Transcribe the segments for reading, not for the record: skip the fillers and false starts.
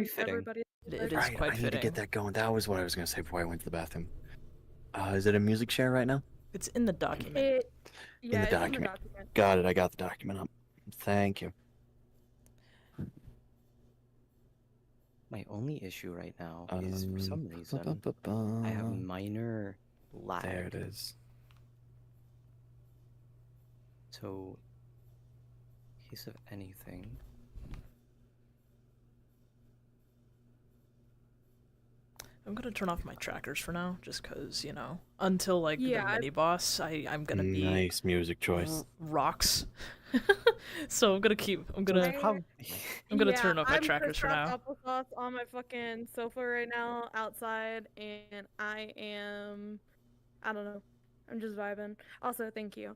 very fitting. everybody. It is Right, quite I need fitting. to get that going. That was what I was going to say before I went to the bathroom. Is it a music share right now? It's in the document. Yeah, In the it's in the document. document. Got it. I got the document up. Thank you. My only issue right now is for some reason I have minor lag. There it is. So, in case of anything, I'm gonna turn off my trackers for now, just cause, you know, until like Yeah, the mini boss, I'm gonna be Nice music choice. rocks. So I'm gonna Yeah, turn off my I'm trackers for now. applesauce on my fucking sofa right now outside, and I don't know. I'm just vibing. Also, thank you.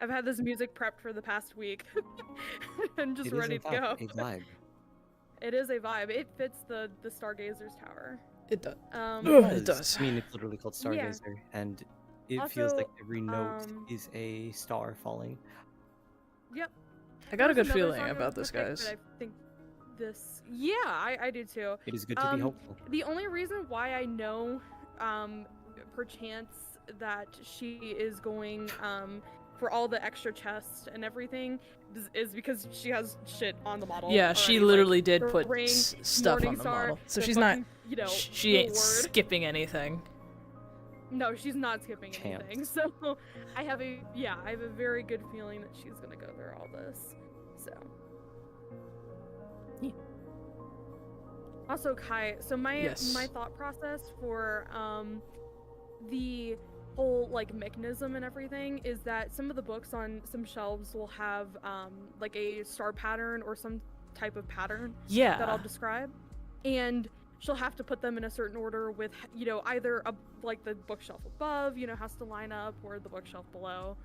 I've had this music prepped for the past week. I'm just it is ready in to fact go. a vibe. It is a vibe. It fits the Stargazer's tower. It does. It does. I mean, it's literally called Yeah. Stargazer, and it feels like Also, every note is a star falling. Yep. I got a There's good another feeling song I about was this, gonna pick, guys. but I think this. Yeah, I do too. It is good to be hopeful. The only reason why I know, perchance that she is going, for all the extra chests and everything, is because she has shit on the model. Yeah, she already, literally like, did the put ring, stuff on the Morningstar, model, so the she's not. fucking, you know, She ain't reward. skipping anything. No, she's not skipping Chance. anything. So I have a very good feeling that she's gonna go through all this. So. Yeah. Also, Kai, so my Yes. thought process for the whole like mechanism and everything is that some of the books on some shelves will have like a star pattern or some type of pattern that I'll Yeah. describe, and she'll have to put them in a certain order with, you know, either like the bookshelf above, you know, has to line up, or the bookshelf below,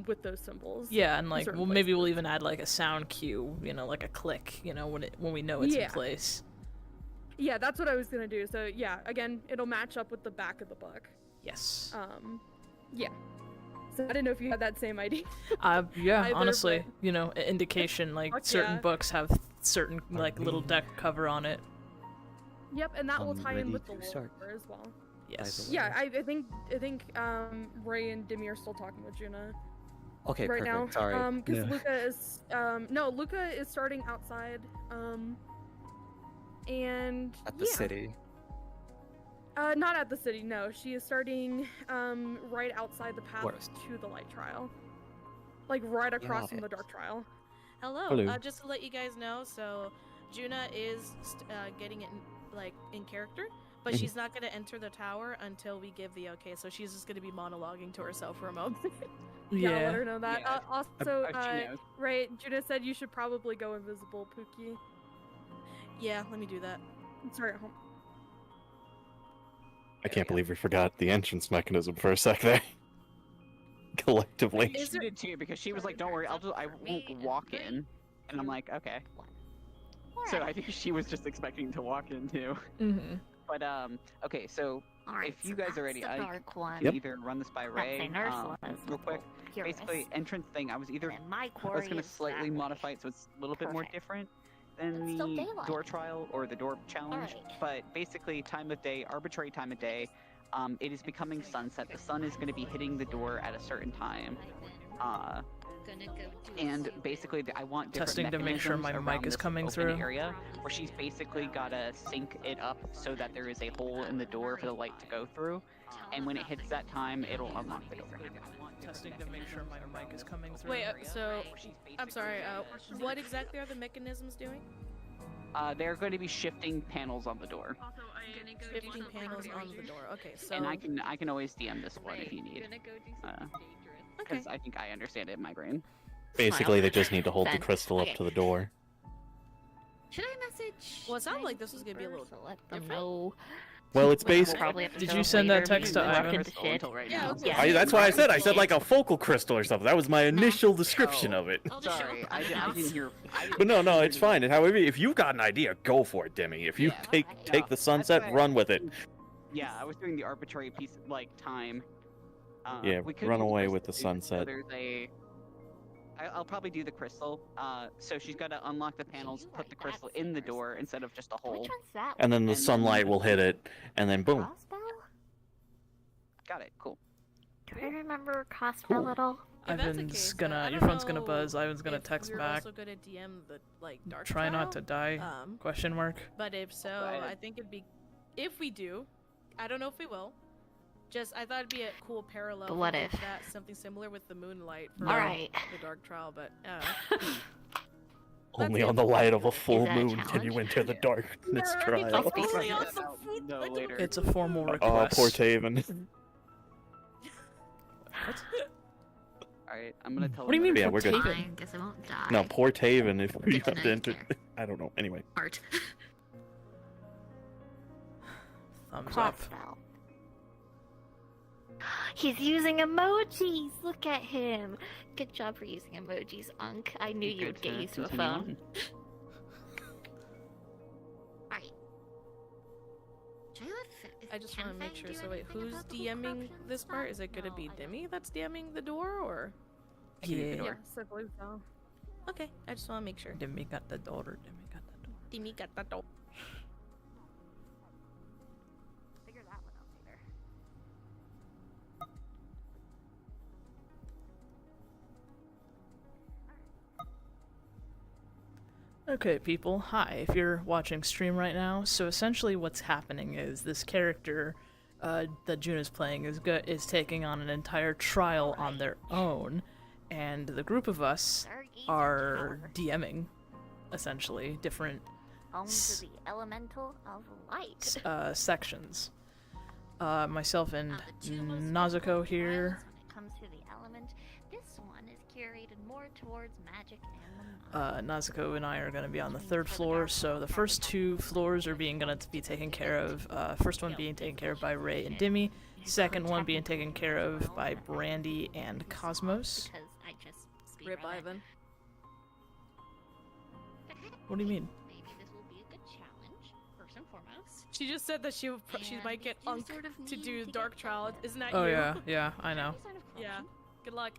with those symbols. Yeah, and in like, certain well, maybe we'll places. even add like a sound cue, you know, like a click, you know, when we know it's in Yeah. place. Yeah, that's what I was gonna do. So yeah, again, it'll match up with the back of the book. Yes. Yeah. So I didn't know if you had that same idea. Yeah, either, honestly, but- you know, indication like Fuck certain yeah. books have certain like little deck cover on it. Yep, and that will I'm tie in ready with the to start. lore as well. Yes. the way. Yeah, I think Ray and Demi are still talking with Juna Okay, right perfect. now. Sorry. Because Yeah. Luca is Luca is starting outside. And At the yeah. city. Not at the city, no. She is starting right outside the path Forest. to the light trial. Like right across Got from the it. dark trial. Hello. Hello. Just to let you guys know, so Juna is getting it in character, but she's not gonna enter the tower until we give the okay. So she's just gonna be monologuing to herself for a moment. Yeah, I'll let Yeah. her know that. Yeah. Also, She knows. right, Juna said you should probably go invisible, Pookie. Yeah, let me do that. Sorry, at home. I can't believe we forgot the entrance mechanism for a sec there. Collectively. She did too, because she was like, "Don't worry, I won't walk in," and I'm like, "Okay." So I think she was just expecting to walk in too. Mm-hmm. But okay, so Alright, if you guys are ready, I dark one. can either run this by Ray, nurse was real quick. Curious. Basically, entrance thing. I was My I quarry was gonna is slightly that modify it so it's a little bit more Perfect. different than It's still the daylight. door trial or the door challenge. Alright. But basically, time of day, arbitrary time of day. It is becoming sunset. The sun is going to be hitting the door at a certain time. And basically, I want different Testing to make sure my mechanisms mic around is this coming open through. area where she's basically got to sync it up so that there is a hole in the door for the light to go through. And when it hits that time, it'll unlock the door. Testing to make sure my mic is coming through. Wait, so I'm sorry. What exactly are the mechanisms doing? They're going to be shifting panels on the door. 15 panels on the door. Okay, so And I can always DM this one if you need. Because I think I understand it in my brain. Basically, they just need to hold the Then- crystal okay. up to the door. Should I message? Well, it sounded my like this was gonna be a little keeper to let them different. know. Well, it's We'll based. probably have to Did show you up send that later text to because Ivan? we're into shit. Until right Yeah, now. okay. Yeah. That's why I said like a focal crystal or something. That was my initial description Oh. of it. I'll just show Sorry, up I at the didn't house. hear. But no, it's fine. And however, if you've got an idea, go for it, Demi. If you Yeah. take Yeah, the sunset, that's run with it. Yeah, I was doing the arbitrary piece like time. Yeah, we could run do away this with the too, so sunset. there's a I'll probably do the crystal. So she's got to unlock the panels, put the crystal in the door instead of just a hole. Which one's that? And then the And then- sunlight will hit it, and then boom. Crossbow? Got it. Cool. Do I remember crossbow at all? If that's the Ivan's case, gonna. I Your don't phone's gonna know buzz. Ivan's gonna if text we're back. also gonna DM the like dark Try not to trial. die? Question mark. But if so, Right. I think it'd be, if we do, I don't know if we will. Just I thought it'd be a cool parallel. But what we if? did that something similar with the moonlight for Alright. the dark trial, but Only That's on the light of a full that a moon can you challenge? enter the darkness trial. I'll speak for only you. on the food. No, I don't- later. It's a formal Oh, request. poor Taven. Alright, I'm gonna tell What do you them mean? Yeah, poor we're good. Taven? Fine, guess I won't die. No, poor Taven if we Get to have to know you enter. there. I don't know. Anyway. Heart. Thumbs up. Crossbow. He's using emojis! Look at him! Good job for using emojis, Unk. I knew you would get used to a phone. Alright. I just want to make sure. So wait, who's DMing this part? Is it gonna be Demi that's DMing the door, or? Yeah. Yes, I believe so. Okay, I just want to make sure. Demi got the daughter. Demi got the daughter. Demi got the door. Figure that one out later. Okay, people. Hi. If you're watching stream right now, so essentially what's happening is this character that Juna's playing is taking on an entire trial on their own, and the group of us are DMing, essentially, different Home to the elemental of light. sections. Myself and The two most Nazuko here. When it comes to the element, this one is curated more towards magic and the mind. Nazuko and I are going to be on the third floor, so the first two floors are going to be taken care of. First one being taken care of by Ray and Dimmy. Second one being taken care of by Brandy and Cosmos. Because I just Rip speedrun it. Ivan. What do you mean? Maybe this will be a good challenge, first and foremost. She just said that she And might get you Unk sort of to need do to dark get trial. involved. Isn't that Oh you? yeah, I know. Any sign of Yeah. corruption? Good luck.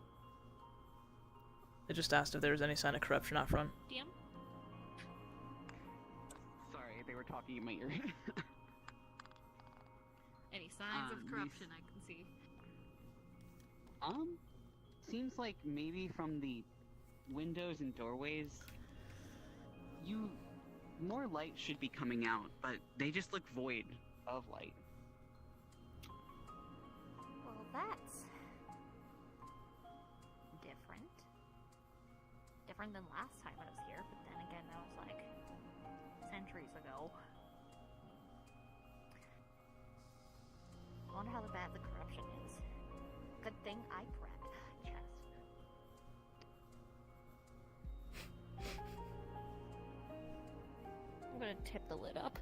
They just asked if there was any sign of corruption out front. DM? Sorry, they were talking in my ear. Any signs Um, of corruption I can see? Seems like maybe from the windows and doorways, more light should be coming out, but they just look void of light. Well, that's different. Different than last time I was here, but then again, that was like centuries ago. I wonder how bad the corruption is. Good thing I prepped. Chest. I'm gonna tip the lid up.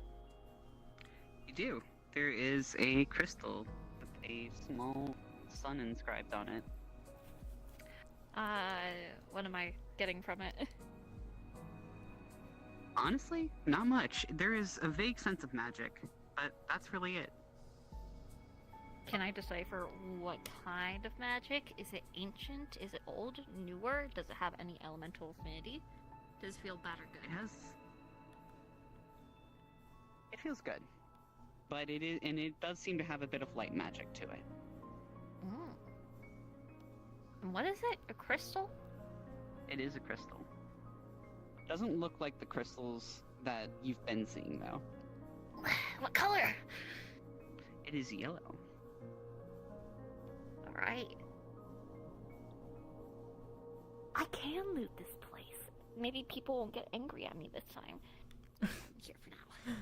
You do. There is a crystal with a small sun inscribed on it. What am I getting from it? Honestly, not much. There is a vague sense of magic, but that's really it. Can I decipher what kind of magic? Is it ancient? Is it old? Newer? Does it have any elemental affinity? Does it feel bad or It good? has. It feels good, but it does seem to have a bit of light magic to it. Mm. And what is it? A crystal? It is a crystal. Doesn't look like the crystals that you've been seeing, though. What color? It is yellow. Alright. I can loot this place. Maybe people won't get angry at me this time. Here for now.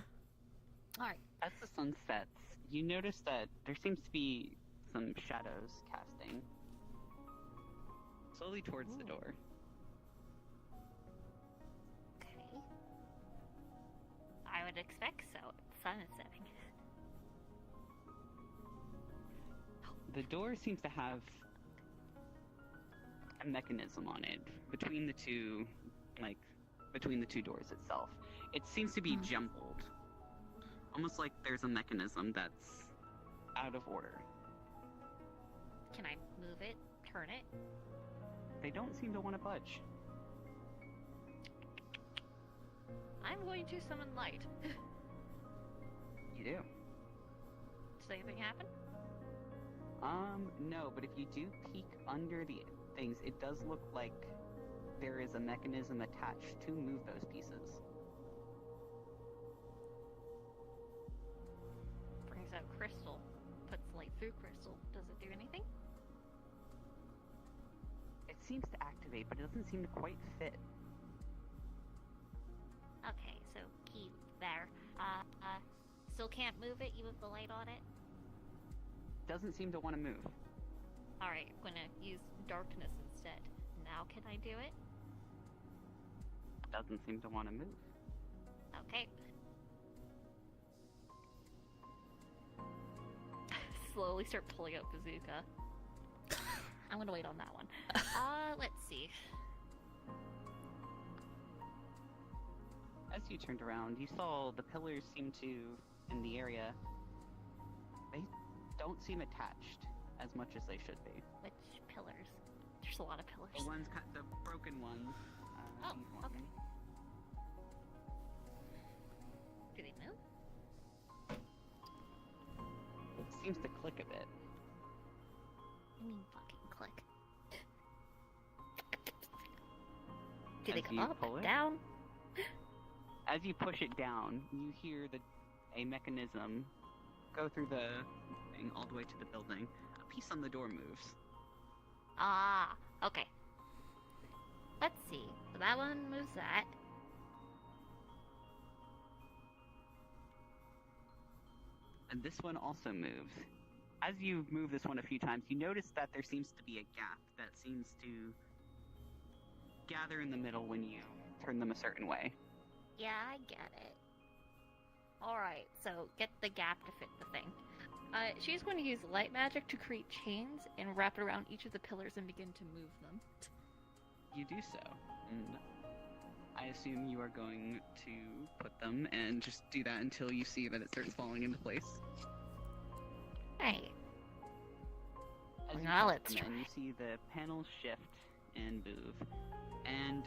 Alright. As the sun sets, you notice that there seems to be some shadows casting slowly towards the Ooh. door. Okay. I would expect so. The sun is setting. The door seems to have a mechanism on it between the two, between the two doors itself. It seems to be jumbled, almost like there's a mechanism that's out of order. Can I move it? Turn it? they don't seem to want to budge. I'm going to summon light. You do? Does anything happen? No, but if you do peek under the things, it does look like there is a mechanism attached to move those pieces. Brings out crystal. Puts light through crystal. Does it do anything? It seems to activate, but it doesn't seem to quite fit. Okay, so keep there. Still can't move it, even with the light on it? Doesn't seem to want to move. Alright, I'm gonna use darkness instead. Now can I do it? Doesn't seem to want to move. Okay. Slowly start pulling out bazooka. I'm gonna wait on that one. Let's see. As you turned around, you saw the pillars seem to, in the area, they don't seem attached as much as they should be. Which pillars? There's a lot of pillars. The ones, the broken ones. Oh, these ones. okay. Do they move? It seems to click a bit. I mean fucking click. Do they As come you up, pull it? down? As you push it down, you hear a mechanism go through the thing all the way to the building. A piece on the door moves. Ah, okay. Let's see. So that one moves that. And this one also moves. As you move this one a few times, you notice that there seems to be a gap that seems to gather in the middle when you turn them a certain way. Yeah, I get it. Alright, so get the gap to fit the thing. She's going to use light magic to create chains and wrap it around each of the pillars and begin to move them. You do so. And I assume you are going to put them and just do that until you see that it starts falling into place. Right. As you Now put let's them in, try. you see the panels shift and move, and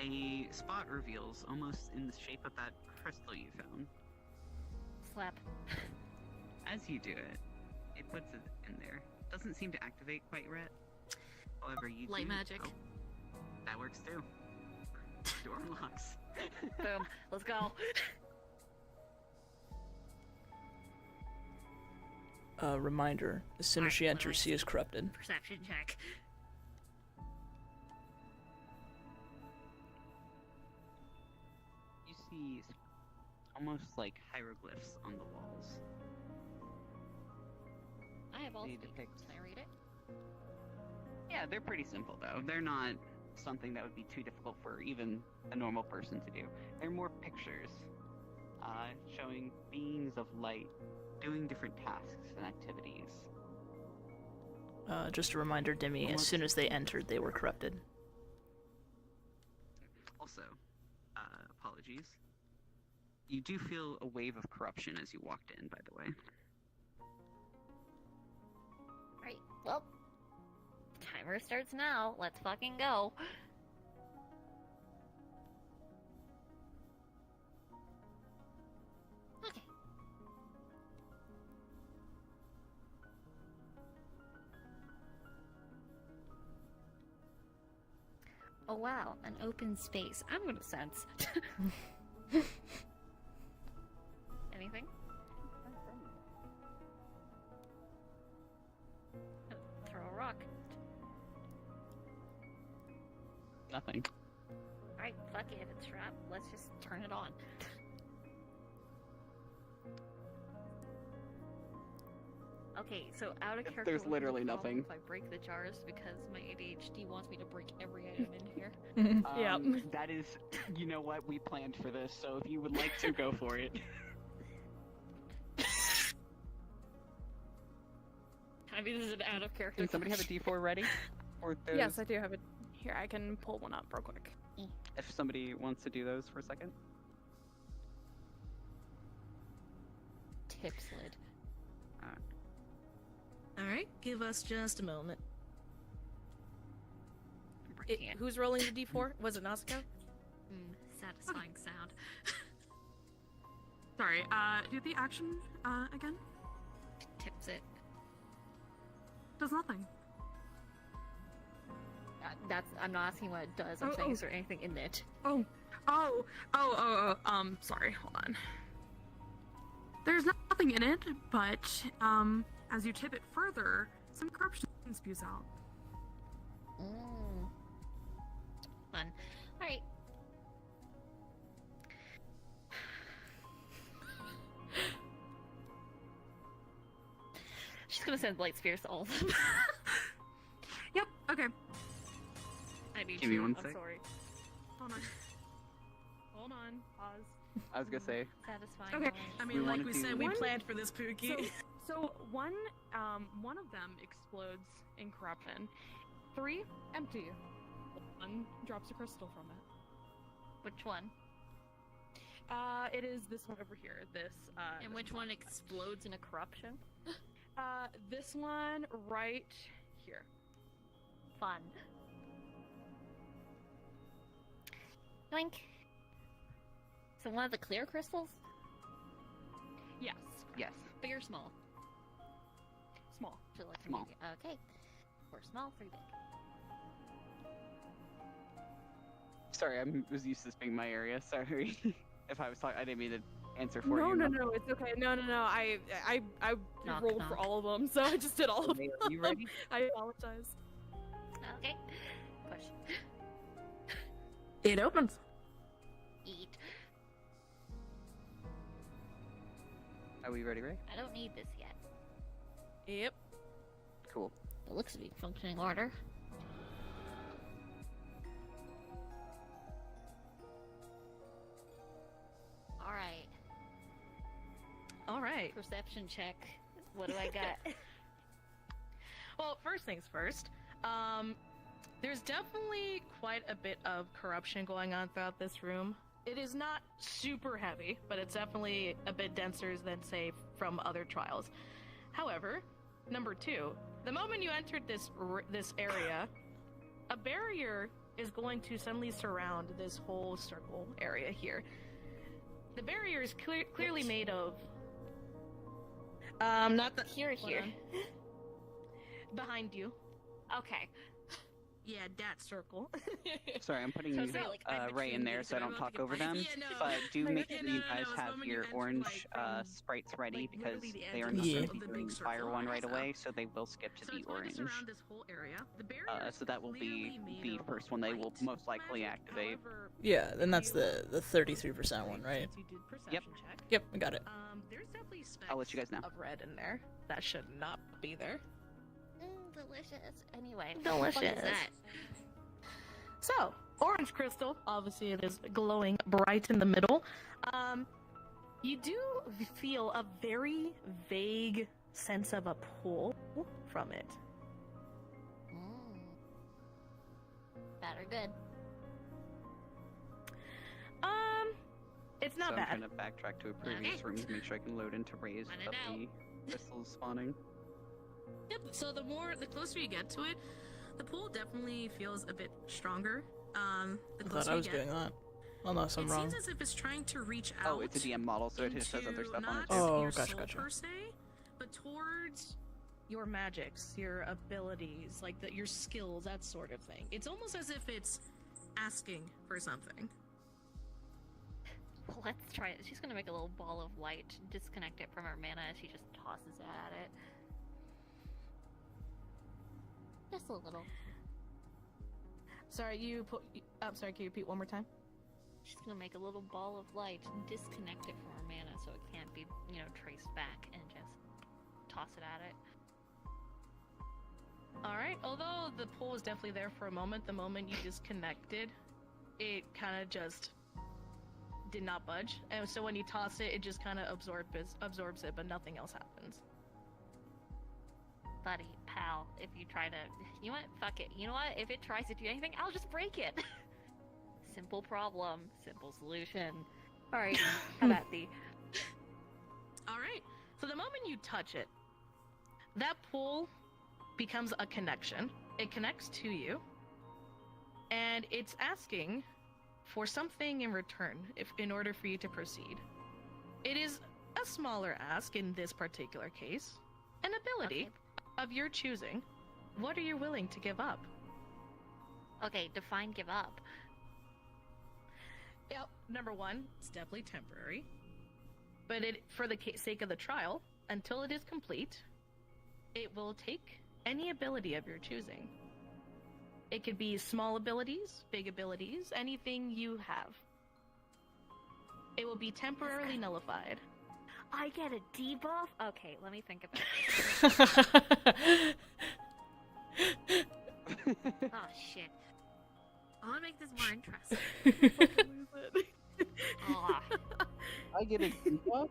a spot reveals almost in the shape of that crystal you found. Slap. As you do it, it puts it in there. Doesn't seem to activate quite yet. However, you Light do. magic. Oh, that works too. Door unlocks. Boom. Let's go. Reminder, as soon as she Alright, enters, she is corrupted. Perception check. You see almost like hieroglyphs on the walls. I have all They speed. depict- Can I read it? Yeah, they're pretty simple though. They're not something that would be too difficult for even a normal person to do. They're more pictures, showing beings of light doing different tasks and activities. Just a reminder, Demi, as soon as they entered, they were corrupted. Also, apologies. You do feel a wave of corruption as you walked in, by the way. Right. Well, timer starts now. Let's fucking go. Okay. Oh wow, an open space. I'm gonna sense. Anything? Throw a rock. Nothing. Alright, fuck it, it's trapped. Let's just turn it on. Okay, so out of character. There's what is the literally problem nothing. If I break the jars because my ADHD wants me to break every item in here. Yep. That is, you know what, we planned for this, so if you would like to, go for it. I mean, this is an out of character. Can somebody have a D4 ready? Or those, Yes, I do have it. Here, I can pull one up real quick. if somebody wants to do those for a second. Tip slid. All right, give us just a moment. can't. Who's rolling the d4? Was it Nausicaa? Satisfying sound. Sorry, do the action, again? Tips it. Does nothing. I'm not asking what it does. I'm saying is there anything in it? Sorry, hold on. There's nothing in it, but, as you tip it further, some corruption spews out. Fun. Alright. She's gonna send light spears to all of them. Yep, okay. I do Give me too. one I'm sec. sorry. Hold on, pause. I was gonna say. Satisfying. Okay, noise. I We mean, like wanna we do- said, we One- planned for this, Pookie. So one of them explodes in corruption. 3 empty. 1 drops a crystal from it. Which one? It is this one over here. This And which one explodes in a corruption? This one right here. Fun. Yoink. So one of the clear crystals? Yes. Yes. Big or small? Small. Feel like Small. maybe- Okay. Or small, 3 big. Sorry, I was used to this being my area. Sorry. If I was talking, I didn't mean to answer for No, you. no, it's okay. No. I Knock, rolled for knock. all of them, so I just did all of them. Okay, are you ready? I apologize. Okay. Push. It opens. Eat. Are we ready, Ray? I don't need this yet. Yep. Cool. It looks to be functioning order. Alright. All right. Perception check. What do I got? Well, first things first. There's definitely quite a bit of corruption going on throughout this room. It is not super heavy, but it's definitely a bit denser than, say, from other trials. However, number 2, the moment you entered this area, a barrier is going to suddenly surround this whole circle area here. The barrier is clearly made of. Not the Here. behind you. Okay. Yeah, that circle. Sorry, I'm putting So it's not like I'm Ray in between there these, so I so I'm don't not talk over thinking- them. Yeah, no. But do Like, make yeah, sure no, you no, guys it's have when you your enter, orange like, from, sprites ready like, because literally the they are edge not of going the to be big doing circle. fire one right So- away, so they will skip to So the it's going to orange. surround this whole area. The barrier So that will be clearly made the of first one they will light most likely magic. activate. However, Yeah, and that's you- the 33% one, right? Since you did perception Yep. check, Yep, I got it. there's definitely specks I'll let you guys know. of red in there that should not be there. Delicious. Anyway. Delicious. What is that? So, orange crystal, obviously it is glowing bright in the middle. You do feel a very vague sense of a pull from it. Bad or good? It's not so bad. I'm trying to backtrack to a previous Okay. room to make sure I can load into Ray's Find it of out. the crystals spawning. Yep. So the closer you get to it, the pull definitely feels a bit stronger. The I closer thought I you was get, doing that. Unless I'm it wrong. seems as if it's trying to reach out. Oh, it's a DM model, so it just says other into stuff on it not too. Oh, your gotcha, soul gotcha. per se, but towards your magics, your abilities, like your skills, that sort of thing. It's almost as if it's asking for something. Well, let's try it. She's gonna make a little ball of light, disconnect it from her mana as she just tosses it at it. Just a little. Sorry, I'm sorry. Can you repeat one more time? She's gonna make a little ball of light, disconnect it from her mana so it can't be, traced back, and just toss it at it. All right. Although the pull was definitely there for a moment, the moment you disconnected, it kind of just did not budge. And so when you toss it, it just kind of absorbs it, but nothing else happens. Buddy, pal, if you try to... You know what? Fuck it. You know what? If it tries to do anything, I'll just break it. Simple problem, simple solution. Alright, how about thee? All right. So the moment you touch it, that pull becomes a connection. It connects to you. and it's asking for something in return in order for you to proceed. It is a smaller ask in this particular case, an ability of your choosing. What are you willing to give up? Okay, define give up. Yep, number one, it's definitely temporary. But for the sake of the trial, until it is complete, it will take any ability of your choosing. It could be small abilities, big abilities, anything you have. It will be temporarily nullified. I get a debuff? Okay, let me think about this. Oh, shit. I want to make this more interesting. Ah. I get a debuff?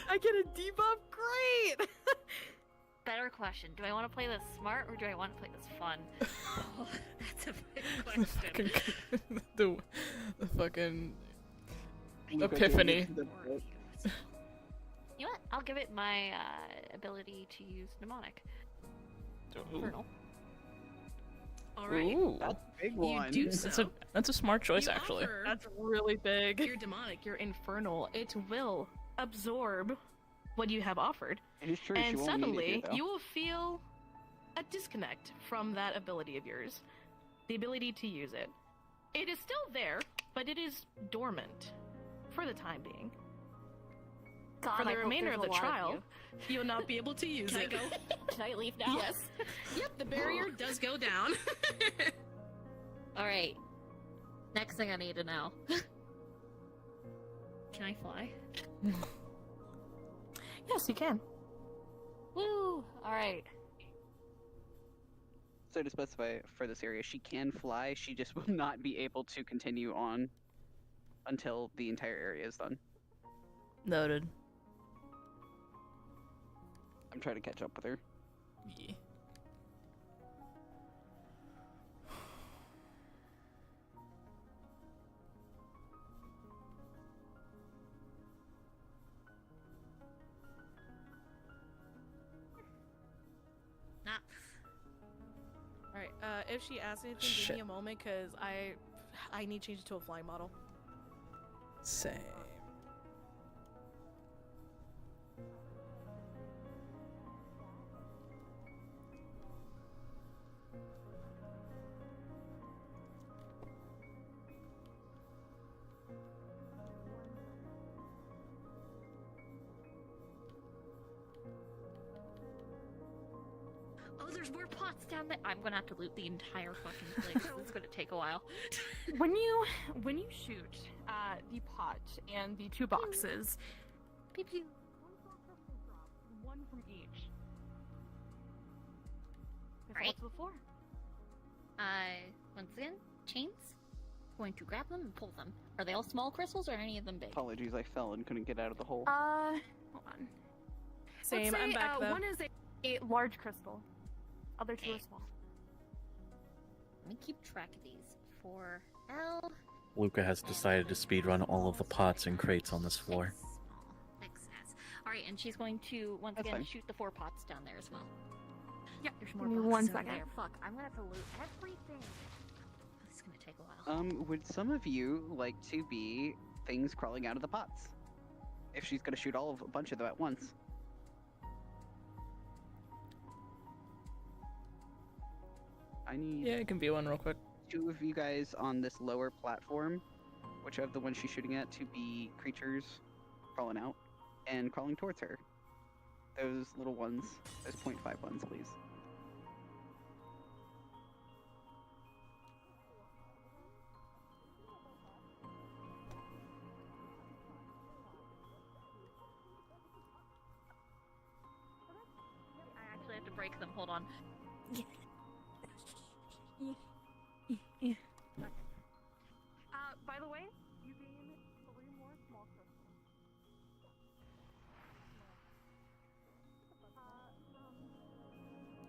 I get a debuff? Great! Better question. Do I want to play this smart or do I want to play this fun? Oh, that's a big question. the fucking epiphany. You know what? I'll give it my ability to use mnemonic. Infernal. Alright. Ooh, That's a big one. You do so. that's a smart choice, You actually. offer That's really big. your demonic, your infernal. It will absorb what you have offered. It is true. she And won't need it suddenly, here, though. you will feel a disconnect from that ability of yours. The ability to use it. It is still there, but it is dormant for the time being. God, For the I hope remainder there's of a the lot trial, you. you'll not be able to use Can I it. go? Can I leave now? Yes. Yep, the barrier does go down. Alright. Next thing I need to know. Can I fly? Yes, you can. Woo! Alright. So to specify for this area, she can fly. She just will not be able to continue on until the entire area is done. Noted. I'm trying to catch up with her. Yeah. Nah. Alright, if she asks anything, give Shit. me a moment, because I need to change it to a flying model. Same. Oh, there's more pots down there. I'm gonna have to loot the entire fucking place. It's gonna take a while. When you shoot the pot and the two boxes, Pew pew. one from each. Right. What's before? Once again, chains. Going to grab them and pull them. Are they all small crystals or are any of them big? Apologies, I fell and couldn't get out of the hole. Hold on. Same, I'm back though. One is a large crystal. Other two are Okay. small. Let me keep track of these. 4L. Luca has decided to speedrun all of the pots and crates on this floor. XS. Alright, and she's going to, once That's again, fine. shoot the 4 pots down there as well. Yep. There's more Give me boxes one over second. there. Fuck, I'm gonna have to loot everything. This is gonna take a while. Would some of you like to be things crawling out of the pots? If she's gonna shoot a bunch of them at once. I need Yeah, it can be one real quick. 2 of you guys on this lower platform, which of the one she's shooting at, to be creatures crawling out and crawling towards her. Those little ones, those 0.5 ones, please. I actually have to break them. Hold on. By the way, you gain 3 more small crystals.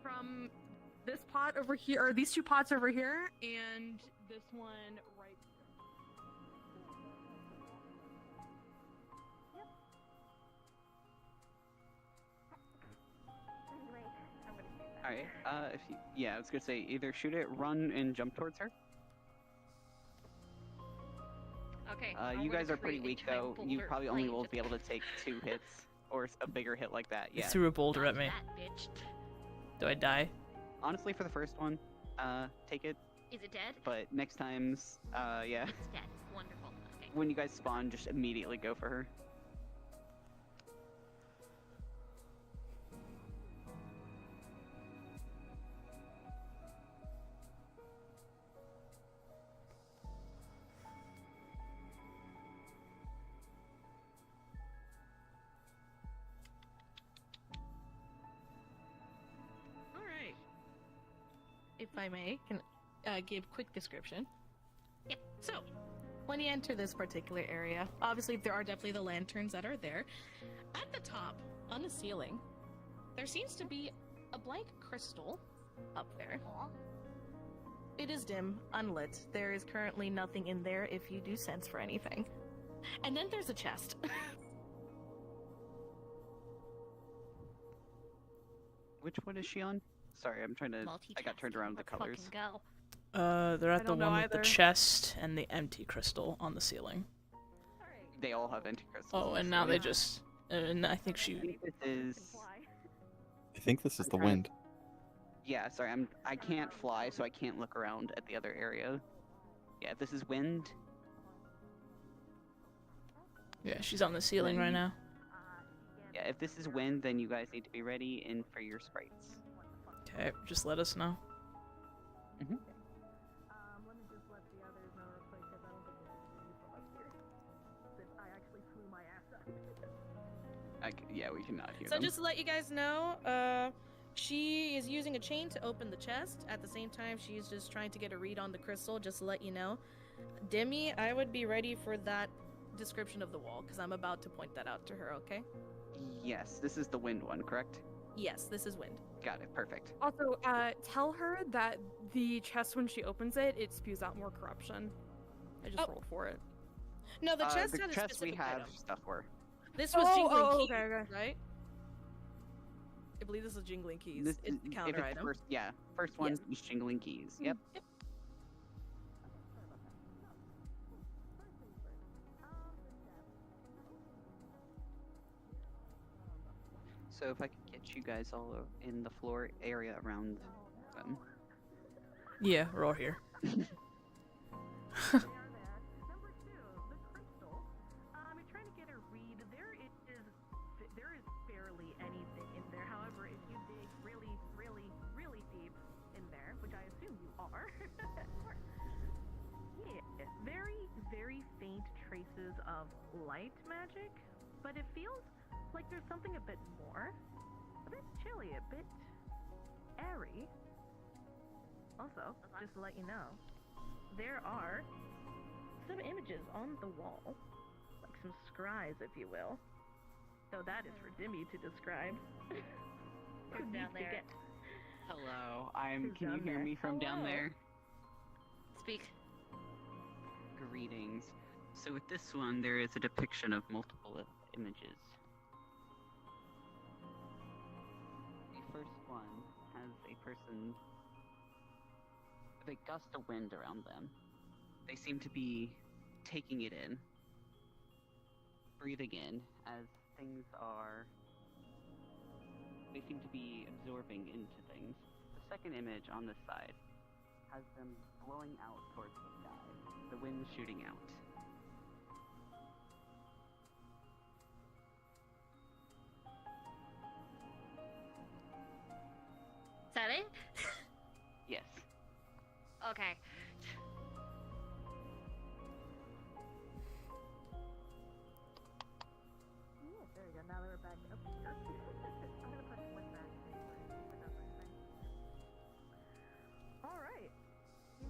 From this pot over here, or these two pots over here, and this one right here. Alright, if you, yeah, I was gonna say either shoot it, run, and jump towards her. You guys are pretty create a weak giant though. You boulder probably of only flame will just- be able to take 2 hits or a bigger hit like that. He Yeah. threw a boulder at me. That bitch. Do I die? Honestly, for the first one, take it. Is it dead? But next times, yeah. It's dead. Wonderful. Okay. When you guys spawn, just immediately go for her. All right. If I may, can give quick description. Yep. So, when you enter this particular area, obviously there are definitely the lanterns that are there. At the top, on the ceiling, there seems to be a blank crystal up there. Aw. It is dim, unlit. There is currently nothing in there if you do sense for anything. And then there's a chest. Which one is she on? Sorry, I'm trying to. I got turned around with the colors. Fucking go. They're at the don't know one with the either. chest and the empty crystal on the ceiling. They all have anti-crystals. Oh, and now they just. And I think I she. think this is. I think this is the I'm trying- wind. Yeah, sorry, I can't fly, so I can't look around at the other area. Yeah, if this is wind. Yeah, she's on the ceiling right now. Yeah, if this is wind, then you guys need to be ready in for your sprites. Okay, just let us know. Let me just let the others know real quick because I don't think it's useful up here. Since I actually flew my ass up. Yeah, we cannot hear So them. just to let you guys know, she is using a chain to open the chest. At the same time, she's just trying to get a read on the crystal, just to let you know. Demi, I would be ready for that description of the wall, because I'm about to point that out to her, okay? Yes, this is the wind one, correct? Yes, this is wind. Got it, perfect. Also, tell her that the chest, when she opens it, it spews out more corruption. I just Oh. rolled for it. No, the chest the had a chest we specific have item. stuff for. This was jingling keys, okay, okay. right? I believe this is jingling keys. This It's is, the if counter it's the item. first, yeah, first one Yes. is jingling keys. Yep. Yep. So if I could get you guys all in the floor area around them. Yeah, we're all here. They are there. Number 2, the crystal. I'm trying to get a read. There is barely anything in there. However, if you dig really, really, really deep in there, which I assume you are, yeah, very, very faint traces of light magic, but it feels like there's something a bit more, a bit chilly, a bit airy. Also, just to let you know, there are some images on the wall, like some scries, if you will. So that is for Dimmy to describe. Who's Who down needs to there? get- Hello, Who's can you down hear there? me from down Hello. there? Speak. Greetings. So with this one, there is a depiction of multiple images. The first one has a person with a gust of wind around them. They seem to be taking it in, breathing in, as things are... They seem to be absorbing into things. The second image on this side has them blowing out towards the sky, the wind shooting out. Is that it? Yes. Okay. Yeah, there you go. Now that we're back up here. I'm gonna put one back. Alright.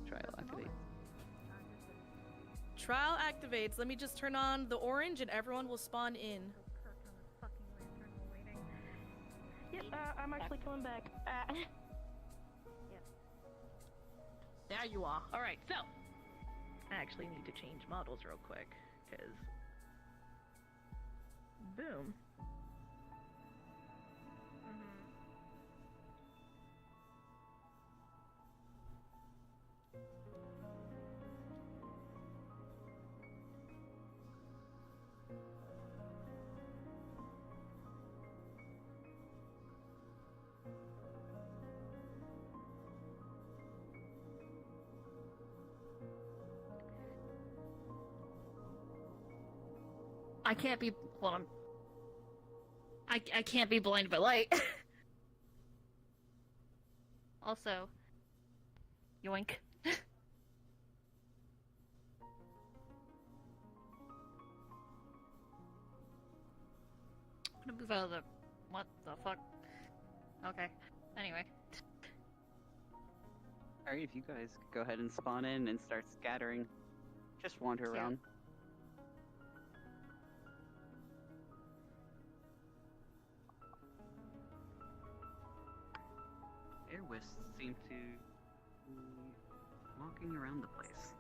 Trial activate. Trial activates. Let me just turn on the orange and everyone will spawn in. Yep, I'm actually coming back. There you are. All right, so I actually need to change models real quick, because... Boom. I can't be. Hold on. I can't be blinded by light. Also, yoink. I'm gonna move out of the. What the fuck? Okay. Anyway. Alright, if you guys go ahead and spawn in and start scattering, just wander around. Air wisps seem to be walking around the place.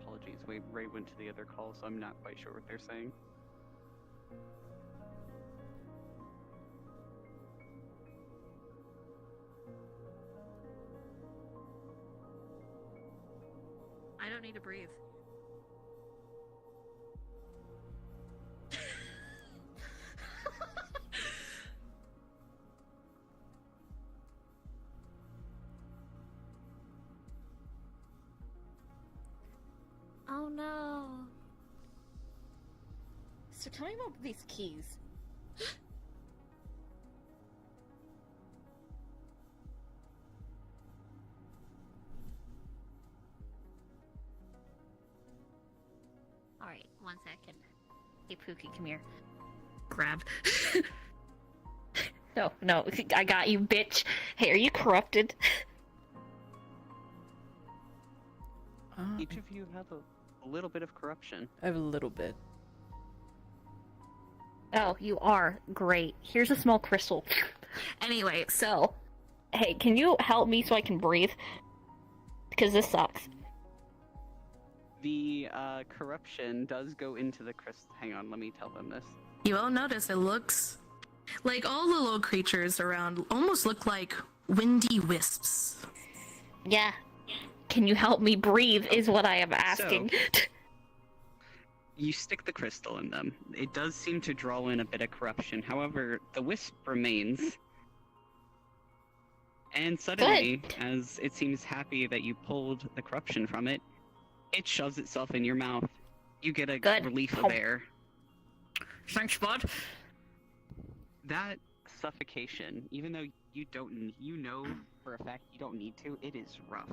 Apologies, Ray went to the other call, so I'm not quite sure what they're saying. I don't need to breathe. Oh no. So tell me about these keys. Alright, 1 second. Hey Pookie, come here. Grab. No, I got you, bitch. Hey, are you corrupted? Each of you have a little bit of corruption. I have a little bit. Oh, you are? Great. Here's a small crystal. Anyway, so... Hey, can you help me so I can breathe? Because this sucks. The corruption does go into the crystal. Hang on, let me tell them this. You will notice it looks like all the little creatures around almost look like windy wisps. Yeah. Can you help me breathe is what I am asking. So, you stick the crystal in them. It does seem to draw in a bit of corruption. However, the wisp remains. And suddenly, as it seems happy that you pulled the corruption from it, it shoves itself in your mouth. You get a relief of air. Thanks, bud. That suffocation, even though you know for a fact you don't need to, it is rough.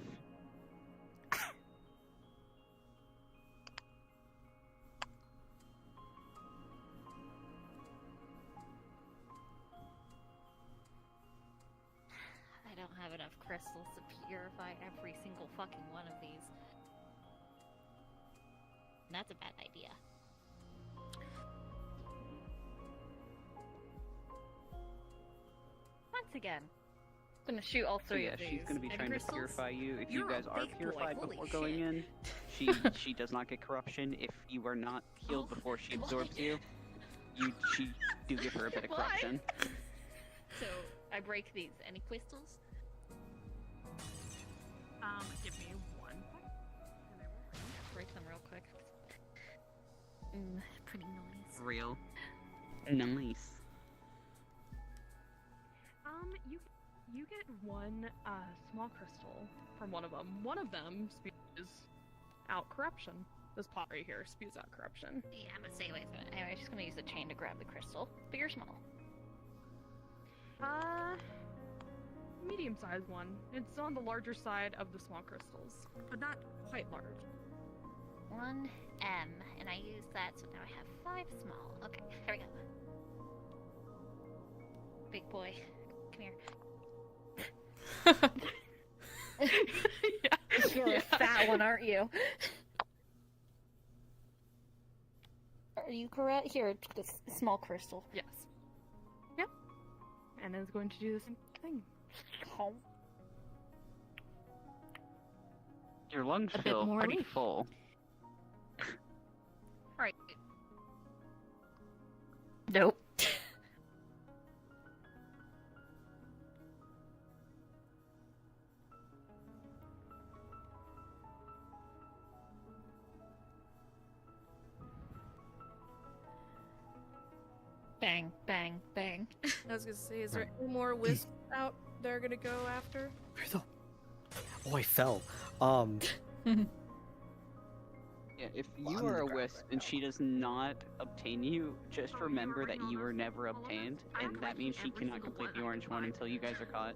I don't have enough crystals to purify every single fucking one of these. And that's a bad idea. Once again, I'm gonna shoot all three of these. She's gonna be trying crystals? to purify you. If You're you guys a are big boy, purified holy before going in, she does not get corruption. If you are not healed before she absorbs you, she do give her a bit of corruption. So I break these. Any crystals? Give me one. Break them real quick. Pretty noise. Real nice. You get one small crystal from one of them. One of them spews out corruption. This pot right here spews out corruption. Yeah, I'm gonna say wait a minute. Anyway, I'm just gonna use the chain to grab the crystal. Big or small? Medium-sized one. It's on the larger side of the small crystals, but not quite large. 1 M, and I use that, so now I have 5 small. Okay, here we go. Big boy, come here. You're a fat one, aren't you? Are you correct? Here, this small crystal. Yes. Yep. And it's going to do the same thing. Oh. Your lungs A bit feel more pretty relief. full. Right. Nope. Bang, bang, bang. I was gonna say, is there any more wisp out they're gonna go after? Where the? Oh, I fell. Yeah, if you on the are a ground wisp right and now. she does not obtain you, just remember that you were never obtained, and that means she cannot complete the orange one until you guys are caught.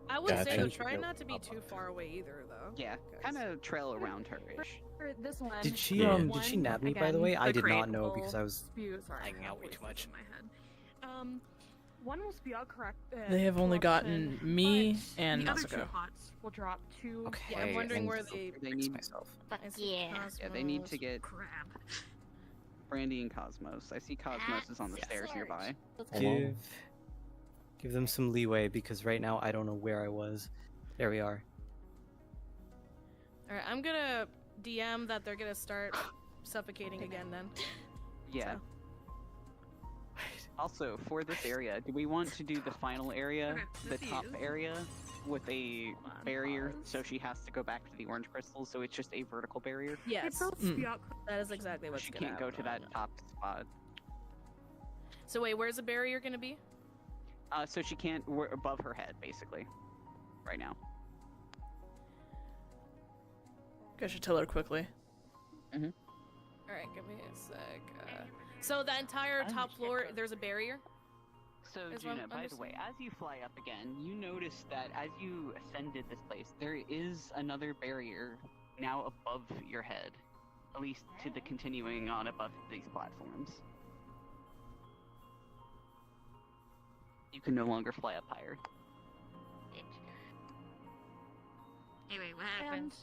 I would say Gotcha. try not to be too far away either, though. Yeah, 'cause- kind of trail around her-ish. For this one. Did she Yeah. did she nab me by the Again, way? I the did not know crate because I was Spew, sorry, hanging I have out way too voices much. in my head. One will spew out correct. They have only corruption, gotten me but and the other two Natsuko. pots will drop two. Okay. Yeah, I'm wondering and where they. They fix need myself. Fuck I see yeah. Yeah, they need to Cosmos. get Crap. Brandy and Cosmos. I see Cosmos is on the Yes. stairs nearby. Let's go. Hello? Give them some leeway because right now I don't know where I was. There we are. All right, I'm gonna DM that they're gonna start suffocating again. Then. Yeah. So. Also, for this area, do we want to do the final area, Okay, the this top is- area, with a Hold on, barrier, pause. so she has to go back to the orange crystal, so it's just a vertical barrier? Yes. That is exactly what's She gonna can't go to happen. that top spot. So wait, where's the barrier gonna be? So she can't, we're above her head, basically, right now. I should tell her quickly. All right, give me a sec. So the entire top floor, there's a barrier. So, Is what Juna, I'm by the way, understanding. as you fly up again, you notice that as you ascended this place, there is another barrier now above your head. At least to the continuing on above these platforms. You can no longer fly up higher. Anyway, what happened?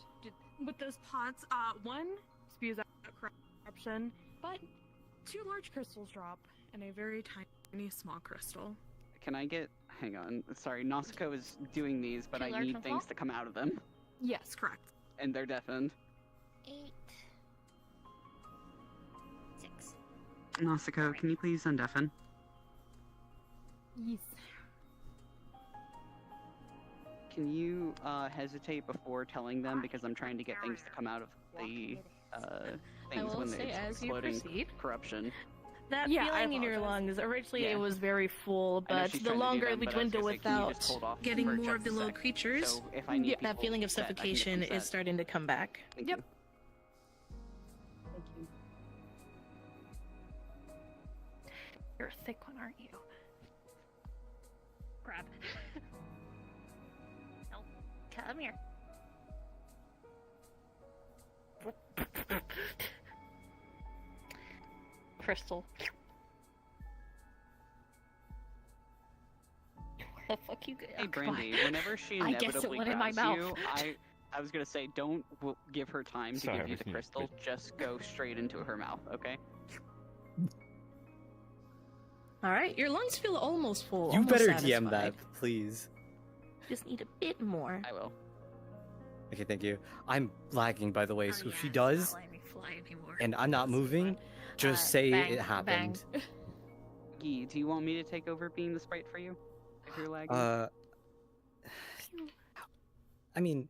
With those pots, one spews out corruption, but two large crystals drop and a very tiny small crystal. Can I get... Hang on. Sorry, Nausicaa is doing these, but Two I large need and things small? to come out of them. Yes, correct. And they're deafened. 8. 6. Nausicaa, can you please undeafen? Yes. Can you hesitate before telling them, because I'm trying to get things to come out of the things will when say, it's as you exploding proceed, corruption. That Yeah, I feeling in your apologize. lungs, originally Yeah. it was very full, I know but she's the trying to do longer them, we but I was dwindle gonna say, can you just without hold off getting for more just of the a little sec? creatures, So if I need that people feeling of set, I can get them suffocation is set. starting to come back. Thank Yep. you. You're a thick one, aren't you? Grab. No. Come here. Crystal. Where the fuck you Hey Brandy, whenever she I guess it inevitably went in my grabs mouth. you, I was gonna say, don't give her time to Sorry, give you the everything is crystal. Just go straight into her mouth, okay? Alright, your lungs feel almost full. You almost better satisfied. DM that, please. Just need a bit more. I will. Okay, thank you. I'm lagging by the way, so if she it's not does letting me fly anymore. and I'm not moving, just say bang, it happened. Gee, do you want me to take over being the sprite for you? If you're lagging? I mean,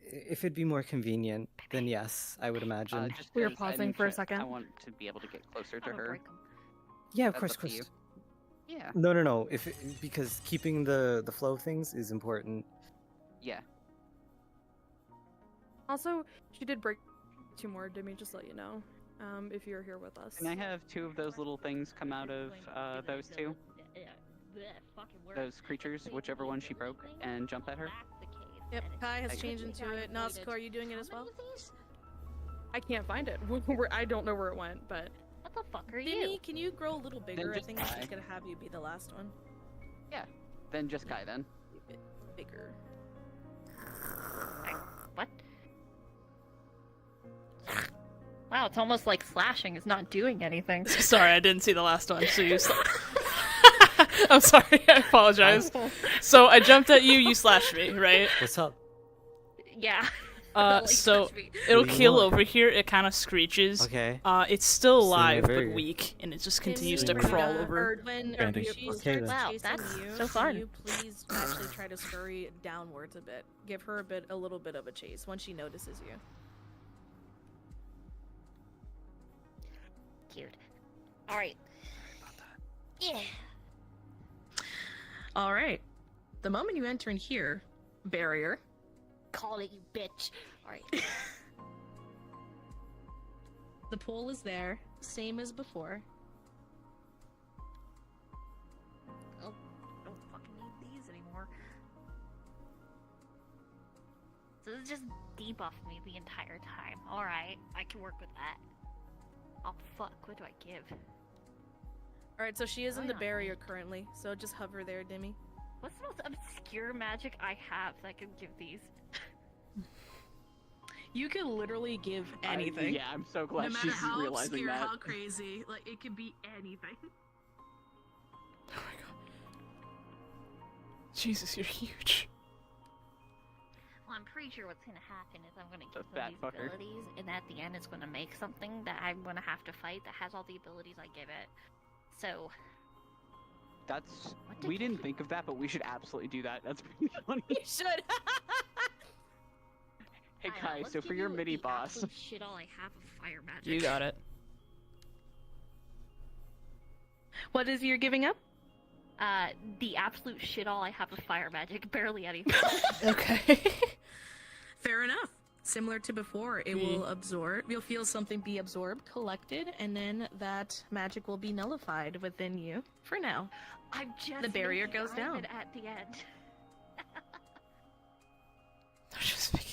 if it'd be more convenient, then yes, I would imagine. Just We were 'cause I pausing need for a to- second. I want to be able to get closer to I'm gonna her. break 'em. Yeah, of That's course, up to you. course. Yeah. No. Because keeping the flow of things is important. Yeah. Also, she did break 2 more. Did me just let you know. If you're here with us. Can I have 2 of those little things come out of those 2? Those creatures, whichever one she broke, and jump at her? Yep, Kai has I- changed into it. Natsuko, are you doing it as well? I can't find it. I don't know where it went, but. What the fuck are you? Vinny, can you grow a little bigger? I just think I'm die. just gonna have you be the last one. Then just Kai then. Be a bit bigger. What? Wow, it's almost like slashing is not doing anything. Sorry, I didn't see the last one, so you I'm sorry, I apologize. So I jumped at you, you slashed me, right? What's up? Yeah. So slash me. it'll What do you kill want? over here, it kind of screeches. Okay. It's still alive, very- but weak, and it just Can continues you, to crawl over. Or when Brandy. she Okay, starts then. Wow, chasing that's you, so fun. Can you please actually try to scurry downwards a bit? Give her a little bit of a chase once she notices you. Cute. Alright. Yeah. All right. The moment you enter in here, barrier. Call it, you bitch. Alright. The pole is there, same as before. Oh, I don't fucking need these anymore. So this just debuffed me the entire time. Alright, I can work with that. Oh fuck, what do I give? Alright, so she is in Oh, the yeah. barrier currently, so just hover there, Demi. What's the most obscure magic I have that I could give these? You could literally give anything. Yeah, I'm so glad No matter she's how realizing obscure, that. how crazy, like it could be anything. Oh my god. Jesus, you're huge. Well, I'm pretty sure what's gonna happen is I'm gonna The give fat them these fucker. abilities, and at the end it's gonna make something that I'm gonna have to fight that has all the abilities I give it. So, That's What did we you didn't do? think of that, but we should absolutely do that. That's pretty funny. You should! Hey I don't know, guys, let's so for give your you mini the boss, absolute shit all I have of fire magic. You got it. What is you're giving up? The absolute shit all I have of fire magic, barely anything. Okay. Fair enough. Similar to before, it will absorb. You'll feel something be absorbed, collected, and then that magic will be nullified within you. For now. I'm just The barrier making goes down. Ivan at the end. I'm just making.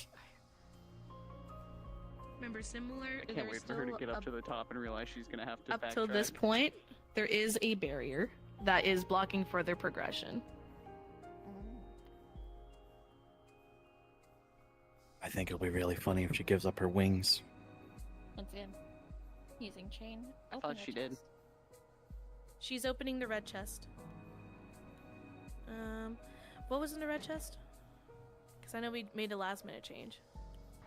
Remember, similar. I can't wait for her to get up to the top and realize she's gonna have to Up till this backtrack. point, there is a barrier that is blocking further progression. I think it'll be really funny if she gives up her wings. Once again, using chain. I open thought the she did. chest. She's opening the red chest. What was in the red chest? Because I know we made a last minute change.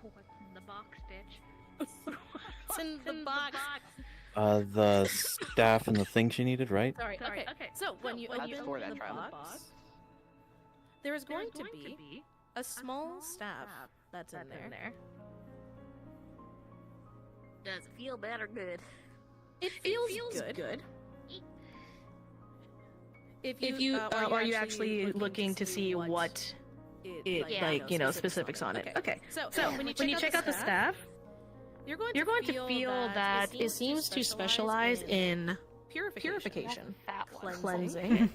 What's in the box, bitch? It's in the box. The staff and the thing she needed, right? Sorry, okay. Okay. So when you That's open for that the trial. box, there is going to be a small staff that's in there. Does it feel bad or good? It feels good. If you are you actually looking to see what it Yeah. like specifics on it? Okay. So When you check out the staff, you're going to feel that it seems to specialize in purification, That fat one. cleansing.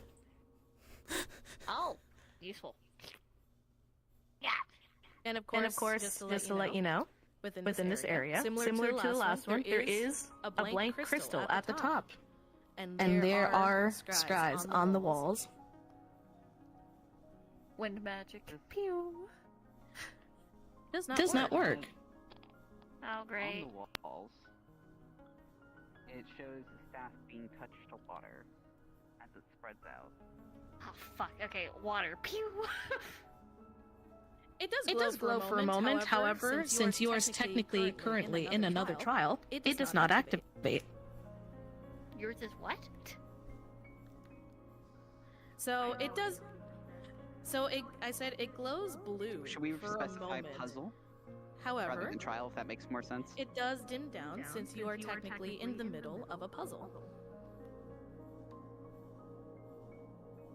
Oh, useful. Yeah. And of And course, just to let you know, within this area, similar to the last one, there is a blank crystal at the top, and and there are scribes on the walls. Wind magic. Pew. Does not work. Oh, great. On the walls, it shows the staff being touched to water as it spreads out. Oh, fuck. Okay, water. Pew. It It does glow for a moment, however, since you are technically currently in another trial, it does not activate. Yours is what? So it does. So I said it glows blue. Should we for a specify moment. puzzle rather However, than trial, if that makes more sense? it does dim down since you are technically in the middle of a puzzle.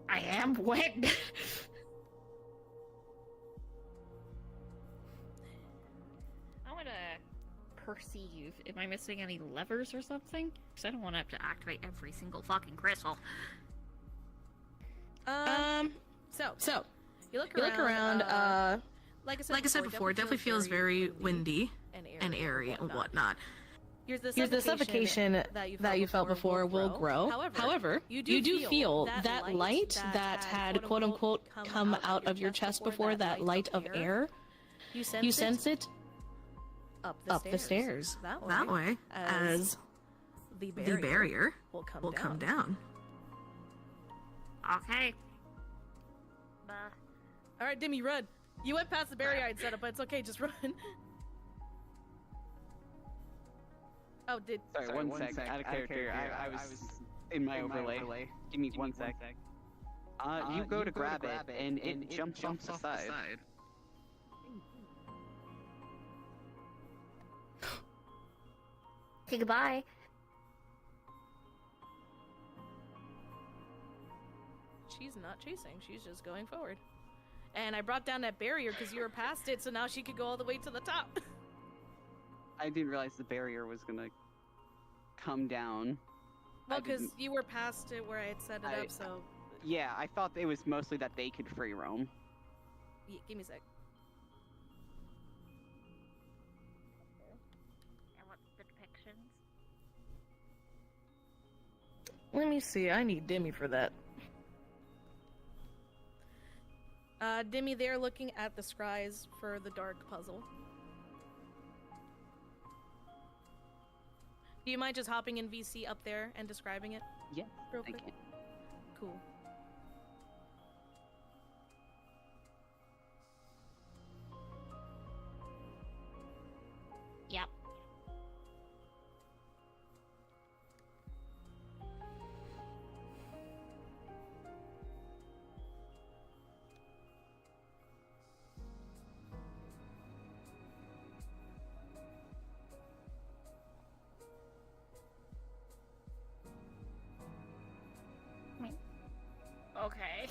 I am wet. I want to perceive. Am I missing any levers or something? Because I don't want to have to activate every single fucking crystal. So you look You look around. around, like like I said before, it definitely feels very windy and airy and whatnot. Here's the Here's the suffocation that you felt before will grow. However, you do feel that light that had quote unquote come out of your chest before, that light of air, you sense it up the stairs that way as the barrier will come down. Okay. All right, Demi, run. You went past the barrier I'd set up, but it's okay. Just run. Oh, Sorry, one sec. Out of character. I was in my overlay. Give me one sec. You go to grab it, and it jumps off the side. Okay, goodbye. She's she's not chasing. She's just going forward. And I brought down that barrier because you were past it, so now she could go all the way to the top. I didn't realize the barrier was gonna come down. Well, because you were past it where I had set it up, so... Yeah, I thought it was mostly that they could free roam. Yeah, give me a sec. And what's the depictions? Let me see. I need Demi for that. Demi, they're looking at the scries for the dark puzzle. Do you mind just hopping in VC up there and describing it? Yeah, real I quick? can. Cool. Yep. Okay.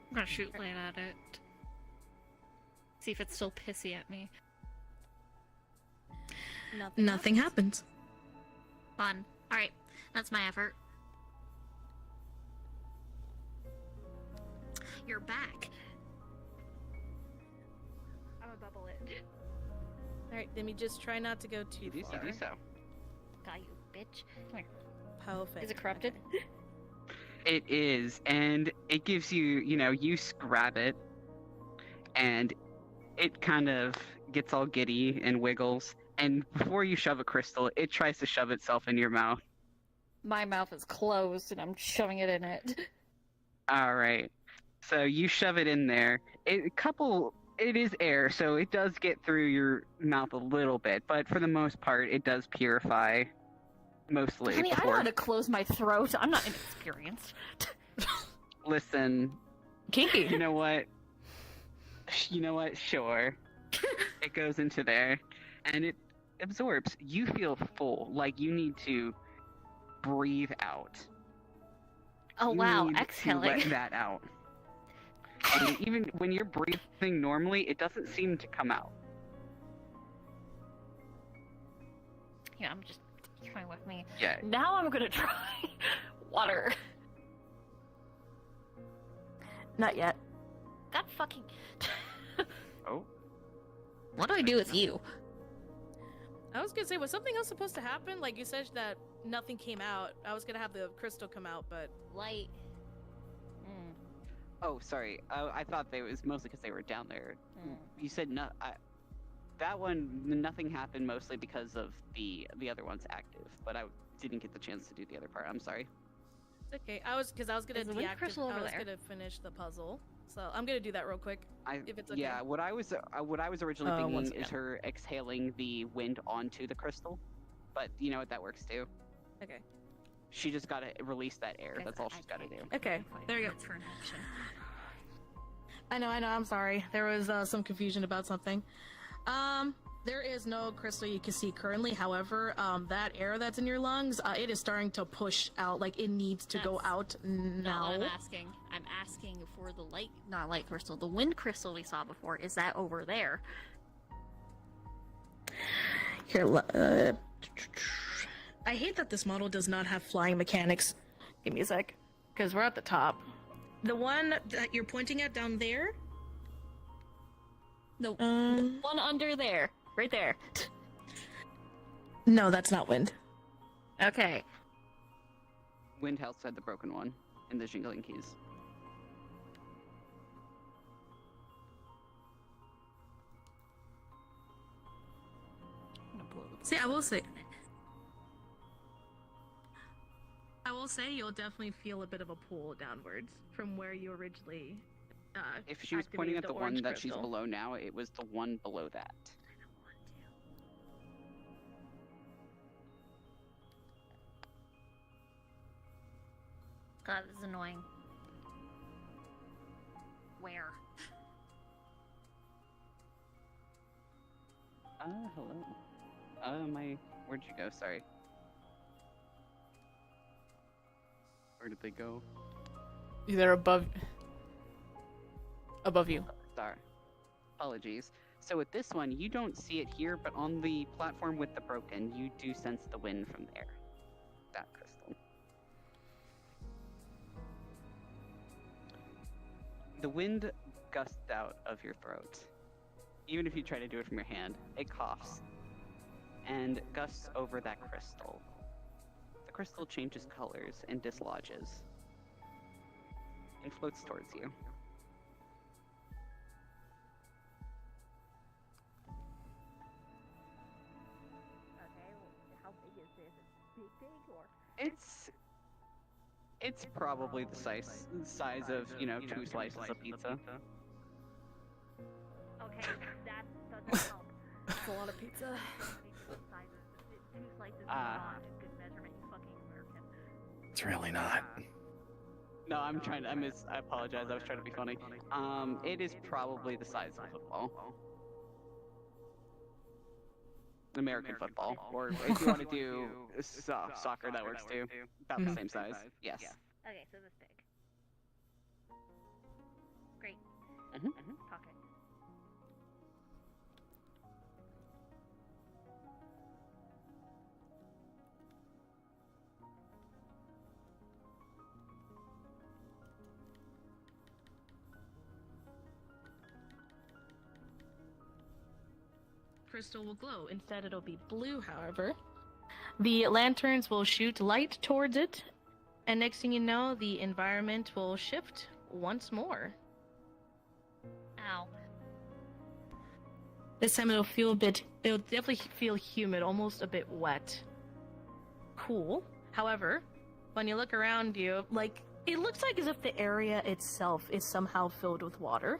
I'm gonna shoot light at it. See if it's still pissy at me. Nothing happens. Fun. Alright, that's my effort. You're back. I'm a bubble it. Alright, Demi, just try not to go too far. You do so. Got you, bitch. Come here. Perfect. Is it corrupted? Okay. It is, and it gives you, you grab it, and it kind of gets all giddy and wiggles, and before you shove a crystal, it tries to shove itself in your mouth. My mouth is closed and I'm shoving it in it. Alright, so you shove it in there. It is air, so it does get through your mouth a little bit, but for the most part, it does purify. Mostly. Honey, I know how to close my throat. I'm not inexperienced. Listen. Kinky. You know what? Sure. It goes into there, and it absorbs. You feel full, like you need to breathe out. Oh wow, You need to exhaling. let that out. And even when you're breathing normally, it doesn't seem to come out. Yeah, I'm just coming with me. Yeah. Now I'm gonna try water. Not yet. God fucking. Oh. What do I do with you? I was gonna say, was something else supposed to happen? Like you said that nothing came out. I was gonna have the crystal come out, but... Light. Oh, sorry. I thought it was mostly because they were down there. You said no. That one, nothing happened mostly because of the other one's active, but I didn't get the chance to do the other part. I'm sorry. It's okay. I was gonna There's a wind crystal over there. gonna finish the puzzle, so I'm gonna do that real quick. If it's okay. Yeah, what I was originally once thinking is her exhaling the wind onto the crystal, but you know what, that works too. Okay. She just gotta release that air. That's all she's gotta do. Okay. There you go. For an action. I know. I'm sorry. There was some confusion about something. There is no crystal you can see currently. However, that air that's in your lungs, it is starting to push out. Like, it needs to go out now. Not what I'm asking. I'm asking for the not light crystal, the wind crystal we saw before. Is that over there? Here, I hate that this model does not have flying mechanics. Give me a sec. Because we're at the top. The one that you're pointing at down there? The one under there. Right there. No, that's not wind. Okay. Wind House had the broken one in the jingling keys. See, I will say you'll definitely feel a bit of a pull downwards from where you originally If she was pointing at the one that she's below now, it was the one below that. God, this is annoying. Where? Hello. Where'd you go? Sorry. Where did they go? They're above you. Sorry. Apologies. So with this one, you don't see it here, but on the platform with the broken, you do sense the wind from there. That crystal. The wind gusts out of your throat. Even if you try to do it from your hand, it coughs and gusts over that crystal. The crystal changes colors and dislodges and floats towards you. Okay, well, how big is this? Big or? It's probably the size of, you know, 2 slices of pizza. Okay, that doesn't help. That's a lot of pizza. Two slices is not a good measurement, you fucking American. It's really not. No, I apologize, I was trying to be funny. It is probably the size of a football. American football. Or if you want to do soccer, that works too. About the same size. Yes. Okay, so this big. Great. Pocket. Crystal will glow. Instead, it'll be blue, however. The lanterns will shoot light towards it, and next thing you know, the environment will shift once more. Ow. This time it'll definitely feel humid, almost a bit wet. Cool. However, when you look around you, it looks like as if the area itself is somehow filled with water.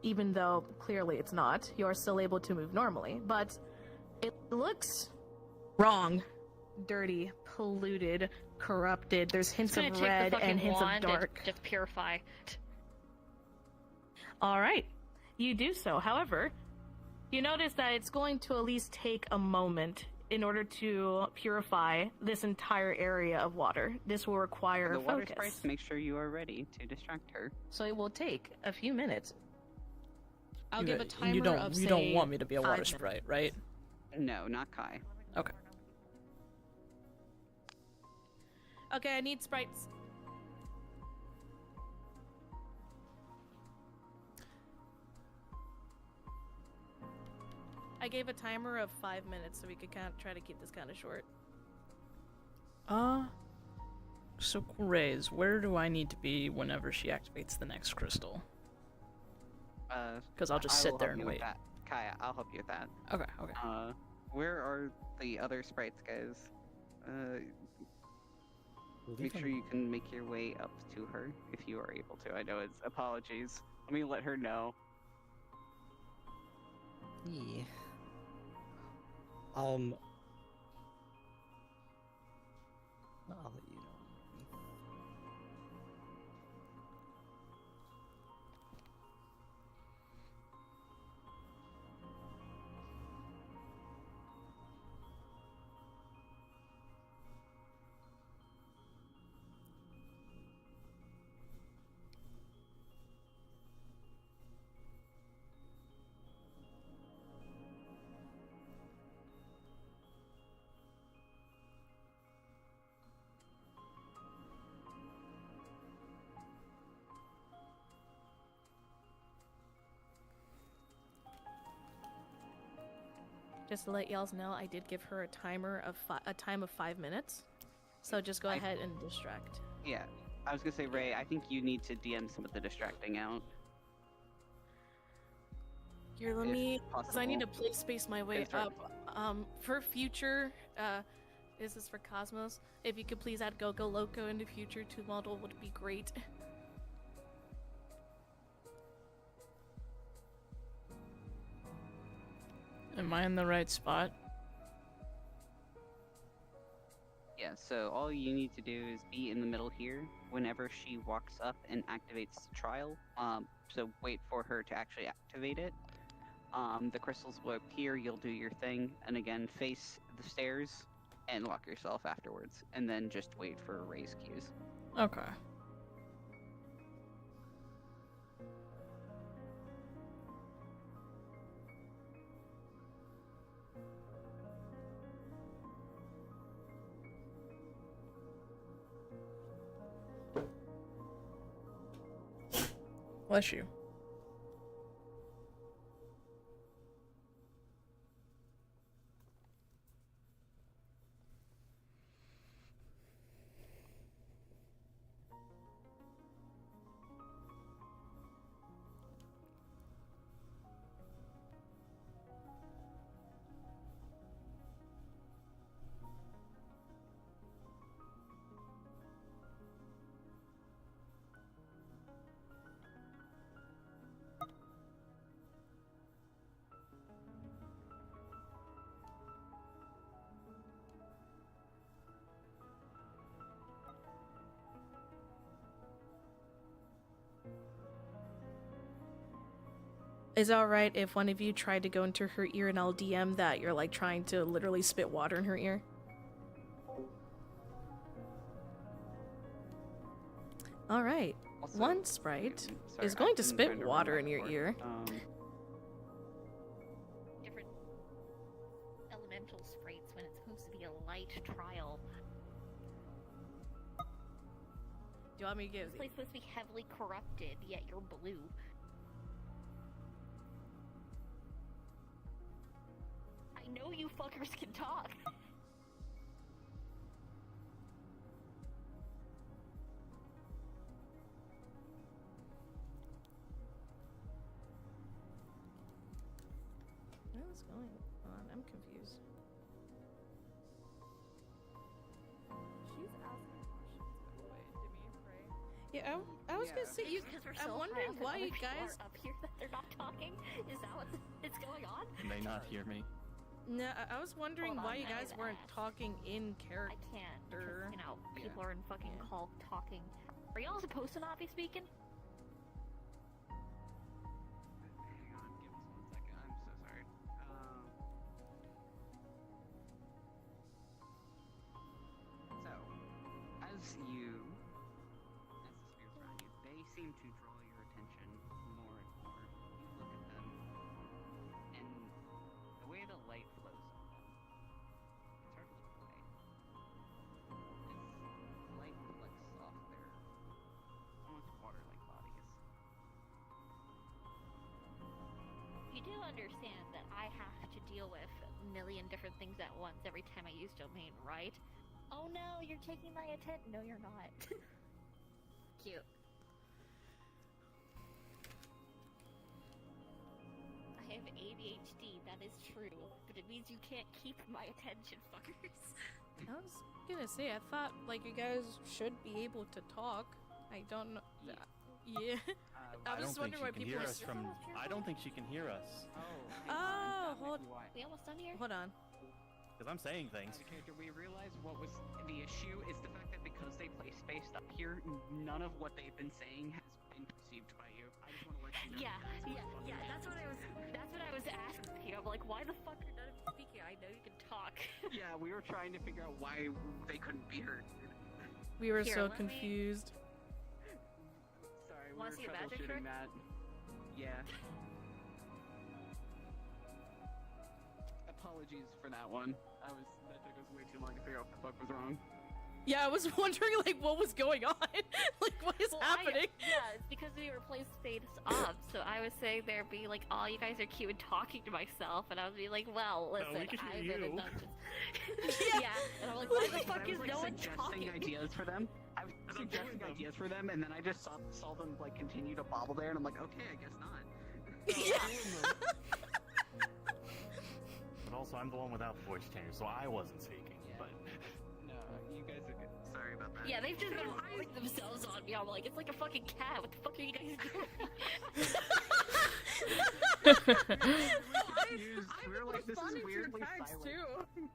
Even though clearly it's not, you're still able to move normally, but it looks wrong. Dirty, polluted, corrupted. There's hints of red and hints of dark. Just purify. Alright, you do so. However, you notice that it's going to at least take a moment in order to purify this entire area of water. This will require the water focus. sprites make sure you are ready to distract her. So it will take a few minutes. I'll give a timer And of, you don't say, want me to be a 5 water minutes. sprite, right? No, not Kai. Okay. Okay, I need sprites. I gave a timer of 5 minutes so we could try to keep this kind of short. So Raze, where do I need to be whenever she activates the next crystal? Because I'll just sit there and wait. Kaya, I'll help you with that. Okay. Where are the other sprites, guys? Make sure you can make your way up to her if you are able to. I know it's apologies. Let me let her know. Yeah. I'll let you know. Just to let y'all know, I did give her a timer of a time of 5 minutes. So just go ahead and distract. Yeah, I was gonna say, Ray, I think you need to DM some of the distracting out. Here, let If me, because I need to possible. play space my way It's right. up. For future, this is for Cosmos. If you could please add Go-Go Loco into future 2 model would be great. Am I in the right spot? Yeah, so all you need to do is be in the middle here whenever she walks up and activates trial. So wait for her to actually activate it. The crystals will appear, you'll do your thing, and again, face the stairs and lock yourself afterwards. And then just wait for raise cues. Okay. Bless you. Is it alright if one of you tried to go into her ear and I'll DM that you're like trying to literally spit water in her ear? Alright. Also, One sprite sorry, is going I've to been spit trying to water run in your back ear. and forth. Different elemental sprites when it's supposed to be a light trial. Do you want me to give This place is supposed to be heavily corrupted, yet you're blue. I know you fuckers can talk. What is going on? I'm confused. She's asking questions, by the way, Demi, right? Yeah, I was gonna say you. Because we're I'm so wondering high up why and you other people guys. are up here that they're not talking. Is that what's going on? Can they not hear me? No, I was wondering Hold why on, you I guys need to weren't ask. talking in I character. can't. Because, you know, Yeah. people are in fucking Yeah. call talking. Are y'all supposed to not be speaking? Hang on, give us 1 second. I'm so sorry. So, as the spirits around you, they seem to draw your attention more and more. You look at them, and the way the light flows on them, it's hard to look away. As light reflects off their almost water-like bodies. You do understand that I have to deal with a million different things at once every time I use domain, right? Oh no, you're taking my attention. No, you're not. Cute. I have ADHD, that is true, but it means you can't keep my attention, fuckers. I was gonna say, I thought like you guys should be able to talk. I don't know. Yeah. I was just wondering why people hear were. us from. I don't think she can hear us Oh, hold. We almost done here? Hold on. because I'm saying things. Character, we realized what was the issue is the fact that because they play spaced up here, none of what they've been saying has been perceived by you. I just want to let you know. Yeah, that's what I was asking. I'm like, why the fuck are none of you speaking? I know you can talk. Yeah, we were trying to figure out why they couldn't be heard. We were Here, so let me- confused. Sorry, we Wanna were see a magic troubleshooting trick? that. Yeah. Apologies for that one. That took us way too long to figure out what the fuck was wrong. Yeah, I was wondering like what was going on. Like what is happening? Yeah, it's because we replaced space up. So I was saying there'd be like, oh, you guys are cute and talking to myself, and I would be like, well, listen, we can I've hear been in you. dungeons. Yeah, and I'm like, why the fuck I was is like no one suggesting talking? ideas for them. I was I'm suggesting doing them. ideas for them, and then I just saw them like continue to bobble there, and I'm like, okay, I guess not. But also, I'm the one without the voice changer, so I wasn't speaking. Yeah. But No, you guys are good. Sorry about that. Yeah, they've just been rolling themselves on me. I'm like, it's like a fucking cat. What the fuck are you guys doing? We were like, this is weirdly silent. too.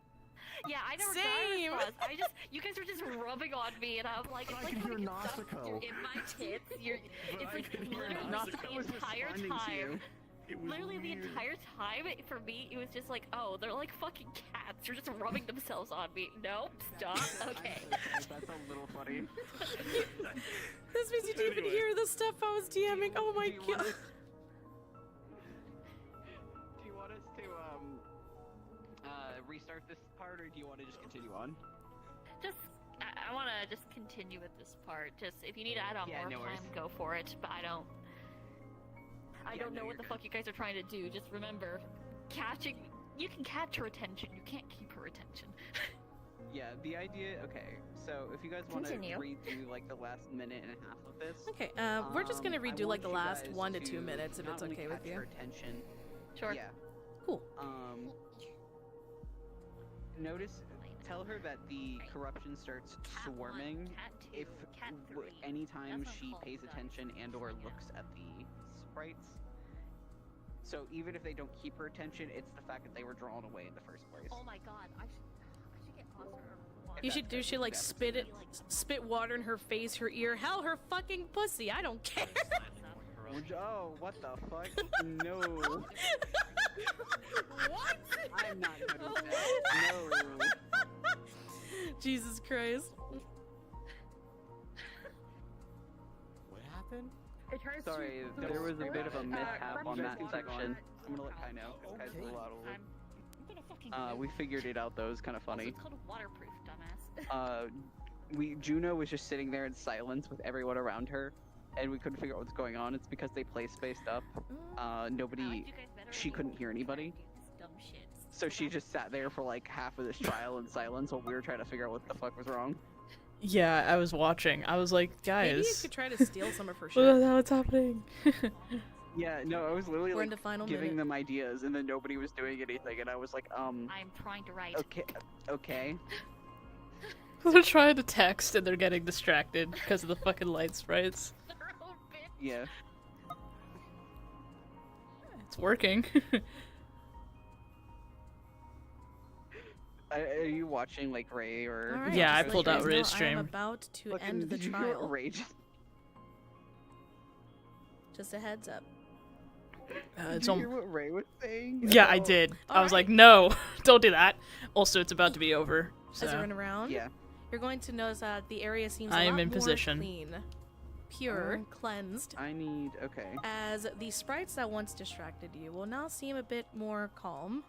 Yeah, I never Same. got a response. You guys were just rubbing on me, and I'm like, it's I like can hear having stuff Nautico. in my tits. But it's I like can hear literally Nautico the entire responding to you. time. Literally the entire time, for me, it was just like, oh, they're like fucking cats. They're just rubbing themselves on me. Nope, stop. Okay. That's a little funny. This means you didn't even hear the stuff I was DMing. Oh my god. Do you want us to restart this part, or do you want to just continue on? Just, I want to just continue with this part. Just, if you need to add on more no time, worries. go for it. But I don't know what the fuck you guys are trying to do. Just remember, you can catch her attention. You can't keep her attention. Yeah, the idea. Okay, so if you guys want to Continue. read through like the last minute and a half of this. Okay, we're just gonna I redo like the want you last guys 1 to 2 minutes if not it's only okay with catch you. her attention. Sure. Yeah. Cool. Notice. Tell her that the corruption starts Cat swarming 1, cat 2, if cat 3. anytime That's she on pays hold, attention and or Yeah. looks at the sprites. So even if they don't keep her attention, it's the fact that they were drawn away in the first place. Oh my god, I should get closer. You should do she like spit water in her face, her ear, hell, her fucking pussy. I don't care. Oh, what the fuck? No. What? I'm not good with that. No. Jesus Christ. What happened? It tries Sorry, to there was a bit of a corruption mishap on that corruption. section. I'm gonna let Kai know, because Kai's a little out of I'm gonna fucking We figured it out though, it was kind of funny. It's called waterproof, dumbass. Juno was just sitting there in silence with everyone around her, and we couldn't figure out what's going on. It's because they play spaced up. She couldn't hear anybody. Dumb shit. So she just sat there for like half of this trial in silence while we were trying to figure out what the fuck was wrong. Yeah, I was watching. I was like, guys. Maybe you could try to steal some of her What shit. the hell is happening? Yeah, no, I was literally We're in like the final giving minute. them ideas, and then nobody was doing anything, and I was like, I'm trying to write. okay. They're trying to text and they're getting distracted because of the fucking light sprites. Yeah. It's working. Are you watching like Ray or? All right, Yeah, I just pulled let you out guys know, Ray's stream. I am about to Fucking- end the did you hear what trial. Ray just- Just a heads up. It's Did you hear what Ray was saying? Yeah, I Oh. did. I was like, no, don't do that. Also, it's about to be over. As you So. run around, Yeah. you're going to notice that the area seems I a am lot in more position. clean, pure, cleansed. I need. Okay. As the sprites that once distracted you will now seem a bit more calm,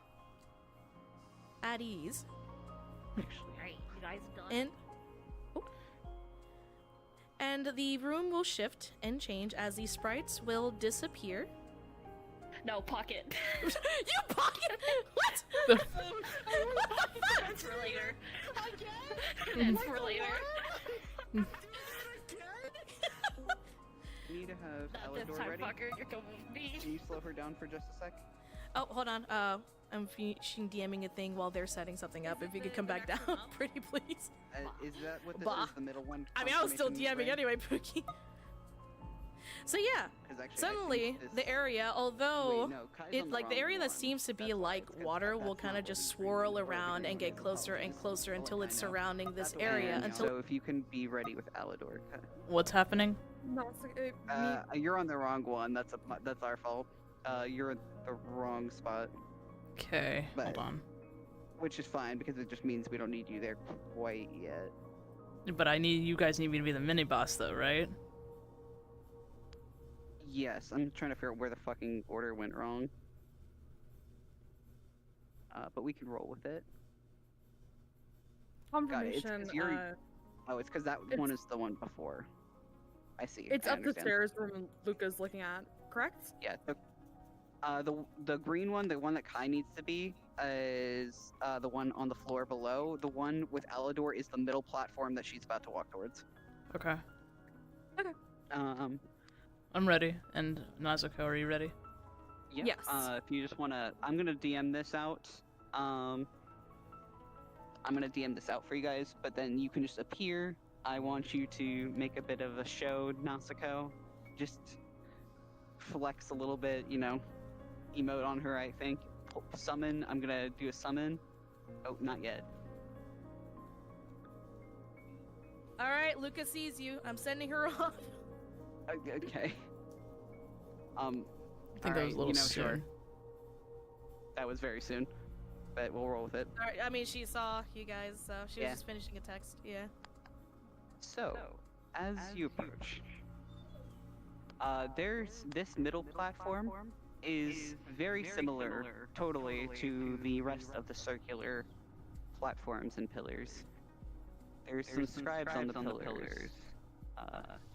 at ease, Alright, you guys done? and the room will shift and change as the sprites will disappear. No, pocket. You pocket? What? That's for later. That's for later. We need to have Not this Alidor time, ready. fucker. You're coming with me. Can you slow her down for just a sec? Oh, hold on. I'm finishing DMing a thing while they're setting something up. If you could come back down, pretty please. Is that what this Bah. is? The middle one? I mean, I was still Confirmation DMing Ray? anyway, Pookie. So yeah, 'Cause actually, I think suddenly this- the area, although Wait, no, Kai's on the like the wrong area that one. seems to be That's why like it's 'cause water will that's kind not of what just it's swirl green. around and get closer and closer until it's surrounding this area And until so if you can be ready with Alidor. What's happening? No, it's like, You're on the wrong one. That's our fault. You're in the wrong spot, Okay, But- hold on. which is fine because it just means we don't need you there quite yet. But you guys need me to be the mini boss, though, right? Yes, I'm trying to figure out where the fucking order went wrong. But we can roll with it. Got it. It's 'cause confirmation. you're- Oh, it's because that it's- one is the one before. I see. It's I up the understand. stairs from Luca's looking at, correct? Yeah. The green one, the one that Kai needs to be, is the one on the floor below. The one with Alidor is the middle platform that she's about to walk towards. Okay. Um. I'm ready. And Nazuko, are you ready? Yeah. Yes. If you just wanna, I'm gonna DM this out. I'm gonna DM this out for you guys, but then you can just appear. I want you to make a bit of a show, Natsuko. Just flex a little bit, emote on her, I think. Summon, I'm gonna do a summon. Oh, not yet. all right, Luca sees you. I'm sending her off. Okay. I think that was a little soon. Sure. That was very soon, but we'll roll with it. Alright, I mean, she saw you guys, so she was Yeah. just finishing a text. Yeah. So, as you approach, there's this middle platform is very similar, totally, to the rest of the circular platforms and pillars. There's some scribes on the pillars.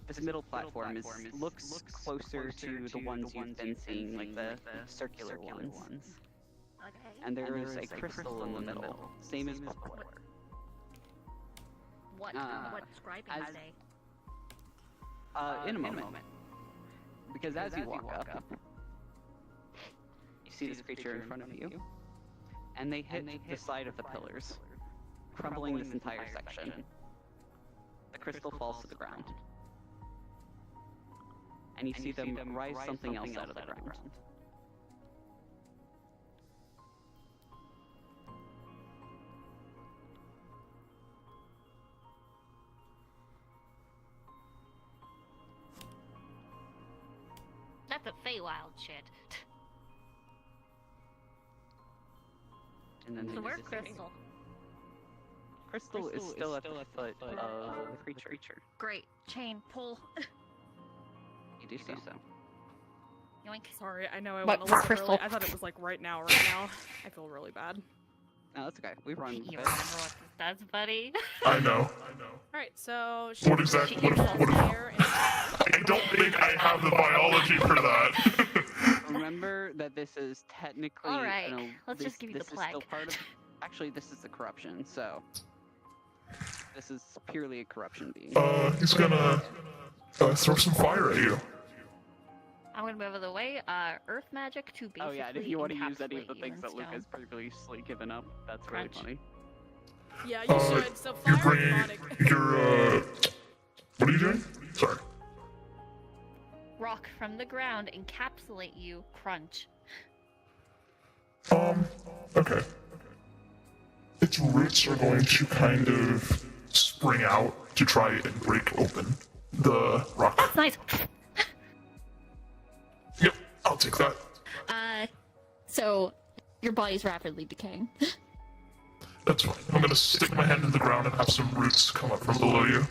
This middle platform looks closer to the ones you've been seeing, like the circular ones. Okay. And there is a crystal in the middle, same as before. What scribe as- is they? In a moment. Because as you walk up, you see this creature in front of you, and they hit the side of the pillars, crumbling this entire section. The crystal falls to the ground. And you see them rise something else out of the ground. That's a Feywild shit. And then So there's where's this Crystal? Crystal is still at the foot of the creature. Great. Chain, pull. You do so. Yoink. Sorry, I know I But went a little Crystal- early. I thought it was like right now. I feel really bad. No, that's okay. We run You with remember it. what this does, buddy? I know. Alright, so she What exactly? she What? falls in the air and I don't think I have the biology for that. Remember that this is technically. All right, you know, let's this, just give you this the is still plague. part of. Actually, this is the corruption. So this is purely a corruption being. He's gonna throw some fire at you. I'm gonna move out of the way. Earth magic to basically Oh yeah, and if you want to use any of the encapsulate things that you in Luke has stone. previously given up, that's Crunch. really funny. yeah, you should. So You're fire bringing demonic. your what are you doing? Sorry. Rock from the ground, encapsulate you, crunch. Okay. Its roots are going to kind of spring out to try and break open the rock. That's nice. Yep, I'll take that. So your body's rapidly decaying. That's fine. I'm gonna stick my hand in the ground and have some roots come up from below you.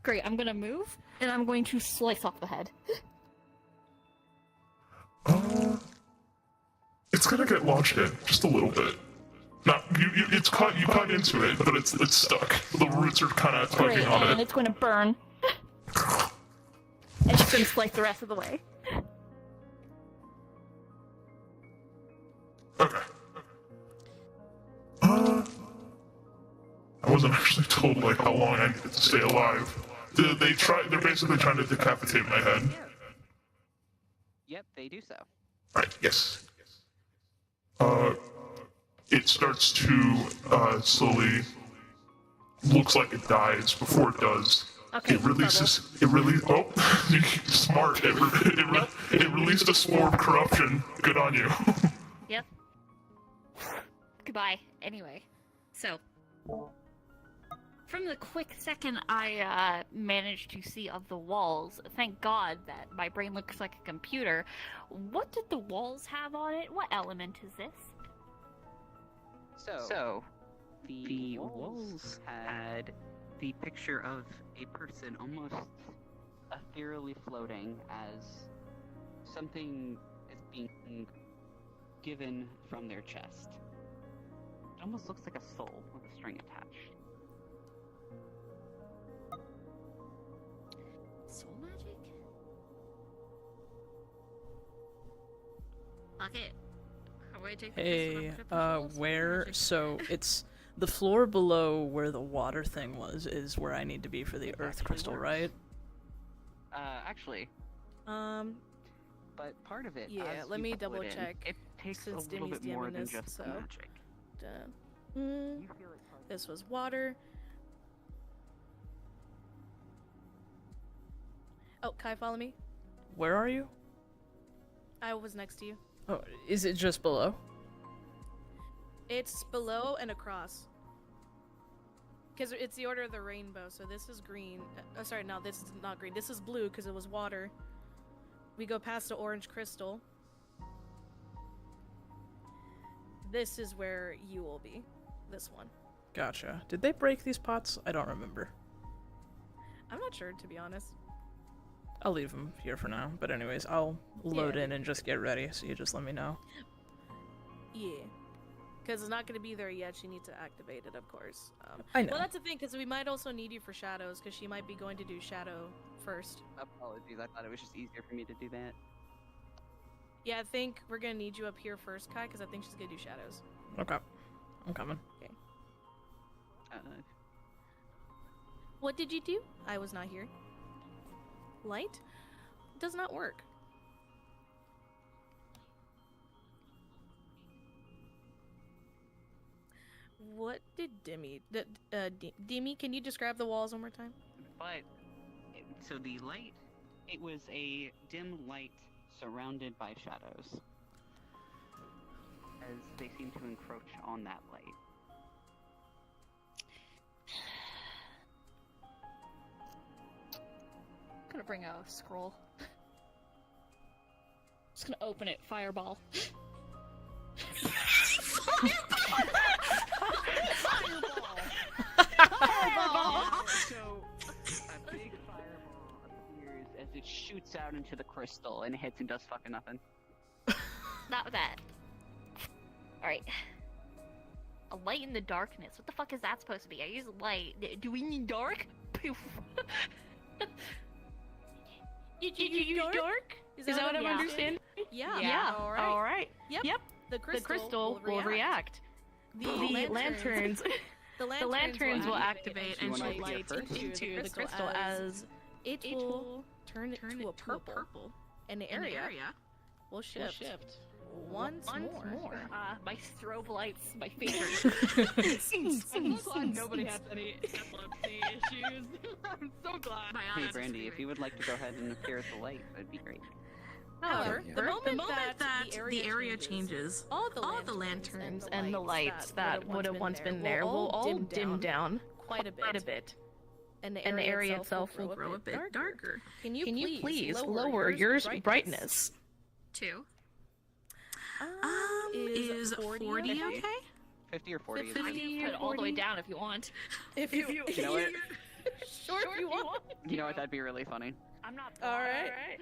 Great, I'm gonna move, and I'm going to slice off the head. It's gonna get lodged in just a little bit. Not it's caught. You caught into it, but it's stuck. The roots are kind of tugging Great, on and it. it's going to burn. And it's going to slice the rest of the way. Okay. I wasn't actually told like how long I needed to stay alive. They're basically trying to decapitate my head. Yep, they do so. Right. Yes. It starts to slowly. Looks like it dies. Before it does, Okay, it releases. It really. Oh, smart. It released a spore of corruption. Good on you. Yep. Goodbye. Anyway, so from the quick second I managed to see of the walls, thank God that my brain looks like a computer. What did the walls have on it? What element is this? So the walls had the picture of a person almost ethereally floating as something is being given from their chest. It almost looks like a soul with a string attached. Soul magic? Okay. How do I take the Hey, crystal and where? magic? So it's the floor below where the water thing was is where I need to be for the earth actually crystal, works. right? Actually, but part of it. Yeah, as let you me pull double it in, check, It takes since a little Demi's bit more DMing than this, just the so- magic. Mm, You feel it part- this was water. Oh, Kai, follow me. Where are you? I was next to you. Oh, is it just below? It's below and across. Because it's the order of the rainbow, so this is green. Sorry, no, this is not green. This is blue because it was water. we go past the orange crystal. This is where you will be. This one. Gotcha. Did they break these pots? I don't remember. I'm not sure, to be honest. I'll leave them here for now. But anyways, I'll load in and just get ready, so you just let me know. Yeah. Because it's not going to be there yet. She needs to activate it, of course. I know. Well, that's the thing, because we might also need you for shadows, because she might be going to do shadow first. Apologies, I thought it was just easier for me to do that. Yeah, I think we're going to need you up here first, Kai, because I think she's going to do shadows. Okay. I'm coming. Okay. What did you do? I was not here. Light? Does not work. What did Dimmy... Dimmy, can you describe the walls one more time? But, so the light, it was a dim light surrounded by shadows. As they seem to encroach on that light. I'm gonna bring a scroll. Just gonna open it, fireball. So, a big fireball appears as it shoots out into the crystal and hits and does fucking nothing. Not that. Alright. A light in the darkness. What the fuck is that supposed to be? I use light. Do we need dark? Poof. You use dark? Is that what I'm understanding? Yeah. Alright. Yep. The crystal will react. The lanterns the lanterns will activate and shoot light into the crystal as it will turn it to a purple. And the area will shift. Once more. My strobe lights, my favorite. I'm so glad nobody has any epilepsy issues. I'm so glad. Hey Brandy, if you would like to go ahead and appear as the light, that'd be great. However, the moment that the area changes, all the lanterns and the lights that would have once been there will all dim down quite a bit. And the area itself will grow a bit darker. Can you please lower your brightness? 2. Is 40 okay? 50 or 40 is 50 put it all the way down if you want. If you know what? Sure, if you want. You know what? That'd be really funny. I'm not. All right.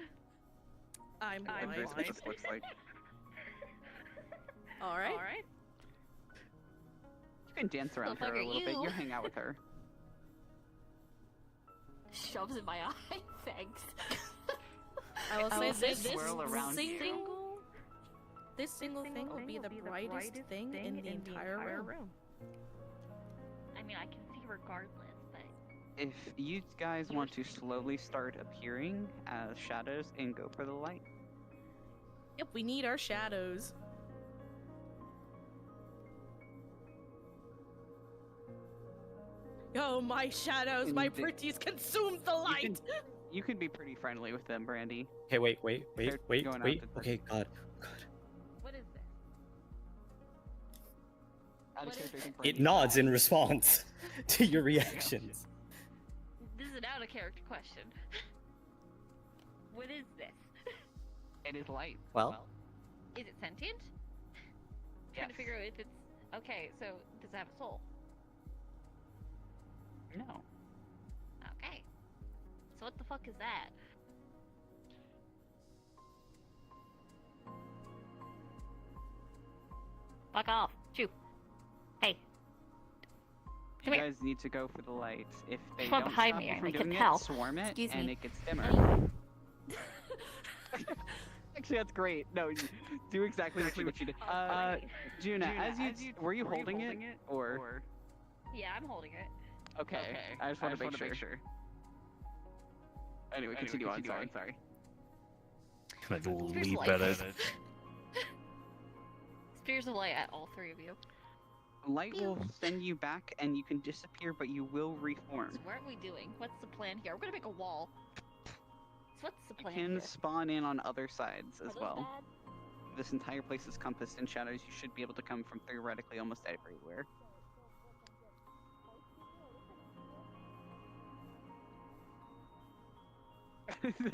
I'm Here's what this looks like. All right. You can dance around her a little bit. You hang out with her. Shoves in my eye. Thanks. I will say this swirl around this single thing will be the brightest thing in the entire room. I mean, I can see regardless, but If you guys want to slowly start appearing as shadows and go for the light. Yep, we need our shadows. Oh, my shadows, my pretties consumed the light! You can be pretty friendly with them, Brandy. Okay, wait. They're going out to- Okay, God. what is this? Out of character, I think It Brandy- nods in response to your reactions. This is an out of character question. What is this? It is light. Well, Is it sentient? Trying to figure out if it's okay. So does it have a soul? No. Okay. So what the fuck is that? Fuck off. Shoo. Hey. You guys need to go for the light. If they Come don't behind stop me, you I from can doing tell. it, swarm it, Excuse and me. it gets dimmer. Actually, that's great. No, do exactly what you did. Juna, as you were you holding it, or? Yeah, I'm holding it. Okay. I just want to make sure. Anyway, continue on. Sorry. Can I Here's leap light. at it? Spears of light at all 3 of you. Light will send you back, and you can disappear, but you will reform. So what are we doing? What's the plan here? We're gonna make a wall. So what's the You plan can here? spawn in on other sides Are as those well. bad? This entire place is compassed in shadows. You should be able to come from theoretically almost everywhere.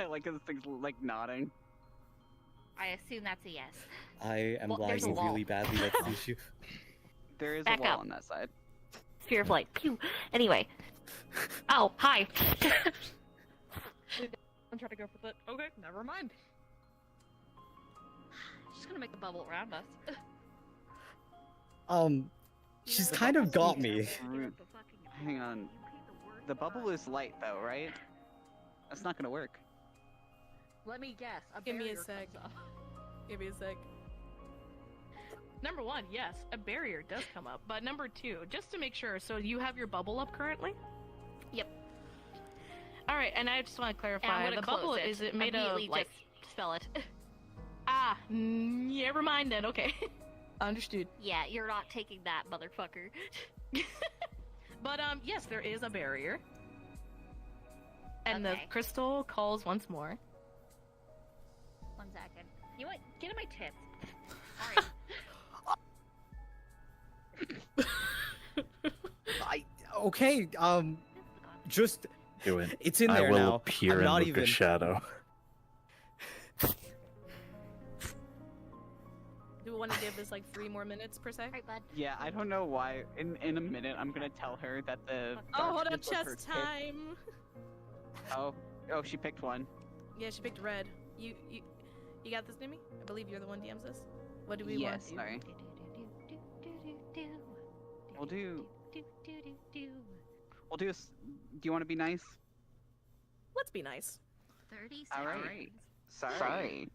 Like this thing's like nodding. I assume that's a yes. I am Well, there's a lagging wall. really badly. That's the issue. There is Back a wall up. on that side. Sphere of light. Pew. Anyway. Oh, hi. I'm trying to go for the. Okay, never mind. Just gonna make a bubble around us. She's kind of got me. Hang on. The bubble is light, though, right? That's not gonna work. Let me guess. Give me a barrier sec. comes up. Give me a sec. Number one, yes, a barrier does come up. But number two, just to make sure, so you have your bubble up currently? Yep. All right, and I just want to And I'm clarify: gonna the close bubble it. is it made of Immediately like? just spell it. Never mind then. Okay, understood. Yeah, you're not taking that, motherfucker. But yes, there is a barrier, and the Okay. crystal calls once more. 1 second. You know what? Get in my tits. Okay, just Do it. it's in I there will now. appear I'm in not with even. the shadow. Do we want to give this like 3 more minutes per se? Alright, bud. Yeah, I don't know why. In a minute, I'm gonna tell her that the. Oh, hold up, darkness of her chess tip- time. Oh, she picked one. Yeah, she picked red. You got this, Nimmy? I believe you're the one DMs this. What do we want? Yes, sorry. We'll do. We'll do. Do you want to be nice? Let's be nice. 30 All seconds. right. Sorry.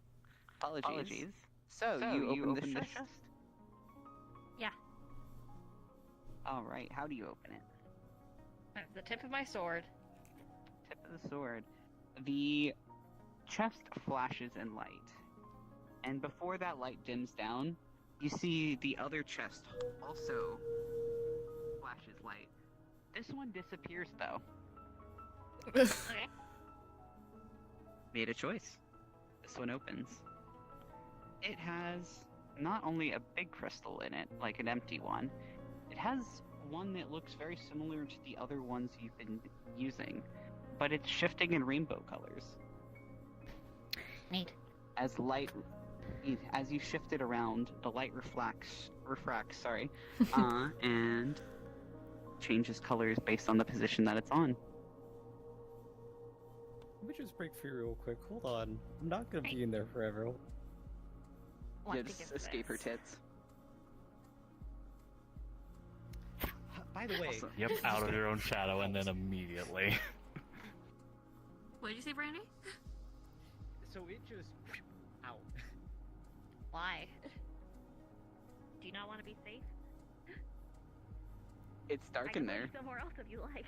Apologies. So you open this chest? Yeah. All right. How do you open it? That's the tip of my sword. Tip of the sword. The chest flashes in light, and before that light dims down, you see the other chest also flashes light. This one disappears though. Okay. Made a choice. This one opens. It has not only a big crystal in it, like an empty one, it has one that looks very similar to the other ones you've been using, but it's shifting in rainbow colors. Neat. As you shift it around, the light refracts, and changes colors based on the position that it's on. Let me just break free real quick. Hold on. I'm not gonna be in there forever. Yeah, just escape her tits. By the way, Yep, out of your own shadow, and then immediately. What did you say, Brandy? so it just out. Why? Do you not want to be safe? It's I dark can in put you there. somewhere else if you like.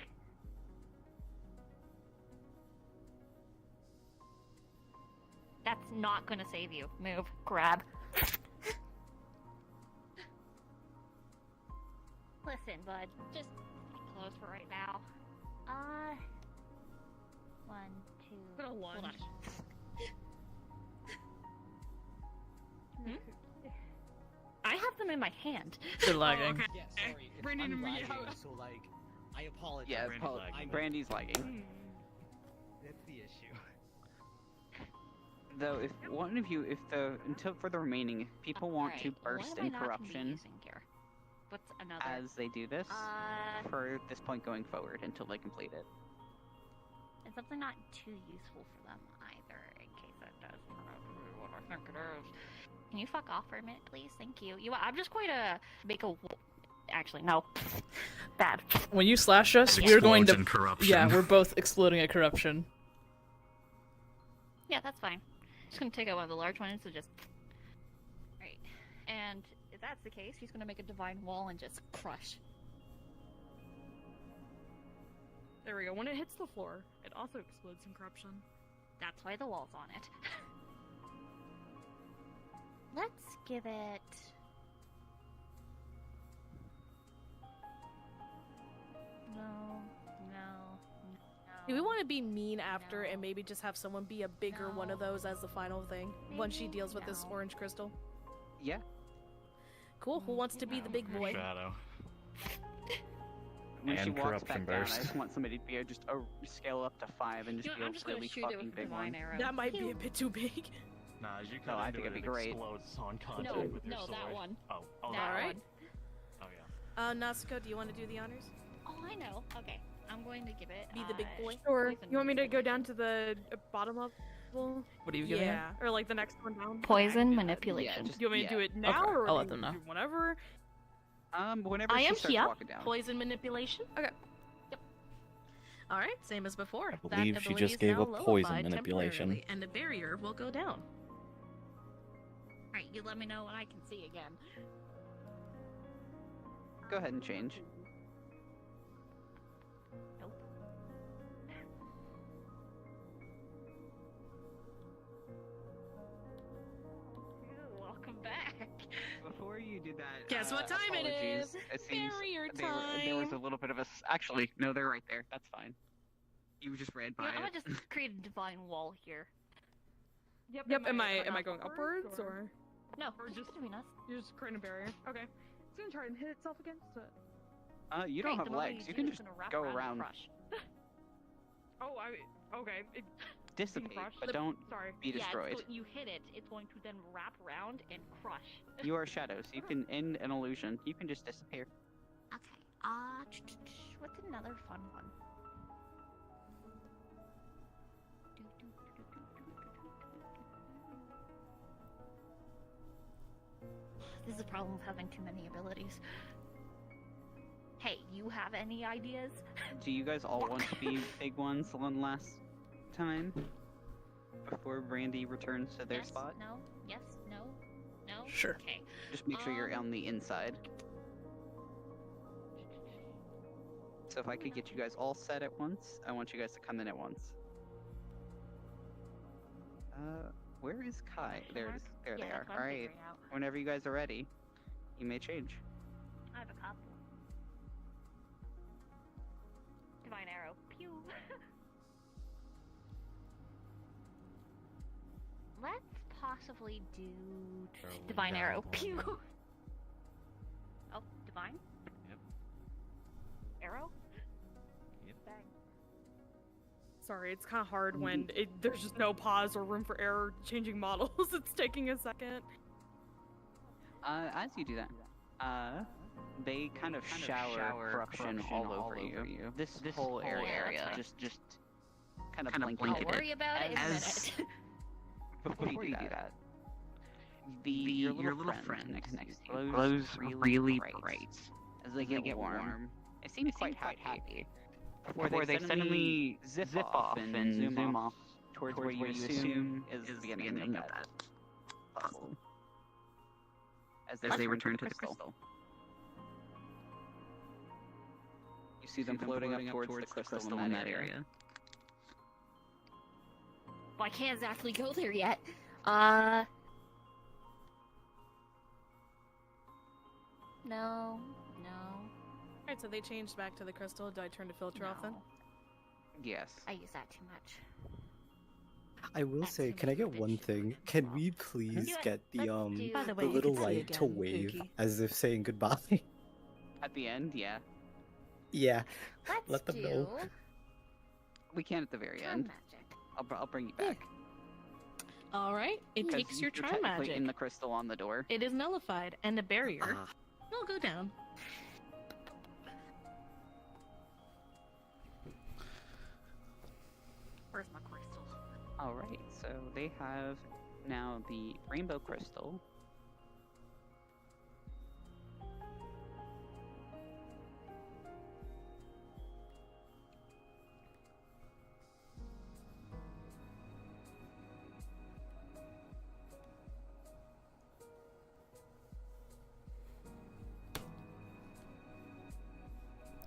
That's not gonna save you. Move. Grab. Listen, bud. Just close for right now. 1, 2. Put a Hold lunge. on. I have them in my hand. They're lagging. okay. Yeah, sorry. Brandon I'm and me lagging, out. so like, I apologize. Yeah, Brandy's lagging. Brandy's lagging. That's the issue. Though, if one of you, until for the remaining, if people want to Alright, burst what am I in not gonna be corruption using here? What's another? as they do this, for this point going forward until they complete it. It's something not too useful for them either, in case it does turn out to be what I think it is. Can you fuck off for a minute, please? Thank you. I'm just going to make a. Actually, no. Bad. When you slash us, we're going to. Explodes in corruption. Yeah, we're both exploding at corruption. Yeah, that's fine. Just gonna take out one of the large ones, so just. Right. And if that's the case, he's gonna make a divine wall and just crush. There we go. When it hits the floor, it also explodes in corruption. That's why the wall's on it. Let's give it. No. Do we want to be mean after and maybe just have someone be a bigger one of those as the final thing once she deals with this orange crystal? Yeah. Cool. Who wants to be the big boy? Shadow. When she And walks corruption back down, burst. I just want somebody to be just scale up to 5 and just You know, I'm be just a gonna really shoot it fucking with a big divine one. arrow. That might be a bit too big. Nah, as you No, cut I into think it, it'd be it great. explodes on contact No, with your no, sword. that one. Oh, That that one. Oh yeah. Natsuko, do you want to do the honors? Oh, I know. Okay, I'm going to give it. Be the big boy. Sure. Poison You want me to go down manipulation. to the bottom level? What are you giving Yeah, or like the next one down. Poison manipulation. Yeah, just, Do you want me to do it now, Okay, or I'll do let you them know. do whenever? Whenever I she am starts here. walking down. Poison manipulation. Okay. Yep. All right, same as before. I believe that she ability just is gave now up poison nullified manipulation. temporarily, and a barrier will go down. Alright, you let me know when I can see again. Go ahead and change. Nope. Welcome back. Before you do that, Guess what time it apologies. is? It seems Barrier there was a time. little bit of a. Actually, no, they're right there. That's fine. You just ran by I'm gonna it. just create a divine wall here. Yep. Am I going upwards or? No, Or just just- between us. You're just creating a barrier. Okay. It's gonna try and hit itself against it. You Great, don't have the more legs. You do, can it's just gonna wrap go and around, crush. Oh, okay. dissipate, crush? but don't Sorry. be destroyed. Yeah, so you hit it, it's going to then wrap around and crush. You are shadows. You can end an illusion. You can just disappear. Okay, what's another fun one? This is the problem with having too many abilities. Hey, you have any ideas? Do you guys all want to be big ones one last time before Brandy returns to their Yes, spot? No? Yes? No? No? Sure. Okay. Just make sure you're on the inside. So if I could get you guys all set at once, I want you guys to come in at once. Where is Kai? There it is. There Yeah, they that's are. what I'm Alright. figuring out. Whenever you guys are ready, you may change. I have a couple. Divine arrow. Pew! Let's possibly do divine arrow. Pew! Oh, divine? Yep. Arrow? Yep. Bang. Sorry, it's kind of hard when there's just no pause or room for error changing models. It's taking a second. As you do that, they kind of shower corruption all over you. This whole area just kind of blanketed I'll worry about it in a as- minute. Before you do that, your little friend next to you glows really bright as they get warm. It seems quite happy. Before they suddenly zip off and zoom off towards where you assume is the beginning of that puzzle. As they return to the crystal. You see them floating up towards the crystal in that area. Well, I can't exactly go there yet. No. Alright, so they changed back to the crystal. Do I turn the filter off then? No. Yes. I use that too much. I will That's say, too can I much get bitch one shit. thing? Can we please You know get what? the Let's do- By the the little light to wave as if saying goodbye? At the end, yeah. Yeah. Let's Let them do know. We can at the very time end. magic. I'll bring you back. All right, it 'Cause takes your you're charm technically magic. in the crystal on the door. It is nullified, and a barrier Ah. will go down. Where's my crystal? Alright, so they have now the rainbow crystal.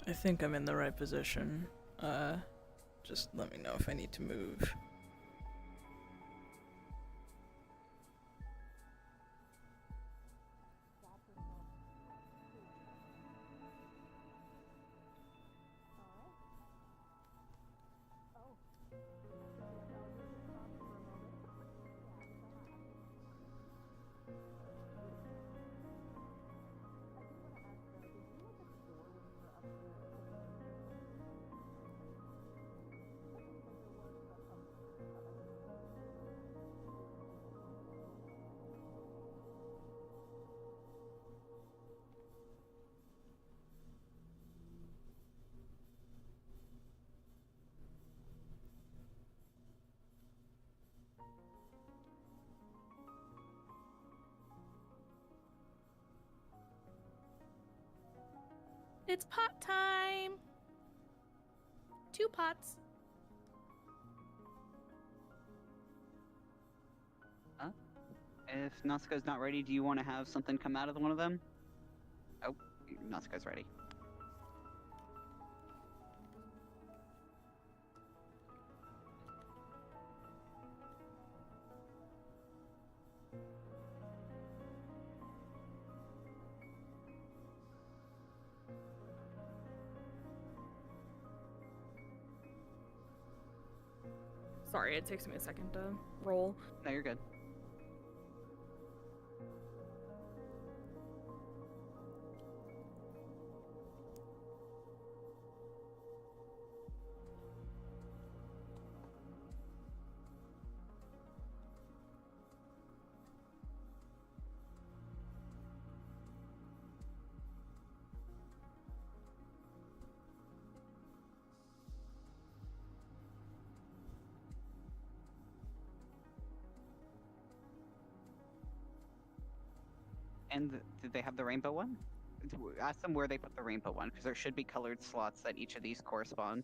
I think I'm in the right position. Just let me know if I need to move. It's pot time. 2 pots. If Natsuko's not ready, do you want to have something come out of one of them? Oh, Natsuko's ready. Sorry, it takes me a second to roll. No, you're good. And did they have the rainbow one? Ask them where they put the rainbow one, because there should be colored slots that each of these correspond.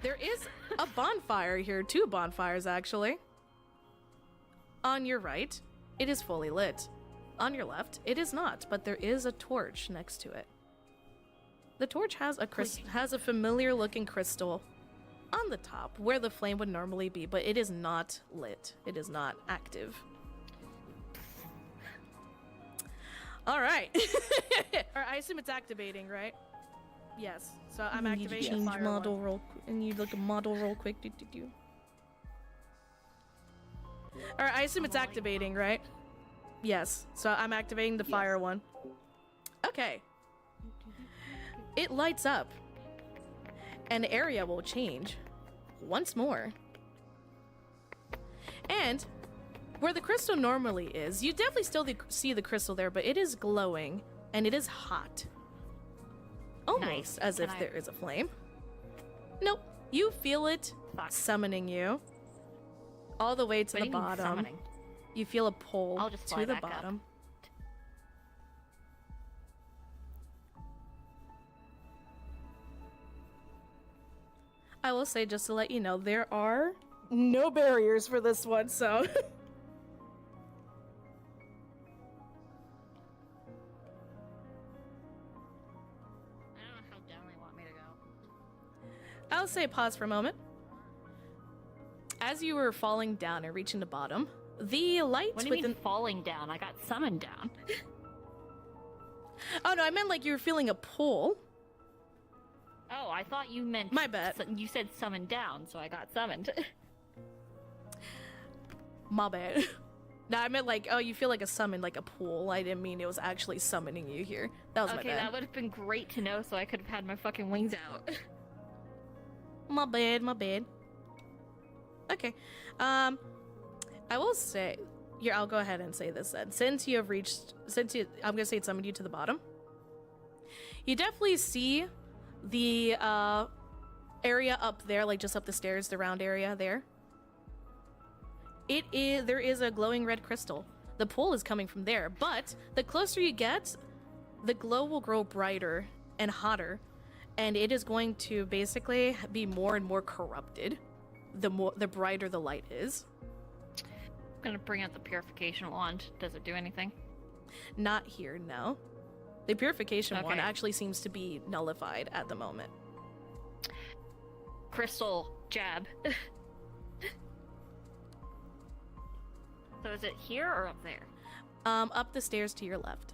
There is a bonfire here, 2 bonfires actually. On your right, it is fully lit. On your left, it is not, but there is a torch next to it. The torch has a familiar looking crystal on the top where the flame would normally be, but it is not lit. It is not active. All right. I assume it's activating, right? Yes. So I'm activating the fire model one. And you look a model real quick. All right. I assume it's activating, right? Yes. So I'm activating the fire one. Okay. It lights up. And the area will change once more. And where the crystal normally is, you definitely still see the crystal there, but it is glowing and it is hot. Almost as if there is a flame. Nope. You feel it summoning you all the way to the bottom. You feel a pull I'll just to the bottom. I will say, just to let you know, there are no barriers for this one, so I'll say pause for a moment. As you were falling down and reaching the bottom, the light What do you mean falling down? I got summoned down. Oh no, I meant like you were feeling a pull. Oh, I thought you meant... My bad. You said summoned down, so I got summoned. My bad. No, I meant like, oh, you feel like a summon, like a pull. I didn't mean it was actually summoning you here. That was my bad. Okay, that would have been great to know, so I could have had my fucking wings out. My bad, my bad. Okay. I will say, here, I'll go ahead and say this then. Since you have reached, I'm gonna say it summoned you to the bottom. You definitely see the area up there, like just up the stairs, the round area there. There is a glowing red crystal. The pull is coming from there, but the closer you get, the glow will grow brighter and hotter, and it is going to basically be more and more corrupted the brighter the light is. I'm gonna bring out the purification wand. Does it do anything? Not here, no. The purification wand Okay. actually seems to be nullified at the moment. Crystal jab. So is it here or up there? Up the stairs to your left.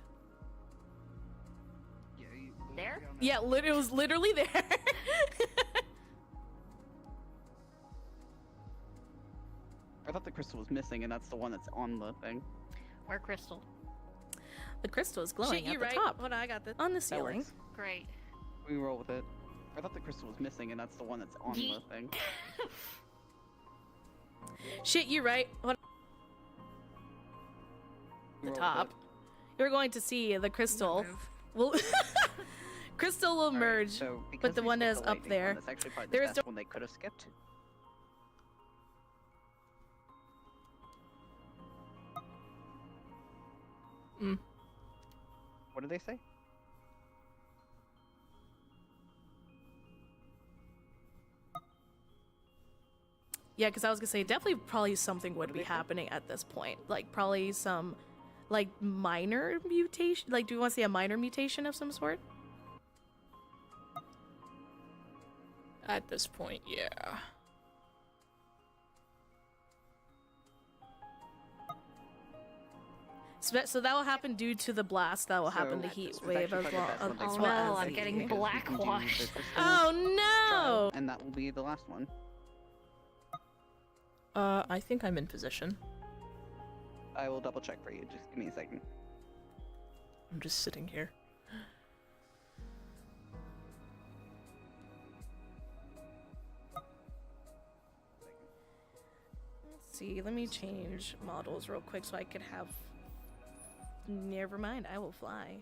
There? Yeah, it was literally there. I thought the crystal was missing, and that's the one that's on the thing. Where crystal? The crystal is glowing Shit, at you the right. top. Hold on, I got this. On the That ceiling. works. Great. We roll with it. I thought the crystal was missing, and that's the one that's on the Yeet. thing. Shit, you right. Hold We the roll with top. it. You're going to see the crystal will crystal will Alright, merge, so because but the we one skipped that's the up lightning there. one, that's actually probably the There is best one they could have skipped. What did they say? Yeah, because I was gonna say definitely probably something would be happening at this point. Like probably some like minor mutation. Like, do you want to see a minor mutation of some sort? At this point, yeah. So that will happen due to the blast. That will happen, the So, heat it's wave actually as probably the well. best one they As Oh could well have no, as I'm done, the- getting because we can do blackwashed. the crystal Oh trial, no! and that will be the last one. I think I'm in position. I will double check for you. Just give me a second. I'm just sitting here. Let's see. Let me change models real quick so I could have. Never mind. I will fly.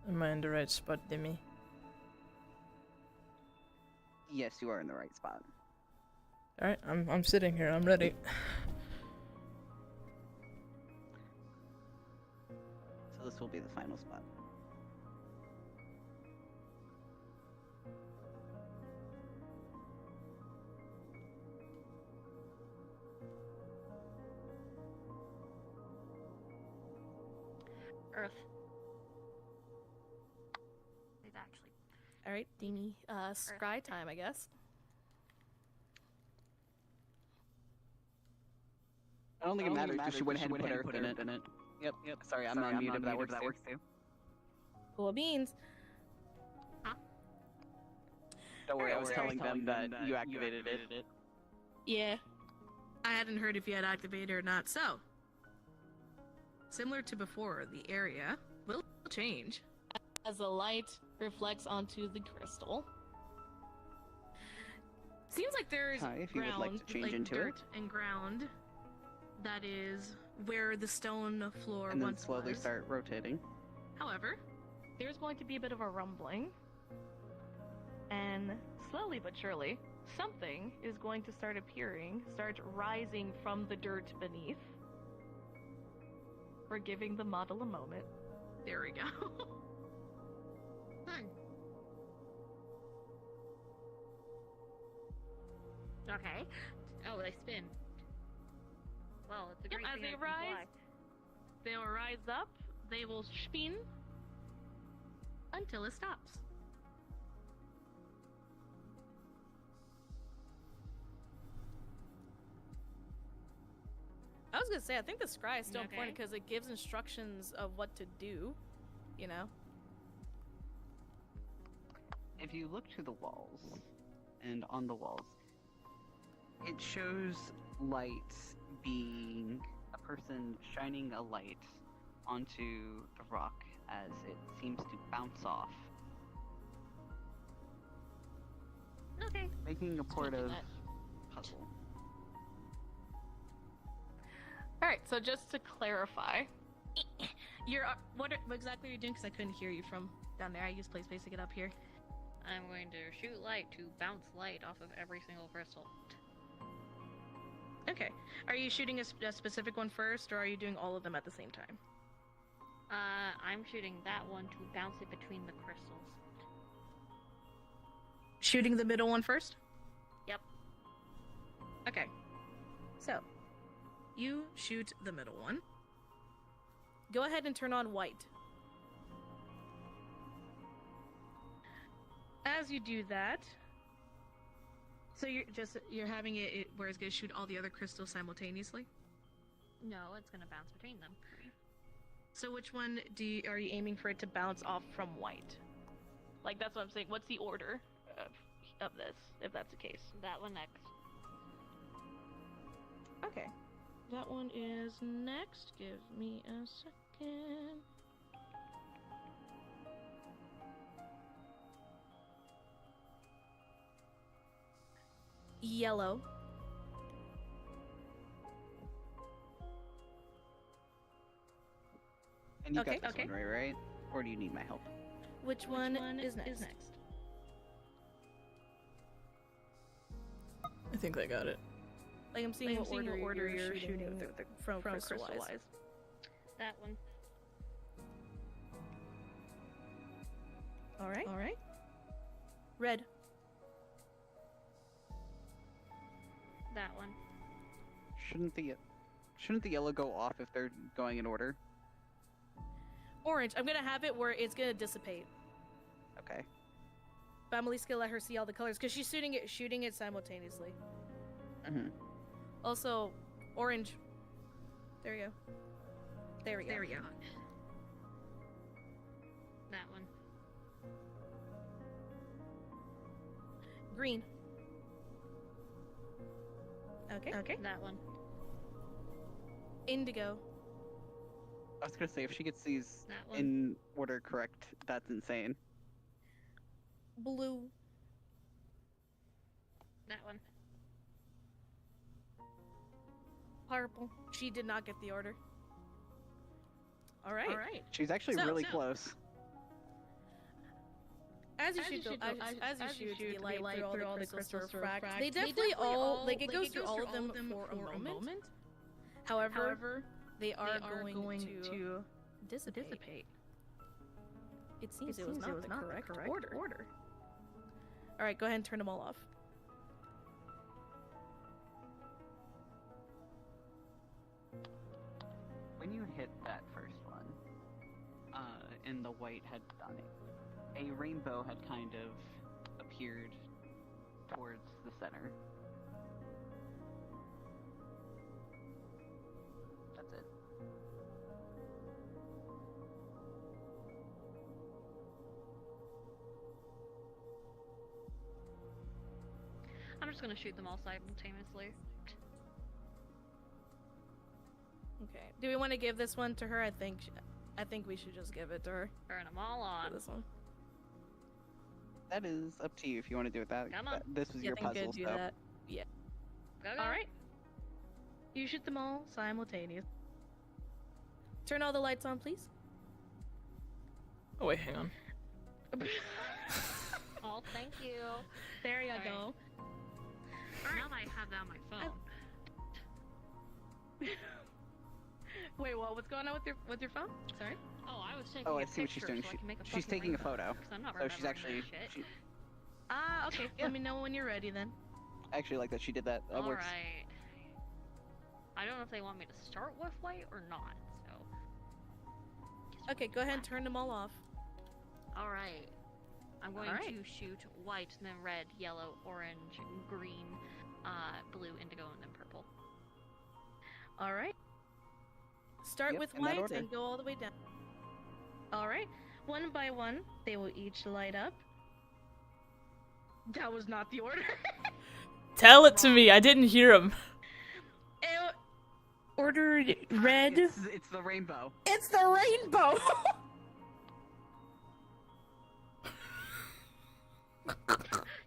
Am I in the right spot, Demi? Yes, you are in the right spot. Alright, I'm sitting here, I'm ready. So this will be the final spot. Earth. It's actually. All right, Dini. Scry time, I guess. I don't think it matters because she went ahead and put Earth in it. Yep. Sorry, I'm not muted, but that works too. Cool beans. Don't worry, I was Alright. telling them that you activated it. Yeah. I hadn't heard if you had activated or not. So, similar to before, the area will change as the light reflects onto the crystal. Seems like there is Hi, if you would like to change into dirt it. and ground. That is where the stone floor And then once slowly was. start rotating. However, there's going to be a bit of a rumbling, and slowly but surely, something is going to start appearing, start rising from the dirt beneath. We're giving the model a moment. There we go. Okay. Oh, they spin. Well, it's a Yep, great as thing they I can rise, fly. they will rise up, they will spin until it stops. I was gonna say, I think the scry is still important because it gives instructions of what to do, you know? If you look to the walls, and on the walls, it shows light being a person shining a light onto the rock as it seems to bounce off, Okay. making a port looking of at- puzzle. right, so just to clarify, you're what exactly are you doing? Because I couldn't hear you from down there. I used play space to get up here. I'm going to shoot light to bounce light off of every single crystal. Okay. Are you shooting a specific one first, or are you doing all of them at the same time? I'm shooting that one to bounce it between the crystals. Shooting the middle one first? Yep. Okay. So, you shoot the middle one. Go ahead and turn on white. As you do that, so you're having it where it's gonna shoot all the other crystals simultaneously? No, it's gonna bounce between them. So which one are you aiming for it to bounce off from white? Like, that's what I'm saying. What's the order of this, if that's the case? That one next. Okay. That one is next. Give me a second. Yellow. And you Okay, got this one right? Or do you need my help? Which one is next? I think I got it. Like, I'm seeing what order you're shooting from crystal-wise. That one. Alright. Red. That one. Shouldn't the yellow go off if they're going in order? Orange. I'm gonna have it where it's gonna dissipate. Okay. But I'm at least gonna let her see all the colors, because she's shooting it simultaneously. Mm-hmm. Also, orange. There you go. There we go. That one. Green. Okay. That one. Indigo. I was gonna say, if she gets these That one. in order correct, that's insane. Blue. That one. Purple. She did not get the order. Alright. She's actually really close. As you shoot, the light through all the crystals to refract. They definitely all, like, it goes through all of them for a moment. However, they are going to dissipate. It seems it was not the correct order. Alright, go ahead and turn them all off. When you hit that first one, and the white had done it, a rainbow had kind of appeared towards the center. That's it. I'm just gonna shoot them all simultaneously. Okay. Do we want to give this one to her? I think we should just give it to her. Burn them all on. This one. That is up to you if you want to do it that. Come on. This was your puzzle, do so. that. Yeah. Go, go. Alright. You shoot them all simultaneously. Turn all the lights on, please. Oh wait, hang on. Oh, thank you. There you Alright. go. Now that I have that on my phone. Wait, what's going on with your phone? Sorry. Oh, I was taking Oh, a I see what she's picture doing. so I can make a She's fucking taking a rainbow, photo. 'cause I'm not So she's remembering actually. that shit. Okay. Yeah. Let me know when you're ready then. I actually like that she did that. That works. Alright. I don't know if they want me to start with white or not, so. Okay, go ahead and turn them all off. Alright. I'm going Alright. to shoot white, and then red, yellow, orange, green, blue, indigo, and then purple. Alright. Start Yep, with in that white order. and go all the way down. Alright. One by one, they will each light up. That was not the order. Tell it to me. I didn't hear him. Ordered red. It's the rainbow. It's the rainbow!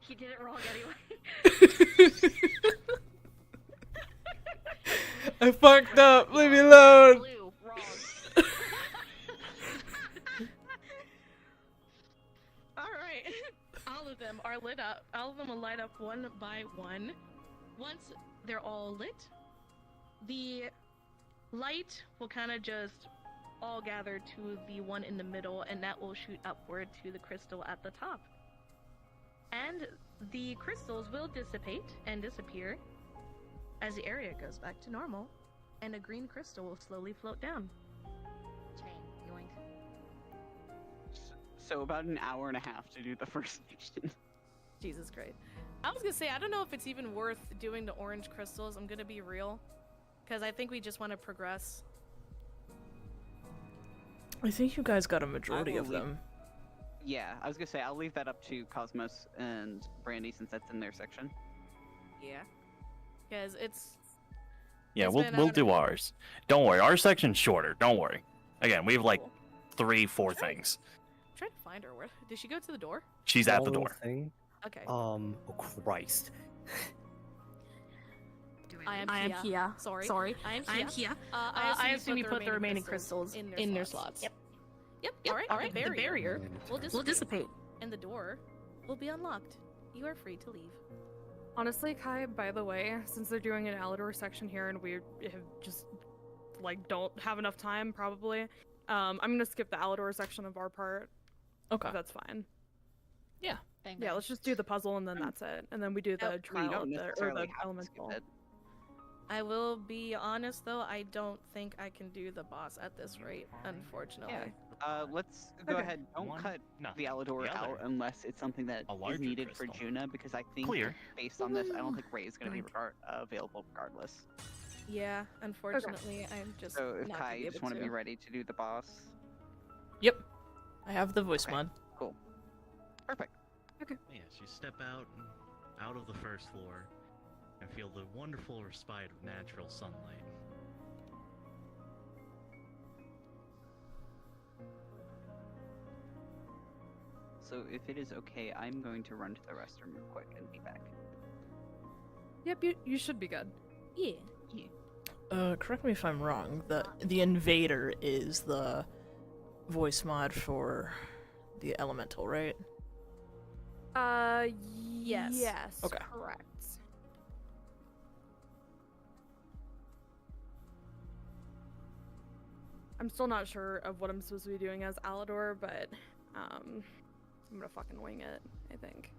He did it wrong anyway. I fucked up. Leave me alone. Blue, wrong. Alright. All of them are lit up. All of them will light up one by one. Once they're all lit, the light will kind of just all gather to the one in the middle, and that will shoot upward to the crystal at the top. And the crystals will dissipate and disappear as the area goes back to normal, and a green crystal will slowly float down. Chain, yoink. So about an hour and a half to do the first mission. Jesus Christ. I was gonna say, I don't know if it's even worth doing the orange crystals. I'm gonna be real. Because I think we just want to progress. I think you guys got a majority of them. Yeah, I was gonna say, I'll leave that up to Cosmos and Brandy since that's in their section. Yeah. Because it's... Yeah, it's we'll been do out- ours. Don't worry, our section's shorter. Don't worry. Again, we have like Cool. 3-4 things. I'm trying to find her. Where did she go to the door? She's at the One little door. Thing. Okay. Oh Christ. I am I am Kia. Kia. Sorry. I am Kia. I assume you put the remaining crystals in their slots. Yep. Yep. All right. The barrier will dissipate. And the door will be unlocked. You are free to leave. Honestly, Kai, by the way, since they're doing an Alador section here and we have just, like, don't have enough time, probably, I'm gonna skip the Alador section of our part. Okay. If that's fine. Yeah. Bang, Yeah, bang. let's just do the puzzle and then that's it. And then we do the You trial don't of the, or necessarily the have to skip elemental. it. I will be honest though, I don't think I can do the boss at this rate, unfortunately. Yeah. Let's go Okay. ahead. Don't One- cut no, the Alador the other. out unless it's something that A is larger needed crystal. for Juna, because I think Clear. based on this, I don't think Ray is going to be available regardless. Yeah, unfortunately, I'm just So if not Kai, gonna be you just able want to be ready to do the boss. Yep. I have the voice Okay. mod. Cool. Perfect. Yes, you step out of the first floor, and feel the wonderful respite of natural sunlight. So if it is okay, I'm going to run to the restroom real quick and be back. Yep, you should be good. Yeah. Correct me if I'm wrong. The Invader is the voice mod for the Elemental, right? Yes. Yes. Okay. Correct. I'm still not sure of what I'm supposed to be doing as Alador, but I'm gonna fucking wing it, I think.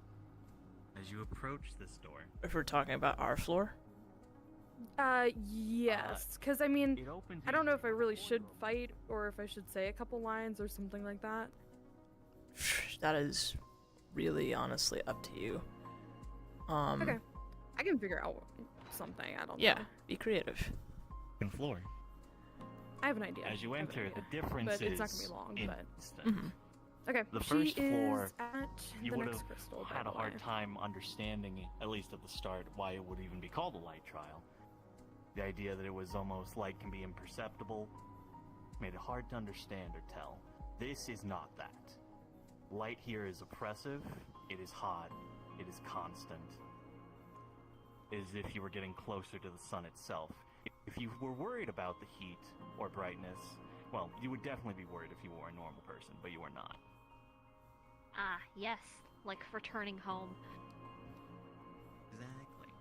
As you approach this door, If we're talking about our floor. Yes, because I mean, it opens. I don't know if I really should fight or if I should say a couple lines or something like that. That is really honestly up to you. Okay, I can figure out something. I don't Yeah, know. be creative. Second floor. I have an idea. As you I have an enter, idea. the difference But is it's not gonna be long, but- instant. Mhm. Okay, The she first floor, is at You the would next have crystal. by had the a hard way. time understanding, at least at the start, why it would even be called a light trial. The idea that it was almost light can be imperceptible made it hard to understand or tell. This is not that. Light here is oppressive, it is hot, it is constant. As if you were getting closer to the sun itself. If you were worried about the heat or brightness, well, you would definitely be worried if you were a normal person, but you are not. Ah, yes, like returning home. Exactly.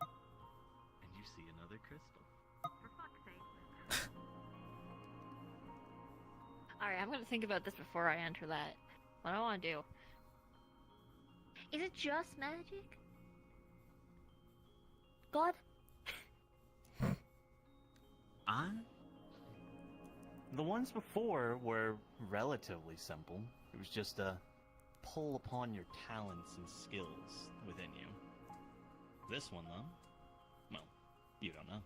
And you see another crystal. For fuck's sake. Alright, I'm gonna think about this before I enter that. What do I want to do? Is it just magic? God? The ones before were relatively simple. It was just a pull upon your talents and skills within you. This one, though, well, you don't know.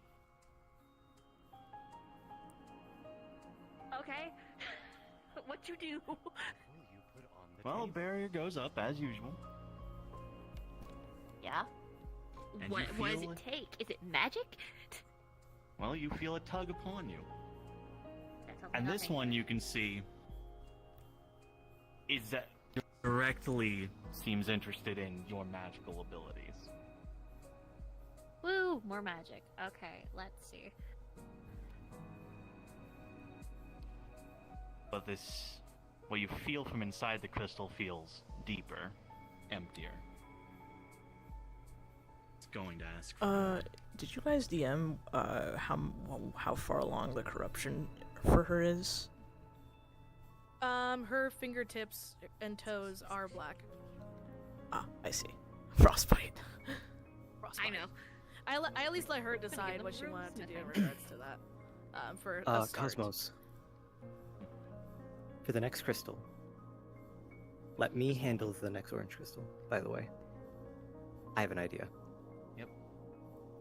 Okay. What you do? Well, a barrier goes up as usual. Yeah. And What you does feel it take? Is it magic? Well, you feel a tug upon you. That sounds And like this nothing. one you can see is that directly seems interested in your magical abilities. Woo! More magic. Okay, let's see. But what you feel from inside the crystal feels deeper, emptier. It's going to ask for Did you guys DM how far along the corruption for her is? Her fingertips and toes are black. Ah, I see. Frostbite. Frostbite. I know. I at least let her decide what she wanted to do in regards to that. For a start. Cosmos. For the next crystal, let me handle the next orange crystal, by the way. I have an idea. Yep.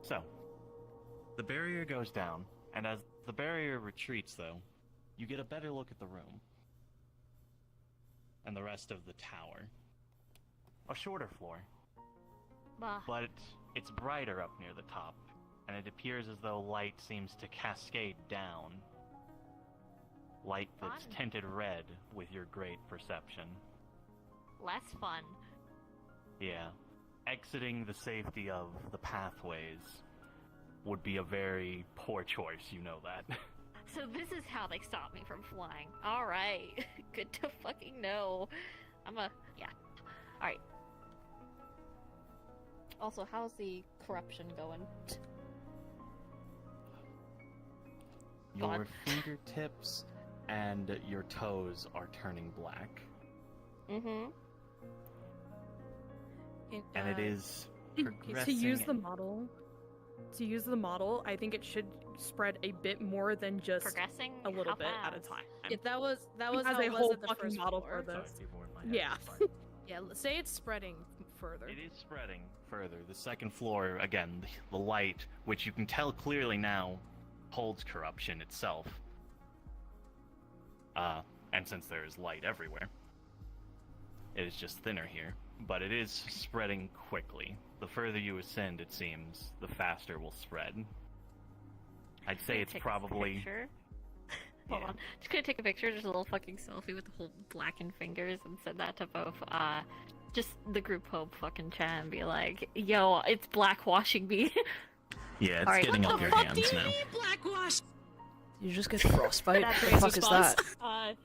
So, the barrier goes down, and as the barrier retreats, though, you get a better look at the room. And the rest of the tower. A shorter floor. Bah. But it's brighter up near the top, and it appears as though light seems to cascade down. Light that's Fun. tinted red with your great perception. Less fun. Yeah. Exiting the safety of the pathways would be a very poor choice, you know that. So this is how they stop me from flying. Alright. Good to fucking know. Yeah. Alright. Also, how's the corruption going? Your God. fingertips and your toes are turning black. Mm-hmm. And it is To progressing. use the model, I think it should spread a bit more than just Progressing a little How bit at a fast? time. If that was As how a it was whole at the fucking first model floor. for this. Sorry, before my head. Yeah. Sorry. Yeah, say it's spreading further. It is spreading further. The second floor, again, the light, which you can tell clearly now, holds corruption itself. And since there is light everywhere, it is just thinner here. But it is spreading quickly. The further you ascend, it seems, the faster will spread. I'd say it's Take a probably... picture. Hold on. Just gonna take a picture, just a little fucking selfie with the whole blackened fingers and send that to both, just the group hope fucking chat and be like, yo, it's blackwashing me. Yeah, it's Alright. getting What up the your fuck hands now. Blackwash. You just get frostbite? That's What the fuck racist is that?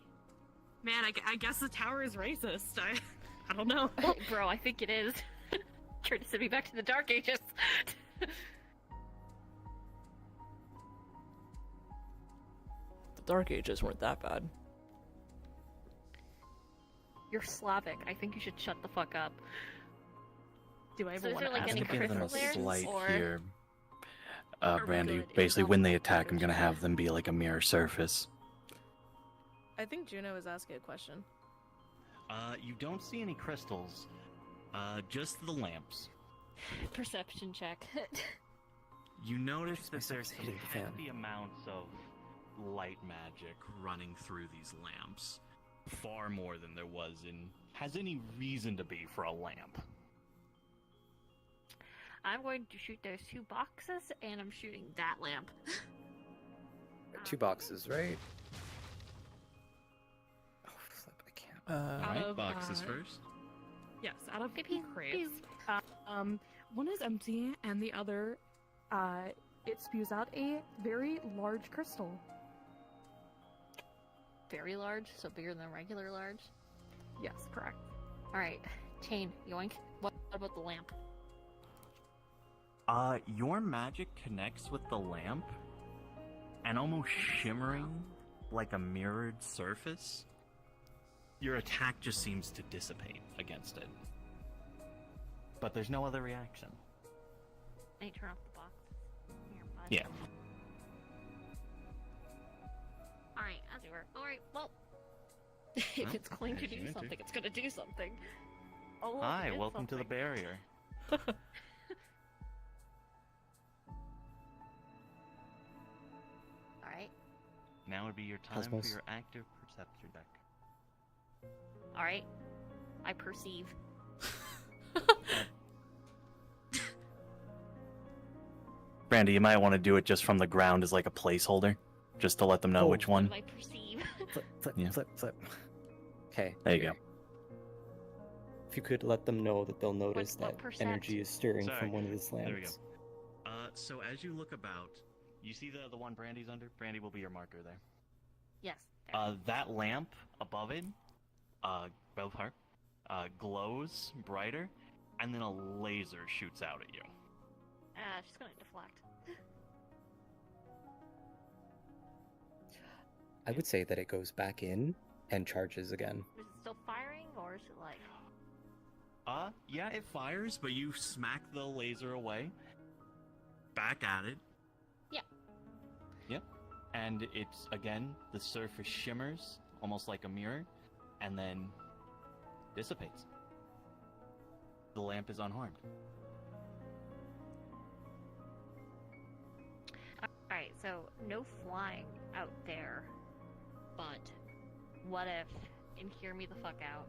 Man, I guess the tower is racist. I don't know. Bro, I think it is. Trying to send me back to the Dark Ages. The Dark Ages weren't that bad. You're Slavic. I think you should shut the fuck up. Do I So ever is want there, to like, ask any I'm gonna give them a crystal there, slight or- here. Are we Brandy, good? Is basically that when they what attack, I'm matters? gonna have them be like a mirror surface. I think Juno is asking a question. You don't see any crystals, just the lamps. Perception check. You notice Just that myself there's some hitting the fan. heavy amounts of light magic running through these lamps. Far more than there was has any reason to be for a lamp. I'm going to shoot those 2 boxes, and I'm shooting that lamp. 2 boxes, right? Oh, flip, I can't. Out of, boxes first. Yes, out of Beep, 2 beep, crates. One is empty, and the other, it spews out a very large crystal. Very large, so bigger than regular large. Yes, correct. Alright, chain, yoink. What about the lamp? Your magic connects with the lamp, and almost shimmering like a mirrored surface, your attack just seems to dissipate against it. But there's no other reaction. I need to turn off the box. Here, bud. Yeah. Alright, as you were. Alright, well. if it's going to as do you enter. something, it's gonna do something. Oh, Hi, it did welcome to the something. barrier. Alright, Now would be your time Cosmos. for your active perception deck. alright. I perceive. Brandy, you might want to do it just from the ground as like a placeholder, just to let them know Oh. which one. I perceive. Flip, flip, Yeah. flip, flip. Okay. There you go. If you could let them know that they'll notice what that percent? energy is stirring Sorry. from one of these lamps. There we go. So as you look about, you see the one Brandy's under? Brandy will be your marker there. Yes. There. That lamp above it, above her, glows brighter, and then a laser shoots out at you. She's gonna deflect. I would say that it goes back in and charges again. Is it still firing, or is it like... Yeah, it fires, but you smack the laser away. Back at it. Yeah. Yep. And it's, again, the surface shimmers, almost like a mirror, and then dissipates. The lamp is unharmed. Alright, so no flying out there, but what if, and hear me the fuck out,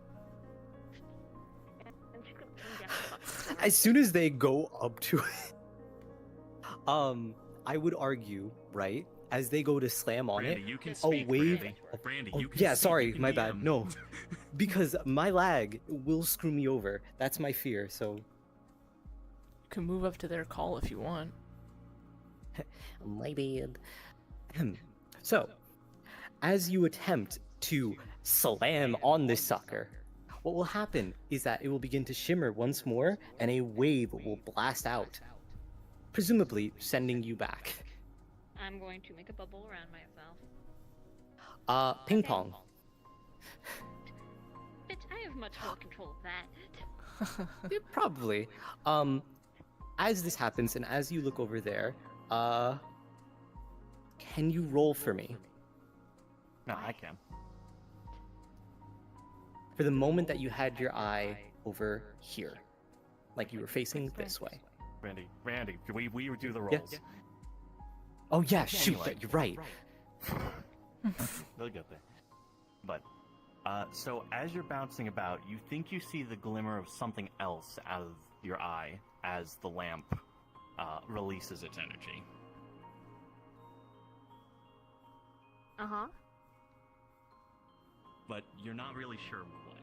and she could get the fucking As soon as they go up to it, I would argue, right, as they go to slam on Brandy, it, you can a speak, wave. Brandy. Brandy, Oh, you can yeah, speak, sorry, you can my bad. DM. No, because my lag will screw me over. That's my fear. So You can move up to their call if you want. my bad. So, as you attempt to slam on this sucker, what will happen is that it will begin to shimmer once more, and a wave will blast out, presumably sending you back. I'm going to make a bubble around myself. Ping Okay. pong. Bitch, I have much more control of that. Yeah, probably. As this happens, and as you look over there, can you roll for me? No, I can. For the moment that you had your eye over here, like you were facing this way. Randy, we do the rolls. Yeah. Oh yeah, shoot, Anyway. you're right. They'll get there. But, so as you're bouncing about, you think you see the glimmer of something else out of your eye as the lamp releases its energy. Uh-huh. But you're not really sure what.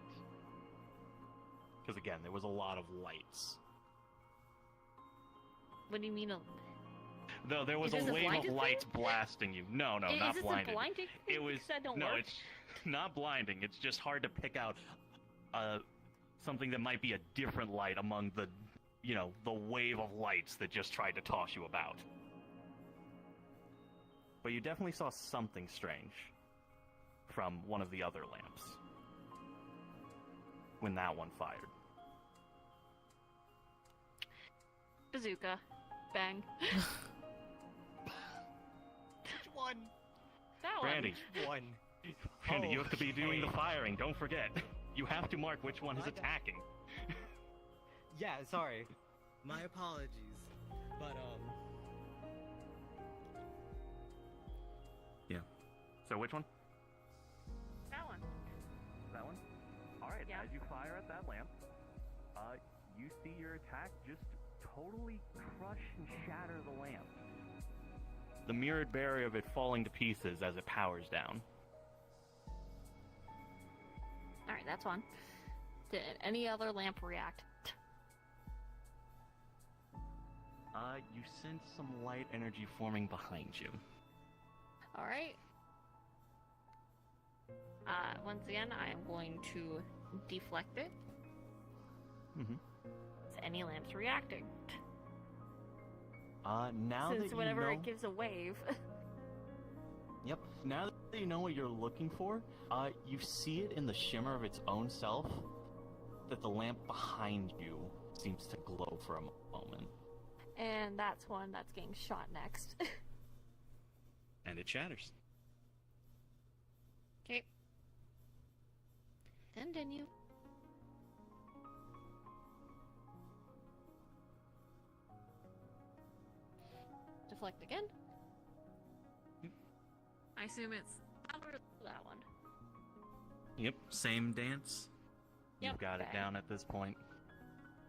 Because again, there was a lot of lights. What do you mean? No, there was Is a this a wave of blinded lights thing? blasting you. No, Is not this blinded. a blinding thing? It was That don't no, work? it's not blinding. It's just hard to pick out something that might be a different light among the, the wave of lights that just tried to toss you about. But you definitely saw something strange from one of the other lamps when that one fired. Bazooka. Bang. Which one? That Brandy, One. Brandy, you have to be doing the Okay. firing. Don't forget. You have to mark which one is My bad. attacking. Yeah, sorry. My apologies. But Yeah. So which one? That one. That one? Alright, Yeah. as you fire at that lamp, you see your attack just totally crush and shatter the lamp. The mirrored barrier of it falling to pieces as it powers down. Alright, that's one. Did any other lamp react? You sense some light energy forming behind you. Alright. Once again, I am going to deflect it. Mm-hmm. Is any lamps reacting? Now Since that whenever you know... it gives a wave. Yep. Now that you know what you're looking for, you see it in the shimmer of its own self, that the lamp behind you seems to glow for a moment. And that's one that's getting shot next. And it shatters. Okay. Continue. Deflect again. I assume it's that one. Yep, same dance. Yep, You've got it okay. down at this point.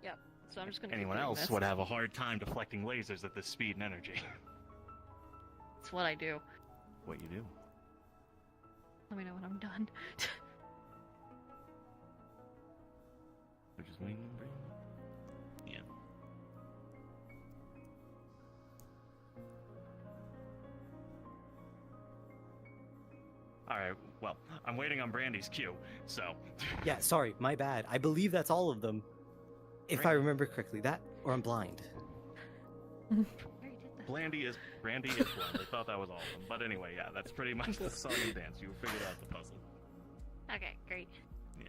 Yep. So I'm just gonna. Anyone keep doing else this. would have a hard time deflecting lasers at this speed and energy. It's what I do. What you do? Let me know when I'm done. Which is waiting. Yeah. Alright, well, I'm waiting on Brandy's cue, so... Yeah, sorry, my bad. I believe that's all of them. If I remember correctly, that or I'm blind. Brandy is blind. I thought that was all of them. But anyway, yeah, that's pretty much the song and dance. You figured out the puzzle. Okay, great. Yeah.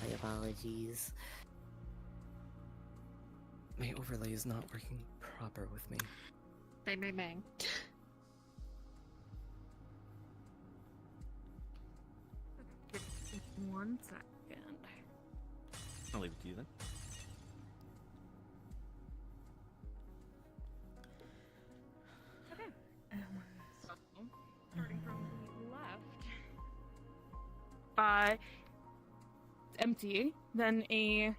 My apologies. My overlay is not working proper with me. Bang, bang, bang. One second. I'll leave it to you then. So, starting from the left. Empty, then a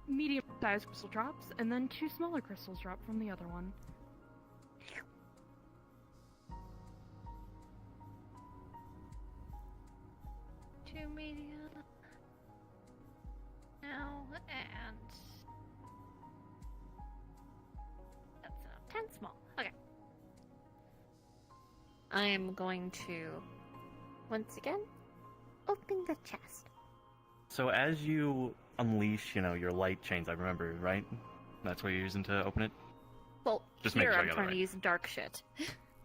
medium-sized crystal drops, and then 2 smaller crystals drop from the other one. Two medium. Now, and... That's 10 small. Okay. I am going to, once again, open the chest. So as you unleash, your light chains, I remember, right? That's what you're using to open it? Well, Just make here sure I I'm got it trying right. to use dark shit.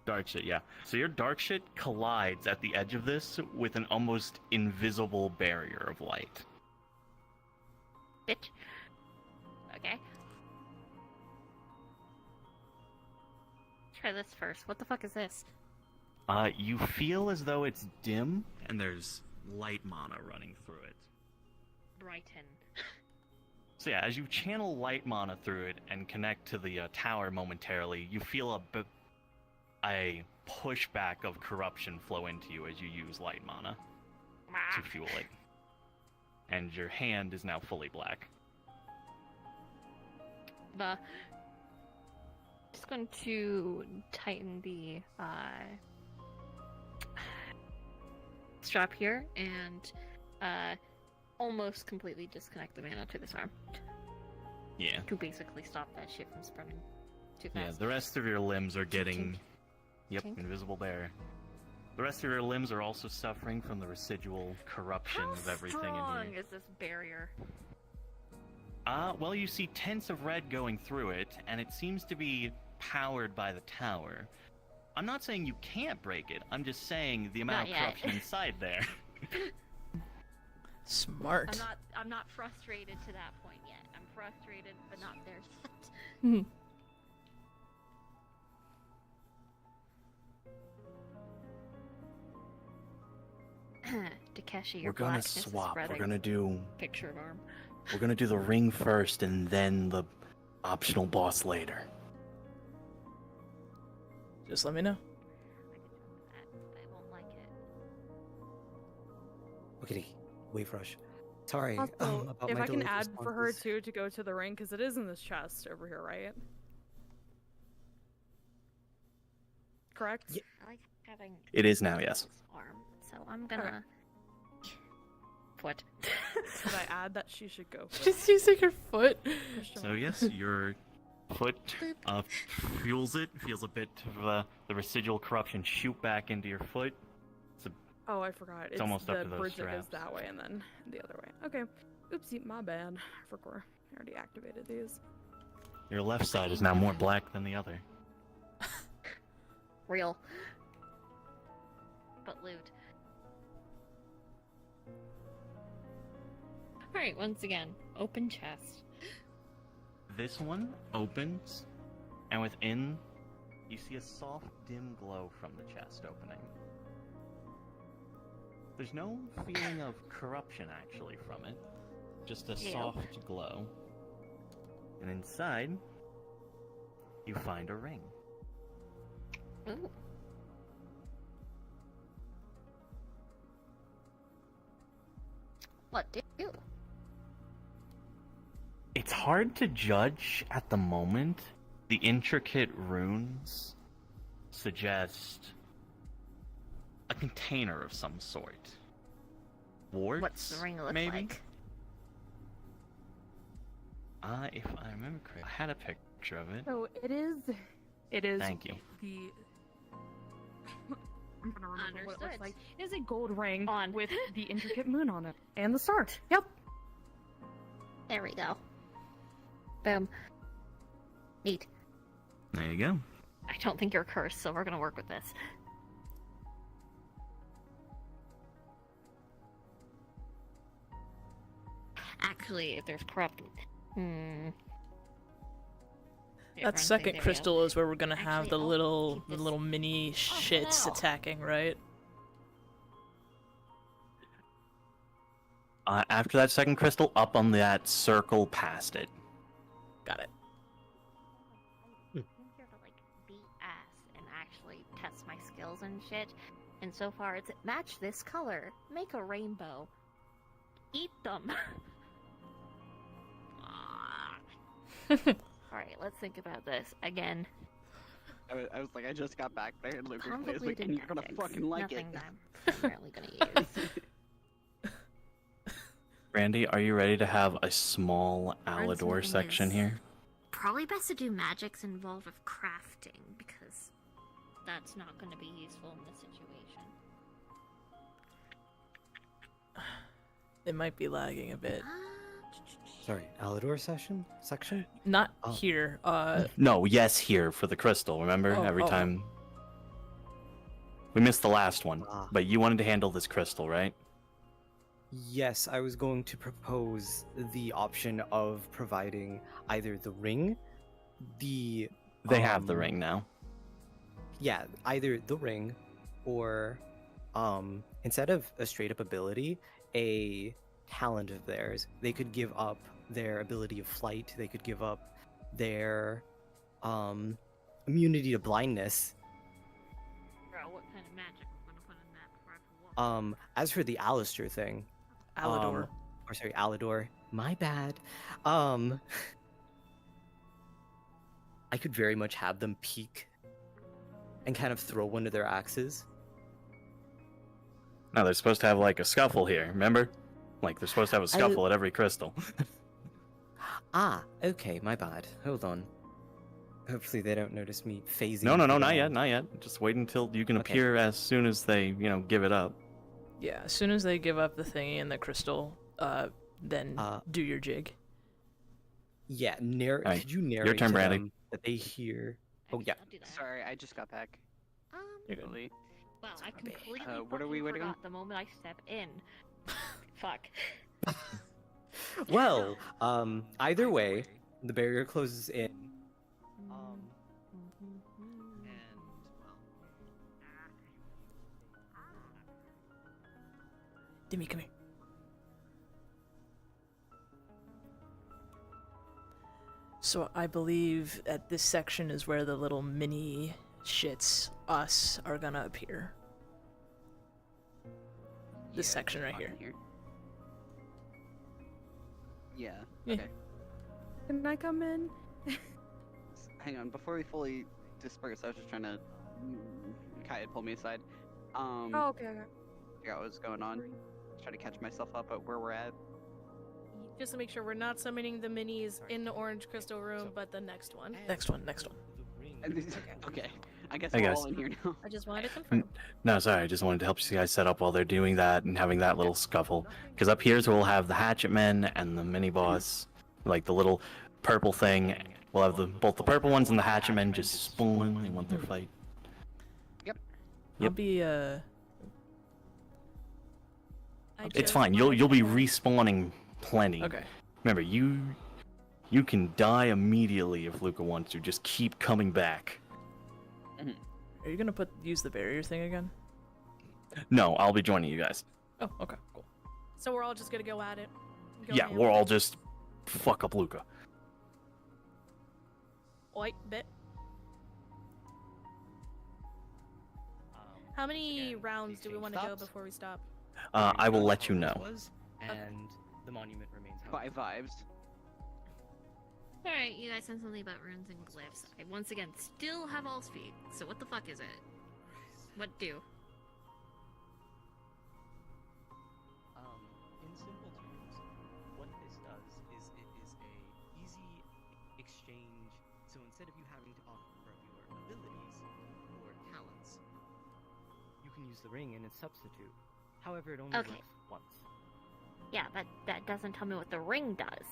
Dark shit, yeah. So your dark shit collides at the edge of this with an almost invisible barrier of light. Bitch. Okay. Try this first. What the fuck is this? You feel as though it's dim, and there's light mana running through it. Brighton. So yeah, as you channel light mana through it and connect to the tower momentarily, you feel a pushback of corruption flow into you as you use light mana to fuel it. And your hand is now fully black. Just going to tighten the strap here and almost completely disconnect the mana to this arm. Yeah. To basically stop that shit from spreading too Yeah, fast. the rest of your limbs are getting... Tink. Yep, Tink. invisible bear. The rest of your limbs are also suffering from the residual corruption How of everything strong in here. is this barrier? Well, you see tints of red going through it, and it seems to be powered by the tower. I'm not saying you can't break it, I'm just saying the amount Not of yet. corruption inside there. Smart. I'm not frustrated to that point yet. I'm frustrated, but not there yet. Takeshi, your We're gonna blackness is swap. We're spreading. gonna do... Picture of arm. We're gonna do the ring first, and then the optional boss later. Just let me know. I won't like it. Okay, wave rush. Sorry, Also, about if my I can delayed add for her responses. too to go to the ring, because it is in this chest over here, right? Correct? Yeah. I like having It is now, yes. this arm, so I'm gonna foot. Should I add that she should go first? Just using her foot. Question So mark. yes, your foot fuels it, feels a bit of the residual corruption shoot back into your foot. Oh, I forgot. It's almost the up to those bridge that goes straps. that way and then the other way. Okay. Oopsie, my bad. I forgot. I already activated these. Your left side is now more black than the other. Real. But loot. Alright, once again, open chest. This one opens, and within, you see a soft, dim glow from the chest opening. There's no feeling of corruption, actually, from it. Just a Ew. soft glow. And inside, you find a ring. Ooh. What do you? It's hard to judge at the moment. The intricate runes suggest a container of some sort. Warts, What's the ring look maybe? like? If I remember correctly, I had a picture of it. So it is Thank you. the I'm gonna remember what it looks Understood. like. It is a gold ring On. with the intricate moon on it and the star. Yep. There we go. Boom. Neat. There you go. I don't think you're cursed, so we're gonna work with this. Actually, if there's corrupt... That Different second thing, there we go. crystal is where we're gonna have Actually, the I'll little keep the this- little mini shits no. attacking, right? After that second crystal, up on that circle past it. Got it. I'm here to like beat ass and actually test my skills and shit. And so far, it's match this color, make a rainbow, eat them. All right, let's think about this again. I was like, I just got back there, and Luke was like, Convoluted and you're gonna magics. fucking like Nothing it. that I'm apparently gonna use. Randy, are you ready to have a small Friends Alidor moving section is- here? Probably best to do magics involved with crafting because that's not going to be useful in this situation. It might be lagging a bit. Sorry, Alidor section? Not Oh. here. No, yes, here for the crystal. Remember, Oh, every oh. time we missed the last one, Ah. but you wanted to handle this crystal, right? Yes, I was going to propose the option of providing either the ring, They have the um, ring now. Yeah, either the ring or instead of a straight up ability, a talent of theirs. They could give up their ability of flight, they could give up their immunity to blindness. Bro, what kind of magic I'm going to put in that before I can walk? As for the Alistair thing, Alidor. or sorry, Alidor, my bad. I could very much have them peek and kind of throw one of their axes. No, they're supposed to have like a scuffle here. Remember, like they're supposed to have a scuffle at every crystal. Ah, okay, my bad. Hold on. Hopefully they don't notice me phasing. No, it not yet, around. not yet. Just wait until you can Okay. appear as soon as they, give it up. Yeah, as soon as they give up the thingy and the crystal, then do your jig. Yeah, Alright, could you narrate turn, to Brandy. them that they hear? Oh yeah. I'll do that. Sorry, I just got back. You're good. Really? Wow, I completely what are we fucking waiting on? forgot the moment I step in. Fuck. Well, either way, the barrier closes in. And well, Demi, come here. So I believe at this section is where the little mini shits, us, are gonna appear. This section right here. Yeah. Yeah. Okay. Can I come in? Hang on, before we fully disperse, I was just trying to. Kai had pulled me aside. Oh, okay. Figure out what was going on. Try to catch myself up at where we're at. Just to make sure we're not summoning the minis in the orange crystal room, but the next one. Next one, next one. Okay. I guess Hey, we're guys. all in here now. I just wanted to confirm. No, sorry, I just wanted to help you guys set up while they're doing that and having that little scuffle. Because up here's where we'll have the hatchet men and the mini boss, like the little purple thing. We'll have both the purple ones and the hatchet men just spawn. They want their fight. I'll be It's fine. You'll be respawning plenty. Okay. Remember, you can die immediately if Luca wants to. Just keep coming back. Are you gonna use the barrier thing again? No, I'll be joining you guys. Oh, okay, cool. So we're all just gonna go at it. Go Yeah, ham. we're all just fuck up Luca. Oi, bit. How many again, rounds do we exchange want to go stops. before we stop? I will let you know. And the monument remains. how it Five vibes. Alright, you guys said something about runes and glyphs. I once again still have all speed, so what the fuck is it? What do? In simple terms, what this does is it is a easy exchange. So instead of you having to offer your abilities or talents, you can use the ring in its substitute. However, it only Okay. works once. Yeah, but that doesn't tell me what the ring does.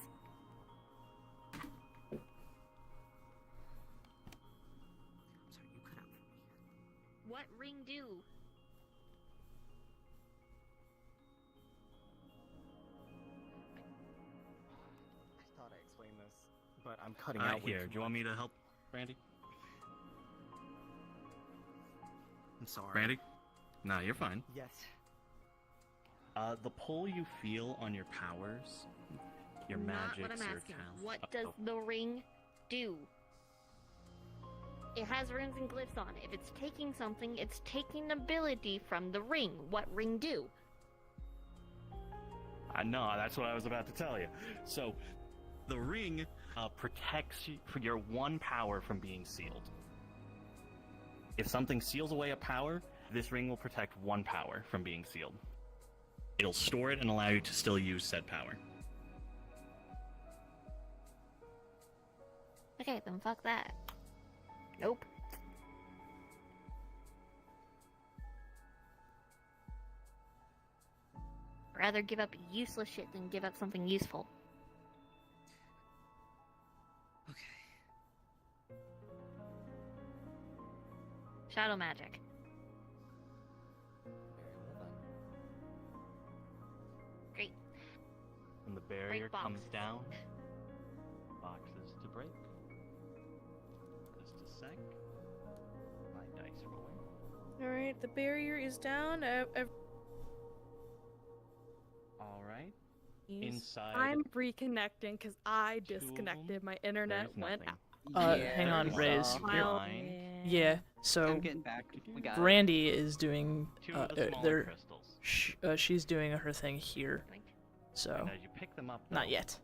Sorry, you cut out for me. What ring do? I thought I explained this, but I'm cutting Alright, out way here. too Do you want much. me to help, Brandy? I'm sorry. Brandy? No, you're fine. Yes. The pull you feel on your powers, your Not magics, what I'm your asking. talents. What does the ring do? It has runes and glyphs on it. If it's taking something, it's taking ability from the ring. What ring do? I know, that's what I was about to tell you. So, the ring protects you for your one power from being sealed. If something seals away a power, this ring will protect one power from being sealed. It'll store it and allow you to still use said power. Okay, then fuck that. Nope. Rather give up useless shit than give up something useful. Okay. Shadow magic. Very well done. Great. When the barrier comes boxes. down, boxes to break. Just a sec. My dice rolling. Alright, the barrier is down. Alright. Yes. Inside. I'm reconnecting because I Two of disconnected. them, My internet there's went nothing. out. Hang on, There's Raze. a You're- line. Yeah, I'm so getting back. We got it. Brandy is doing. Two of the smaller crystals. She's doing her thing here. Doink. So, And as you pick them up, not though, yet.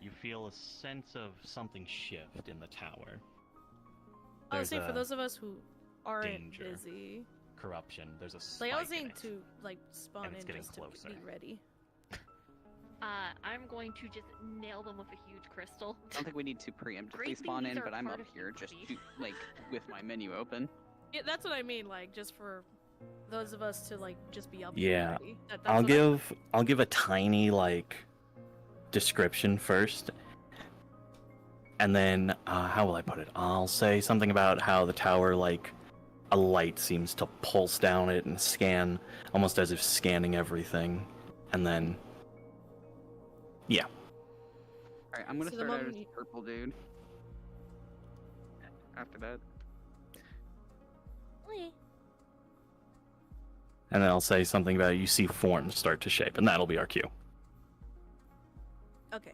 you feel a sense of something shift in the tower. Honestly, There's for a those of us who aren't danger. busy, corruption. There's a they spike always in need it. to like spawn And it's in getting just closer. to be ready. I'm going to just nail them with a huge crystal. I don't think we need to preemptively Great spawn things in, are but I'm part up of here just humanity. like with my menu open. Yeah, that's what I mean. Like, just for those of us to like just be up. Yeah. And ready. That's I'll what I'll give a tiny like description first, and then how will I put it? I'll say something about how the tower, like a light seems to pulse down it and scan, almost as if scanning everything, and then yeah. Alright, I'm gonna So the start out moment as you- purple dude. After that. And then I'll say something about you see forms start to shape, and that'll be our cue. Okay.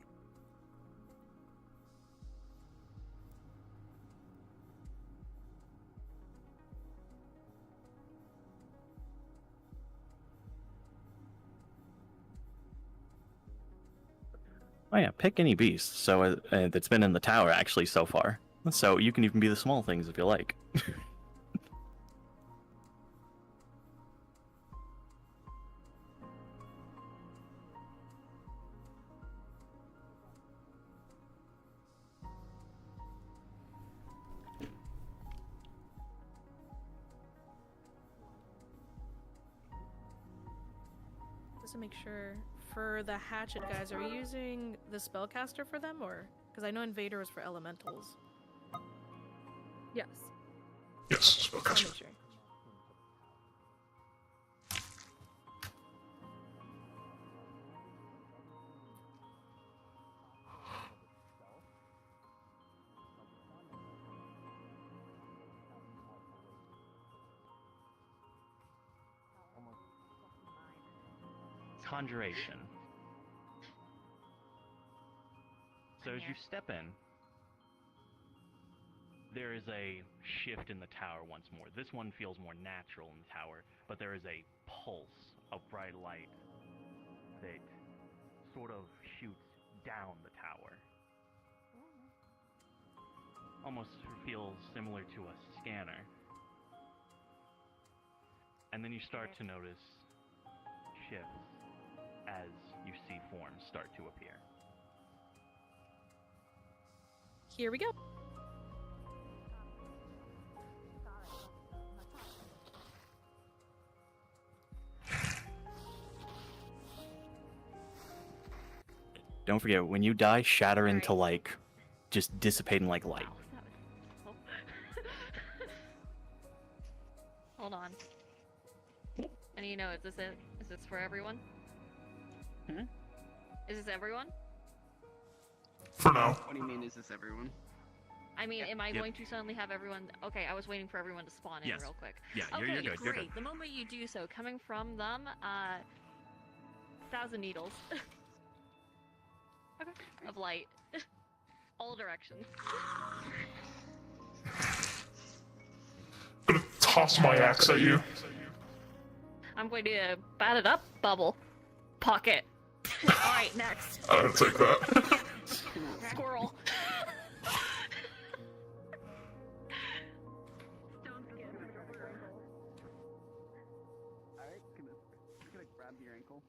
Oh yeah, pick any beast. So that's been in the tower actually so far. So you can even be the small things if you like. Just to make sure, for the hatchet guys, are you using the spellcaster for them, or because I know Invader was for elementals? Yes. Yes, Just wanna spellcaster. make sure. Conjuration. So as you step in, there is a shift in the tower once more. This one feels more natural in the tower, but there is a pulse of bright light that sort of shoots down the tower. Almost feels similar to a scanner. And then you start to notice shifts as you see forms start to appear. Here we go. Don't forget, when you die, shatter into like, just dissipating like light. Wow, that was... Hold on. And you know, is this it? Is this for everyone? Hmm? Is this everyone? For now. What do you mean, is this everyone? I mean, am I Yep. going to suddenly have everyone? Okay, I was waiting for everyone to spawn in Yes. real quick. Yeah, Okay, you're good. great. You're good. The moment you do so, coming from them, 1,000 needles of light, all directions. I'm gonna toss my axe at you. I'm going to bat it up, bubble, pocket. All right, next. I'll take that. Squirrel. Alright, gonna grab your ankle.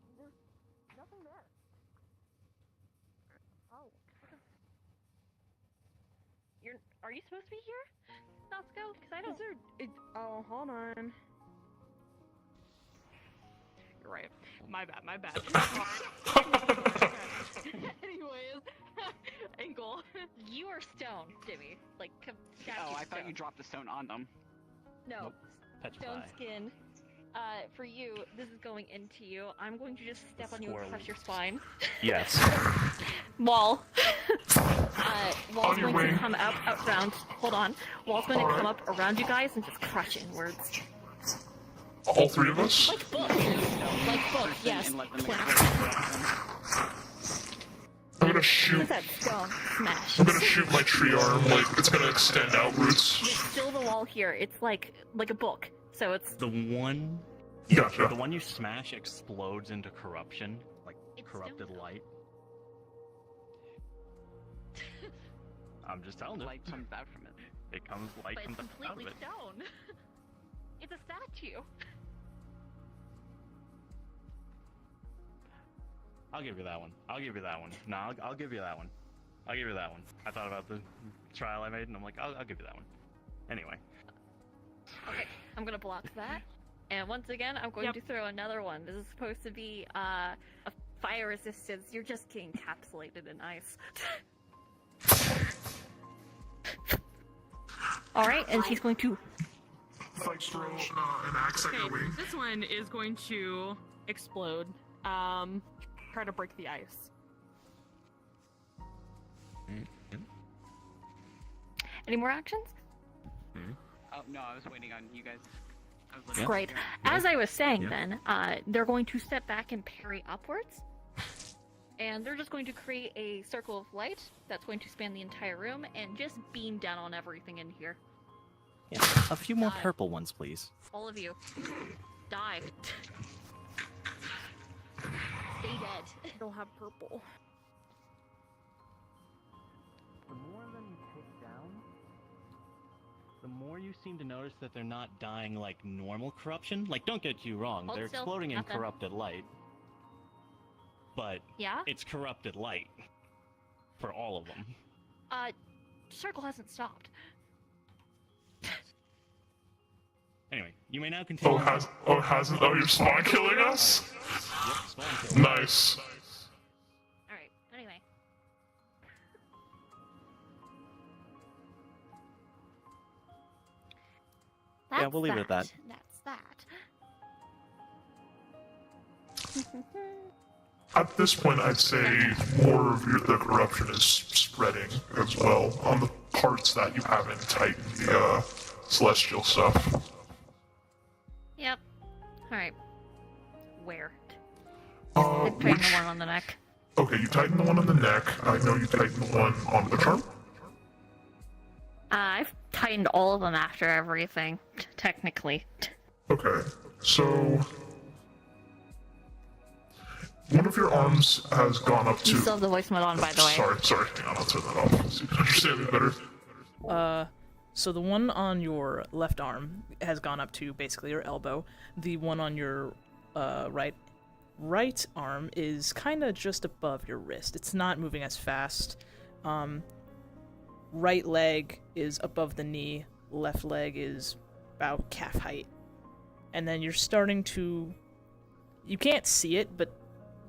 Nothing there. Oh. Are you supposed to be here? Let's go, because I don't. Oh, hold on. You're right. My bad. Anyways, ankle. You are stone, Jimmy. Like, statue Oh, I thought stone. you dropped a stone on them. No. Nope. Petrify. Stone skin. For you, this is going into you. I'm going to just step on you and Squirrel. crush your spine. Yes. Wall. Wall's On your going to way. come up around. Hold on. Wall's going to come up around you guys and just crush inwards. All three of us? Like book. Like book, yes. And let them I'm gonna shoot. What's that? Stone. Smash. I'm gonna shoot my tree arm, like, it's gonna extend outwards. There's still the wall here. It's like a book. So it's The one Gotcha. The one you smash explodes into corruption, like It's corrupted stone. light. I'm just telling you. light comes out from it. It comes light but comes it's out of completely it. stone. It's a statue. I'll give you that one. I'll give you that one. No, I'll give you that one. I'll give you that one. I thought about the trial I made, and I'm like, I'll give you that one. Anyway. Okay, I'm gonna block that. And once again, I'm going to throw another one. This is supposed to be a fire resistance. You're just getting encapsulated in ice. Alright, and she's going to... If I throw an axe at your Okay, wing. this one is going to explode. Try to break the ice. Any more actions? Oh, no, I was waiting on you guys. I was looking Great. at As I was saying then, they're going to step back and parry upwards. And they're just going to create a circle of light that's going to span the entire room and just beam down on everything in here. Yeah. A few more Die. purple ones, please. All of you. Die. Stay dead. They'll have purple. The more of them you take down, the more you seem to notice that they're not dying like normal corruption. Like, don't get you wrong, Hold they're still, exploding in nothing. corrupted light. But Yeah? it's corrupted light. For all of them. Circle hasn't stopped. Anyway, you may now continue. Hasn't? Oh, you're spawn killing us? Yep, spawn kill. Nice. Alright, anyway. Yeah, we'll leave it at that. That's that. At this point, I'd say more of the corruption is spreading as well on the parts that you haven't tightened the celestial stuff. Yep. Alright. Where? Uh, Tighten which? the one on the neck. Okay, you tighten the one on the neck. I know you tightened the one on the charm. I've tightened all of them after everything, technically. Okay, so one of your arms has gone up to. You still have the voice mode on, by the way. Sorry. Hang on, I'll turn that off so you can understand me better. So the one on your left arm has gone up to basically your elbow. The one on your right arm is kind of just above your wrist. It's not moving as fast. Right leg is above the knee. Left leg is about calf height. And then you're starting to... You can't see it, but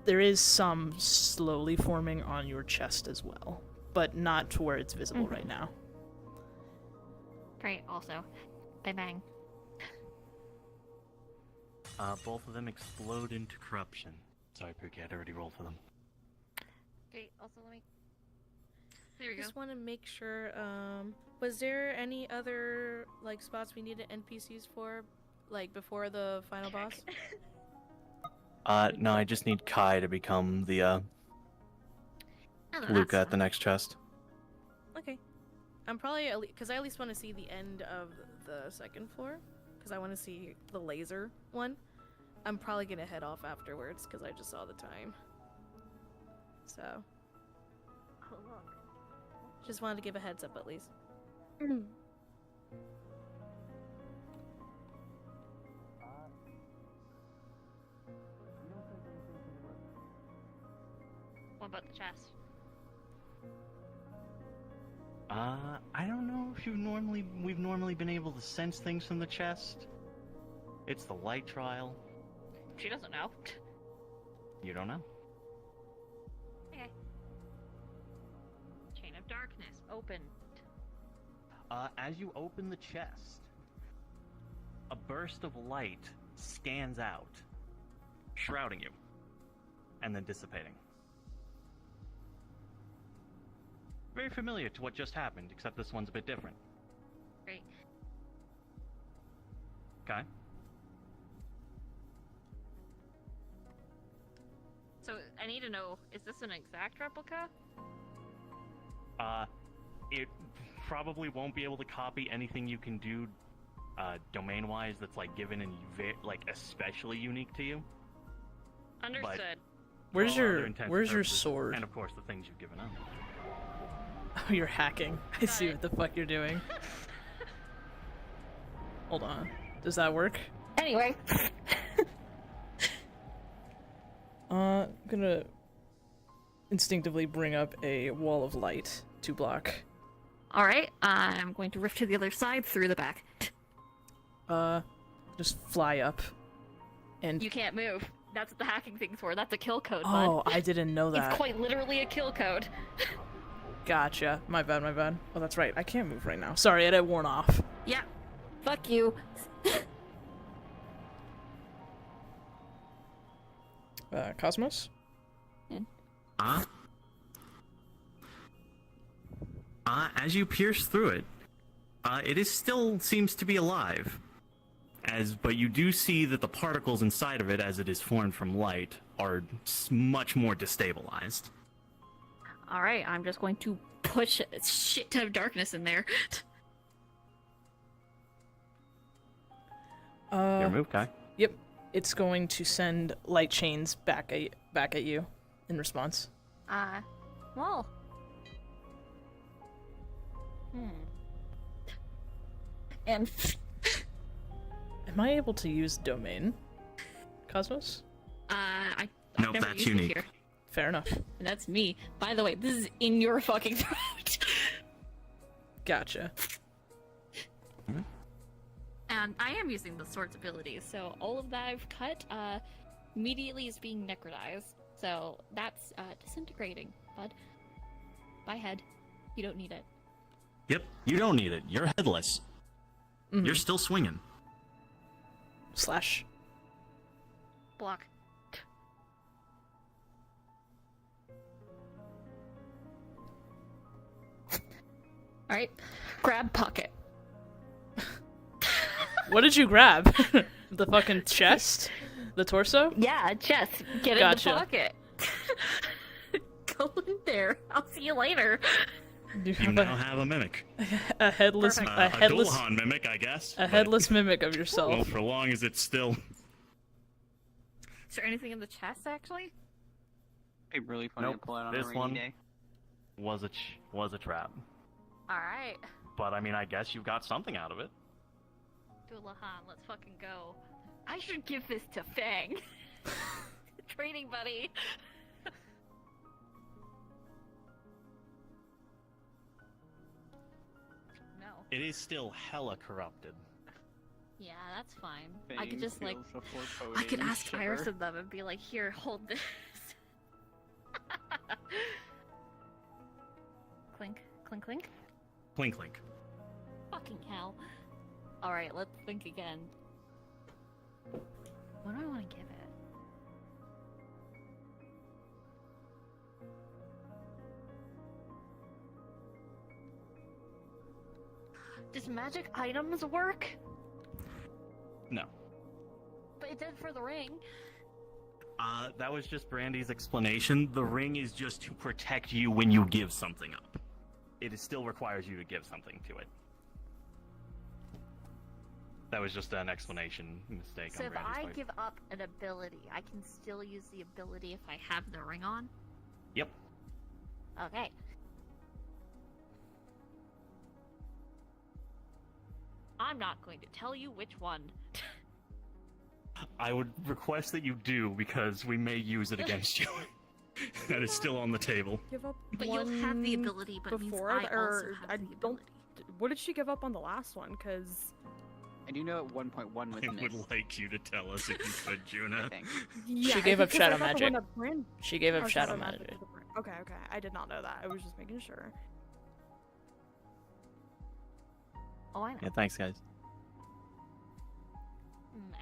there is some slowly forming on your chest as well, but not to where it's visible right now. Great, also. Bang bang. Both of them explode into corruption. Sorry, Pookie, I'd already rolled for them. Great, also let me... There we go. Just want to make sure, was there any other, like, spots we needed NPCs for, like, before the final boss? No, I just need Kai to become the, Luca at the next chest. Okay. I'm probably, because I at least want to see the end of the second floor, because I want to see the laser one. I'm probably going to head off afterwards, because I just saw the time. So. Oh, look. Just wanted to give a heads up at least. What about the chest? I don't know if we've normally been able to sense things from the chest. It's the light trial. She doesn't know. You don't know. Okay. Chain of darkness open. As you open the chest, a burst of light stands out, shrouding you, and then dissipating. Very familiar to what just happened, except this one's a bit different. Great. Okay. So I need to know, is this an exact replica? It probably won't be able to copy anything you can do, domain-wise that's, like, given and especially unique to you. Understood. Where's For all other your intents Where's and your purposes, sword? And of course the things you've given up. Oh, you're hacking. I see what the fuck you're doing. Hold on. Does that work? Anyway. I'm gonna instinctively bring up a wall of light to block. Alright, I'm going to rift to the other side through the back. Just fly up. And You can't move. That's what the hacking thing's for. That's a kill code, oh, bud. I didn't know that. It's quite literally a kill code. Gotcha. My bad, my bad. Oh, that's right. I can't move right now. Sorry, it had worn off. Yeah. Fuck you. Cosmos? As you pierce through it, it is still seems to be alive. But you do see that the particles inside of it, as it is formed from light, are much more destabilized. Alright, I'm just going to push a shit ton of darkness in there. Your move, Kai. Yep. It's going to send light chains back at you in response. Well. And Am I able to use domain, Cosmos? I've Nope, never that's used it unique. here. Fair enough. And that's me. By the way, this is in your fucking throat. Gotcha. And I am using the sword's abilities, so all of that I've cut immediately is being necrotized. So that's disintegrating, bud. Bye, head. You don't need it. Yep, you don't need it. You're headless. Mhm. You're still swinging. Slash. Block. Alright, grab pocket. What did you grab? The fucking chest? The torso? Yeah, chest. Get Gotcha. in the pocket. Go in there. I'll see you later. You You have now have a mimic. a headless, Perfect. a A headless, Dualhan mimic, I guess. a but- headless mimic of yourself. Well, for long as it's still... Is there anything in the chest, actually? It'd be really funny Nope, to pull it on this a rainy one- day. was a trap. Alright. But, I mean, I guess you got something out of it. Dualahan, let's fucking go. I should give this to Fang. Training buddy. No. It is still hella corrupted. Yeah, that's fine. I could Fang just like feels a I could foreboding ask Iris shiver. of them and be like, here, hold this. clink, clink, clink. Clink clink. Fucking hell. Alright, let's think again. What do I want to give it? Does magic items work? No. But it did for the ring. That was just Brandy's explanation. The ring is just to protect you when you give something up. It still requires you to give something to it. That was just an explanation mistake So on if Brandy's I part. give up an ability, I can still use the ability if I have the ring on? Yep. Okay. I'm not going to tell you which one. I would request that you do because we may use it against you. That is still on the table. Give up But one you'll have the ability, but it means before I it, or also have I the don't. ability. What did she give up on the last one? Because I do know at 1.1 was I missed. would like you to tell us if you could, I Juna. think. yeah, She I gave up think 'cause I shadow thought the one magic. that Brand- She gave up Oh, shadow magic. was the brand. Okay, okay. I did not know that. I was just making sure. Oh, I know. Yeah, thanks, guys.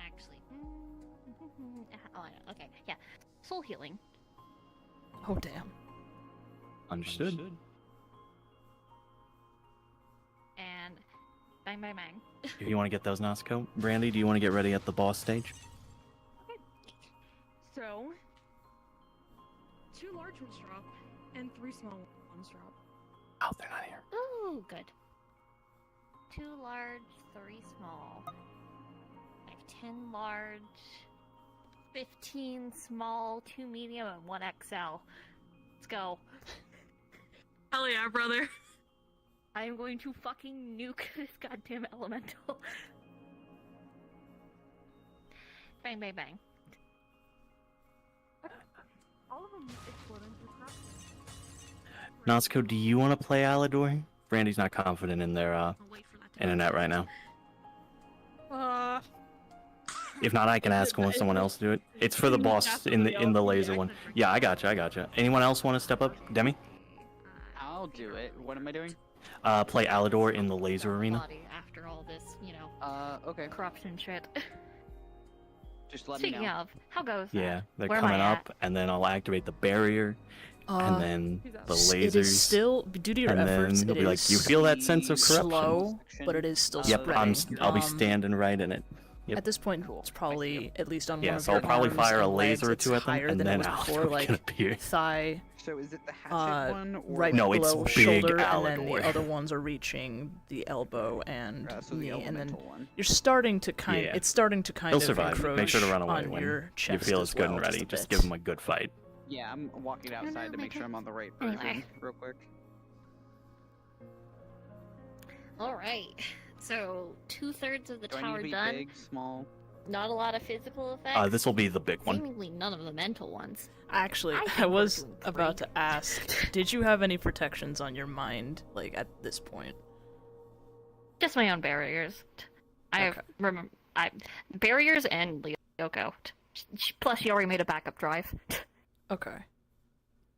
Actually. Oh, I know. Okay, yeah. Soul healing. Oh damn. Understood. And bang, bang, bang. If you want to get those Nasco, Brandy, do you want to get ready at the boss stage? So, 2 large ones drop, and 3 small ones drop. Oh, they're not here. Ooh, good. 2 large, 3 small. I have 10 large, 15 small, 2 medium, and 1 XL. Let's go. Hell yeah, brother. I am going to fucking nuke this goddamn elemental. Bang, bang, bang. All of them explode into corruption. Nasco, do you want to play Alador? Brandy's not confident in their I'll wait for that to internet right now. Uh, If not, I can ask someone else to do it. It's for the boss in the laser one. Yeah, I gotcha. Anyone else want to step up? Demi? I'll do it. What am I doing? Play Alador in the laser arena. Body after all this, Okay. corruption shit. Just let me Speaking know. of, how goes that? Yeah, they're Where am coming I up, and then I'll activate the barrier, and then the lasers. It is still, due to your and efforts, then they'll it be like, is "You feel that sense of corruption?" slow, but it is still Yep, spreading. I'll be standing right in it. Yep. At this point, it's probably at least on Yeah, one of so your I'll probably arms fire a and legs, laser or it's two at them, higher and than then it was Alador before, can like appear. thigh, So is it the hatchet one or right No, it's below big shoulder, and then the Alador. other ones are reaching the elbow and so the knee, and then elemental one? you're starting to kind. Yeah. It's starting to kind He'll of survive. encroach Make sure to run away on when your you chest feel as as good well, and ready. a Just bit. give him a good fight. Yeah, I'm walking outside to make sure I'm on the right Anyway. version real quick. Alright. So, 2/3 of the Do I need tower to be done. big, small? Not a lot of physical effects. This will be the big one. Seemingly none of the mental ones. Actually, I think I we're was doing about great. to ask, did you have any protections on your mind, like, at this point? Just my own barriers. I have barriers and Lyoko. Plus, she already made a backup drive. Okay.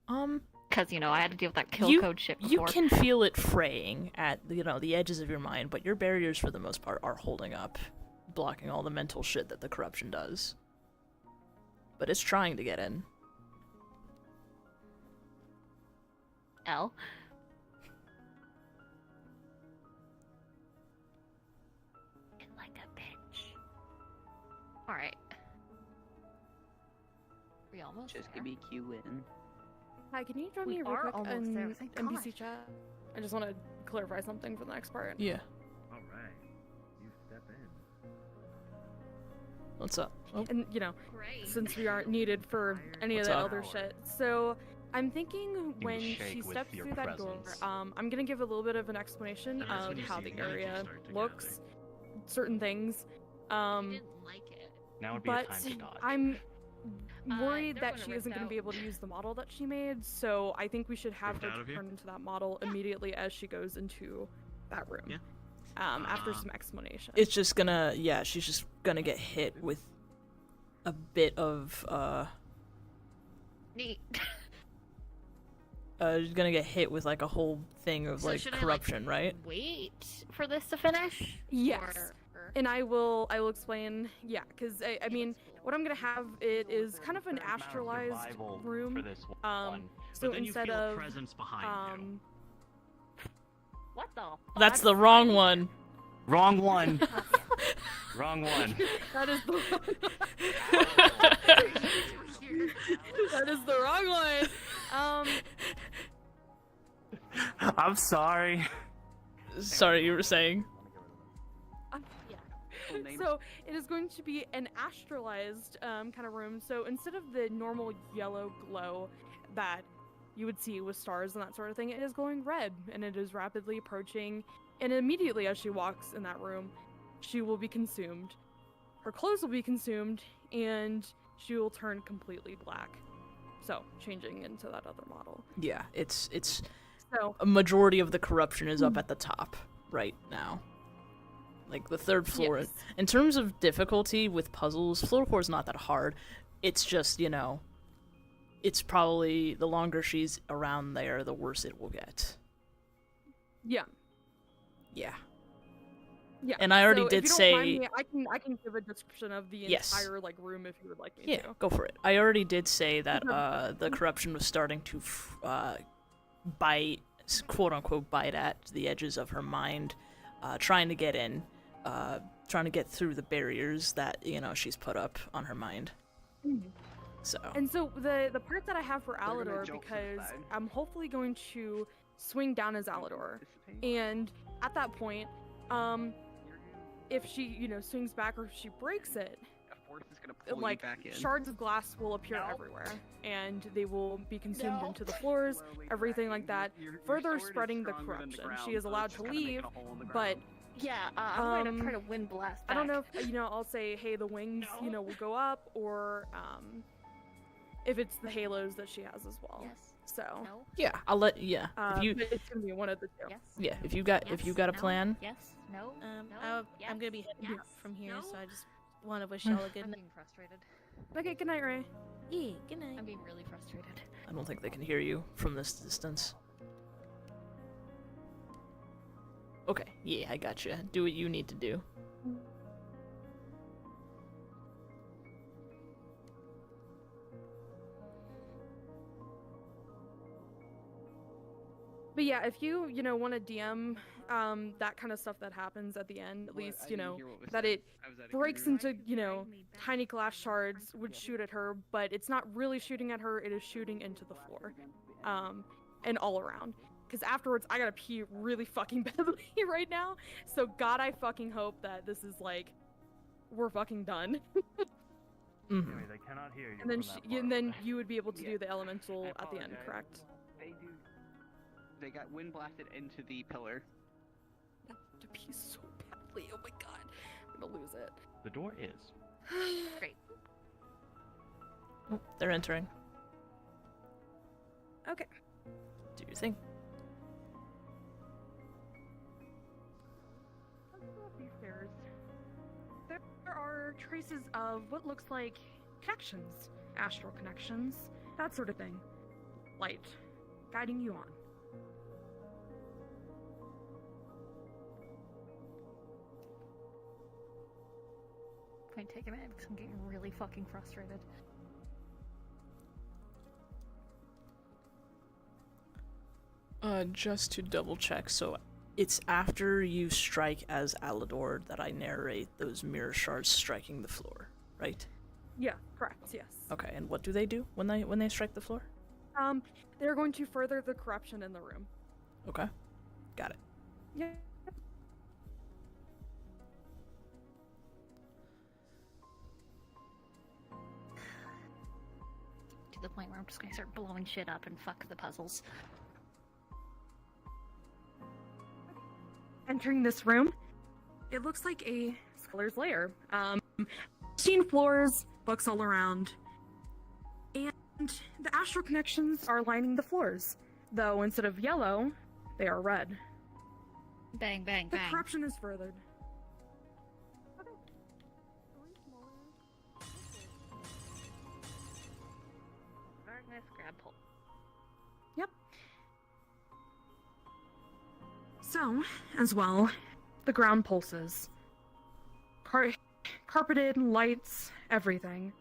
Because I had to deal with that kill you, code shit you before. can feel it fraying at, the edges of your mind, but your barriers, for the most part, are holding up, blocking all the mental shit that the corruption does. But it's trying to get in. L. Like a bitch. Alright. We almost Just there. give me Q in. hi, can you drop We me real are quick almost there, in thank NPC God. chat? I just want to clarify something for the next part. Yeah. All right, you step in. What's up? Oh, And Great. since we aren't needed for any What's of the up? elder shit. So I'm thinking when shake she with steps your through that door, presence. I'm gonna give a little bit of an explanation And that's of when you how see the the energy area start to looks, certain things. She didn't like it. Now would be a But time to dodge. I'm worried they're that gonna she rip isn't gonna out. be able to use the model that she made. So I think we should have Ripped her out of here? turn into that model immediately as she goes into that room. Yeah. After some explanation. it's just gonna, she's just gonna get hit with a bit of, Neat. gonna get hit with like a whole thing of So like should I, corruption, right? Wait for this to finish? Yes. Or- And I will explain, yeah, because I mean, what I'm gonna have it is kind of an astralized Survival room. for this Um, one. so But then instead you feel of a presence behind you. What the? That's the wrong one. Wrong one. Wrong one. That is the that is the wrong one. I'm sorry. Sorry, you were saying. So it is going to be an astralized kind of room. So instead of the normal yellow glow that you would see with stars and that sort of thing, it is glowing red, and it is rapidly approaching. And immediately as she walks in that room, she will be consumed. Her clothes will be consumed, and she will turn completely black. So changing into that other model. Yeah, it's So a majority of the corruption is up at the top right now. Like the third floor. Yes. In terms of difficulty with puzzles, floor core is not that hard. It's just, you know, it's probably the longer she's around there, the worse it will get. yeah. Yeah. Yeah. And I already so did if you don't mind say- me, I can give a description of the Yes. entire like room if you would like me Yeah, to. go for it. I already did say that the corruption was starting to bite, quote unquote, bite at the edges of her mind, trying to get in, trying to get through the barriers that, you know, she's put up on her mind. So. And so the part that I have for They're gonna Alador, jolt to the because side. I'm hopefully going to swing down as Alador, and at that point, if she, you know, swings back or if she breaks it, A force is gonna pull like you back in. shards of glass will appear everywhere, and they will be consumed into the floors, Slowly everything like that, Your further sword is spreading the stronger than the corruption. ground, She is so allowed it's to just kinda making leave, a hole in the but ground. Yeah, I'm going to try to wind blast back. I don't know if, you know, I'll say, hey, the wings, you know, will go up, or if it's the halos that she has as well. Yes. So. No. Yeah, I'll let. Yeah, if you. But it's gonna be one of the two. Yes. Yeah, if you got Yes. a No. plan. Yes. No. No. I'm yes, gonna be heading yes, from here, no. so I just want to wish y'all a good I'm night. getting frustrated. Okay, good night, Ray. Yeah, good night. I'm getting really frustrated. I don't think they can hear you from this distance. Okay, yeah, I gotcha. Do what you need to do. But yeah, if you know want to DM that kind of stuff that happens at the end, at What? least I you didn't know hear what was that said. it I was out of breaks community. into, you know, tiny glass shards would shoot at her, but it's not really shooting at her, it is shooting into the floor. And all around. Because afterwards, I gotta pee really fucking badly right now. So God, I fucking hope that this is like, we're fucking done. Mm-hmm. Anyway, they cannot hear you. And then, from that far and then away. you would be able to Yeah. do the elemental I at the end, apologize. correct? They got wind blasted into the pillar. I have to pee so badly. Oh my God, I'm gonna lose it. The door is. Great. Oh, they're entering. Okay. Do your thing. Let's go up these stairs. There are traces of what looks like connections, astral connections, that sort of thing. Light, guiding you on. Can I take a minute because I'm getting really fucking frustrated. Just to double check, so it's after you strike as Alador that I narrate those mirror shards striking the floor, right? Yeah, correct. Yes. Okay, and what do they do when they strike the floor? They're going to further the corruption in the room. Okay, got it. Yeah. To the point where I'm just gonna start blowing shit up and fuck the puzzles. Entering this room, it looks like a scholar's lair. 16 floors, books all around, and the astral connections are lining the floors. Though instead of yellow, they are red. Bang, bang, The bang. corruption is furthered. Darkness, grab pull. So, as well, the ground pulses. Carpeted, lights, everything.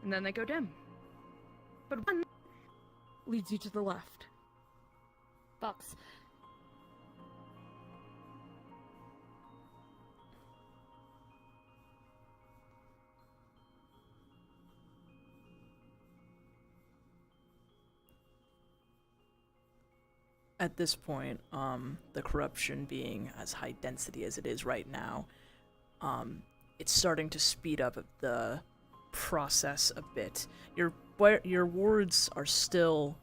And then they go dim. But one leads you to the left. Box. At this point, the corruption being as high density as it is right now, it's starting to speed up the process a bit. Your wards are still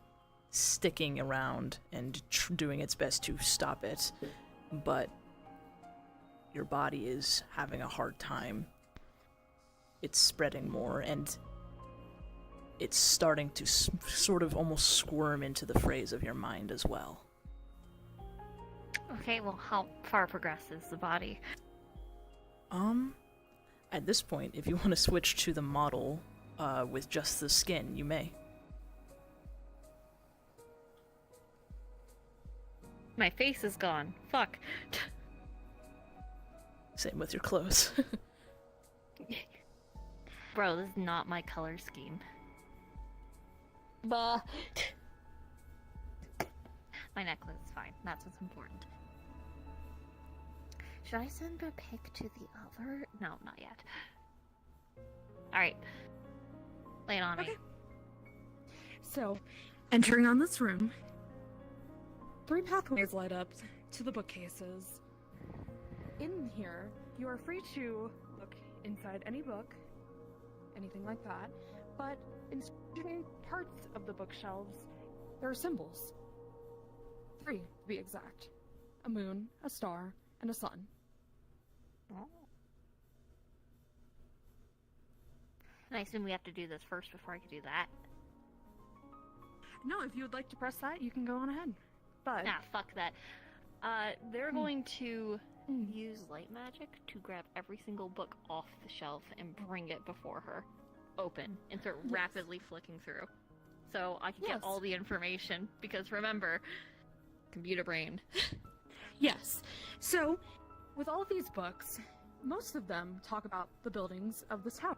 sticking around and doing its best to stop it, but your body is having a hard time. It's spreading more, and it's starting to sort of almost squirm into the phrase of your mind as well. Okay, well, how far progressed is the body? At this point, if you want to switch to the model with just the skin, you may. My face is gone. Fuck. Same with your clothes. Bro, this is not my color scheme. Bah. My necklace is fine. That's what's important. Should I send a pic to the other? No, not yet. Alright. Lay it on me. So, entering on this room, 3 pathways light up to the bookcases. In here, you are free to look inside any book, anything like that, but in certain parts of the bookshelves, there are symbols. 3, to be exact. A moon, a star, and a sun. Oh. I assume we have to do this first before I can do that. No, if you would like to press that, you can go on ahead. But Nah, fuck that. They're going to use light magic to grab every single book off the shelf and bring it before her. Open. And start rapidly flicking through. So I can get all the information, because remember, computer brain. Yes. So, with all of these books, most of them talk about the buildings of this tower.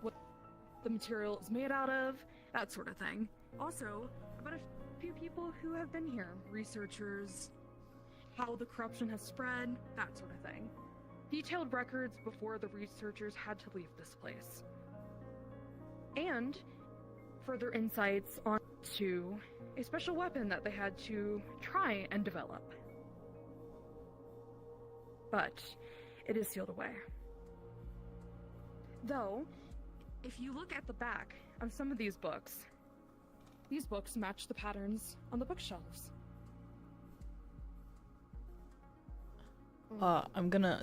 What the material is made out of, that sort of thing. Also, about a few people who have been here. Researchers, how the corruption has spread, that sort of thing. Detailed records before the researchers had to leave this place. And further insights onto a special weapon that they had to try and develop. But it is sealed away. Though, if you look at the back of some of these books match the patterns on the bookshelves. I'm gonna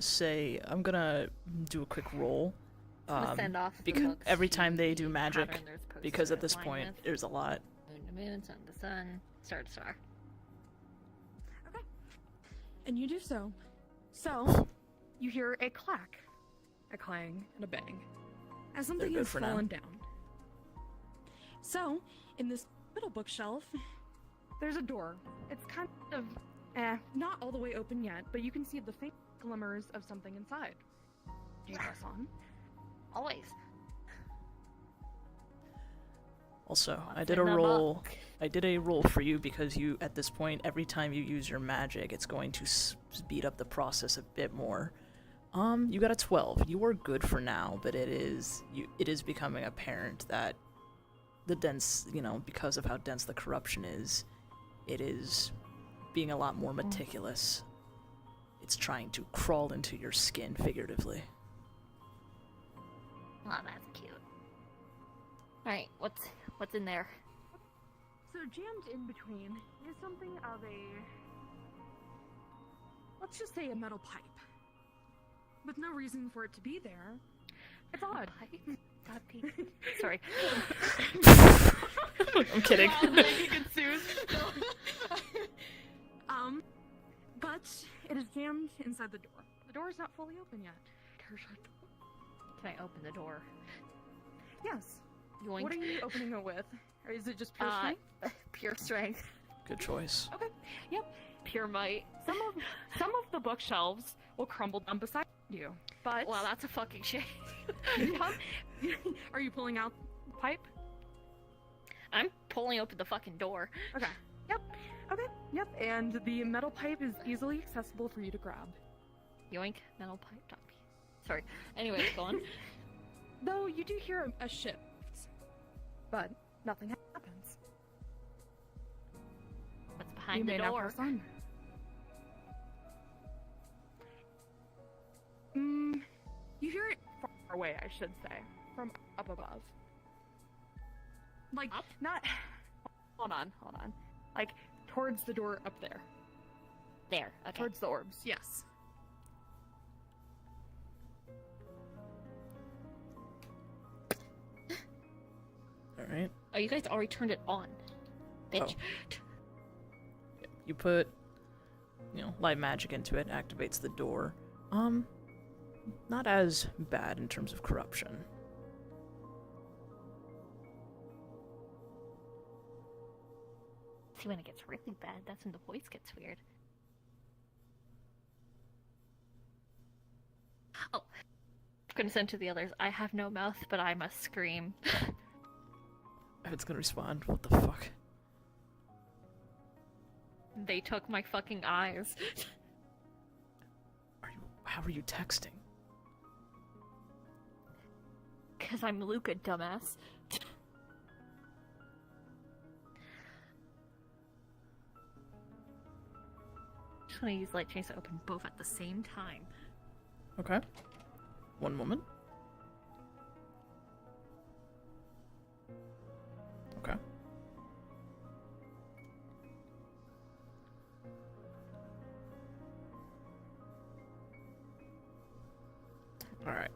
do a quick roll. Send off the because books every to time they the do magic, pattern they're supposed because to at this align point with. there's a lot. Moon to moon, sun to sun, star to star. Okay. And you do so. So, you hear a clack, a clang, and a bang, as something good has for now. fallen down. So, in this middle bookshelf, there's a door. It's kind of, not all the way open yet, but you can see the faint glimmers of something inside. Do you press on? Always. Also, I What's did a in the roll. book? I did a roll for you because you, at this point, every time you use your magic, it's going to speed up the process a bit more. You got a 12. You are good for now, but it is becoming apparent that the dense, because of how dense the corruption is, it is being a lot more meticulous. It's trying to crawl into your skin, figuratively. Oh, that's cute. Alright, what's in there? So jammed in between is something of let's just say a metal pipe. With no reason for it to be there. It's odd. That'd be... Sorry. I'm kidding. But it is jammed inside the door. The door is not fully open yet. Can I open the door? Yes. Yoink. What are you opening it with? Or is it just pure strength? Pure strength. Good choice. Okay. Yep. Pure might. Some of the bookshelves will crumble down beside you, but Well, that's a fucking shame. Yep. Are you pulling out the pipe? I'm pulling open the fucking door. Okay. Yep. Okay. Yep. And the metal pipe is easily accessible for you to grab. Yoink, metal pipe, don't be. Sorry. Anyway, go on. Though you do hear a shift, but nothing happens. What's behind You the may now door? press on. You hear it far away, I should say, from up above. Like, Up? not. Hold on. Like, towards the door up there. There. Okay. Towards the orbs, yes. Alright. Oh, you guys already turned it on, bitch. You put, light magic into it, activates the door. Not as bad in terms of corruption. See, when it gets really bad, that's when the voice gets weird. Oh, I'm gonna send to the others. I have no mouth, but I must scream. If it's gonna respond, what the fuck? They took my fucking eyes. How are you texting? Cause I'm Luca, dumbass. Just wanna use light chains to open both at the same time. Okay. One moment. Okay. Alright.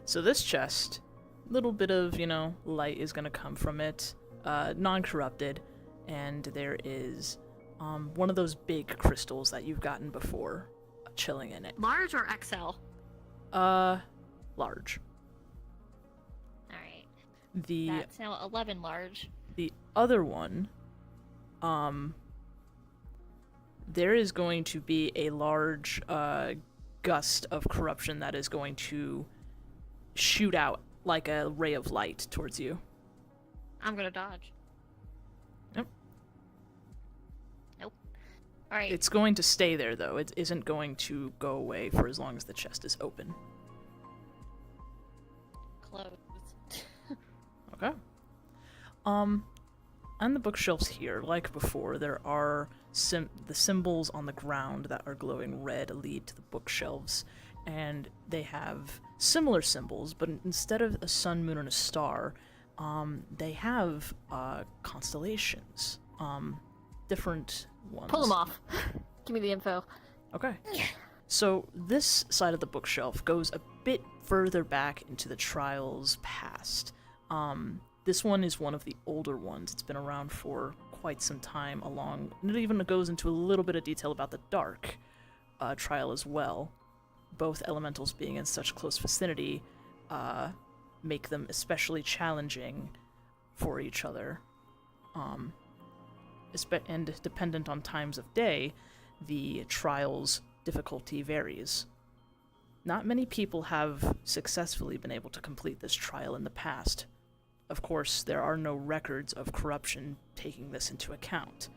So this chest, little bit of, light is gonna come from it. Non-corrupted. And there is one of those big crystals that you've gotten before chilling in it. Large or XL? Large. Alright. The That's now 11 large. The other one, there is going to be a large gust of corruption that is going to shoot out like a ray of light towards you. I'm gonna dodge. Yep. Nope. Alright. It's going to stay there, though. It isn't going to go away for as long as the chest is open. Closed. Okay. On the bookshelves here, like before, there are the symbols on the ground that are glowing red lead to the bookshelves, and they have similar symbols, but instead of a sun, moon, and a star, they have constellations, different ones. Pull them off. Give me the info. Okay. So this side of the bookshelf goes a bit further back into the trial's past. This one is one of the older ones. It's been around for quite some time and it even goes into a little bit of detail about the Dark trial as well. Both elementals being in such close vicinity make them especially challenging for each other. And dependent on times of day, the trial's difficulty varies. Not many people have successfully been able to complete this trial in the past. Of course, there are no records of corruption taking this into account.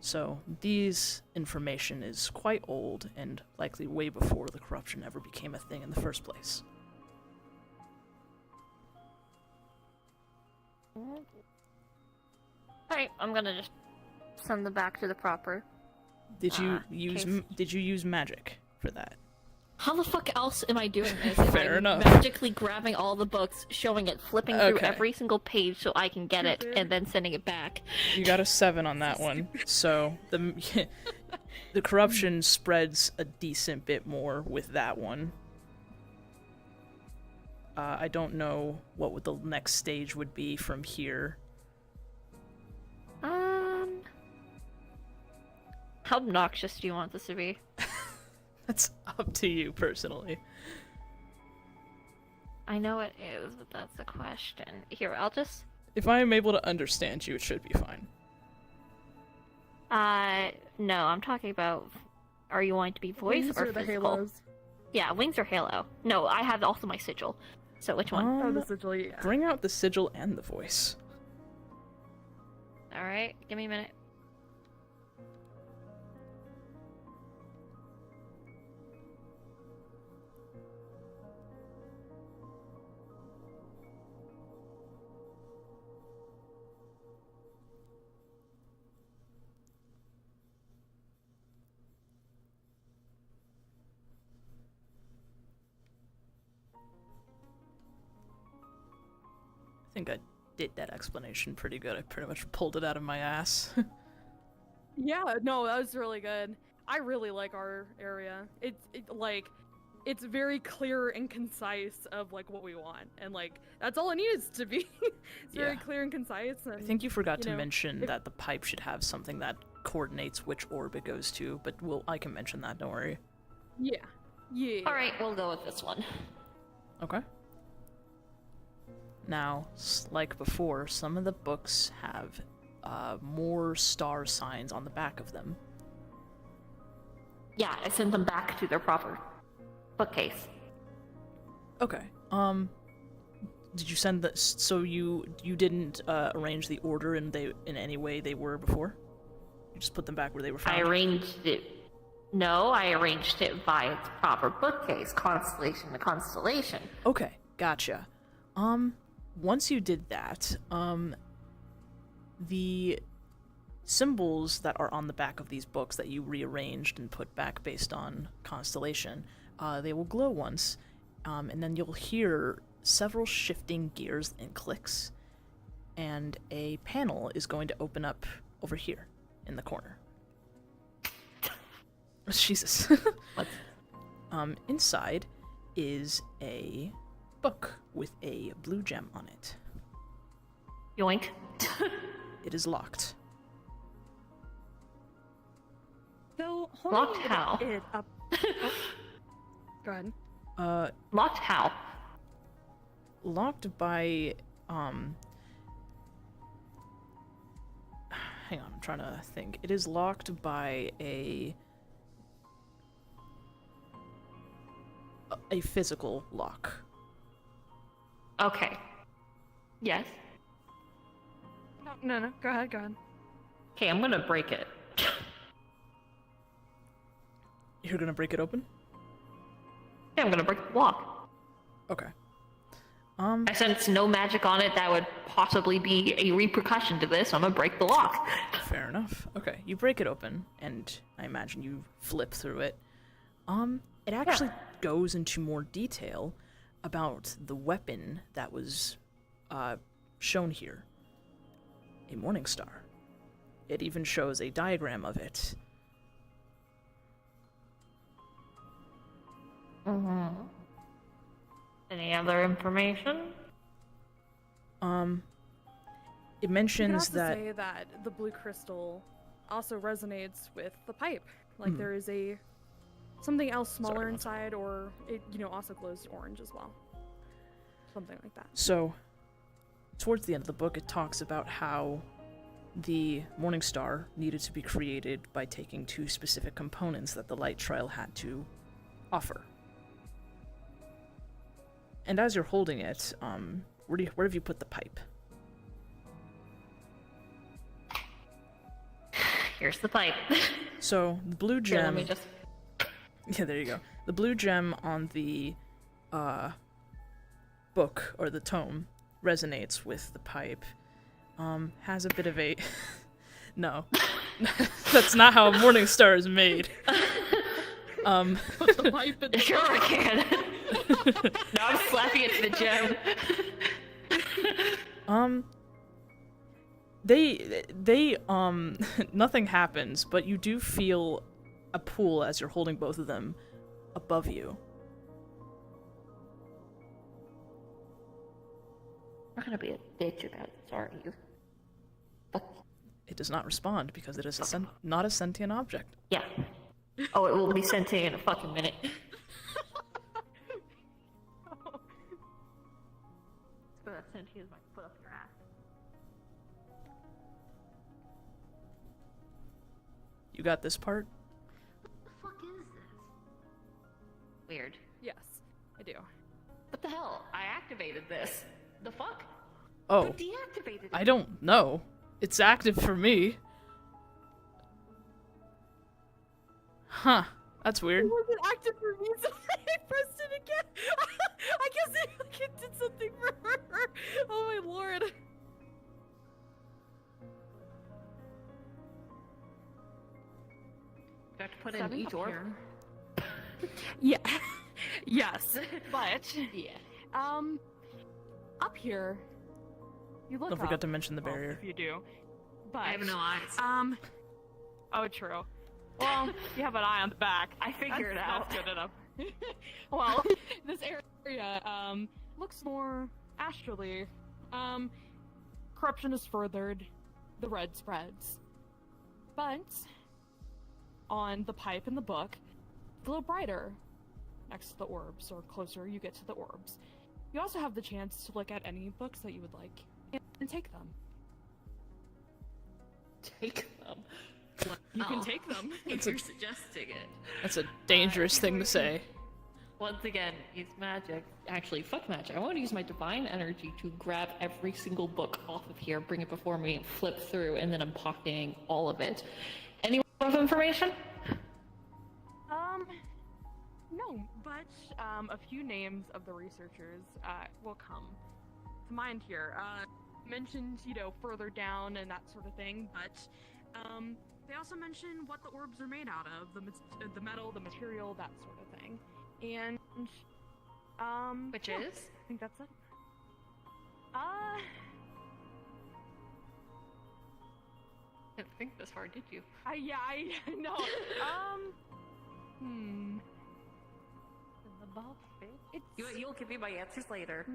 So, these information is quite old and likely way before the corruption ever became a thing in the first place. Alright, I'm gonna just send them back to the proper. Did you use magic for that? How the fuck else am I doing this? If Fair I'm enough. magically grabbing all the books, showing it, flipping through Okay. every single page so I can get it, and then sending it back. You got a 7 on that one. So the corruption spreads a decent bit more with that one. I don't know what the next stage would be from here. How obnoxious do you want this to be? That's up to you personally. I know it is, but that's the question. Here, I'll just... If I am able to understand you, it should be fine. No, I'm talking about. Are you wanting to be voice Wings or the physical? halos? Yeah, wings or halo. No, I have also my sigil. So which one? Oh, the sigil, yeah. Bring out the sigil and the voice. All right, give me a minute. I think I did that explanation pretty good. I pretty much pulled it out of my ass. Yeah, no, that was really good. I really like our area. It's very clear and concise of like what we want, and like that's all it needs to be. It's very Yeah. clear and concise. And, I think you forgot to know, mention if- that the pipe should have something that coordinates which orb it goes to, but I can mention that, don't worry. Yeah, yeah. All right, we'll go with this one. Okay. Now, like before, some of the books have more star signs on the back of them. Yeah, I sent them back to their proper bookcase. Okay. Did you send the? So you didn't arrange the order in any way they were before? You just put them back where they were found. I arranged it. No, I arranged it by its proper bookcase, constellation to constellation. Okay, gotcha. Once you did that, the symbols that are on the back of these books that you rearranged and put back based on constellation, they will glow once, and then you'll hear several shifting gears and clicks, and a panel is going to open up over here in the corner. Jesus. Inside is a book with a blue gem on it. Yoink. It is locked. So Locked how? It up. Go ahead. Locked how? Locked by hang on, I'm trying to think. It is locked by a physical lock. Okay. Yes. No. Go ahead. Okay, I'm gonna break it. You're gonna break it open? Yeah, I'm gonna break the lock. Okay. I sense no magic on it that would possibly be a repercussion to this. I'm gonna break the lock. Fair enough. Okay, you break it open, and I imagine you flip through it. It actually goes into more detail about the weapon that was shown here. A morning star. It even shows a diagram of it. Mm-hmm. Any other information? It You can mentions also that say that the blue crystal also resonates with the pipe. Like there is something else smaller Sorry, one inside, or it also glows orange as well. Something like that. So, towards the end of the book, it talks about how the Morning Star needed to be created by taking two specific components that the light trial had to offer. And as you're holding it, where have you put the pipe? Here's the pipe. So, the blue Here, gem... let me just... Yeah, there you go. The blue gem on the book, or the tome, resonates with the pipe. Has a bit of a... No. That's not how a morning star is made. Put the pipe in the Sure I can. Now I'm slapping it to the gem. They nothing happens, but you do feel a pull as you're holding both of them above you. You're gonna be a bitch about this, aren't you? It does not respond because it is not a sentient object. Yeah. Oh, it will be sentient in a fucking minute. So that sentient is my foot up your ass. You got this part? What the fuck is this? Weird. Yes, I do. What the hell? I activated this. The fuck? Oh, Who deactivated it? I don't know. It's active for me. Huh. That's weird. It wasn't active for me, so I pressed it again. I guess it did something for her. Oh my lord. Do I have to put in each orb? Yeah. Yes. But Yeah. up here. You look Don't up. forget to mention the Well, barrier. if you do. But I have no eyes. Oh, true. Well, you have an eye on the back. I figured it out. That's good enough. Well, this area looks more astrally. Corruption is furthered. The red spreads. But on the pipe in the book, glow brighter next to the orbs, or closer you get to the orbs. You also have the chance to look at any books that you would like and take them. Take them. You can take them. If you're suggesting it. That's a dangerous thing to say. Once again, use magic. Actually, fuck magic. I want to use my divine energy to grab every single book off of here, bring it before me, and flip through, and then I'm pocketing all of it. Any more information? No, but a few names of the researchers will come to mind here. Mentioned, further down and that sort of thing, but they also mentioned what the orbs are made out of, the metal, the material, that sort of thing. And Which yeah, is? I think that's it. Didn't think this far, did you? I know. You'll give me my answers later.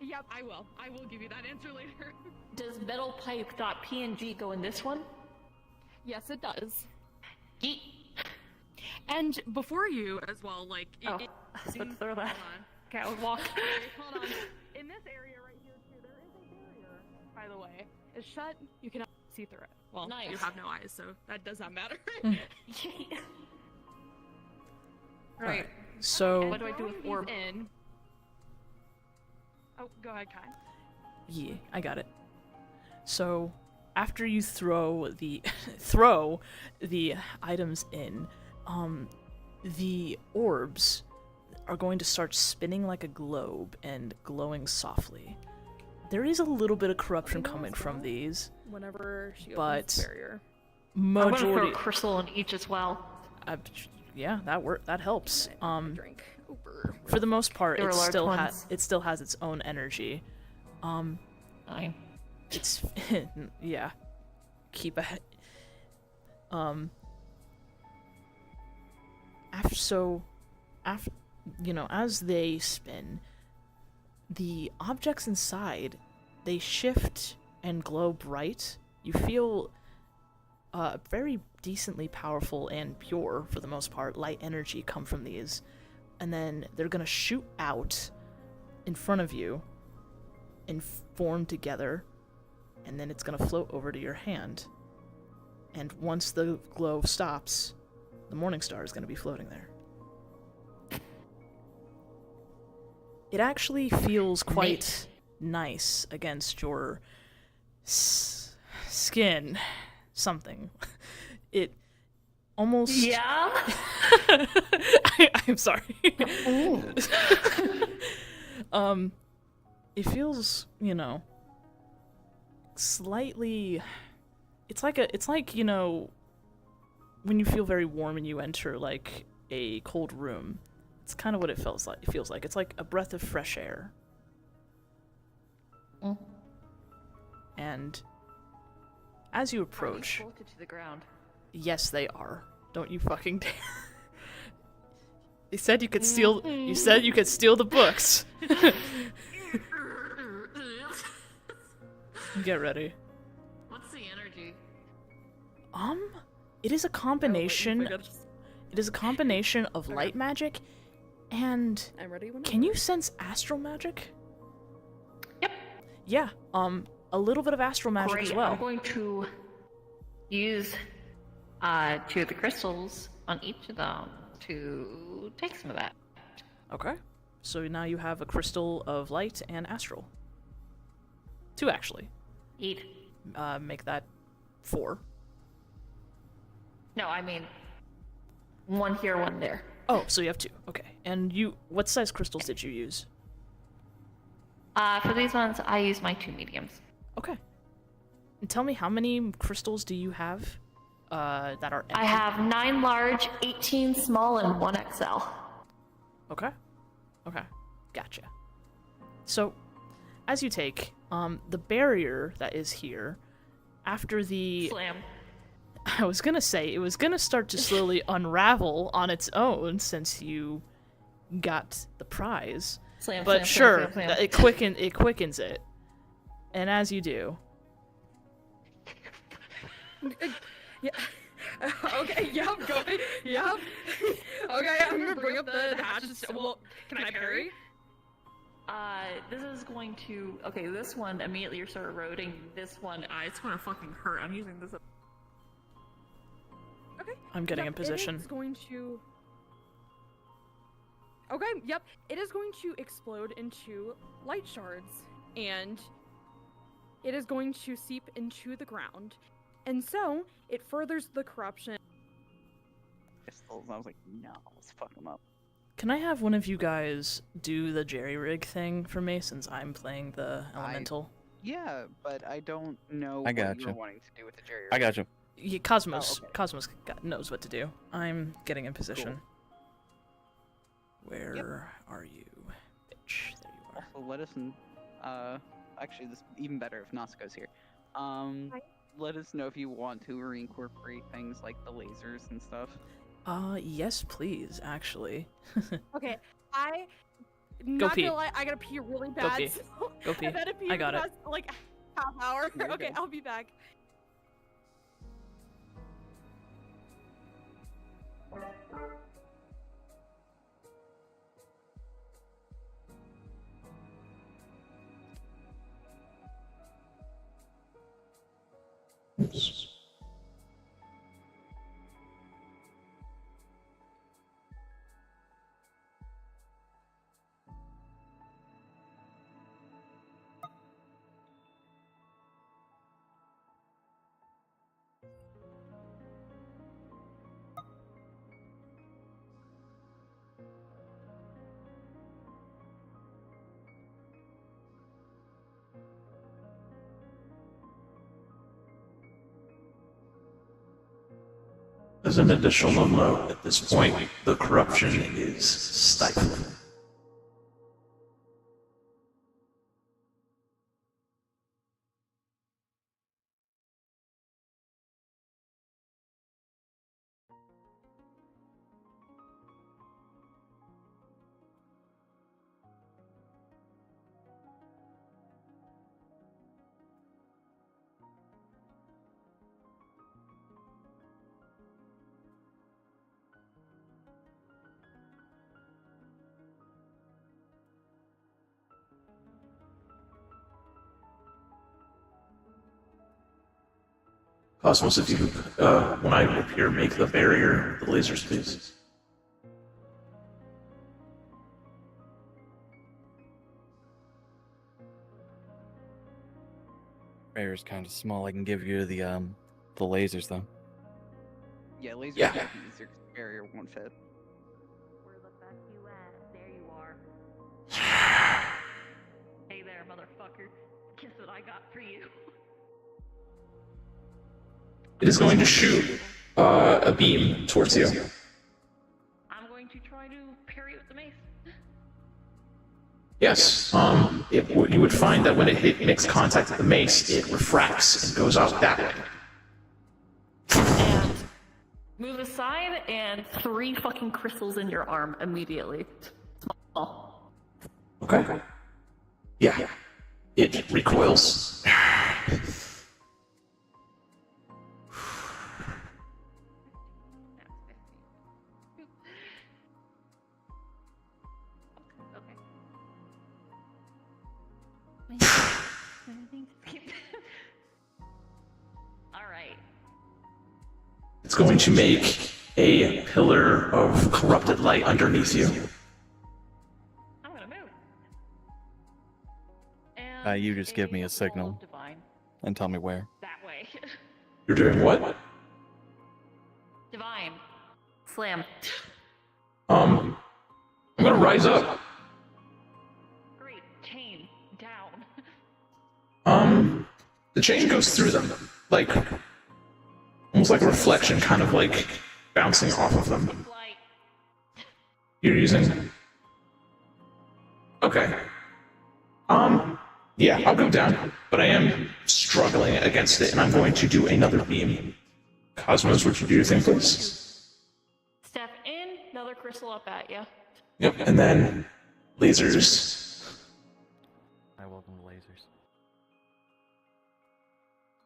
Yep, I will. I will give you that answer later. Does metalpipe.png go in this one? Yes, it does. Yeet. And before you as well, like Oh, I was about to throw that. Hold on. Okay, I would walk. Hold on. In this area right here too, there is a barrier. By the way, it's shut. You cannot see through it. Well, Nice. you have no eyes, so that does not matter. Right. So, What do I do with Throwing orb? these in. Oh, go ahead, Kai. yeah, I got it. So, after you throw the items in, the orbs are going to start spinning like a globe and glowing softly. There is a little bit of corruption coming from these. Whenever she opens But the barrier. I'm gonna throw majority, a crystal in each as well. yeah, that helps. Drink. Over. For the most part, There it were large still ones. has its own energy. Fine. It's yeah. Keep ahead. After as they spin, the objects inside, they shift and glow bright. You feel very decently powerful and pure, for the most part, light energy come from these. And then they're gonna shoot out in front of you and form together, and then it's gonna float over to your hand. And once the glow stops, the morning star is gonna be floating there. It actually feels quite nice against your skin. Something. It almost. Yeah. I'm sorry. It feels, slightly. It's like when you feel very warm and you enter like a cold room. It's kind of what it feels like. It's like a breath of fresh air. Mm. And as you approach, Bolted to the ground. yes, they are. Don't you fucking dare. You said you could steal. You said you could steal the books. Get ready. What's the energy? It is a combination. Forget- It is a combination of light magic and. I'm ready when Can you sense astral magic? Yep. Yeah. A little bit of astral magic Great. as well. I'm going to use to the crystals on each of them to take some of that. Okay. So now you have a crystal of light and astral. 2 actually. Eat. Make that 4. No, I mean 1 here, 1 there. Oh, so you have 2. Okay. And what size crystals did you use? For these ones, I use my 2 mediums. Okay. And tell me, how many crystals do you have that are empty? I have 9 large, 18 small, and 1 XL. Okay. Okay. Gotcha. So, as you take, the barrier that is here, after the... Slam. I was gonna say, it was gonna start to slowly unravel on its own since you got the prize. Slam, But slam, sure, slam, slam, slam. it quickens it. And as you do... Yeah. Okay, yep, go. Yep. Okay, I'm gonna bring up the hatches. Well, can I parry? This is going to... Okay, this one, immediately you start eroding. This one, it's gonna fucking hurt. I'm using this... Okay. I'm getting Yep, in position. It is going to... Okay, yep. It is going to explode into light shards, and it is going to seep into the ground. And so, it furthers the corruption. Pistols. I was like, no, let's fuck them up. Can I have one of you guys do the jerry-rig thing for me, since I'm playing the elemental? Yeah, but I don't know I what gotcha. you're wanting to do with the jerry. I got you. Yeah, Cosmos. Oh, okay. Cosmos knows what to do. I'm getting in position. Where are you, bitch? There you are. Also, let us. Actually, this even better if Natsuko's here. Let us know if you want to reincorporate things like the lasers and stuff. Yes, please. Actually. Okay, I... Go Not pee. gonna lie, I gotta pee really Go bad. pee. So Go pee. I've had to pee I got for the it. past, like, half hour. You're Okay, good. I'll be back. As an additional note, at this point, the corruption is stifled. Cosmos, if you, when I appear, make the barrier, the lasers, please. Barrier's kind of small. I can give you the lasers though. Yeah, laser Yeah. might be easier 'cause barrier won't fit. Where the fuck you at? There you are. Hey there, motherfucker. Guess what I got for you? It is going to shoot a beam towards you. I'm going to try to parry with the mace. Yes, you would find that when it makes contact with the mace, it refracts and goes out that way. And move aside, and 3 fucking crystals in your arm immediately. Small. Okay. Yeah. It recoils. Okay. Alright. It's It's going to make a pillar of corrupted light underneath you. I'm gonna move. And You just give me a ball signal of divine. and tell me where. That way. You're doing what? Divine. Slam. I'm gonna rise up. Great. Chain. Down. The chain goes through them, like, almost like a reflection, kind of like bouncing off of them. Light. You're using... Okay. Yeah, I'll go down, but I am struggling against it, and I'm going to do another beam. Cosmos, would you do your thing, please? Step in. Another crystal up at you. Yep, and then lasers. Hi, welcome to lasers.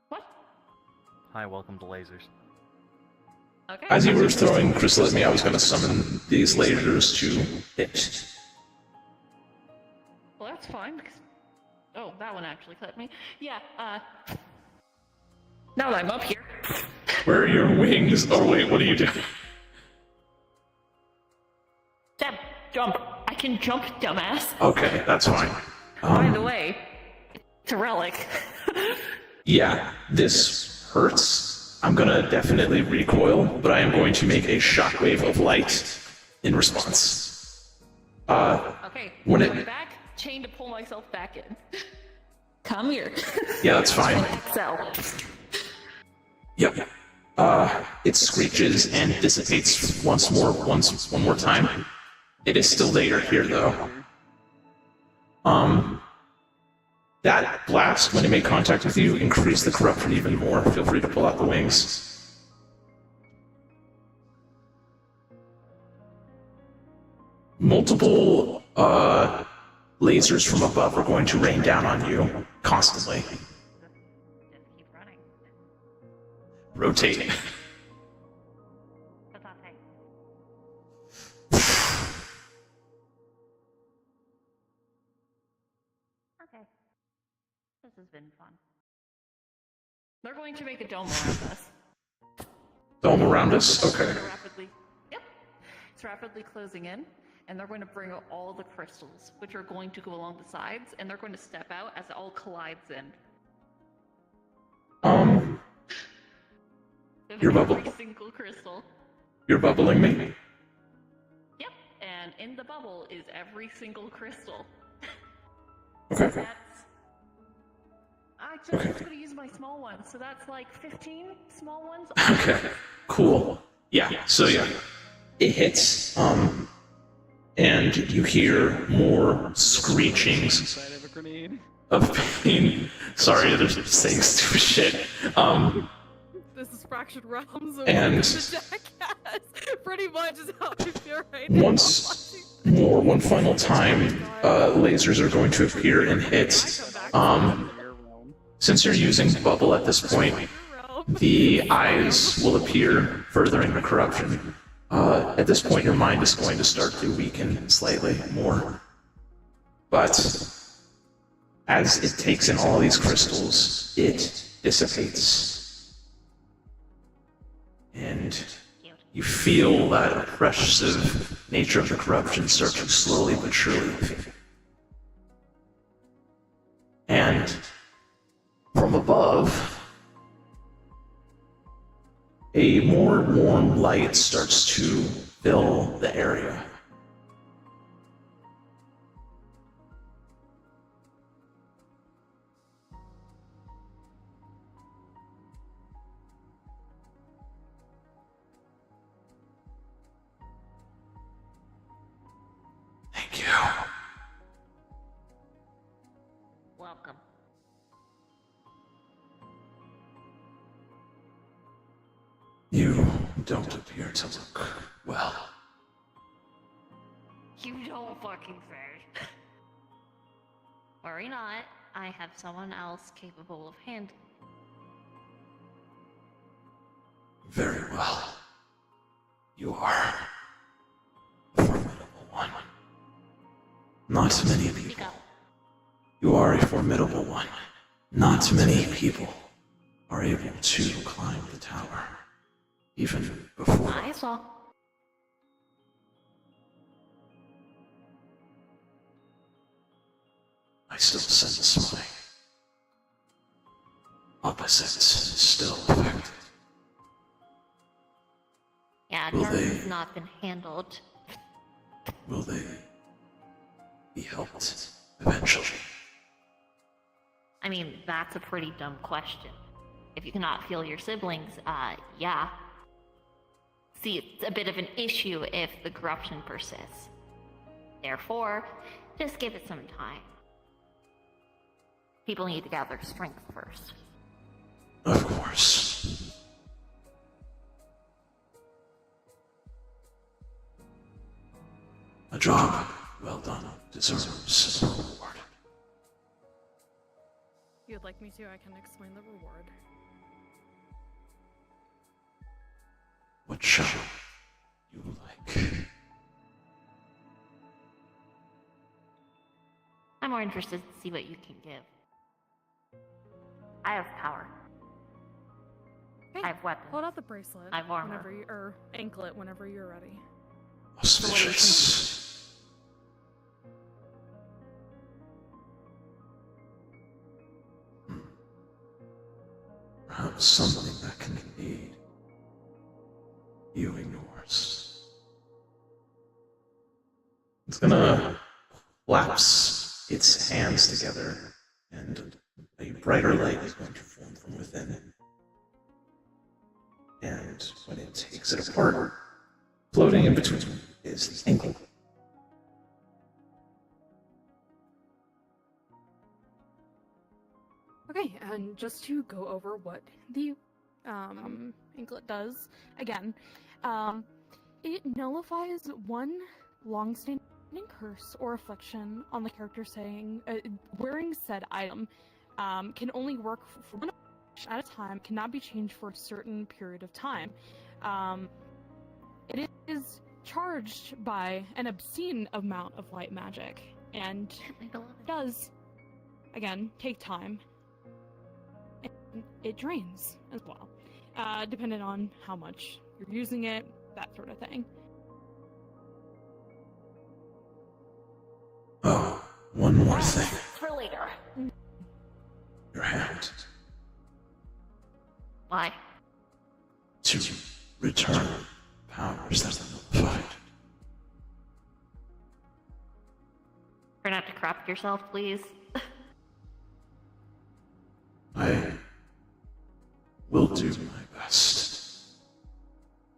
What? Hi, welcome to lasers. Okay. As you were throwing crystal at me, I was going to summon these lasers to hit. Well, that's fine. Because... Oh, that one actually cut me. Yeah, now that I'm up here. Where are your wings? Oh wait, what are you doing? Step, jump. I can jump, dumbass. Okay, that's fine. By the way, it's a relic. Yeah, this hurts. I'm gonna definitely recoil, but I am going to make a shockwave of light in response. Okay, when going it... back, chain to pull myself back in. Come here. Yeah, that's fine. Excel. Yep. It screeches and dissipates one more time. It is still later here, though. That blast, when it made contact with you, increased the corruption even more. Feel free to pull out the wings. Multiple, lasers from above are going to rain down on you, constantly. Just keep running. Rotate. That's not safe. Okay. This has been fun. They're going to make a dome around us. Dome around us? Okay. Yep. It's rapidly closing in, and they're going to bring out all the crystals, which are going to go along the sides, and they're going to step out as it all collides in. You're bubbling. Every single crystal. You're bubbling me? Yep. And in the bubble is every single crystal. Okay. That's... Actually, I'm just going to use my small ones, so that's like 15 small ones. Okay. Cool. Yeah, so yeah. It hits, and you hear more screechings of pain. Sorry, they're saying stupid shit. This is Fractured Realms of And- the Jackass. Pretty much is how I feel right now. One final time, lasers are going to appear and hit. Since you're using bubble at this point, the eyes will appear, furthering the corruption. At this point, your mind is going to start to weaken slightly more. But as it takes in all these crystals, it dissipates. And you feel that oppressive nature of the corruption start to slowly but surely fade. And from above, a more warm light starts to fill the area. Thank you. Welcome. You don't appear to look well. You don't fucking say. Worry not, I have someone else capable of handling. Very well. You are a formidable one. Not many people. You are a formidable one. Not many people are able to climb the tower. even before. I saw. I still sense my opposites still affected. Yeah, Will dark they- has not been handled. Will they be helped eventually? I mean, that's a pretty dumb question. If you cannot feel your siblings, yeah. See, it's a bit of an issue if the corruption persists. Therefore, just give it some time. People need to gather strength first. Of course. A job well done deserves a reward. If you'd like me to, I can explain the reward. What shall you like? I'm more interested to see what you can give. I have power. Okay, I have weapons. hold out the bracelet. I have armor. Whenever you, or anklet, whenever you're ready. Auspicious. Perhaps something that can aid you ignores. It's gonna collapse its hands together, and a brighter light is going to form from within. And when it takes it apart, floating in between is the ankle. Okay, and just to go over what the anklet does, again, it nullifies one long-standing curse or affliction on the character saying, wearing said item can only work for one at a time, cannot be changed for a certain period of time. It is charged by an obscene amount of white magic, and does, again, take time. And it drains as well, depending on how much you're using it, that sort of thing. Oh, one more thing. For later. Your hand. Why? To return powers that were nullified. Try not to crop yourself, please. I will do my best.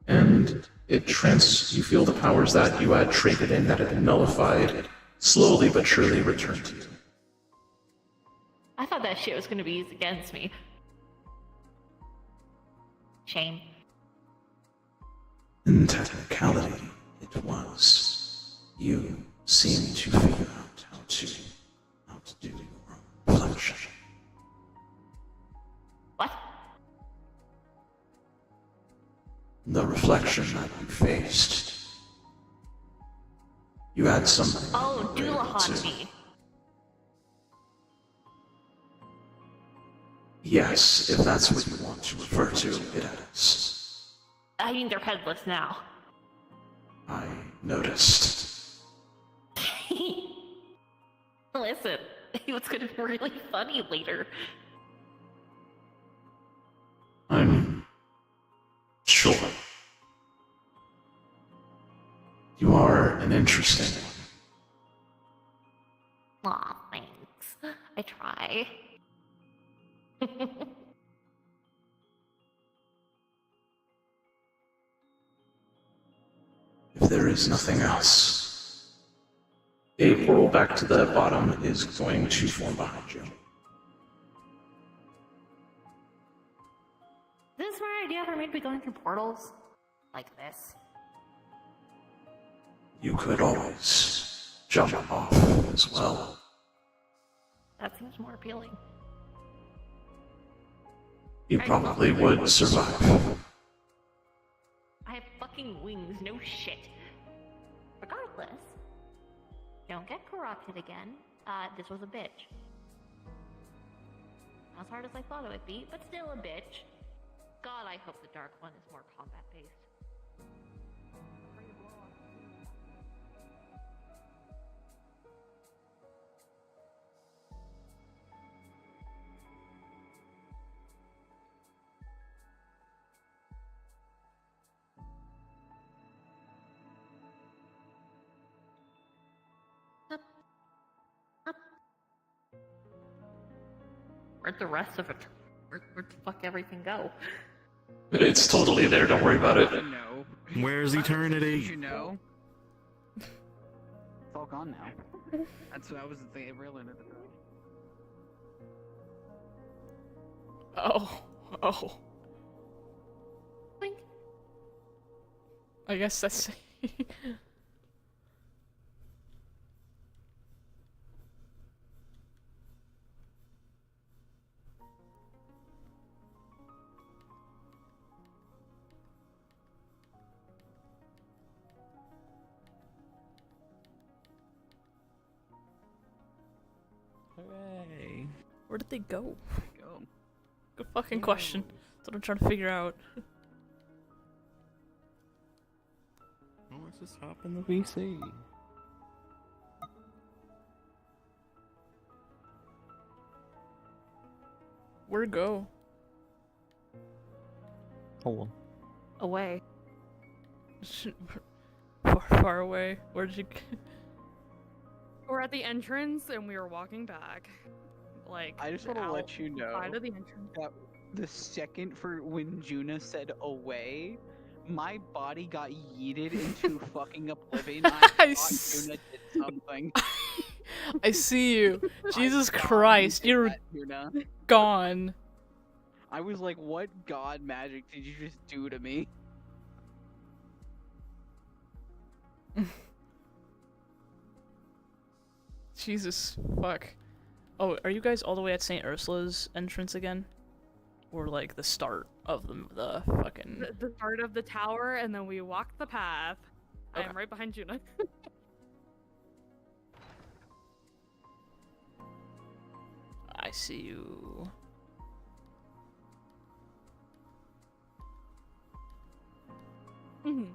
And you feel the powers that you had traded in that had been nullified slowly but surely return to you. I thought that shit was gonna be used against me. Shame. In technicality, it was. You seem to figure out how to do your own reflection. What? The reflection that you faced. You had something. Oh, you were able Doulahan to- me. Yes, if that's what you want to refer to, it is. I mean, they're headless now. I noticed. Listen, it's gonna be really funny later. I'm sure. You are an interesting one. Aw, thanks. I try. If there is nothing else, a portal back to the bottom is going to form behind you. Is this a smart idea for me to be going through portals? Like this? You could always jump off as well. That seems more appealing. You probably would survive. I have fucking wings, no shit. Regardless, don't get corrupted again. This was a bitch. Not as hard as I thought it would be, but still a bitch. God, I hope the dark one is more combat based. Where'd the rest of it? Where'd the fuck everything go? But it's totally there, don't worry about it. No. Where's eternity? Did you know? It's all gone now. That's what I was thinking. Real in it. Oh. Blink. I guess that's... Hooray. Where did they go? Go. Good fucking question. That's what I'm trying to figure out. Well, let's just hop in the VC. Where'd go? Hold on. Away. Far away. Where'd you... We're at the entrance and we were walking back. Like, I just want to let you know side of the entrance. that the second for when Juna said away, my body got yeeted into fucking oblivion. I thought Juna did something. I see you. Jesus I thought Christ, you did you're that, Juna. gone. I was like, what god magic did you just do to me? Jesus, fuck. Oh, are you guys all the way at St. Ursula's entrance again? Or like the start of the fucking... The start of the tower, and then we walked the path. I am right behind Juna. I see you. Mhm.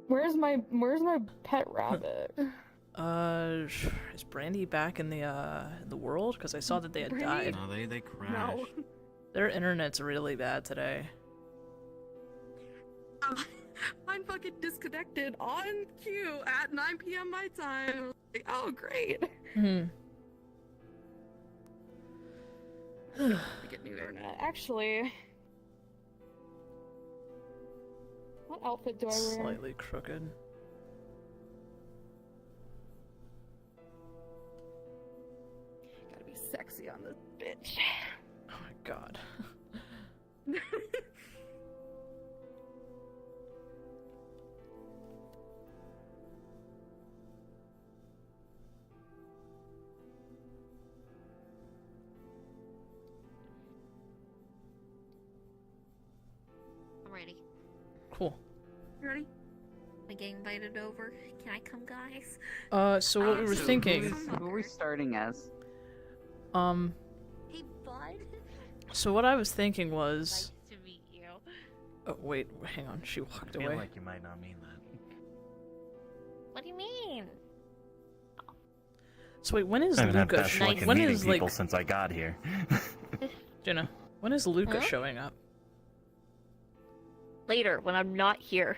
Where's my pet rabbit? Is Brandy back in the world? Because I saw that they had died. No, they crashed. No. Their internet's really bad today. Mine fucking disconnected on cue at 9 p.m. my time. Like, oh, great. Get new internet. Actually, what outfit do I wear? Slightly crooked. Gotta be sexy on this bitch. Oh my god. I'm ready. Cool. You ready? Am I getting invited over? Can I come, guys? So what we were thinking. Who are we starting as? Hey, bud. So what I was thinking was. Nice to meet you. Oh wait, hang on. She walked I feel away. like you might not mean that. What do you mean? So wait, when is I haven't had Luca? best luck in When meeting is people like since I got here. Jenna? When is Luca Huh? showing up? Later, when I'm not here.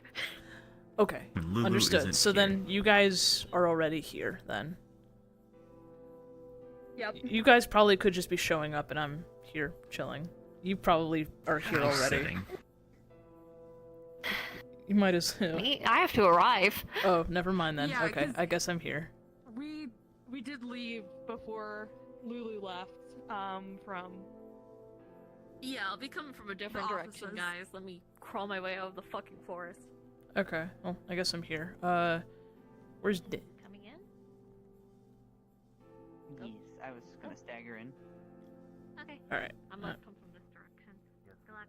Okay, Lulu understood. isn't So here. then you guys are already here. Then Yep. you guys probably could just be showing up, and I'm here chilling. You probably are here already. Sitting. You might as well. Me? I have to arrive. Oh, never mind then. Yeah, Okay, 'cause- I guess I'm here. We did leave before Lulu left. From. Yeah, I'll be coming from a different The direction, offices. guys. Let me crawl my way out of the fucking forest. Okay, well, I guess I'm here. Where's Coming in? Yes, I was gonna stagger in. Okay. Alright. I'm gonna come from this direction. Good luck.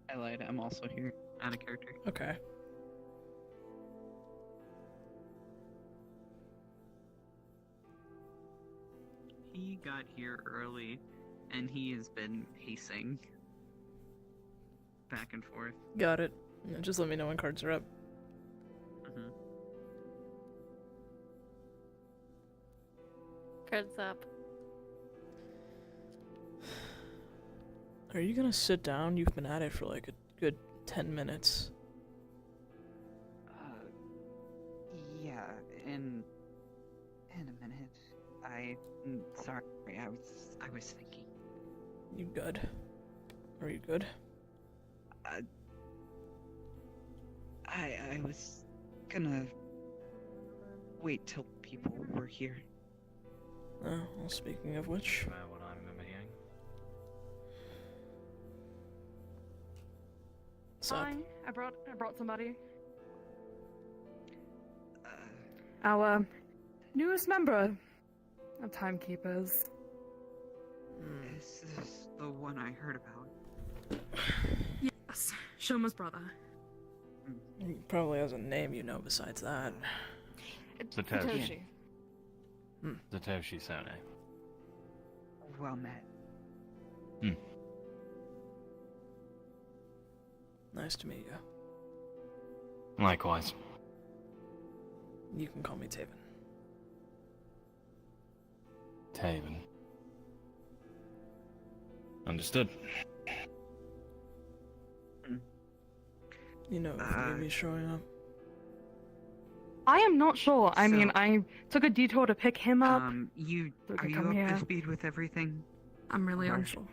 I lied. I'm also here. Out of character. Okay. He got here early, and he has been pacing back and forth. Got it. Yeah, just let me know when cards are up. Mm-hmm. Cards up. Are you gonna sit down? You've been at it for like a good 10 minutes. Yeah, in a minute. Sorry, I was thinking. You good? Are you good? I was gonna wait till people were here. Oh, well, speaking of which. What I'm hearing. Sup? Hi, I brought somebody. Our newest member of Timekeepers. Is this the one I heard about? Yes, Shoma's brother. He probably has a name you know besides that. Satoshi. Satoshi Sone. Well met. Nice to meet you. Likewise. You can call me Taven. Taven. Understood. You know if Yumi's showing up. I am not sure. I mean, So- I took a detour to pick him up. You So we are can you come up here. to speed with everything? I'm really Or- unsure.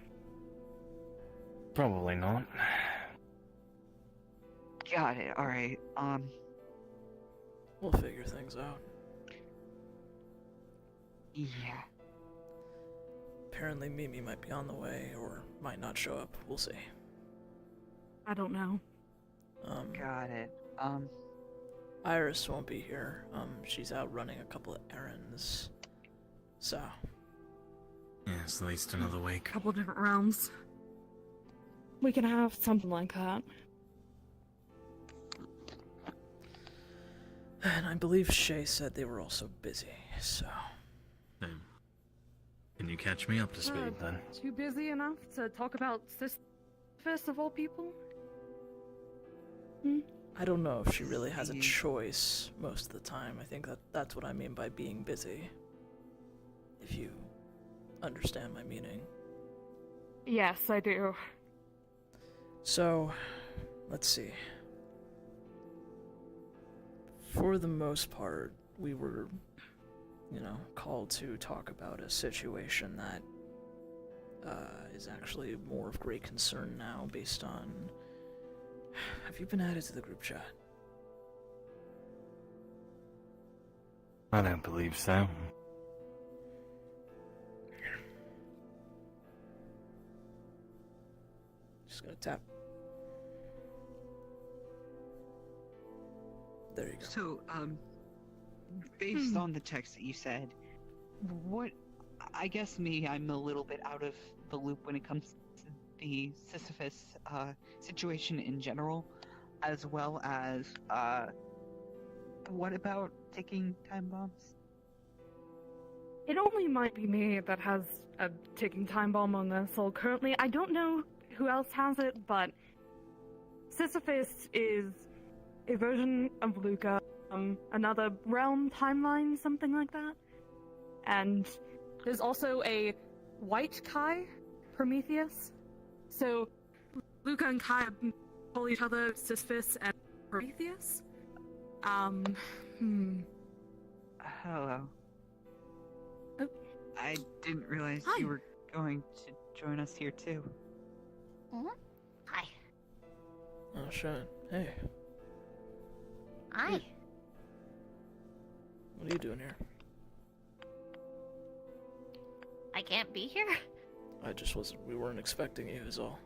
Probably not. Got it. All right. We'll figure things out. Yeah. Apparently Mimi might be on the way, or might not show up. We'll see. I don't know. Got it. Iris won't be here. She's out running a couple of errands. So. Yeah, it's at least another week. Couple different realms. We can have something like that. And I believe Shay said they were also busy, so. Can you catch me up to speed then? Too busy enough to talk about Sisyphus of all people? I don't know if she really has a choice most of the time. I think that's what I mean by being busy. If you understand my meaning. Yes, I do. So, let's see. For the most part, we were, called to talk about a situation that is actually more of great concern now based on... Have you been added to the group chat? I don't believe so. Just gonna tap. There you go. So, based on the text that you said, I guess I'm a little bit out of the loop when it comes to the Sisyphus situation in general, as well as, what about ticking time bombs? It only might be me that has a ticking time bomb on their soul currently. I don't know who else has it, but Sisyphus is a version of Luca, another realm, timeline, something like that. And there's also a white Kai, Prometheus. So Luca and Kai call each other Sisyphus and Prometheus. Hello. Oh. I didn't realize you were going to join us here too. Hi. Oh, shit. Hey. Hi. What are you doing here? I can't be here? We weren't expecting you is all.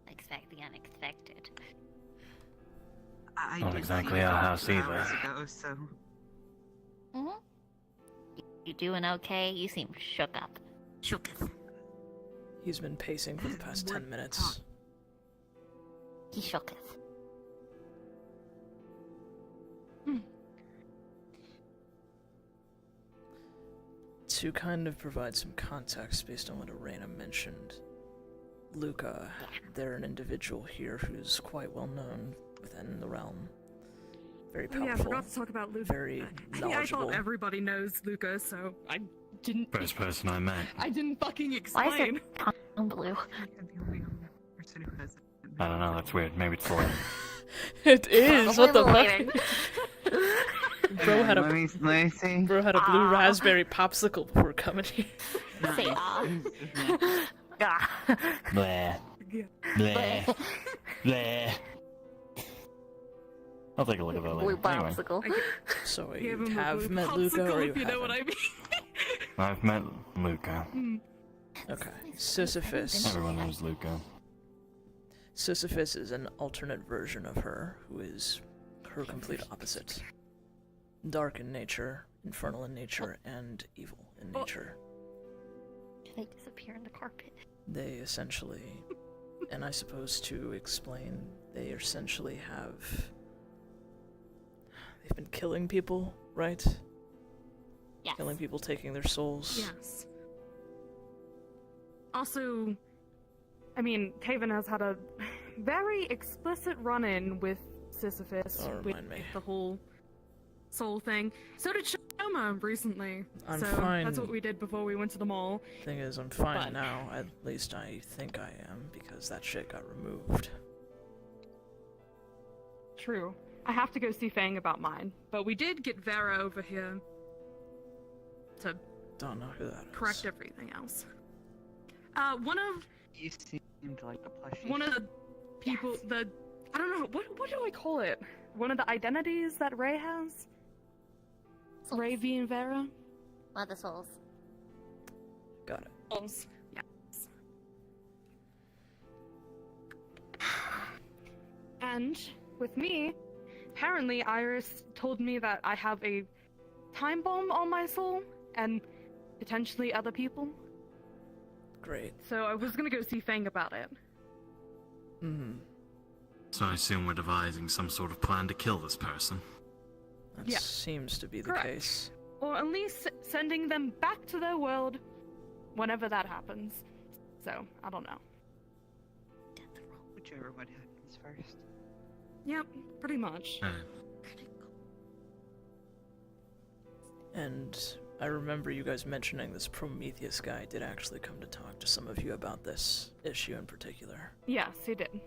Expect the unexpected. I Not did exactly see our you house either. hours ago, so... You doing okay? You seem shook up. Shooketh. He's been pacing for the past 10 minutes. He shooketh. To kind of provide some context based on what Arena mentioned, Luca, they're an individual here who's quite well known within the realm. Very powerful. Yeah, I forgot to talk about Luca. Very knowledgeable. I thought everybody knows Luca, so I didn't. First person I met. I didn't fucking explain. Why is it tongue blue? I don't know, that's weird. Maybe it's the light. It is. What the Probably fuck? Bro had let me see. Bro had a blue raspberry popsicle before coming here. Say Bleh. Bleh. Bleh. I'll take a look at that Blue later. Anyway, popsicle. So Give you him a have blue met Luca, or popsicle, if you know what I haven't? mean. I've met Luca. Okay. Sisyphus. Everyone knows Luca. Sisyphus is an alternate version of her, who is her complete opposite. Dark in nature, infernal in nature, and evil in nature. Do they disappear in the carpet? They essentially, and I suppose to explain, they essentially have... They've been killing people, right? Yes. Killing people, taking their souls. Yes. Also, I mean, Taven has had a very explicit run-in with Sisyphus Don't with remind me. the whole soul thing. So did Shoma recently. I'm so fine. that's what we did before we went to the mall. Thing is, I'm fine But- now. At least I think I am, because that shit got removed. True. I have to go see Fang about mine, but we did get Vera over here to Don't know who that is. correct everything else. One of You seem Into like the plushie. One of the people, I don't know, what do I call it? One of the identities that Ray has? Souls. Ray V and Vera? One of the souls. Got it. Souls. Yeah. And with me, apparently Iris told me that I have a time bomb on my soul, and potentially other people. Great. So I was gonna go see Fang about it. Mm-hmm. So I assume we're devising some sort of plan to kill this person. That Yeah. seems to be the Correct. case. Or at least sending them back to their world whenever that happens. So, I don't know. Whichever one happens first. Yep, pretty much. And I remember you guys mentioning this Prometheus guy did actually come to talk to some of you about this issue in particular. Yes, he did.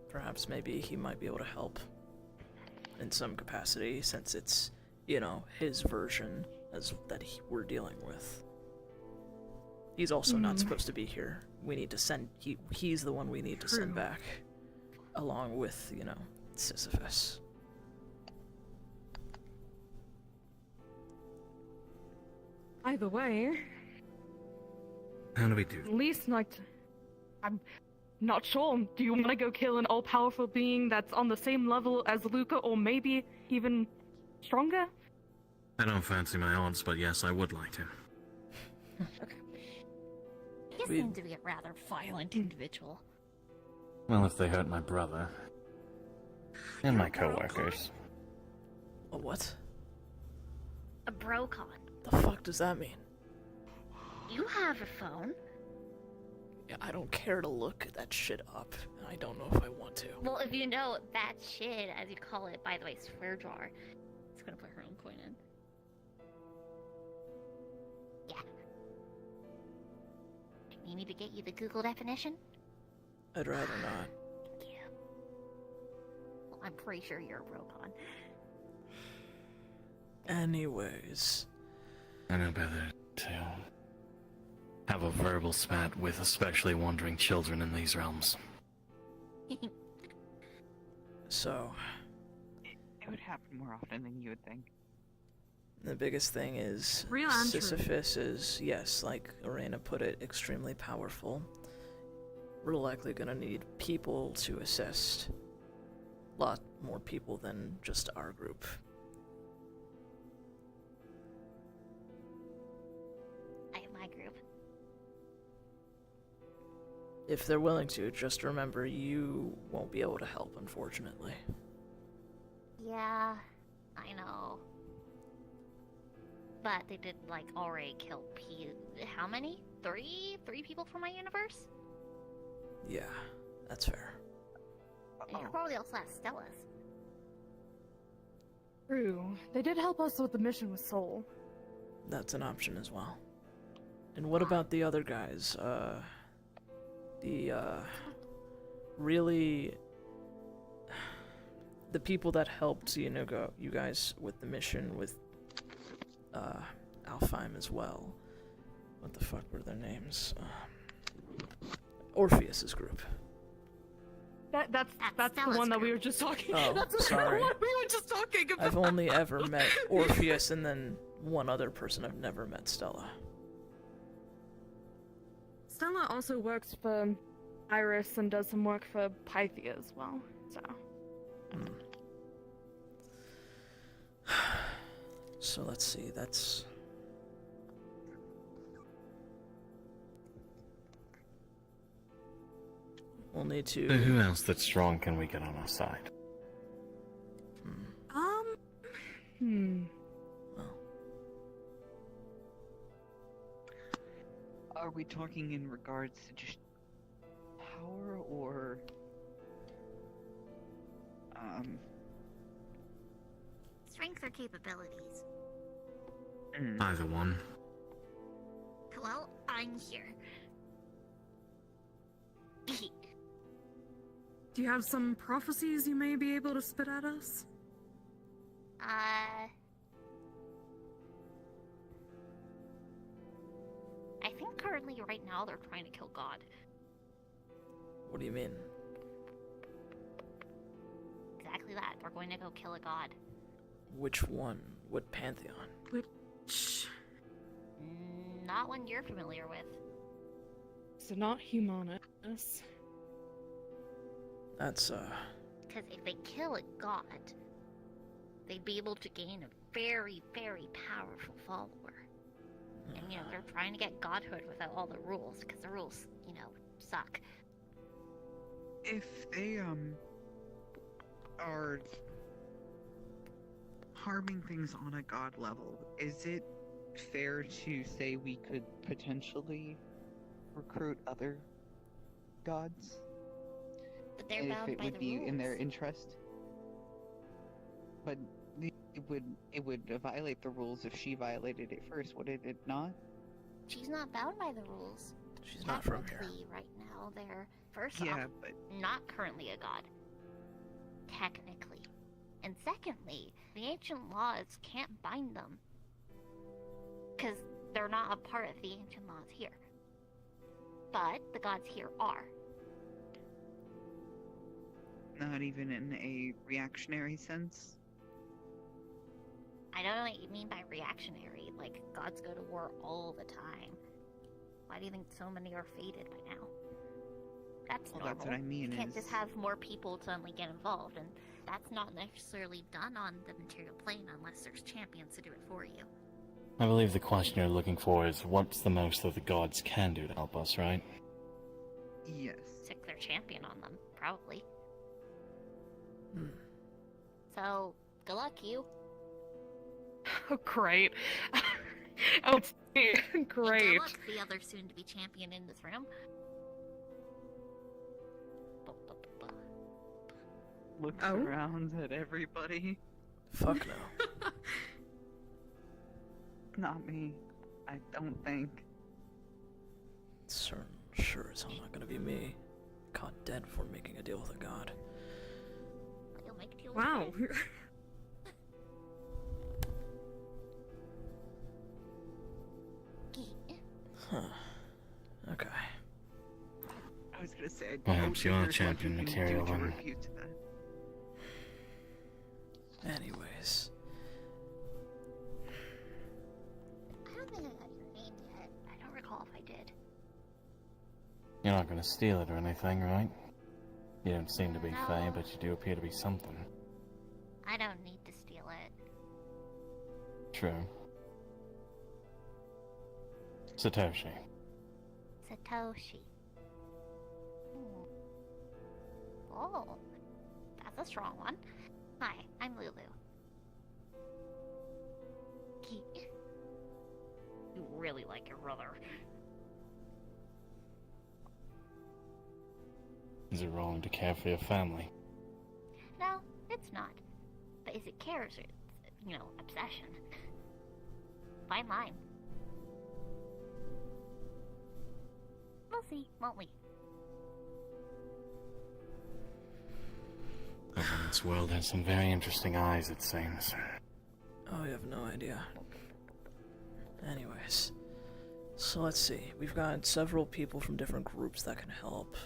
Perhaps maybe he might be able to help in some capacity, since it's, you know, his version we're dealing with. He's also not supposed to be here. We need to send, he's the one we need to send back, along with, you know, Sisyphus. Either way, How do we do? at least, like, I'm not sure. Do you want to go kill an all-powerful being that's on the same level as Luca, or maybe even stronger? I don't fancy my odds, but yes, I would like to. You seem to be a rather violent individual. Well, if they hurt my brother and my coworkers. A what? A brocon. The fuck does that mean? You have a phone. Yeah, I don't care to look that shit up. I don't know if I want to. Well, if you know that shit, as you call it, by the way, swear jar. It's gonna put her own coin in. Yeah. Do you need me to get you the Google definition? I'd rather not. Thank you. Well, I'm pretty sure you're a brocon. Anyways. I know better to have a verbal spat with especially wandering children in these realms. So, It would happen more often than you would think. the biggest thing is Real and true. Sisyphus is, yes, like Arena put it, extremely powerful. We're likely gonna need people to assist. A lot more people than just our group. I have my group. If they're willing to, just remember you won't be able to help, unfortunately. Yeah, I know. But they did, like, already kill how many? Three people from my universe? Yeah, that's fair. And you probably also have Stella's. True. They did help us with the mission with Soul. That's an option as well. And what about the other guys? Really, the people that helped, you guys with the mission with, Alfheim as well. What the fuck were their names? Orpheus's group. That's the one that we were just talking. Oh, That's sorry. the one we were just talking about. I've only ever met Orpheus and then one other person. I've never met Stella. Stella also works for Iris and does some work for Pythia as well. So. So let's see, that's... We'll need to... But who else that's strong can we get on our side? Are we talking in regards to just power or Strengths or capabilities? Either one. Well, I'm here. Do you have some prophecies you may be able to spit at us? I think currently, right now, they're trying to kill God. What do you mean? Exactly that. We're going to go kill a god. Which one? What pantheon? Which... Not one you're familiar with. So not Humanus. That's, Because if they kill a god, they'd be able to gain a very, very powerful follower. And, you know, they're trying to get godhood without all the rules, because the rules, you know, suck. If they, are harming things on a god level, is it fair to say we could potentially recruit other gods? But they're if bound it by would the be rules. in their interest? But it would violate the rules if she violated it first, would it not? She's not bound by the rules. She's not from here. Technically, right now, they're, first Yeah, off, but not currently a god. Technically. And secondly, the ancient laws can't bind them. Because they're not a part of the ancient laws here. But the gods here are. not even in a reactionary sense? I don't know what you mean by reactionary. Like, gods go to war all the time. Why do you think so many are fated by now? That's Well, normal. that's what I mean You can't is- just have more people suddenly get involved, and that's not necessarily done on the material plane unless there's champions to do it for you. I believe the question you're looking for is what's the most that the gods can do to help us, right? Yes. Stick their champion on them, probably. So, good luck, you. Oh, great. Oh, it's And great. good luck, the other soon-to-be champion in this room. Looks Oh? around at everybody. Fuck no. Not me. I don't think. Sure as hell not gonna be me. Caught dead before making a deal with a god. You'll make a deal with Wow. him. Huh. Okay. I was gonna say, I Perhaps don't you think are there's champion much you can material do to then. refute that. Anyways. I don't think I got your name yet. I don't recall if I did. You're not gonna steal it or anything, right? You don't seem to be No. Fae, but you do appear to be something. I don't need to steal it. True. Satoshi. Satoshi. Oh, that's a strong one. Hi, I'm Lulu. You really like your brother. Is it wrong to care for your family? No, it's not. But is it cares or it's, obsession? Fine line. We'll see, won't we? This world has some very interesting eyes, it seems. Oh, you have no idea. Anyways. So let's see. We've got several people from different groups that can help.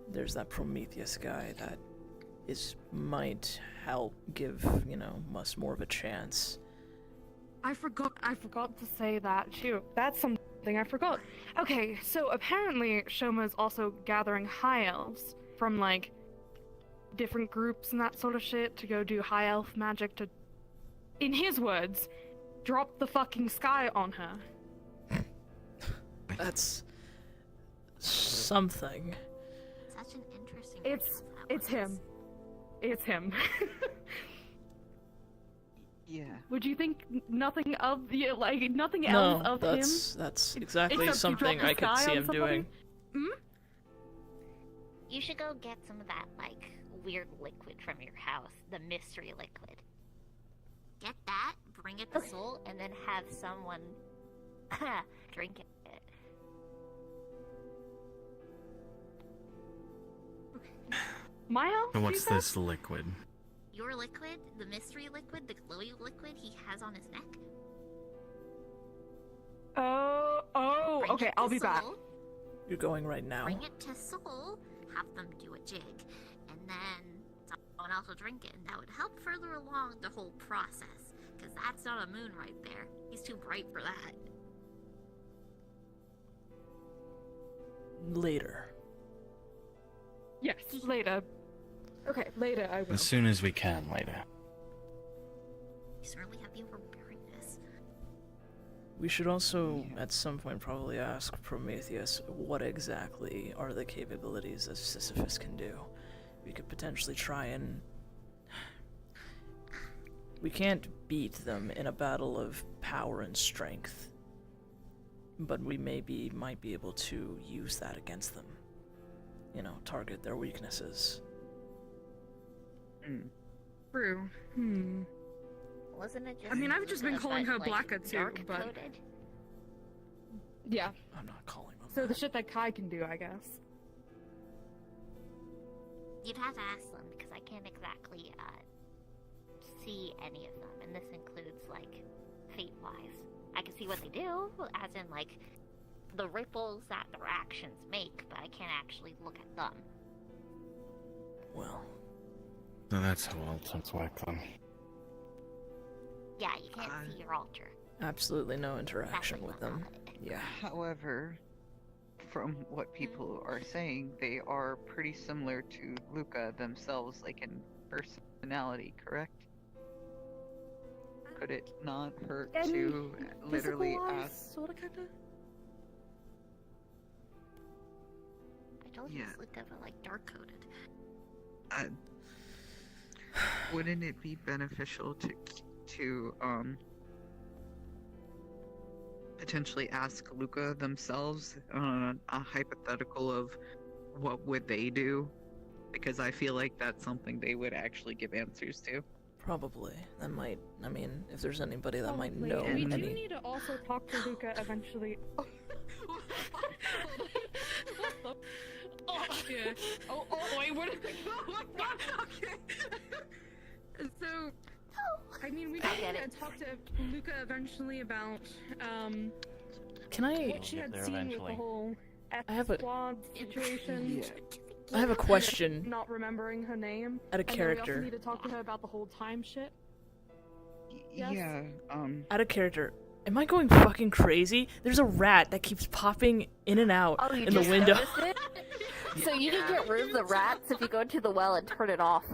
There's that Prometheus guy that might help give, us more of a chance. I forgot to say that. Shoot, that's something I forgot. Okay, so apparently Shoma's also gathering high elves from, different groups and that sort of shit to go do high elf magic to, in his words, drop the fucking sky on her. That's something. Such an interesting. It's him. It's him. Yeah. Would you think nothing of nothing No, else of him? that's exactly Except you something drop the I could sky see on him somebody? doing. You should go get some of that, weird liquid from your house. The mystery liquid. Get that, bring it to Soul, and then have someone drink it. My house? And you what's said? this liquid? Your liquid, the mystery liquid, the glowy liquid he has on his neck. Oh, Bring okay, it I'll to be back. Soul, You're going right now. Bring it to Soul, have them do a jig, and then someone else will drink it, and that would help further along the whole process. Because that's not a moon right there. He's too bright for that. Later. Yes, later. Okay, later I will. As soon as we can, later. You certainly have the overbearingness. We should also, at some point, probably ask Prometheus what exactly are the capabilities that Sisyphus can do. We could potentially try and... We can't beat them in a battle of power and strength, but we might be able to use that against them. You know, target their weaknesses. True. Wasn't it just I mean, I've just been calling her like, Blacka too, but... dark-coded? Yeah. I'm not calling them. So the shit that Kai can do, I guess. You'd have to ask them, because I can't exactly, see any of them, and this includes, like, fate-wise. I can see what they do, as in, like, the ripples that their actions make, but I can't actually look at them. Well... So that's how ultimates work then. Yeah, you can't see your altar. Absolutely no interaction with them. Yeah. However, from what people are saying, they are pretty similar to Luca themselves, like in personality, correct? Could it not hurt to literally ask? Sorta, kinda. I told you this looked over like dark-coded. Wouldn't it be beneficial to potentially ask Luca themselves on a hypothetical of what would they do? Because I feel like that's something they would actually give answers to. Probably. That might, I mean, if there's anybody that might Probably. know We do any... need to also talk to Luca eventually. Oh, yeah. Oh, wait, where did it go? Okay. So, I mean, we do need to talk to Luca eventually about, Can I... what she had seen with the whole F-Squad situation. I have a question. Not remembering her name. At a And then we character. also need to talk to her about the whole time shit. Yes? Yeah, Out of character. Am I going fucking crazy? There's a rat that keeps popping in and out you in the just window. noticed it? So you can get rid of the rats if you go into the well and turn it off.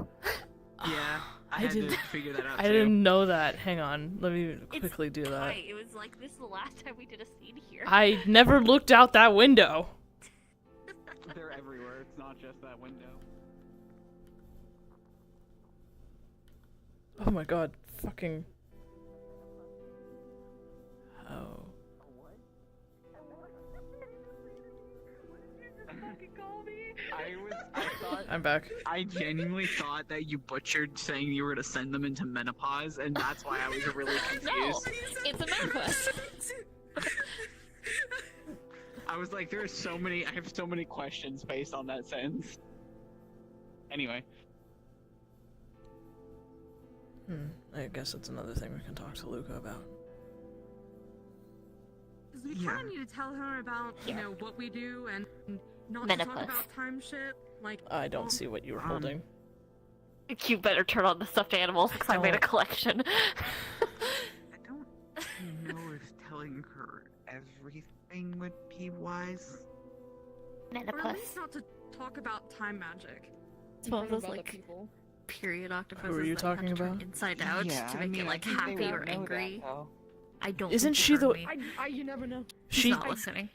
Yeah, I had to figure that out I too. didn't know that. Hang on. Let me quickly do that. Right, it was like, this is the last time we did a scene here. I never looked out that window. They're everywhere. It's not just that window. Oh my god. Fucking... Oh. I thought I'm back. I genuinely thought that you butchered saying you were to send them into menopause, and that's why I was really confused. No, it's a menopause. I was like, I have so many questions based on that sentence. Anyway. I guess that's another thing we can talk to Luca about. Because we kind of need to tell her about, you know, what we do and not Menopause. to talk about time shit. Like, I don't see what you were holding. You better turn on the stuffed animals because I made a collection. I don't know if telling her everything would be wise. or at least not to talk about time magic. It's one of those, other like, people. period octopuses Who are you that have talking to turn about? inside out to make it like I think they happy would or know angry. that, though. I don't. Isn't think she you heard the- me. You never know. She's She- not listening.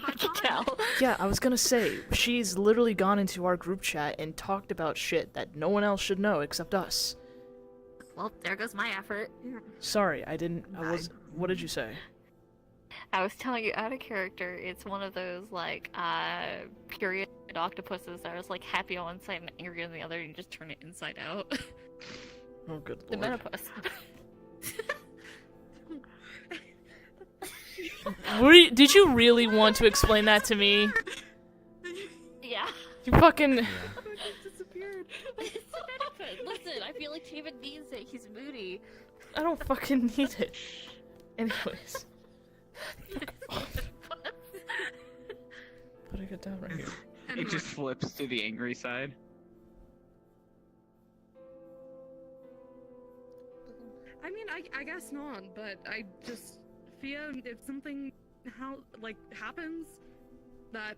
I can tell. Yeah, I was gonna say, she's literally gone into our group chat and talked about shit that no one else should know except us. Well, there goes my effort. Sorry, I didn't. I was. What did you say? I was telling you out of character, it's one of those like period octopuses that is like happy on one side and angry on the other, and you just turn it inside out. Oh, good The lord. menopause. Did you really want to explain that to me? Yeah. You fucking. It disappeared. It's the menopause. Listen, I feel like David needs it. He's moody. I don't fucking need it. Anyways. Putting it down right here. It just flips to the angry side. I mean, I guess not, but I just fear if something happens, that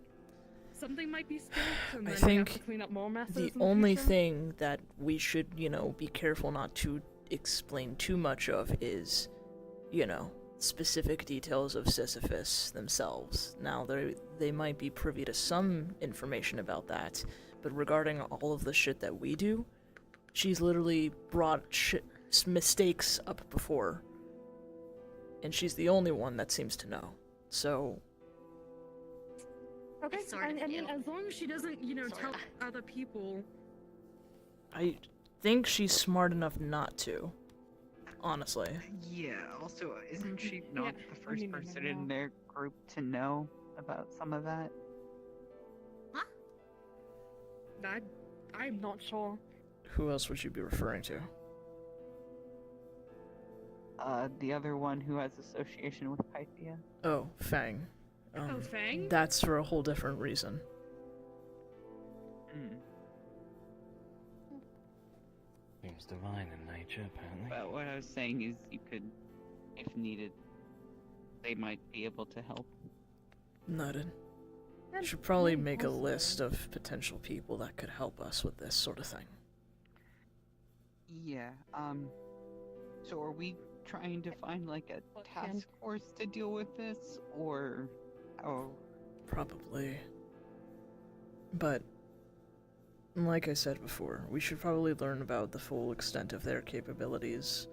something might be spilt, and I then we have think to clean up more messes. the in only future. thing that we should, be careful not to explain too much of is, specific details of Sisyphus themselves. Now, they might be privy to some information about that, but regarding all of the shit that we do, she's literally brought mistakes up before, and she's the only one that seems to know. So, Okay, sort of I mean, do. as long as she doesn't, tell Sorta. other people. I think she's smart enough not to, honestly. Yeah, also, isn't she not Yeah, the first no. person in their group to know about some of that? I'm not sure. Who else would you be referring to? The other one who has association with Pythia. Oh, Fang. Fang? That's for a whole different reason. Seems divine in nature, apparently. But what I was saying is you could, if needed, they might be able to help. Noted. We should probably make a list of potential people that could help us with this sort of thing. Yeah, so are we trying to find, like, a task force to deal with this, or how? Probably. But, like I said before, we should probably learn about the full extent of their capabilities,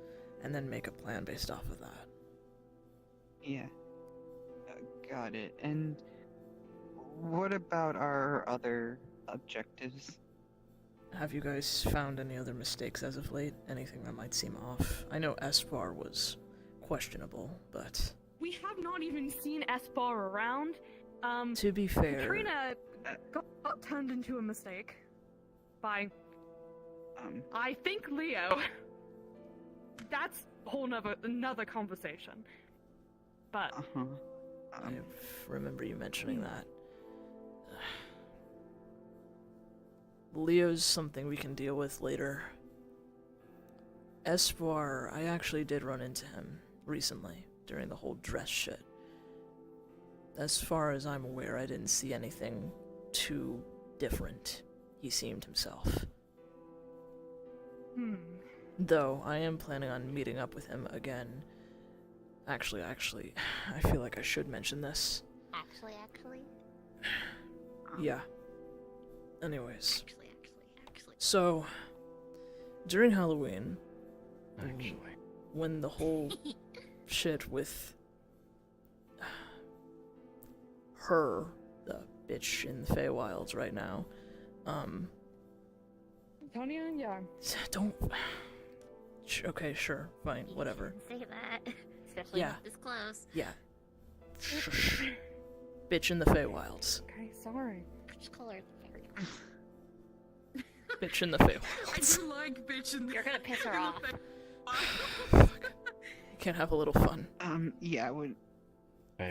and then make a plan based off of that. Yeah. Got it. And what about our other objectives? Have you guys found any other mistakes as of late? Anything that might seem off? I know Espar was questionable, but... We have not even seen S-Bar around. To be fair... Katrina got turned into a mistake by, I think, Leo. That's a whole another conversation. But... I remember you mentioning that. Leo's something we can deal with later. Espar, I actually did run into him recently during the whole dress shit. As far as I'm aware, I didn't see anything too different. He seemed himself. Though, I am planning on meeting up with him again. Actually, I feel like I should mention this. Actually. Yeah. Anyways. Actually. So, during Halloween, when the whole shit with her, the bitch in the Feywilds right now, Tanya, yeah. Don't... Okay, sure, fine, whatever. Say that, especially Yeah. not this close. Yeah. Shh. Bitch in the Feywilds. Okay, sorry. Which color? Bitch in the Feywilds. I do like bitch in the... You're gonna piss her off. You can't have a little fun. Yeah, I would...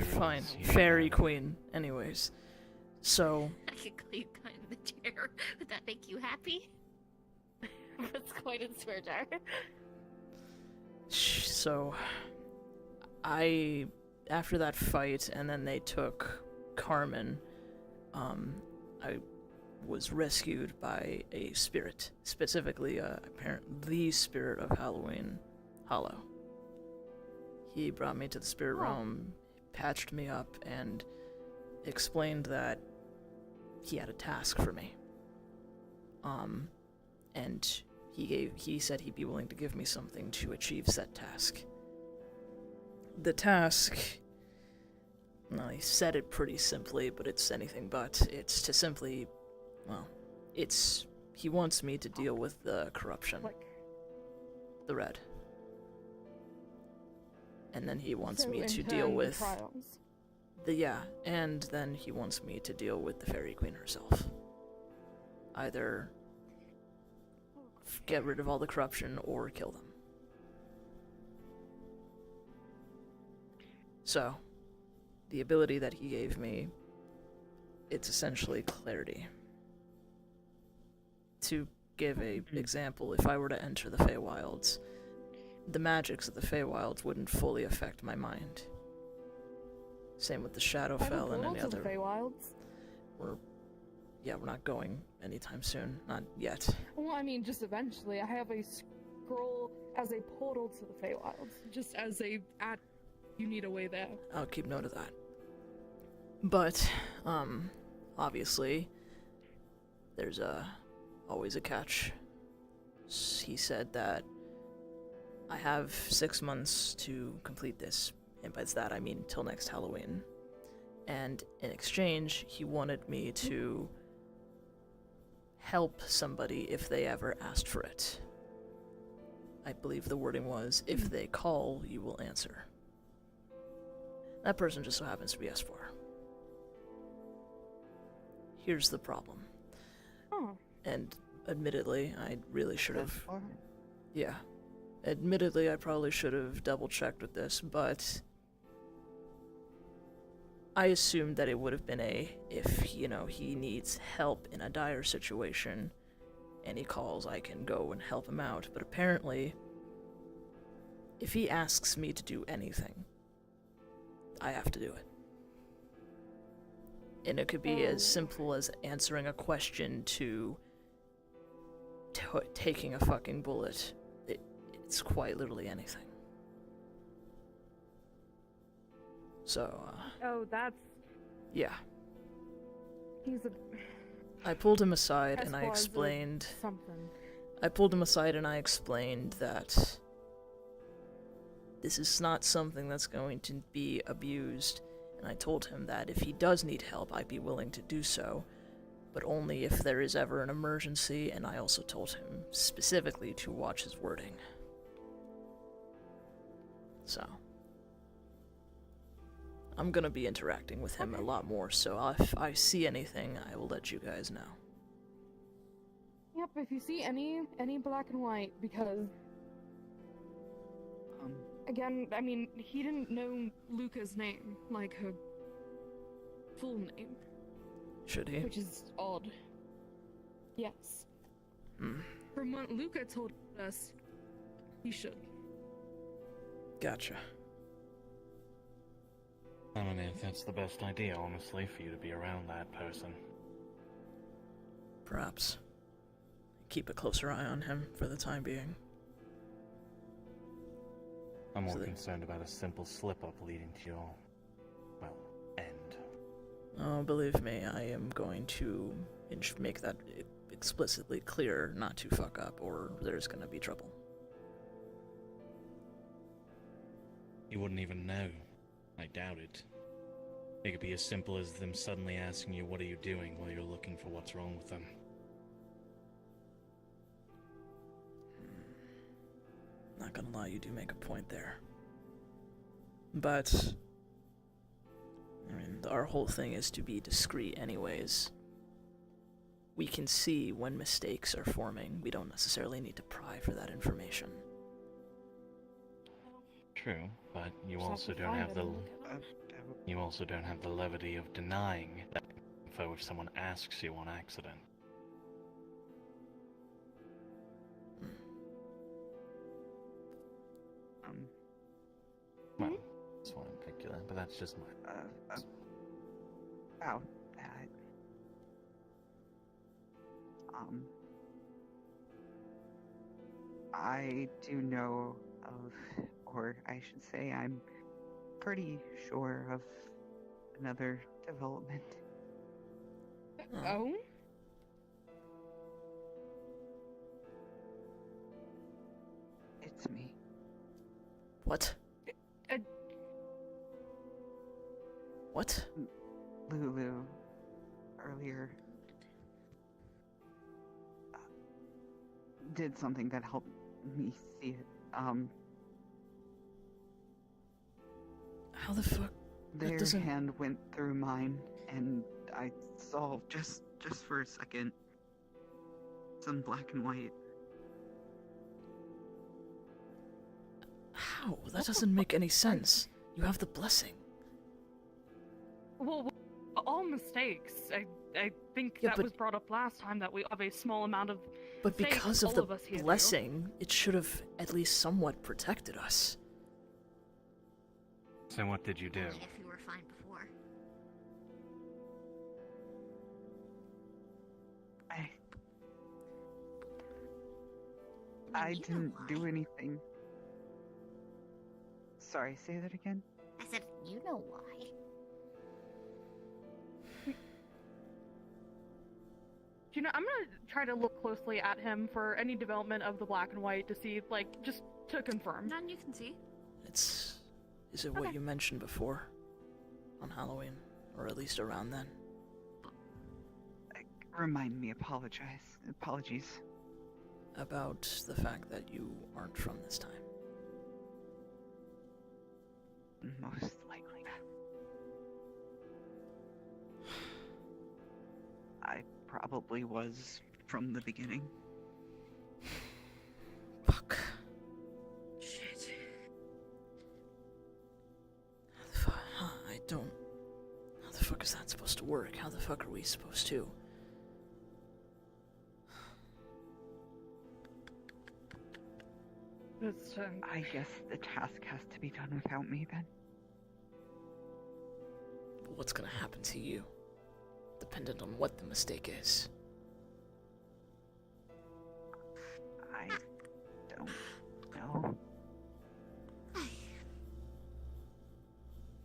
Fine. Fairy Queen. Anyways. So... I could call you kind in the chair. Would that make you happy? What's going in swear jar? So... After that fight, and then they took Carmen, I was rescued by a spirit, specifically, the spirit of Halloween, Hollow. He brought me to the spirit realm, patched me up, and explained that he had a task for me. And he said he'd be willing to give me something to achieve said task. The task, well, he said it pretty simply, but it's anything but. It's to simply, well, he wants me to deal with the corruption. The red. And then he wants me to deal with and then he wants me to deal with the Fairy Queen herself. Either get rid of all the corruption or kill them. So, the ability that he gave me it's essentially clarity. To give a example, if I were to enter the Feywilds, the magics of the Feywilds wouldn't fully affect my mind. Same with the Shadowfell and any other. Feywilds? We're not going anytime soon. Not yet. Well, I mean, just eventually. I have a scroll as a portal to the Feywilds. Just as a you need a way there. I'll keep note of that. But, obviously, there's always a catch. He said that I have 6 months to complete this, and by that I mean till next Halloween. And in exchange, he wanted me to help somebody if they ever asked for it. I believe the wording was, if they call, you will answer. That person just so happens to be S4. Here's the problem. Oh. And admittedly, I really should have... Yeah. Admittedly, I probably should have double-checked with this, but... I assumed that it would have been if, he needs help in a dire situation, and he calls, I can go and help him out. But apparently, if he asks me to do anything, I have to do it. And it could be as simple as answering a question to taking a fucking bullet. It's quite literally anything. So, that's... Yeah. He's a... I pulled him aside and I Esquires explained... something. I pulled him aside and I explained that this is not something that's going to be abused, and I told him that if he does need help, I'd be willing to do so, but only if there is ever an emergency, and I also told him specifically to watch his wording. So, I'm gonna be interacting with him a lot more, so if I see anything, I will let you guys know. Yep, if you see any black and white, because... Again, I mean, he didn't know Luca's name, like her full name. Should he? Which is odd. Yes. From what Luca told us, he should. Gotcha. I don't know if that's the best idea, honestly, for you to be around that person. Perhaps. Keep a closer eye on him for the time being. I'm more concerned about a simple slip-up leading to your, well, end. Oh, believe me, I am going to make that explicitly clear not to fuck up, or there's gonna be trouble. You wouldn't even know. I doubt it. It could be as simple as them suddenly asking you, what are you doing, while you're looking for what's wrong with them. Not gonna lie, you do make a point there. But, I mean, our whole thing is to be discreet anyways. We can see when mistakes are forming. We don't necessarily need to pry for that information. True, but you also don't have the levity of denying that info if someone asks you on accident. Well, that's one in particular, but that's just my... About that. I do know of, or I should say I'm pretty sure of another development. Oh? It's me. What? What? Lulu, earlier, did something that helped me see it. How the fuck? Their hand went through mine, and I saw, just for a second, some black and white. How? That doesn't make any sense. You have the blessing. Well, all mistakes. I think Yeah, that but- was brought up last time that we have a small amount of But faith, because of all the of us here do. blessing, it should have at least somewhat protected us. So what did you do? Only if you were fine before. I You know didn't do why. anything. Sorry, say that again? I said, you know why. You know, I'm gonna try to look closely at him for any development of the black and white to see, like, just to confirm. None you can see. Is it what you mentioned before? On Halloween? Or at least around then? Remind me, apologies. About the fact that you aren't from this time. Most likely. I probably was from the beginning. Fuck. Shit. I don't... How the fuck is that supposed to work? How the fuck are we supposed to? I guess the task has to be done without me then. What's gonna happen to you? Dependent on what the mistake is. I don't know.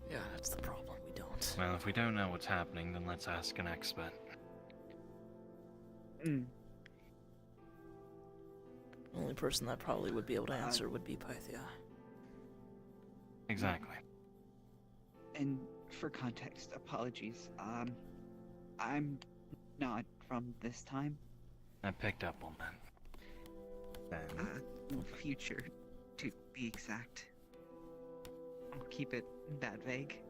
Yeah, that's the problem. We don't. Well, if we don't know what's happening, then let's ask an expert. The only person that probably would be able to answer would be Pythia. Exactly. And for context, apologies. I'm not from this time. I picked up on that. Then, Future, to be exact. I'll keep it that vague.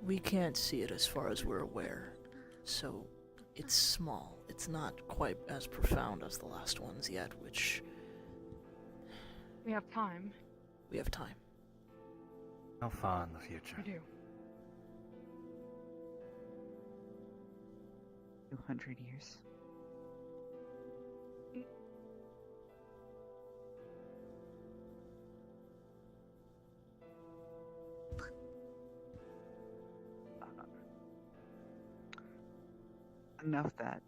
We can't see it as far as we're aware, so it's small. It's not quite as profound as the last ones yet, which... We have time. We have time. how far in the future? We do. 200 years. Enough that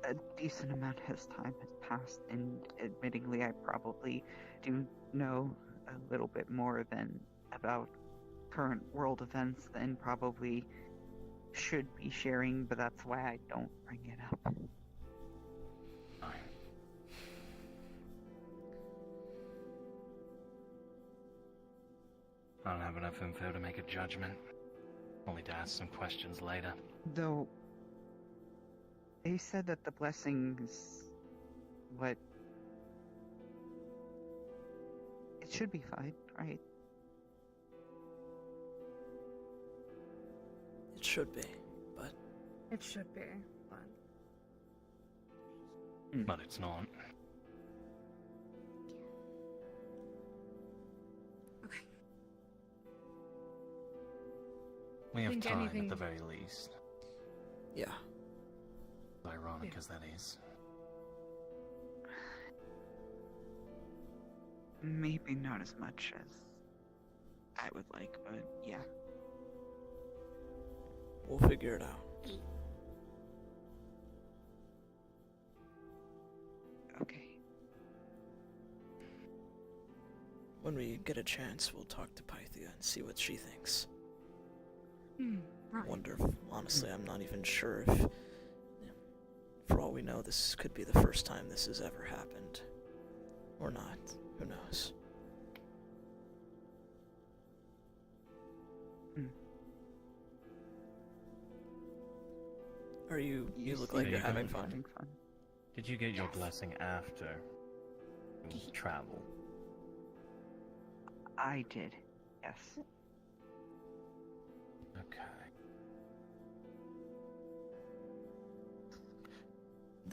a decent amount of time has passed, and admittingly, I probably do know a little bit more than about current world events than probably should be sharing, but that's why I don't bring it up. I don't have enough info to make a judgment. Only to ask some questions later. Though, they said that the blessings, what? It should be fine, right? It should be, but... It should be, but... But it's not. We have Think time anything- at the very least. Yeah. Ironic as that is. Maybe not as much as I would like, but yeah. We'll figure it out. Okay. When we get a chance, we'll talk to Pythia and see what she thinks. Right. Wonder if, honestly, I'm not even sure if, for all we know, this could be the first time this has ever happened. Or not. Who knows? Are you look like seem you're to be having fun. Did you get your blessing after you travel? I did, yes. Okay.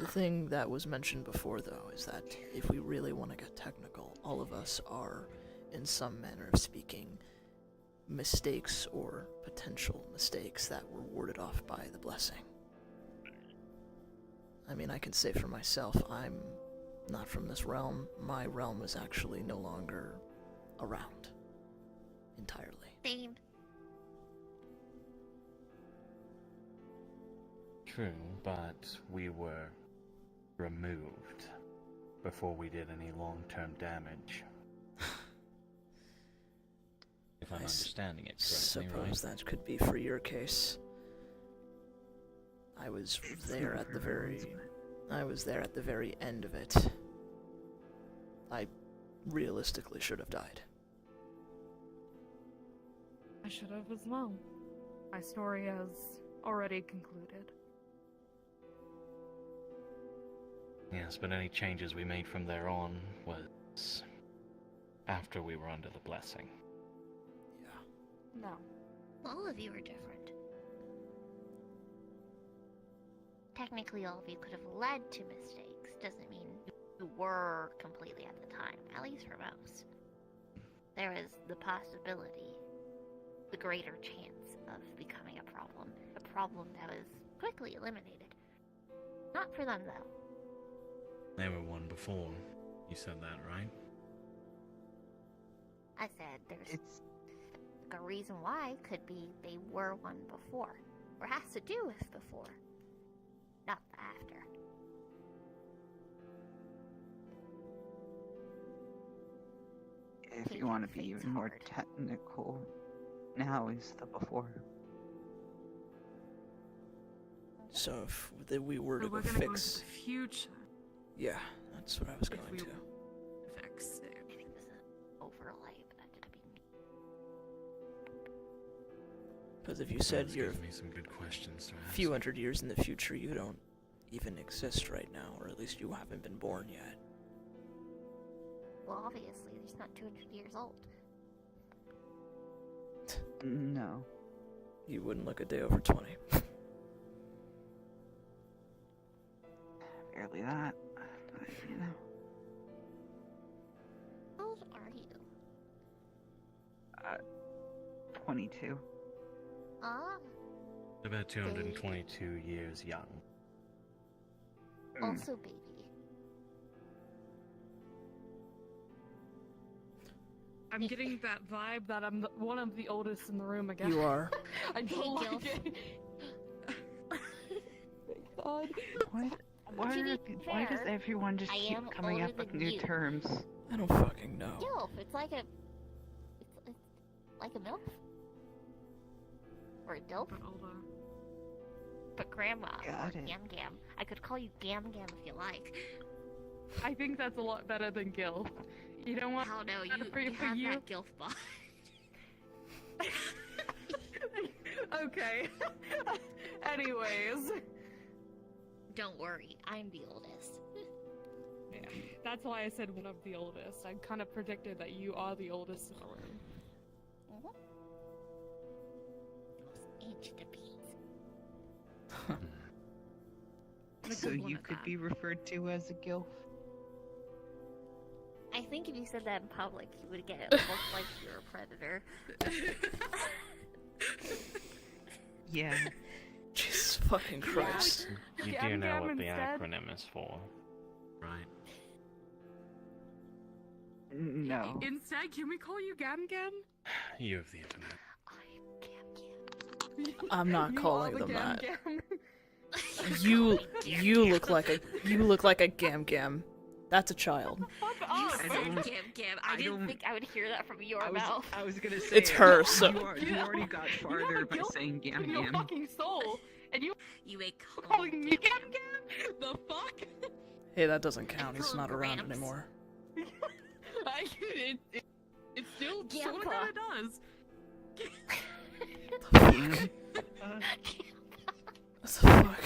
The thing that was mentioned before, though, is that if we really want to get technical, all of us are, in some manner of speaking, mistakes or potential mistakes that were warded off by the blessing. I mean, I can say for myself, I'm not from this realm. My realm is actually no longer around entirely. Same. True, but we were removed before we did any long-term damage. If I'm understanding it correctly, right? Suppose that could be for your case. I was there at the very end of it. I realistically should have died. I should have as well. My story has already concluded. Yes, but any changes we made from there on was after we were under the blessing. No. All of you are different. Technically, all of you could have led to mistakes. Doesn't mean you were completely at the time, at least for most. There is the possibility, the greater chance of becoming a problem that was quickly eliminated. Not for them, though. They were one before. You said that, right? I said there's a reason why. Could be they were one before, or has to do with before, not the after. If you want to be even more technical, now is the before. So if we were to we're go gonna fix... go into the future. Yeah, that's what I was going to. Fix it. I think this is overlay, but that didn't mean. Because if you said That's you're given me some good questions to a ask. few hundred years in the future, you don't even exist right now, or at least you haven't been born yet. Well, obviously, he's not 200 years old. No. You wouldn't look a day over 20. Barely that. But, you know. How old are you? 22. Ah, About 222 years young. also baby. I'm getting that vibe that I'm one of the oldest in the room again. You are. I don't Hey, like it. Thank God. Why To be does fair, everyone just I keep am coming older up with than new you. terms? I don't fucking know. Gilf, it's like a MILF? Or a DILF? But grandma, or Got it. Gam Gam. I could call you Gam Gam if you like. I think that's a lot better than Gil. You know what? How no, you For have you? that Gilf bot. Okay. Anyways. Don't worry, I'm the oldest. Yeah, that's why I said one of the oldest. I kind of predicted that you are the oldest in the room. Most ancient of beings. So you could be referred to as a gilf? I think if you said that in public, you would get it looked like you're a predator. Yeah. Jesus fucking Christ. You do Gam know Gam what the instead? acronym is for, right? No. Instead, can we call you Gam Gam? You have the internet. I'm not You calling are the them Gam that. Gam. You look like a Gam Gam. That's a child. Fuck You off. said Gam Gam. I didn't think I would hear that from your mouth. I was gonna say It's her, so you already got farther by saying Gam In your Gam. fucking soul. And you make calling me Gam Gam? The fuck? hey, that doesn't count. He's not around Programs. anymore. It still Gampa. sort of does. What the fuck?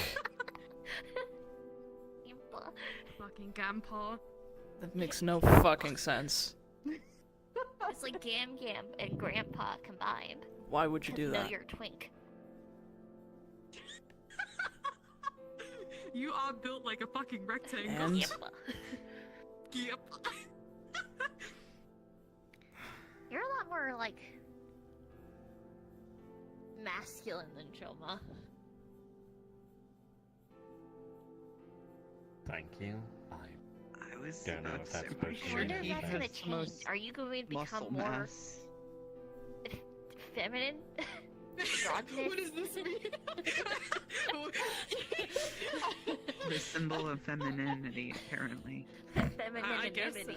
Fucking Gampa. That makes no fucking sense. It's like Gam Gam and Grandpa combined. Why would you do No, that? you're a twink. You are built like a fucking rectangle. And Yep. Yep. You're a lot more, like, masculine than Choma. Thank you. I was Don't know about if to that's say, supposed I to wonder be if that's the gonna has the change. most Are you going to become muscle more mass. feminine? Androgynous? What does this mean? The symbol of femininity, apparently. I guess so.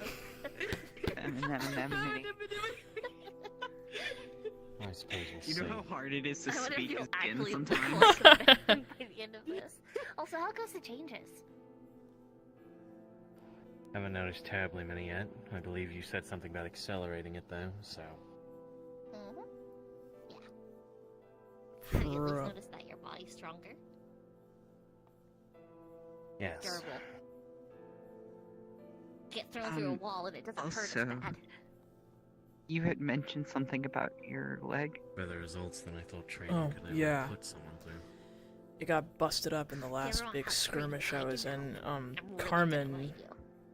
Femininity. I suppose we'll You see. know how hard it is to I wonder if speak you'll as Gin actually look sometimes? more feminine by the end of this. Also, how goes the changes? Haven't noticed terribly many yet. I believe you said something about accelerating it though, so. Mm-hmm. Yeah. Have you at least For, noticed that your body's stronger? Yes. Durable. Get thrown through a wall and it doesn't hurt also- as bad. You had mentioned something about your leg. Better results than I thought training Oh, could ever yeah. put someone through. It got busted up in the last don't big have to skirmish I break was it in. I'm really gonna Carmen bite you.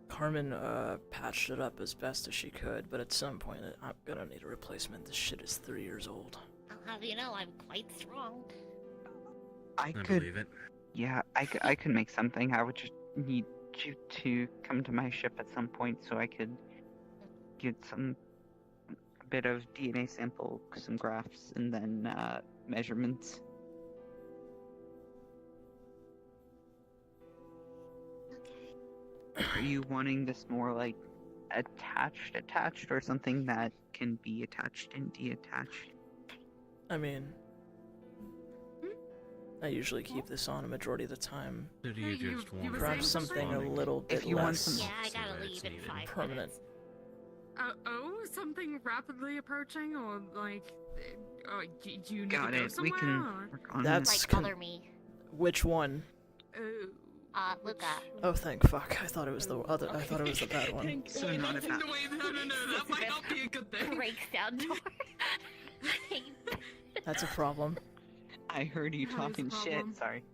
Carmen patched it up as best as she could, but at some point I'm gonna need a replacement. This shit is 3 years old. I'll have you know I'm quite strong. I I could. believe it. Yeah, I could make something. I would just need you to come to my ship at some point so I could get a bit of DNA sample, some graphs, and then measurements. Are you wanting this more like attached, or something that can be attached and deattached? I mean, I usually keep this on a majority of the time. So do you Hey, you- just you want were Perhaps saying something a something? little bit If you want less some- Yeah, I so gotta that it's leave in needed. 5 permanent. minutes. Something rapidly approaching, or like, do you need Got to go it. somewhere? We can or- work on That's Like, con- color me. Which one? Oh. Luca. Oh, thank fuck. I thought it was the other. I thought it was the bad one. So not a bad. No, wait, no, that might not be a good thing. Breaks down door. That's a problem. I heard you That is talking a problem. shit. Sorry.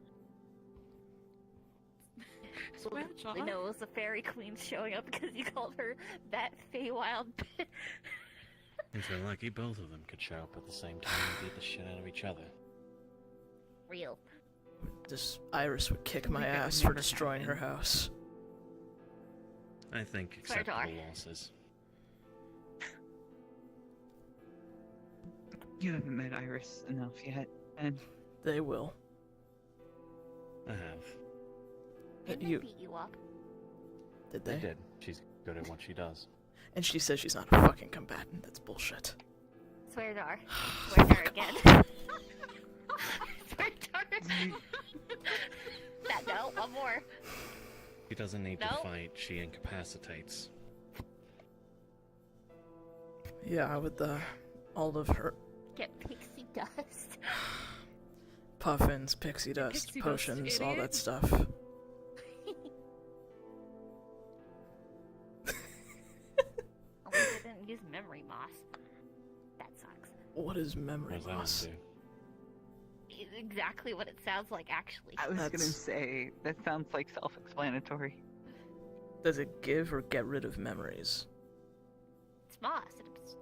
Swear I jar? know it was the fairy queen showing up because you called her that Feywild bitch. If you're lucky, both of them could show up at the same time and beat the shit out of each other. Real. This Iris would kick my Like that would ass for never destroying her happen. house. I think Sorry, acceptable Dar. losses. You haven't met Iris enough yet, and They will. I have. Didn't You they beat you up? did They they? did. She's good at what she does. And she says she's not a fucking combatant. That's bullshit. Swear Dar. Swear Dar again. Swear Dar. That no, one more. She doesn't need to No. fight, she incapacitates. Yeah, with all of her Get pixie dust. puffins, pixie dust, Pixie dust, potions, all idiot. that stuff. At least I didn't use memory moss. That sucks. What is memory What does that loss? one do? It's exactly what it sounds like, actually. I was gonna That's- say that sounds like self-explanatory. Does it give or get rid of memories? It's moss.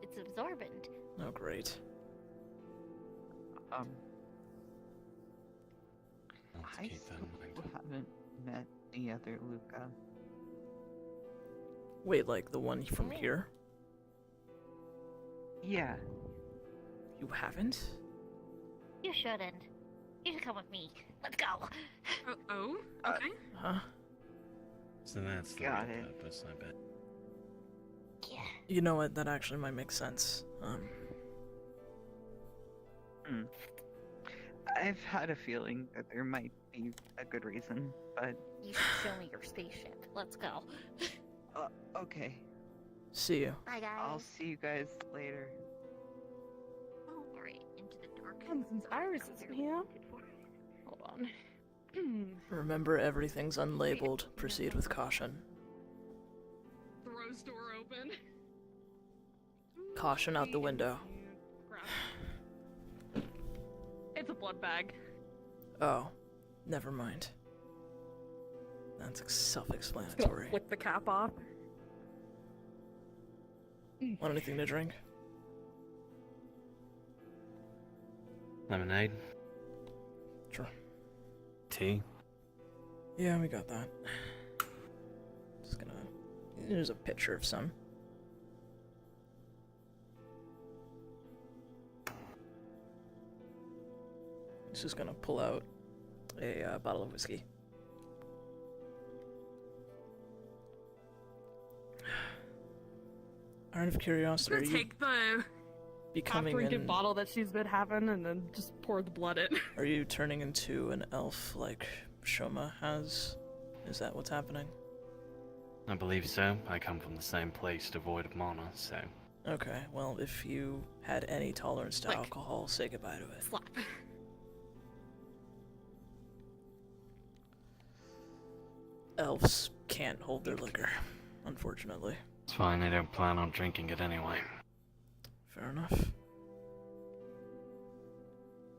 It's absorbent. Oh, great. I'll have to I keep that in mind. still haven't met the other Luca. Wait, like the one from here? Yeah. You haven't? You shouldn't. You should come with me. Let's go. Oh, okay. Huh? So that's the Got real it. purpose, I bet. Yeah. You know what? That actually might make sense. I've had a feeling that there might be a good reason, but You should show me your spaceship. Let's go. okay. See you. Bye, guys. I'll see you guys later. Alright, into the dark. And since Iris isn't here, hold on. Remember, everything's unlabeled. Proceed with caution. Throws door open. Caution out the window. It's a blood bag. Oh, never mind. That's self-explanatory. Flick the cap off. Want anything to drink? Lemonade? Sure. Tea? Yeah, we got that. Just gonna... There's a picture of some. He's just gonna pull out a bottle of whiskey. Out of curiosity, are Gonna you take the becoming half-drinking an... bottle that she's been having and then just pour the blood in. Are you turning into an elf like Shoma has? Is that what's happening? I believe so. I come from the same place, devoid of mana, so... Okay, well, if you had any tolerance to Like- alcohol, say goodbye to it. Slap. Elves can't hold their liquor, unfortunately. It's fine, I don't plan on drinking it anyway. Fair enough.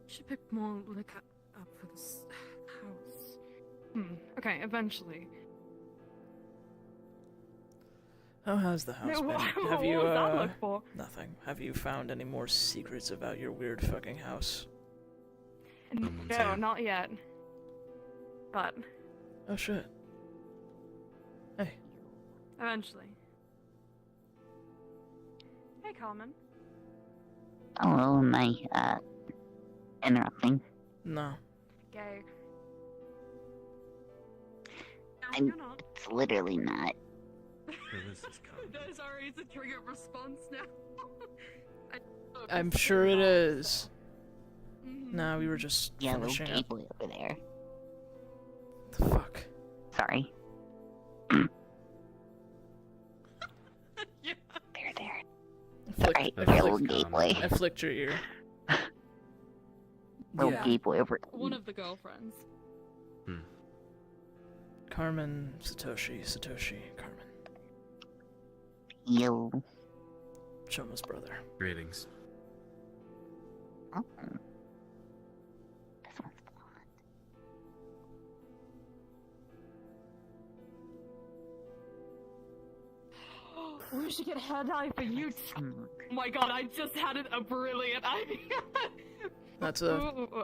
Should pick more liquor up for this house. Okay, eventually. How has the house No, been? what Have you, was that look for? Nothing. Have you found any more secrets about your weird fucking house? No, not yet. But Oh shit. Hey. eventually. Hey, Common. Hello, am I, interrupting? No. Gay. I'm, it's literally not. Sorry, it's a trigger response now. I'm sure it is. No, we were just Yellow finishing gay up. boy over there. The fuck? Sorry. There. Sorry, yellow gay boy. I flicked your ear. Little Yeah. gay boy over. One of the girlfriends. Carmen, Satoshi, Carmen. Yo. Shoma's brother. Greetings. Oh. This one's blonde. We should get a head eye for you. Oh my god, I just had a brilliant idea. That's a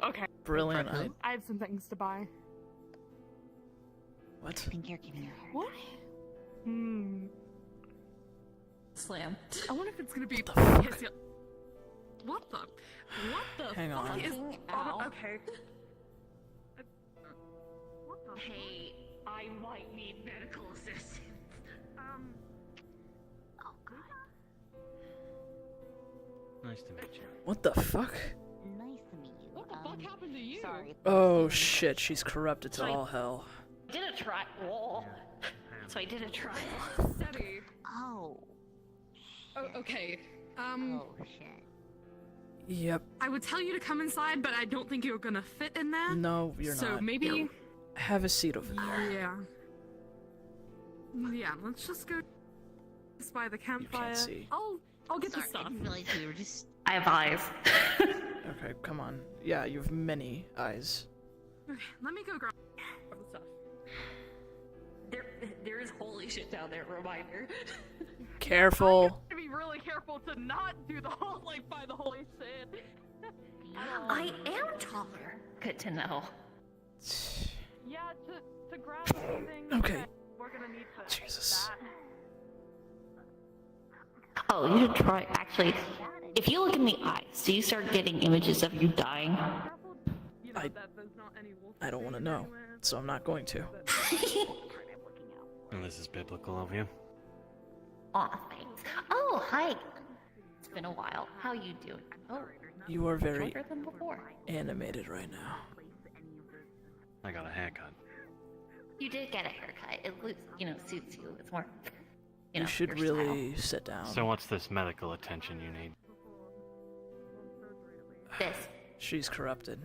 okay. brilliant idea. I have some things to buy. What? I think you're giving her. What? Slam. I wonder if it's gonna be. What the? What the? Hang fuck on. Is... Ow. Okay. Hey, I might need medical assistance. Oh god. Nice to meet you. What the fuck? Nice to meet you. What the fuck happened to you? Sorry. Oh shit, she's corrupted to Sorry. all hell. I did a try. Whoa. So I did a trial. Steady. Oh. Oh, okay. Oh shit. Yep. I would tell you to come inside, but I don't think you're gonna fit in there. No, you're so not. maybe. Have a seat over there. Yeah. Yeah. Let's just go by the campfire. see. I'll get Sorry, the stuff. I didn't realize we were just. I have eyes. Okay, come on. Yeah, you have many eyes. Okay, let me go grab the stuff. There is holy shit down there. Reminder. Careful. I have to be really careful to not do the whole by the holy shit. I am taller. Good to know. Yeah, to grab everything. Okay. that we're gonna need to Jesus. that. Oh, you should try. Actually, if you look in the eyes, do you start getting images of you dying? You know, I- that there's not any wolf I don't want to know, anywhere. so I'm not going to. And this is biblical of you. Aw, thanks. Oh, hi. It's been a while. How you doing? Oh, You are very shorter than before. animated right now. I got a haircut. You did get a haircut. It looks, suits you. It's more, You should your really sit down. So what's this medical attention you need? style. This. She's corrupted.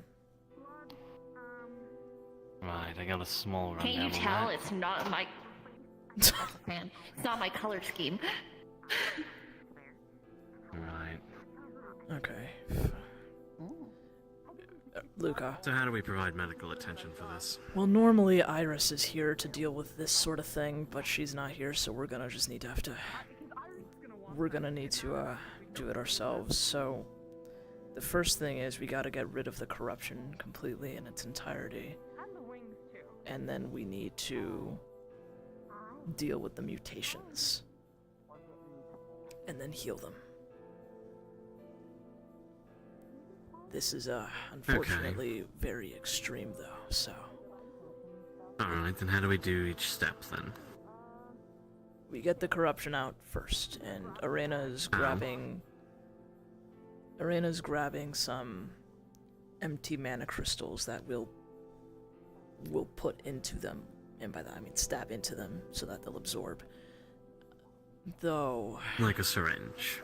Right, I got a small rundown Can't you on tell that. it's not my... Man, it's not my color scheme. Right. Okay. Luca. So how do we provide medical attention for this? Well, normally Iris is here to deal with this sort of thing, but she's not here, so we're gonna just need to do it ourselves. So the first thing is we gotta get rid of the corruption completely in its entirety. And then we need to deal with the mutations. And then heal them. This is, unfortunately very extreme, though, so... Alright, then how do we do each step, then? We get the corruption out first, and Arena's grabbing some empty mana crystals that we'll put into them, and by that I mean stab into them so that they'll absorb. Though... Like a syringe.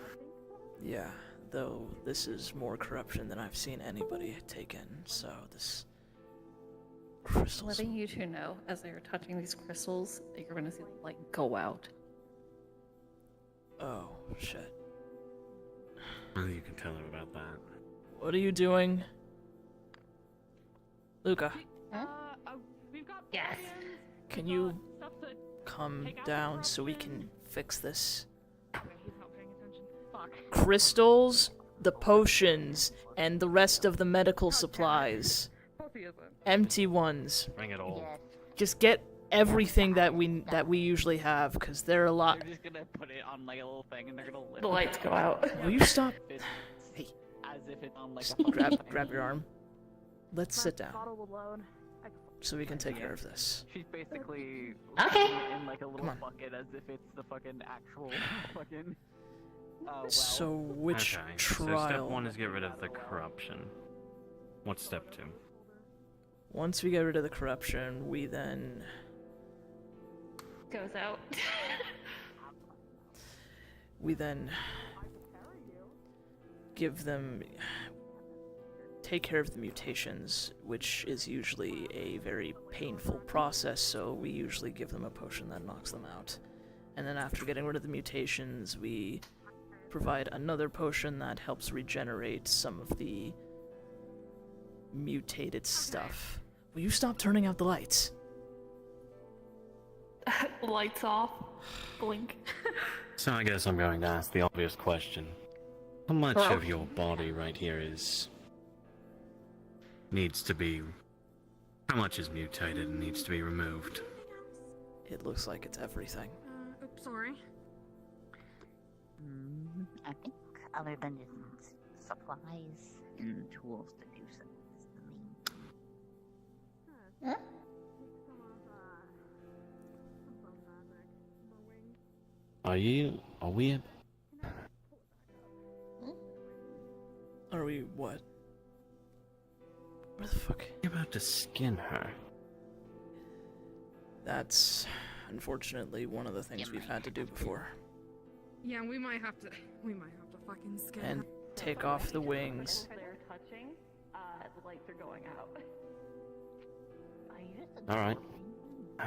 Yeah, though this is more corruption than I've seen anybody take in, so this... crystals... Letting you two know, as they are touching these crystals, that you're gonna see the light go out. Oh, shit. Well, you can tell her about that. What are you doing? Luca. Yes. Can you come down so we can fix this? Crystals, the potions, and the rest of the medical supplies. Empty ones. Bring it all. Just get everything that we usually have, because there are a lot. They're just gonna put it on like a little thing and they're gonna lift The lights go out. Will you stop? Hey, as if it's on like Just a grab your arm. Let's sit down so we can take care of this. She's basically in like a little bucket as if it's the fucking actual fucking well. So which Okay, trial? so step 1 is get rid of the corruption. What's step 2? Once we get rid of the corruption, we then Goes out. we then take care of the mutations, which is usually a very painful process, so we usually give them a potion that knocks them out. And then after getting rid of the mutations, we provide another potion that helps regenerate some of the mutated stuff. Will you stop turning out the lights? Lights off. Blink. So I guess I'm going to ask the obvious question. How much of your body right here needs to be... How much is mutated and needs to be removed? It looks like it's everything. Oops, sorry. I think other than just supplies and tools to do so is the main thing. Huh? Are we... Are we what? Where the fuck? You're about to skin her. That's unfortunately one of the things we've had to do before. Yeah, we might have to fucking scan And her. take off the wings. They're touching. The lights are going out. Alright.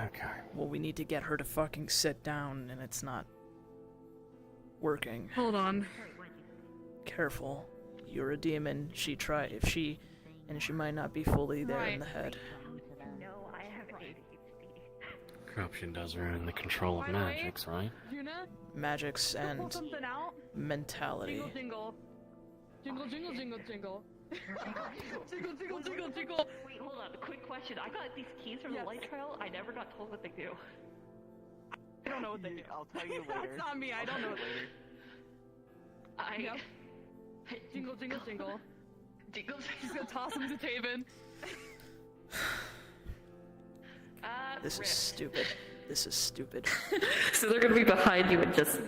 Okay. Well, we need to get her to fucking sit down, and it's not working. Hold on. Careful. You're a demon. She might not be fully there in the head. No, I have ADHD. Corruption does ruin the control of magics, right? Magics and something out. mentality. Jingle, jingle, jingle, jingle, jingle. Jingle, jingle, jingle, jingle. Wait, hold on. Quick question. I got these keys from the light trail. I never got told what they do. I don't know what they do. I'll tell you later. That's not me. I don't know. I... Jingle, jingle, jingle. Jingle, She's gonna toss him to Taven. This is stupid. This is stupid. So they're gonna be behind you and just...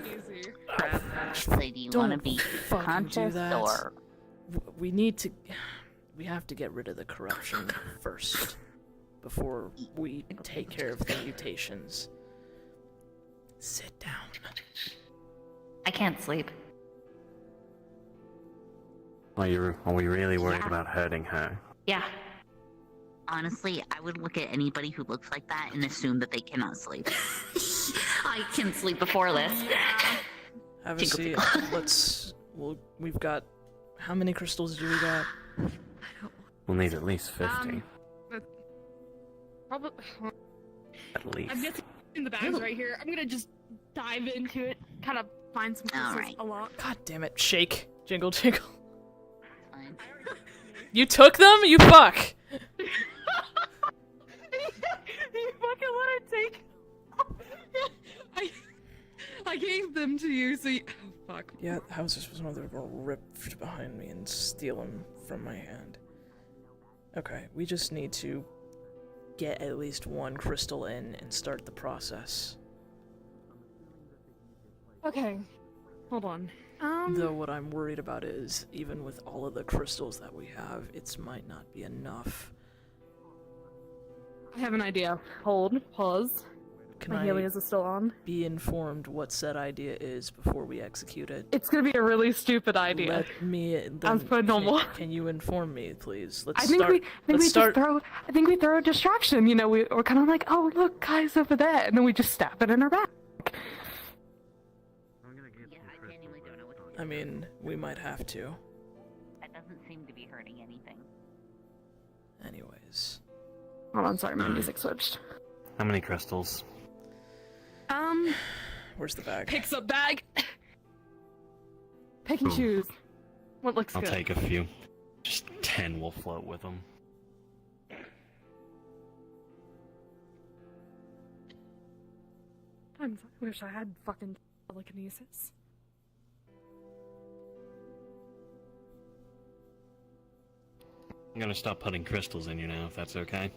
So do you want to be fucking do conscious that. or... We have to get rid of the corruption first before we take care of the mutations. Sit down. I can't sleep. Are we really worried about hurting her? Yeah. Honestly, I would look at anybody who looks like that and assume that they cannot sleep. I can sleep before this. Have a seat. We've got... How many crystals do we got? We'll need at least 50. Probably. At least. I'm guessing in the bags right here. I'm gonna just dive into it, kind of find some crystals a lot. God damn it. Shake. Jingle, jingle. Fine. You took them? You fuck! You fucking let it take. I gave them to you, so you... Oh, fuck. Yeah, how is this supposed to go ripped behind me and steal them from my hand? Okay, we just need to get at least one crystal in and start the process. Okay. Hold on. Though what I'm worried about is, even with all of the crystals that we have, it might not be enough. I have an idea. Hold. Pause. Can My Helios is still on. Be informed what said idea is before we execute it? It's gonna be a really stupid idea. Let me. As per normal. Can you inform me, please? I think we throw a distraction. You know, we're kind of like, oh look, guys over there, and then we just stab it in her back. I mean, we might have to. That doesn't seem to be hurting anything. Anyways. Hold on, sorry, my music switched. How many crystals? Where's the bag? Picks up bag. Pick and Ooh. choose. What looks I'll good? take a few. Just 10 will float with them. I wish I had fucking telekinesis. I'm gonna stop putting crystals in you now, if that's okay.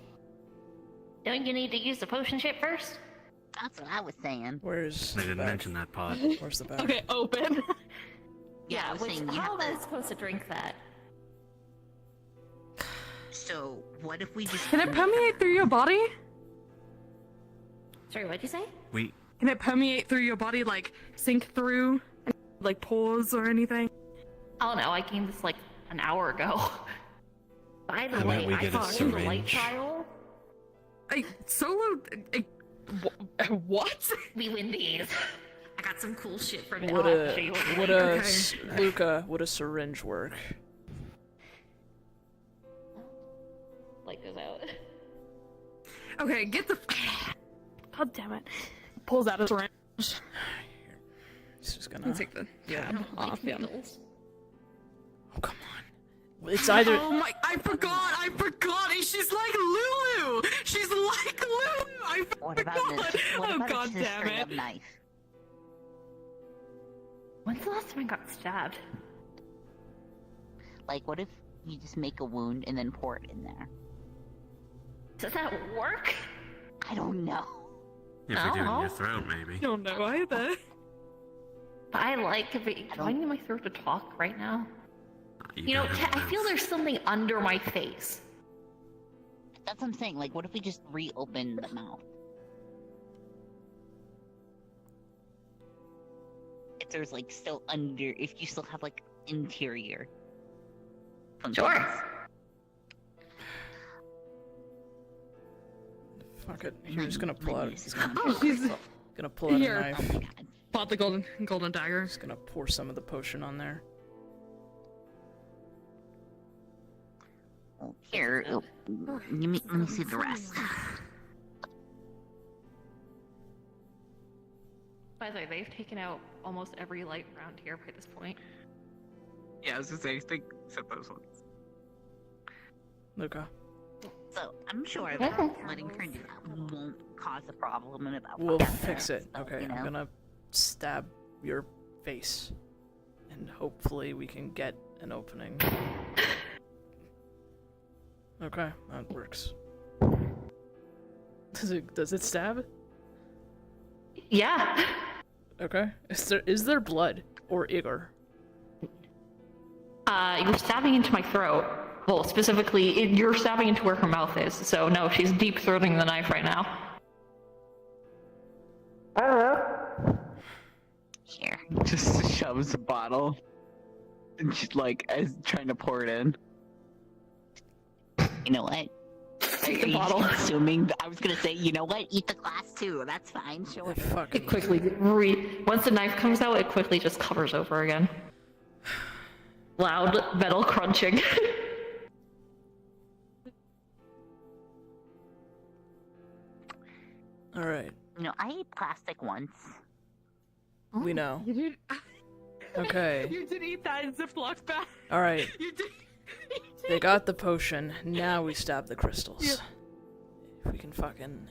Don't you need to use the potion ship first? That's what I was saying. Where's They didn't mention that part. Where's the bag? Okay, open. Yeah, I was which, saying you how have am I to- supposed to drink that? So, what if we just... Can it permeate through your body? Sorry, what'd you say? Can it permeate through your body, like sink through, like pores or anything? Oh no, I came this like an hour ago. By the How way, about we I get a thought in the light syringe? trial, What? we win these. I got some cool shit from it. Would I'll have to show you later. Luca, would a syringe work? Light goes out. Okay, get the. God damn it! Pulls out a syringe. It's just gonna Take the tab off. Yeah. Oh come on! It's either. Oh my! I forgot! She's like Lulu. She's like Lulu. I What about forgot. this? What Oh about god just a damn straight it! up knife? When's the last time I got stabbed? Like, what if you just make a wound and then pour it in there? Does that work? I don't know. If we do it in your throat, maybe. Don't know either. I like to be. Do I need my throat to talk right now? You You know, got it. I feel there's something under my face. That's what I'm saying. Like, what if we just reopen the mouth? If there's, like, still under... If you still have, like, interior functions. Sure. Fuck it. You're just gonna pull out. Oh, he's Gonna pull out Here. a knife. Oh my god. bought the golden dagger. Just gonna pour some of the potion on there. Here, let me see the rest. By the way, they've taken out almost every light around here by this point. Yeah, I was gonna say, I think except those ones. Luca. So, I'm sure that letting her do that won't cause a problem in about We'll 5 fix it. minutes, Okay, you know? I'm gonna stab your face. And hopefully we can get an opening. Okay, that works. Does it stab? Yeah. Okay. Is there blood or ichor? You're stabbing into my throat. Well, specifically, you're stabbing into where her mouth is. So no, she's deep throating the knife right now. Here. Just shoves a bottle. And she's like, as trying to pour it in. You know what? Take the bottle. Assuming I was gonna say, you know what? Eat the glass too. That's fine. Sure. It quickly once the knife comes out, it quickly just covers over again. Loud metal crunching. Alright, I ate plastic once. we know. You did. Okay. You did eat that in Ziploc bag. Alright. You did. They got the potion, now we stab the crystals. Yeah. If we can fucking...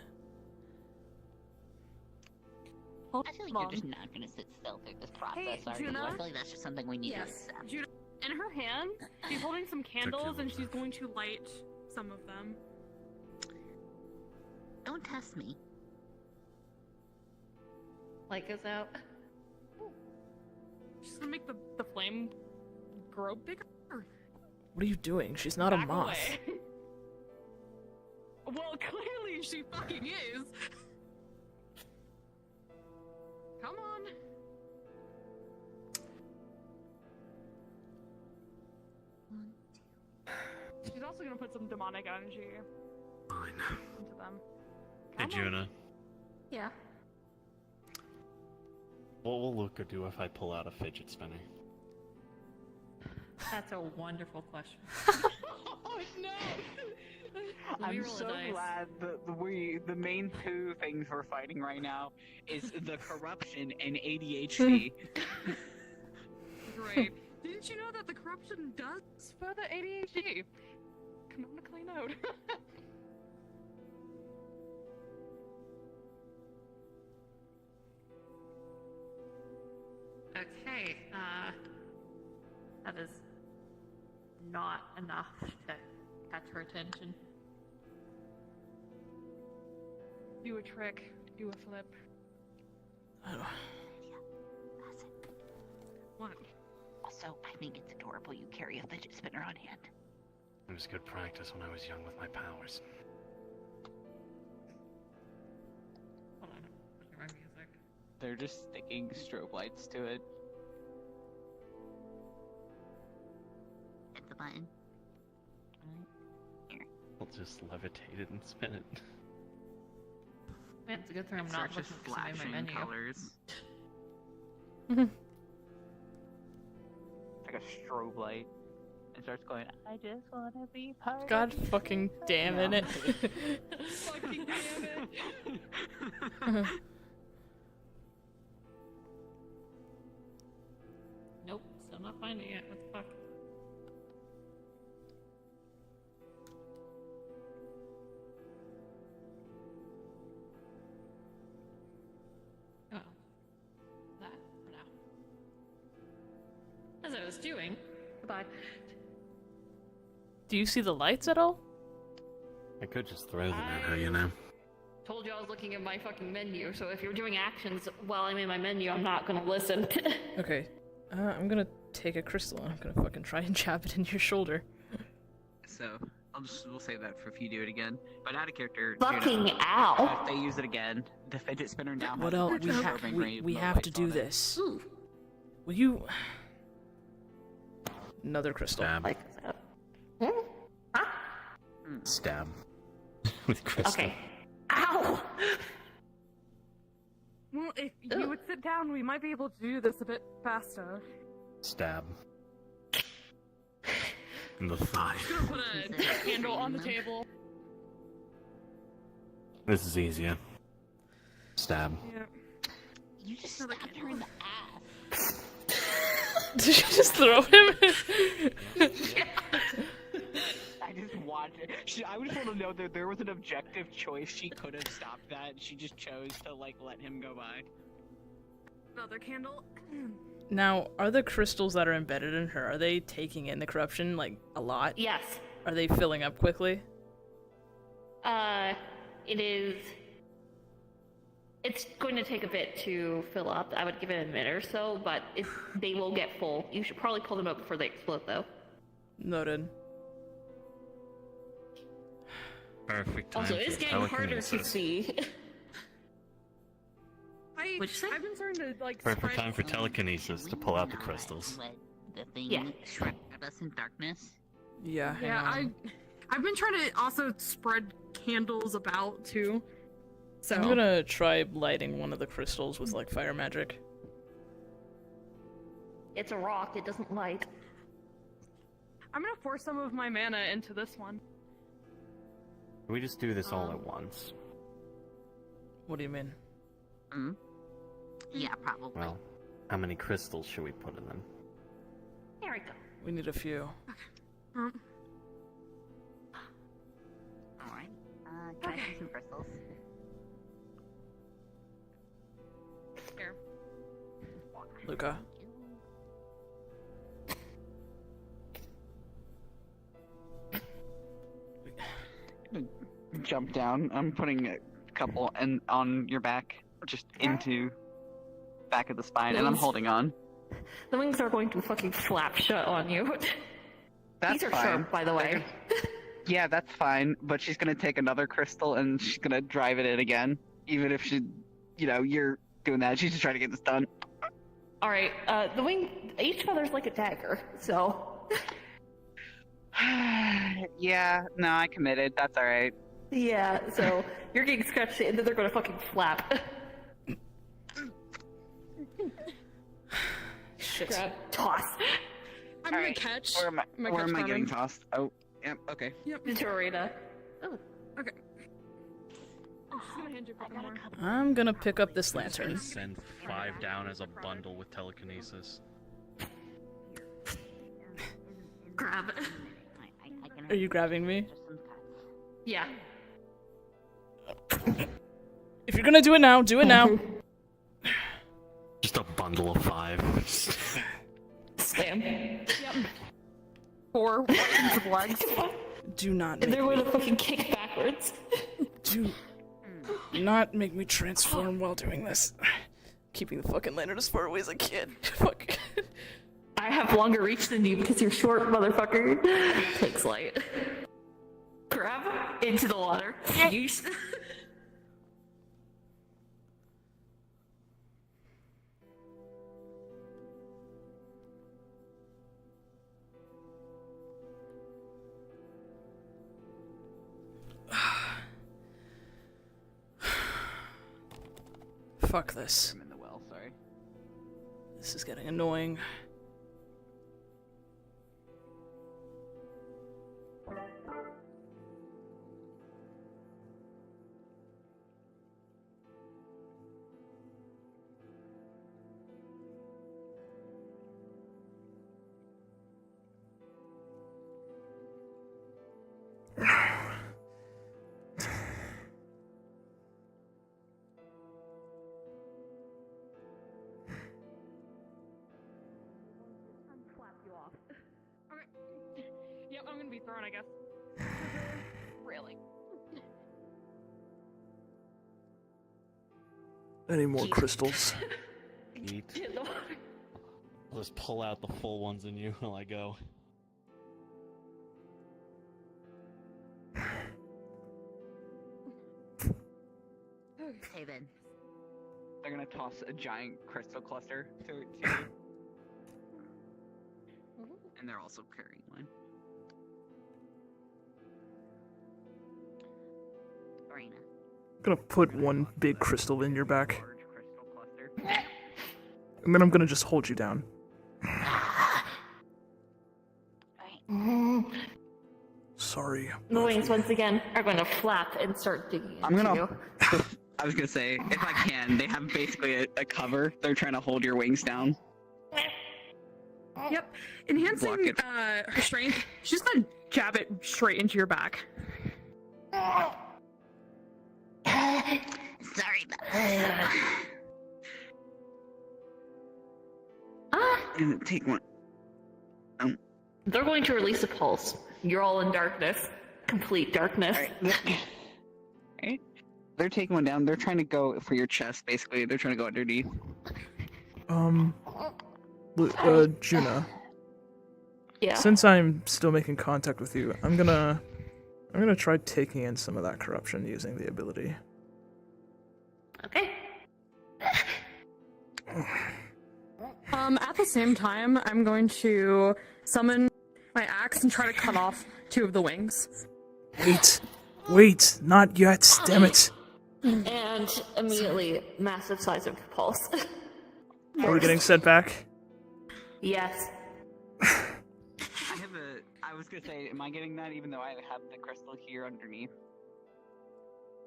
I feel like you're just not gonna sit still through this process, Hey, are you? Juna? I feel like that's just something we need to Yes. accept. Judah, in her hand, she's holding some candles and she's going to light some of them. Don't test me. Light goes out. She's gonna make the flame grow bigger. What are you doing? She's not a Back moth. away. Well, clearly she fucking is. Come on. She's also gonna put some demonic energy into them. Hey, Juna. Yeah. What will Luca do if I pull out a fidget spinner? That's a wonderful question. Oh no! Let me I'm roll a so dice. glad that the main two things we're fighting right now is the corruption and ADHD. Great. Didn't you know that the corruption does further ADHD? Canonically note. Okay, that is not enough to catch her attention. Do a trick. Do a flip. What? Also, I think it's adorable you carry a fidget spinner on hand. It was good practice when I was young with my powers. Hold on, where's my music? They're just sticking strobe lights to it. Hit the button. Here. I'll just levitate it and spin it. Man, it's a good thing I'm not Starts just looking at my flashing menu. colors. Like a strobe light. It starts going, I just wanna be part God of fucking damn Yeah. it. Fucking damn it. Nope, still not finding it. What the fuck? Oh. That for now. As I was doing. Goodbye. Do you see the lights at all? I could just throw them at her, you know. Told you I was looking at my fucking menu, so if you're doing actions while I'm in my menu, I'm not gonna listen. Okay. I'm gonna take a crystal and I'm gonna fucking try and jab it in your shoulder. So, we'll save that for if you do it again. But out of character, Fucking Juna, ow. if they use it again, the fidget spinner now What has else? a strobing rate We low have to lights do on it. this. Will you... Another crystal. Stab. Stab. With crystal. Okay. Ow! Well, if you would sit down, we might be able to do this a bit faster. Stab. In the thigh. I'm gonna put a candle on the table. This is easier. Stab. Yeah. You just stabbed her in the ass. Did you just throw him? I just watched it. I just want to know that there was an objective choice. She could have stopped that. She just chose to, like, let him go by. Another candle. Now, are the crystals that are embedded in her, are they taking in the corruption, like, a lot? Yes. Are they filling up quickly? It is. It's going to take a bit to fill up. I would give it a minute or so, but they will get full. You should probably pull them out before they explode, though. Noted. Perfect time Also, for it's getting harder to telekinesis. see. I've been starting to like. Perfect spread- time for telekinesis to pull out the crystals. Let the thing Yeah. shred us in darkness. Yeah, hang Yeah, on. I've been trying to also spread candles about too. So I'm gonna try lighting one of the crystals with, like, fire magic. It's a rock, it doesn't light. I'm gonna pour some of my mana into this one. Can we just do this all at once? What do you mean? Yeah, probably. Well, how many crystals should we put in them? There we go. We need a few. Alright. Can I see some crystals? Here. Luca. Jump down. I'm putting a couple on your back, just into back of the spine, and I'm holding on. The wings are going to fucking flap shut on you. That's These are fine. sharp, by the way. Yeah, that's fine, but she's gonna take another crystal and she's gonna drive it in again. Even if she, you're doing that. She's just trying to get this done. Alright, the wing, each feather's like a dagger, so. Yeah, no, I committed. That's alright. Yeah, so you're getting scratched and then they're gonna fucking flap. Shit. Grab, toss. I'm gonna catch. Where am I getting Carmen. tossed? Oh, yep, okay. Yep. Into Arena. Oh, okay. I'm gonna hand you a couple more. I'm gonna pick up this lantern. Send 5 down as a bundle with telekinesis. Grab. Are you grabbing me? Yeah. If you're gonna do it now, do it now. Just a bundle of 5. Slam. Yep. 4 weapons of legs. Do not And make they're going to fucking kick backwards. Do not make me transform while doing this. Keeping the fucking lantern as far away as I can. Fuck. I have longer reach than you because you're short, motherfucker. Takes light. Grab into the water. Yeesh. Fuck this. I'm in the well, sorry. This is getting annoying. Yep, I'm gonna be thrown, I guess. Really? Any more crystals? Eat. I'll just pull out the full ones in you while I go. Hey then. They're gonna toss a giant crystal cluster to you. And they're also carrying one. Arena. I'm gonna put one big crystal in your back, Large crystal cluster. and then I'm gonna just hold you down. Sorry. The wings once again are going to flap and start digging I'm into gonna. you. I was gonna say, if I can, they have basically a cover. They're trying to hold your wings down. Yep. Enhancing Block it. her strength, she's gonna jab it straight into your back. Sorry about that. I'm gonna take one. They're going to release a pulse. You're all in darkness. Complete darkness. Alright. They're taking one down. They're trying to go for your chest, basically. They're trying to go underneath. Juna. Yeah. Since I'm still making contact with you, I'm gonna try taking in some of that corruption using the ability. Okay. At the same time, I'm going to summon my axe and try to cut off 2 of the wings. Wait, not yet, damn it. And immediately, massive size of pulse. Are we getting sent back? Yes. I was gonna say, am I getting that even though I have the crystal here underneath?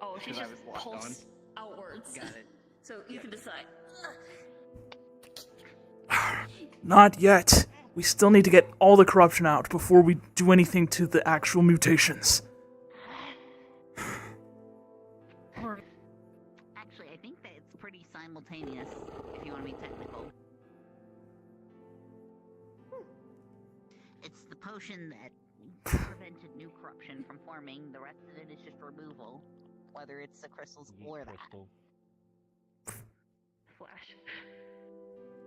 Oh, she's Because I just was locked on. outwards. Got it. So you can decide. Not yet. We still need to get all the corruption out before we do anything to the actual mutations. Actually, I think that it's pretty simultaneous, if you want to be technical. It's the potion that prevented new corruption from forming. The rest of it is just removal, whether it's the crystals or that. Flash.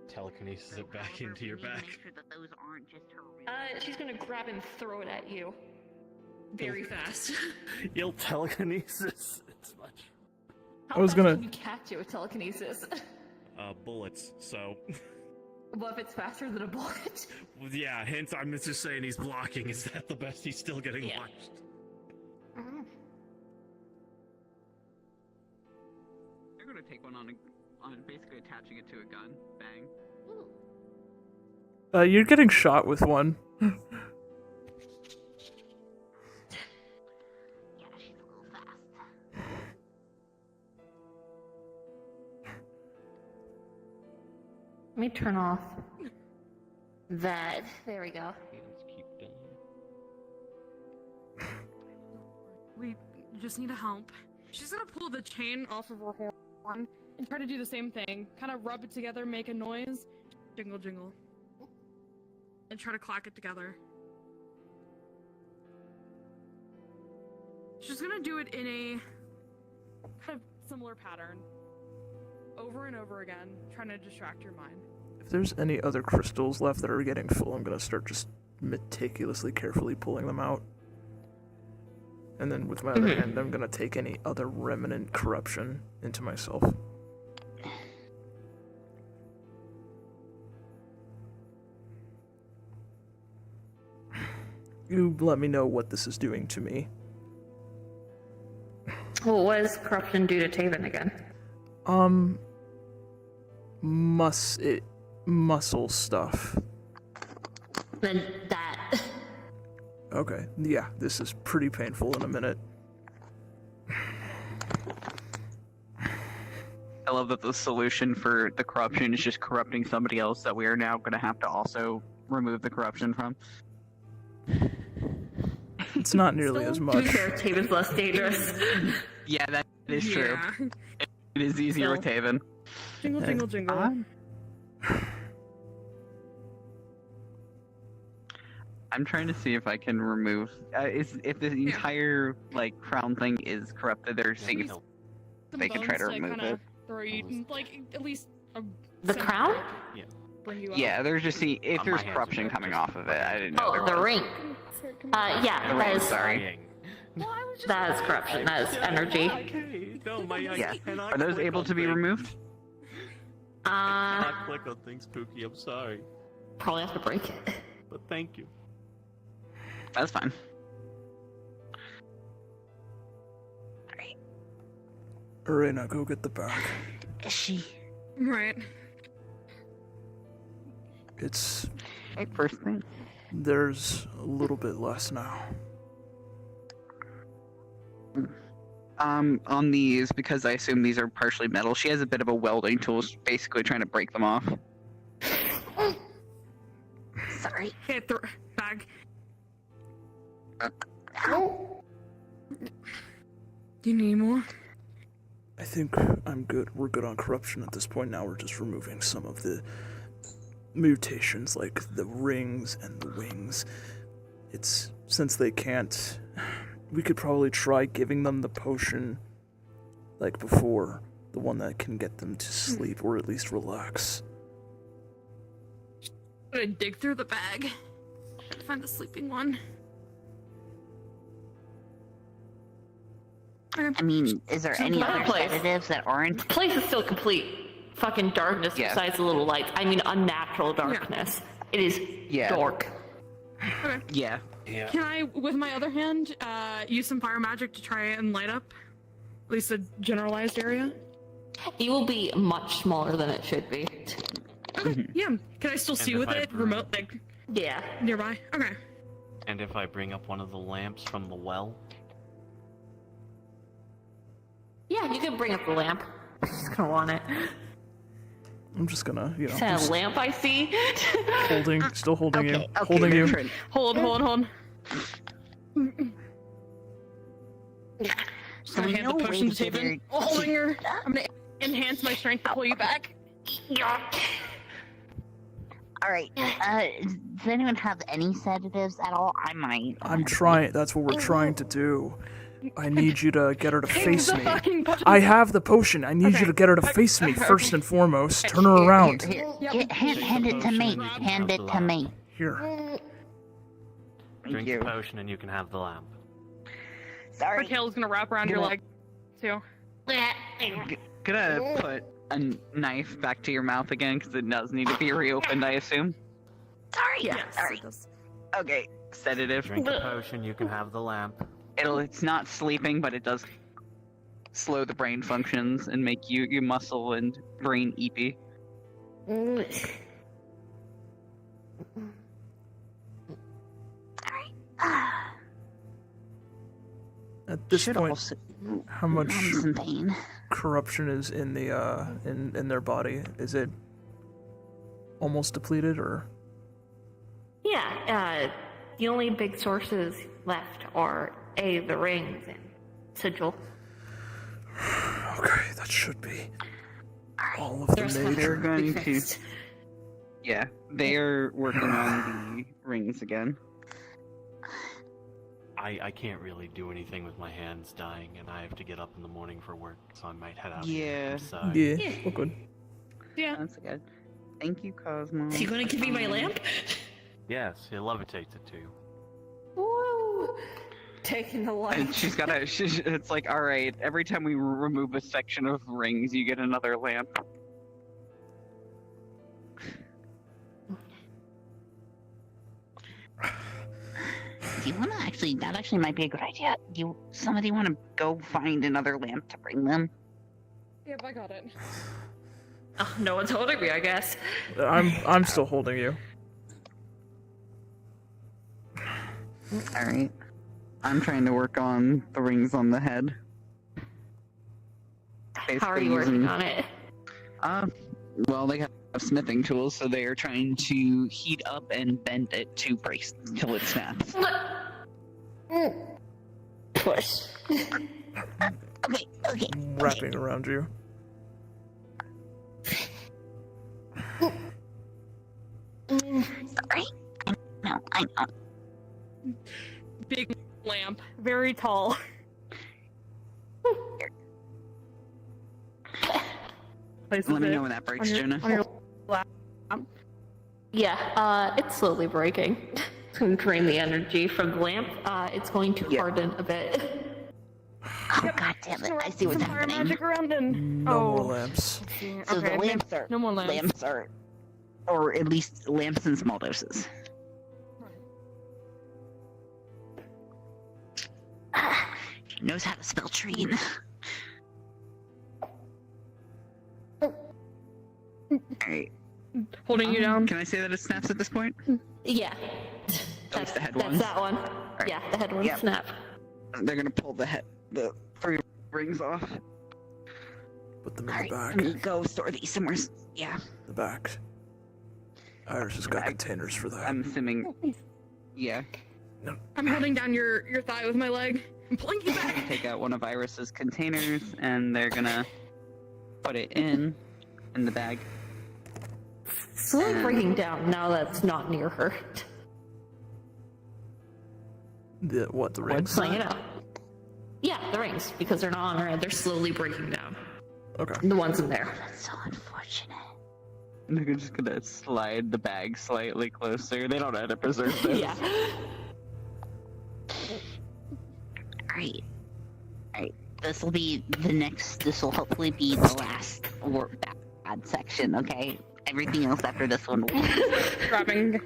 Telekinesis it back into your back. Make sure that those aren't just her. She's gonna grab and throw it at you. Very fast. You'll telekinesis. It's much. How I was fast gonna- can you catch it with telekinesis? Bullets, so. What if it's faster than a bullet? Yeah, hence I'm just saying he's blocking. Is that the best? He's still getting launched. You're gonna take one on basically attaching it to a gun. Bang. You're getting shot with one. Yeah, she's a little fast. Let me turn off that. There we go. We just need to help. She's gonna pull the chain off of her horn and try to do the same thing. Kind of rub it together, make a noise. Jingle, jingle. And try to clack it together. She's gonna do it in a kind of similar pattern. Over and over again, trying to distract your mind. If there's any other crystals left that are getting full, I'm gonna start just meticulously, carefully pulling them out. And then with my other hand, I'm gonna take any other remnant corruption into myself. You let me know what this is doing to me. Well, what does corruption do to Taven again? Muscle stuff. Then that. Okay, yeah, this is pretty painful in a minute. I love that the solution for the corruption is just corrupting somebody else that we are now going to have to also remove the corruption from. It's not nearly as To be much. fair, Taven's less dangerous. Yeah, that is true. It is easier with Taven. Jingle, jingle, jingle. I'm trying to see if I can remove. If the entire crown thing is corrupted, they're seeing if they can try to remove it. Throw you, at least The crown? Yeah. Bring you up. Yeah, they're just seeing if My there's hands corruption are coming off of it. I didn't know. Oh, there the was. ring. Yeah, The that ring, is sorry. that is corruption. That is energy. Okay, no, I Yeah. cannot Are those click able on to be things. removed? I cannot click on things, Pookie. I'm sorry, Probably have to break it. but thank you. That's fine. Alright, now go get the bag. Is she? Right. It's... Hey, first thing. There's a little bit less now. On these, because I assume these are partially metal, she has a bit of a welding tool, basically trying to break them off. Sorry. Okay, bag. Ow. Do you need more? I think I'm good. We're good on corruption at this point. Now we're just removing some of the mutations, like the rings and the wings. It's... since they can't... We could probably try giving them the potion, like before, the one that can get them to sleep, or at least relax. I'm gonna dig through the bag. Find the sleeping one. I mean, is there any other sedatives that aren't? The place is still complete fucking darkness besides the little lights. I mean, unnatural darkness. It is dark. Okay. Yeah. Can I, with my other hand, use some fire magic to try and light up at least a generalized area? It will be much smaller than it should be. Okay, yeah. Can I still see if with I it bring- remote, like Yeah. nearby? Okay. And if I bring up one of the lamps from the well? Yeah, you can bring up the lamp. She's gonna want it. I'm just gonna, Is that just a lamp I see? still holding you, Okay, holding you. Bertrand. Hold. So I'm we gonna hand know the potion ways to that Taven. are- Holding her. I'm gonna enhance my strength to pull you back. All right. Does anyone have any sedatives at all? I might. I'm trying. That's what we're trying to do. I need you to get her to face the me. fucking potion. I have the potion. I need you Okay. to get her to face me Okay. first and foremost. Turn her around. Here. Yep. Hand it to me. Hand it to me. Here. Thank Drink you. the potion and you can have the lamp. Sorry. Raquel's gonna wrap around your leg, too. Gonna put a knife back to your mouth again because it does need to be reopened, I assume. Sorry. Yes, Sorry. it does. Okay, sedative. Drink the potion, you can have the lamp. It's not sleeping, but it does slow the brain functions and make you muscle and brain eepy. At this Should point, also- how much I'm some pain. corruption is in the in their body? Is it almost depleted, or? Yeah, the only big sources left are the rings and sigil. Okay, that should be all of the There's major. They're going to. Yeah, they are working on the rings again. I can't really do anything with my hands dying, and I have to get up in the morning for work, so I might head out. Yeah. Inside. Yeah, well, good. Yeah. That's good. Thank you, Cosmo. So you gonna give me my lamp? Yes, it levitates it too. Woo! Taking the light. And she's got a. It's like, all right. Every time we remove a section of rings, you get another lamp. Do you want to actually? That actually might be a good idea. Somebody want to go find another lamp to bring them? Yep, I got it. Oh, no one's holding me, I guess. I'm still holding you. All right. I'm trying to work on the rings on the head. How are you working on it? Well, they have smithing tools, so they are trying to heat up and bend it to brace till it snaps. Push. Okay. Wrapping around you. Sorry. I know. Big lamp, very tall. Let me know when that breaks, Jonah. Yeah, it's slowly breaking. It's going to drain the energy from the lamp. It's going to harden a bit. Oh, God damn it. I see what's Fire happening. magic around and... No more lamps. So the Okay, lamps are... no more lamps. Or at least lamps in small doses. She knows how to spell train. Alright. Holding you down. Can I say that it snaps at this point? Yeah. At least the head That's ones. that one. Alright. Yeah, the head one Yep. snap. They're gonna pull the 3 rings off. Put them in Alright, the let back. me go store these somewhere. Yeah. The back. Iris has got containers for that. I'm assuming. Yeah. I'm holding down your thigh with my leg. I'm pulling you back. Take out one of Iris's containers, and they're gonna put it in the bag. Slowly breaking down now that's not near her. The rings? So, you know. Yeah, the rings, because they're not on her head. They're slowly breaking down. Okay. The ones in there. That's so unfortunate. They're just gonna slide the bag slightly closer. They don't know how to preserve this. Yeah. Alright. This will hopefully be the last bad section, okay? Everything else after this one will Grabbing.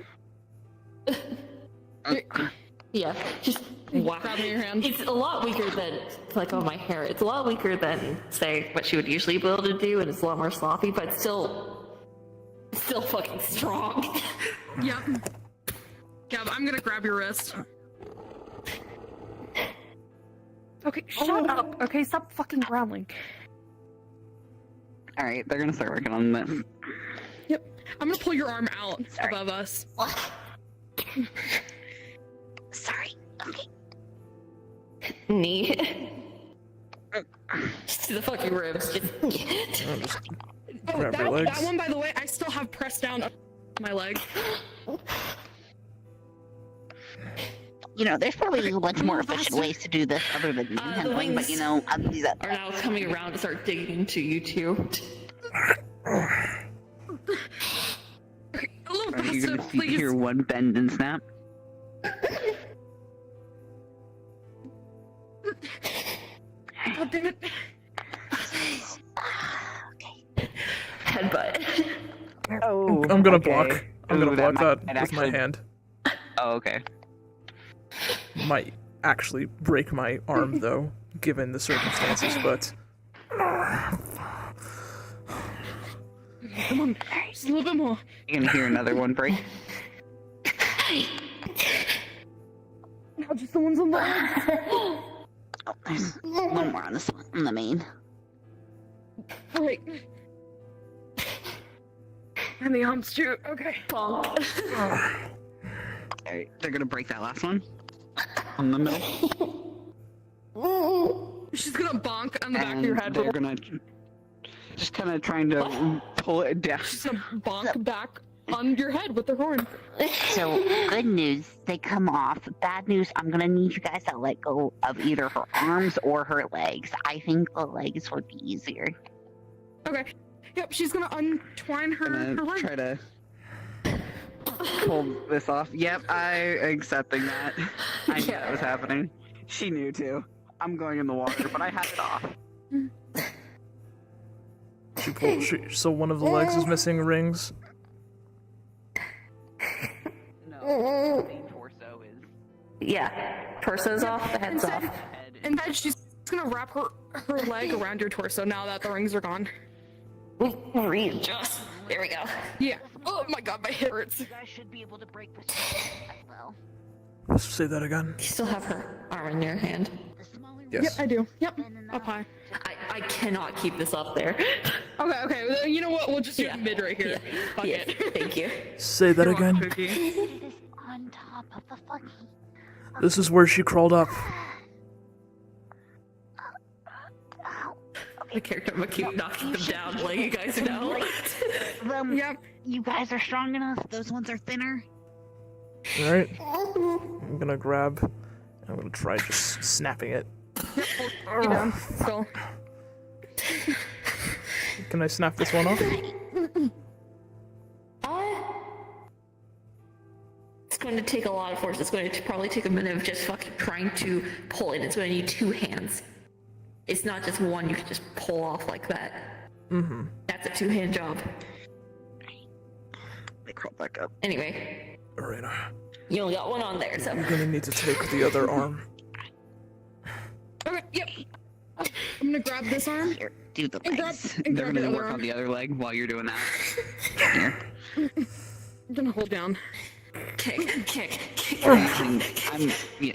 Yeah, just wow. Grabbing your hand. It's a lot weaker than, like, on my hair. It's a lot weaker than, say, what she would usually be able to do, and it's a lot more sloppy, but still fucking strong. Yep. Gab, I'm gonna grab your wrist. Okay, shut up. Okay, stop fucking growling. Alright, they're gonna start working on this. Yep. I'm gonna pull your arm out above us. Sorry. Okay. Knee. Just the fucking ribs. Oh, that one, by the way, I still have pressed down my leg. You know, there's probably a bunch more efficient ways to do this other than The handling, but you wings know, I'll do that. are now coming around to start digging into you two. Are you gonna hear one bend and snap? God damn it. Headbutt. Oh, I'm gonna okay. block. I'm gonna Ooh, block that might with my actually- hand. Oh, okay. Might actually break my arm though, given the circumstances, but Come on, just a little bit more. You're gonna hear another one break. Now just the ones on the leg. Oh, there's one more on this one, on the main. Right. And the arms too. Okay. Alright, they're gonna break that last one. On the middle. She's gonna bonk on the back of And your head. they're gonna just kind of trying to pull it down. She's gonna bonk back on your head with the horn. So, good news, they come off. Bad news, I'm gonna need you guys to let go of either her arms or her legs. I think the legs would be easier. Okay. Yep, she's gonna untwine her leg. Try to pull this off. Yep, accepting that. I knew that was happening. She knew too. I'm going in the water, but I had it off. so one of the legs is missing rings. No, the torso is. Yeah. Torso's off, the head's off. And then she's gonna wrap her leg around your torso now that the rings are gone. Readjust. There we go. Yeah. Oh my god, my hip hurts. You guys should be able to break this as well. Say that again. You still have her arm in your hand. Yes. Yep, I do. Yep. Up high. I cannot keep this up there. Okay. Well, you know what? We'll just do mid right here. Fuck it. Thank you. Say that again. This on top of the fucking. This is where she crawled up. The character I'm gonna keep knocking them down, letting you guys know. Yep. You guys are strong enough. Those ones are thinner. Alright. I'm gonna grab. I'm gonna try just snapping it. You down. Go. Can I snap this one off? It's going to take a lot of force. It's going to probably take a minute of just fucking trying to pull it. It's going to need two hands. It's not just one you can just pull off like that. Mm-hmm. That's a two-hand job. They crawl back up. Anyway. Alright. You only got one on there, so. I'm gonna need to take the other arm. Okay, yep. I'm gonna grab this arm. Here, do the and grab, legs. and They're grab gonna the work other on arm. the other leg while you're doing that. Here. I'm gonna hold down. Kick. Yeah.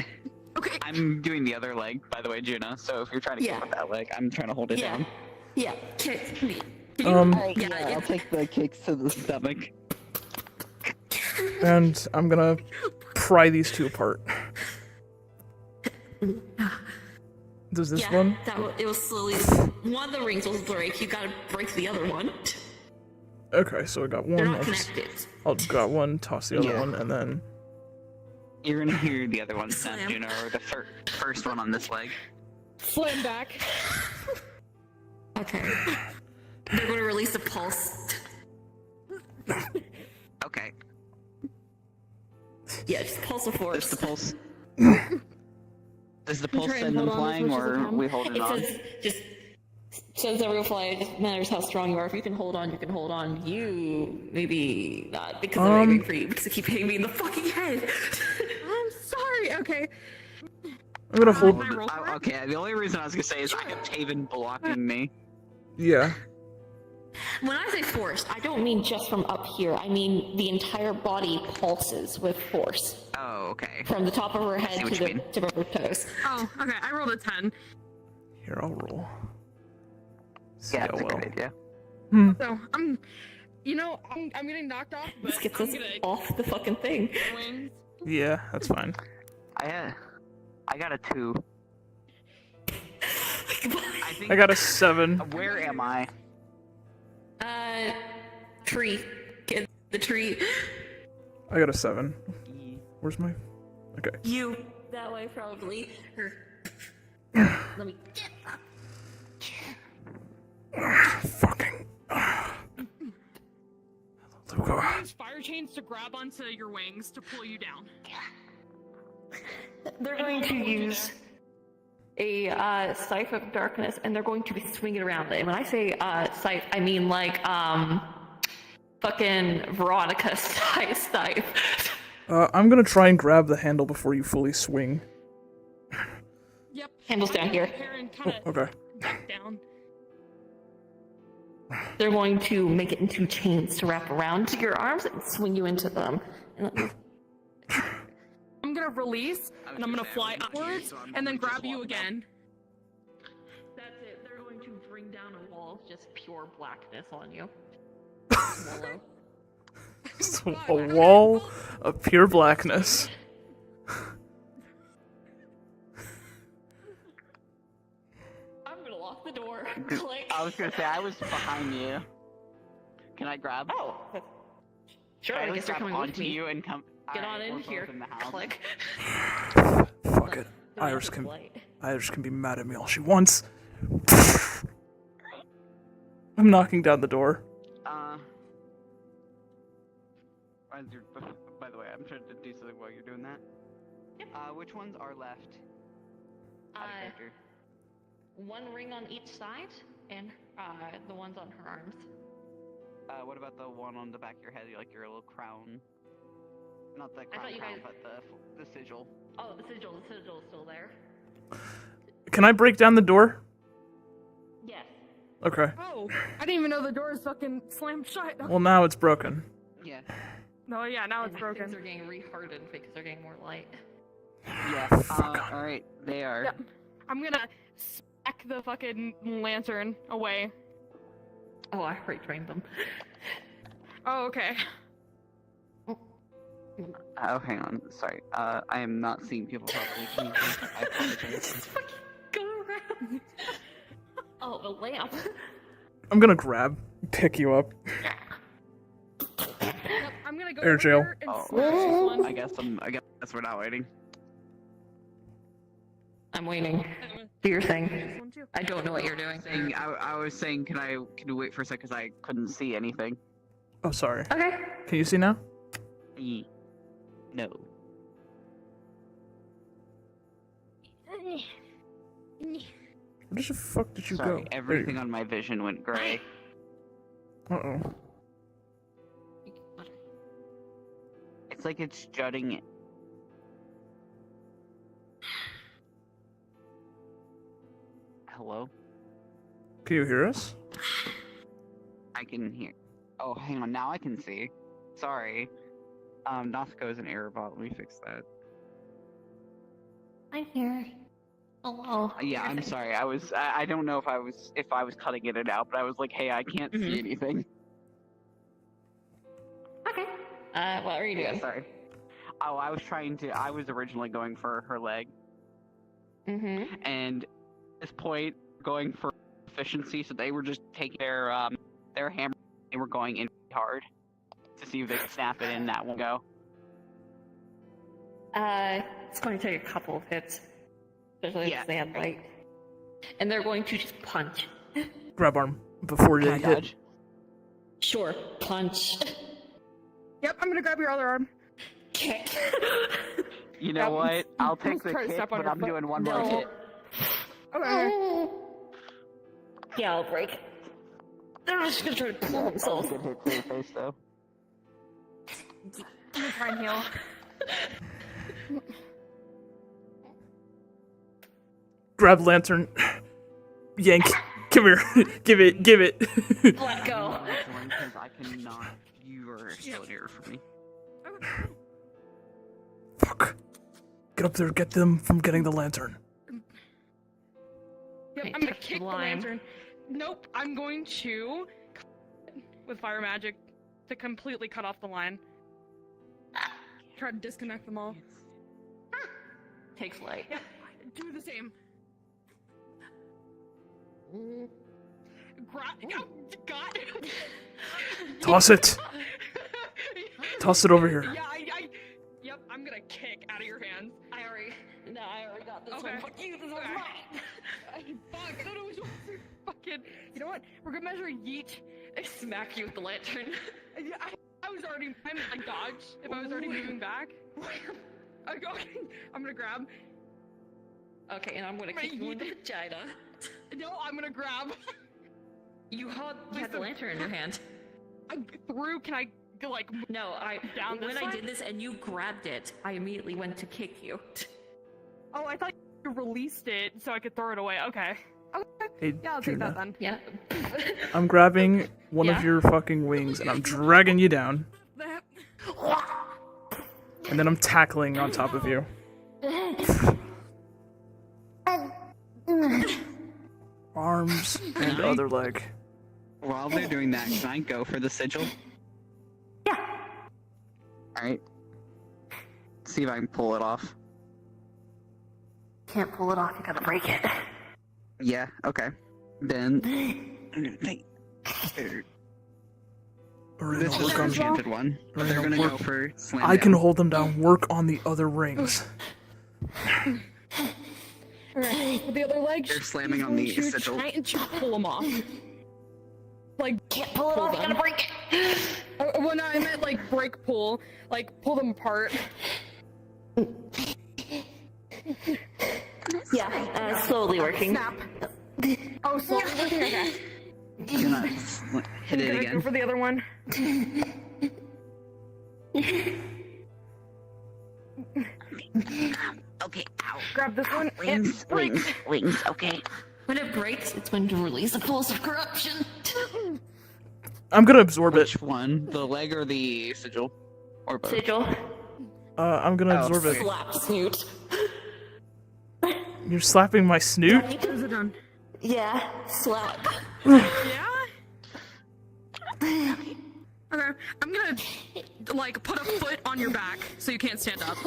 Okay. I'm doing the other leg, by the way, Juno. So if you're trying to kick with that leg, I'm trying to hold it down. Yeah, kick. I'll take the kicks to the stomach. And I'm gonna pry these two apart. Does this one? It will slowly. One of the rings will break. You gotta break the other one. Okay, so I got one. They're not I'll got one, toss the other one, and then. You're gonna hear the other one snap, Juno, or the first one on this leg. Slam back. Okay. They're gonna release a pulse. Okay. Yeah, just pulse of force. Does the pulse? Does the pulse try and send them hold on as flying, much as I or can. we holding It on? says everyone fly. It just matters how strong you are. If you can hold on, you can hold on. You maybe not, because I'm aiming for you because you keep hitting me in the fucking head. I'm sorry. Okay. I'm gonna hold. Okay, the only reason I was gonna say is I have Taven blocking me. Yeah. When I say force, I don't mean just from up here. I mean the entire body pulses with force. Oh, Oh, okay. From the top of her I head see what to you the mean. tip of her toes. Oh, okay. I rolled a 10. Here, I'll roll. See Yeah, how that's a well. good idea. So I'm getting knocked off, but This gets I'm us gonna off the fucking thing. wings. Yeah, that's fine. I got a 2. I think. I got a 7. Where am I? Tree. Get the tree. I got a 7. Where's my? Okay. You. That way, probably. Her. Let me get up. Fucking. Luca. Use fire chains to grab onto your wings to pull you down. They're going to use a scythe of darkness, and they're going to be swinging around. And when I say scythe, I mean like fucking Veronica scythe. I'm gonna try and grab the handle before you fully swing. Yep. Handle's down here. Okay. Back down. They're going to make it into chains to wrap around your arms and swing you into them. And let me... I'm gonna release, and I'm gonna fly upwards, and then grab you again. That's it. They're going to bring down a wall of just pure blackness on you. So a wall of pure blackness. I'm gonna lock the door. Dude, Click. I was gonna say I was behind you. Can I grab? Oh. Sure, Can I like guess you're grab coming with onto me. you and come. Get Alright, on in we're both here. in the house. Click. Fuck it. Iris can be mad at me all she wants. I'm knocking down the door. By the way, I'm trying to do something while you're doing that. Which ones are left? One ring on each side, and the ones on her arms. What about the one on the back of your head, like your little crown? Not the I crown, thought you guys... but the sigil. Oh, the sigil is still there. Can I break down the door? Yes. Okay. Oh, I didn't even know the door is fucking slammed shut. Well, now it's broken. Yeah. No, yeah, now it's broken. Things are getting rehardened because they're getting more light. Yeah. Alright, they are. Yep. I'm gonna smack the fucking lantern away. Oh, I retrained them. Oh, okay. Oh, hang on. Sorry. I am not seeing people properly. I apologize. Go around. Oh, the lamp. I'm gonna pick you up. Yep, I'm gonna go Air over jail. here and Oh, smash this one. I guess we're not waiting. I'm waiting. Do your thing. I don't know what you're doing. I was saying, can you wait for a sec because I couldn't see anything. Oh, sorry. Okay. Can you see now? No. Where the fuck did you Sorry, go? everything on my vision went gray. Uh-oh. It's like it's jutting it. Hello? Can you hear us? I can hear. Oh, hang on. Now I can see. Sorry. Natsuko is an error bot. Let me fix that. I'm here. Hello. Yeah, I'm sorry. I don't know if I was cutting it out, but I was like, hey, I can't see anything. Okay. What are you doing? Yeah, sorry. Oh, I was originally going for her leg. Mm-hmm. And at this point, going for efficiency, so they were just taking their hammer, they were going in hard to see if they could snap it in that one go. It's going to take a couple of hits, especially if they have light. And they're going to just punch. Grab arm before you Can I hit. dodge? Sure, punch. Yep, I'm gonna grab your other arm. Kick. You know what? I'll take the Try to kick, step on but your I'm foot. doing one more hit. Okay. Yeah, I'll break. They're just gonna try to pull themselves. Good hit to the face, though. I'm gonna try and heal. Grab lantern. Yank. Come here. Give it. Let go. Because I cannot. You are still an error for me. Fuck. Get up there, get them from getting the lantern. Yep, Hey, I'm gonna touch the kick the line. lantern. Nope, I'm going to with fire magic to completely cut off the line. Try to disconnect them all. Takes light. Yep, do the same. Oh, God. Toss it! Toss it over here. Yeah, yep, I'm gonna kick out of your hands. I already got this Okay. one. Fuck you, this one's mine. Fuck, I don't know which one's fucking. You know what? We're gonna measure yeet. I smack you with the lantern. Yeah, I was already. I'm like dodge. If I was already moving back. Okay, I'm gonna grab. Okay, and I'm gonna kick you in the vagina. No, I'm gonna grab. You had the lantern in your hand. Can I like? No, down this when I way? did this and you grabbed it, I immediately went to kick you. Oh, I thought you released it so I could throw it away. Okay. Okay. Hey, Yeah, I'll take that Juna. then. Yeah. I'm grabbing one of Yeah? your fucking wings and I'm dragging you down. And then I'm tackling on top of you. Arms and Can I- other leg. While they're doing that, can I go for the sigil? Yeah. Alright. See if I can pull it off. Can't pull it off, you gotta break it. Yeah, okay. Then. Alright, This I'll is work the on enchanted one. But they're gonna go for slam I can down. hold them down. Work on the other rings. Alright, with the other leg. They're slamming he's on the going to sigil. try and pull them off. Like Can't pull it off, you gotta break it. Well, no, I meant like break pull, like pull them apart. Yeah, slowly working. Snap. Oh, slowly working. Okay. Can I hit it Gonna again? go for the other one. Okay, ow. Grab this one and Wings, break. wings, okay. When it breaks, it's going to release a pulse of corruption. I'm gonna absorb it. Which one? The leg or the sigil? Or both? Sigil. I'm gonna Oh, absorb it. Slap snoot. You're slapping my snoot? Is it done? Yeah, slap. Yeah. Okay, I'm gonna like put a foot on your back so you can't stand up.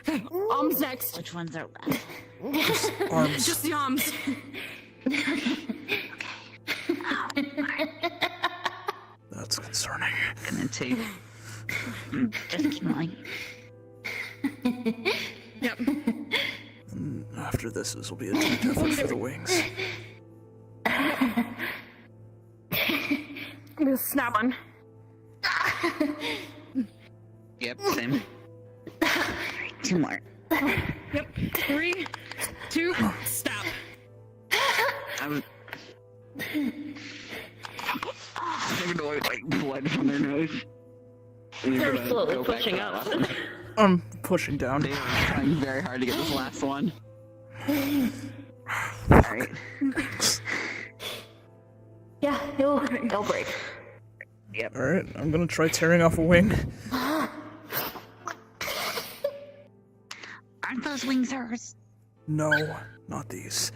Okay, arms next. Which ones are left? Arms. Just the arms. That's concerning. Gonna take. Just keep going. Yep. And after this will be a team effort for the wings. I'm gonna snap one. Yep, same. Alright, two more. Yep. 3, 2, stab. I was. They're gonna like blood from their nose. And you're They're gonna slowly go back pushing to that up. last one. I'm pushing down. They are trying very hard to get this last one. Alright. Yeah, it'll break. Yep. Alright, I'm gonna try tearing off a wing. Aren't those wings hers? No, not these.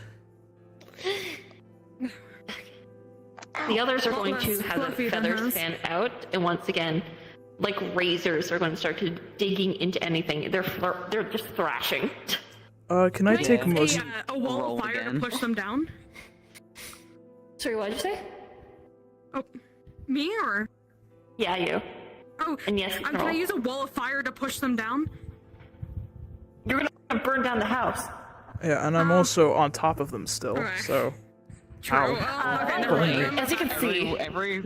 The others are going Well, to that's have the fluffy than feathers hers. fan out, and once again, like razors, are going to start to digging into anything. They're just thrashing. Can I take most? A wall Roll of fire again. to push them down? Sorry, what did you say? Oh, me or? Yeah, you. Oh, And yes, you can can I roll. use a wall of fire to push them down? You're gonna burn down the house. Yeah, and I'm also on top of them still, Okay. so. True. Ow. Okay, never mind. As you can see,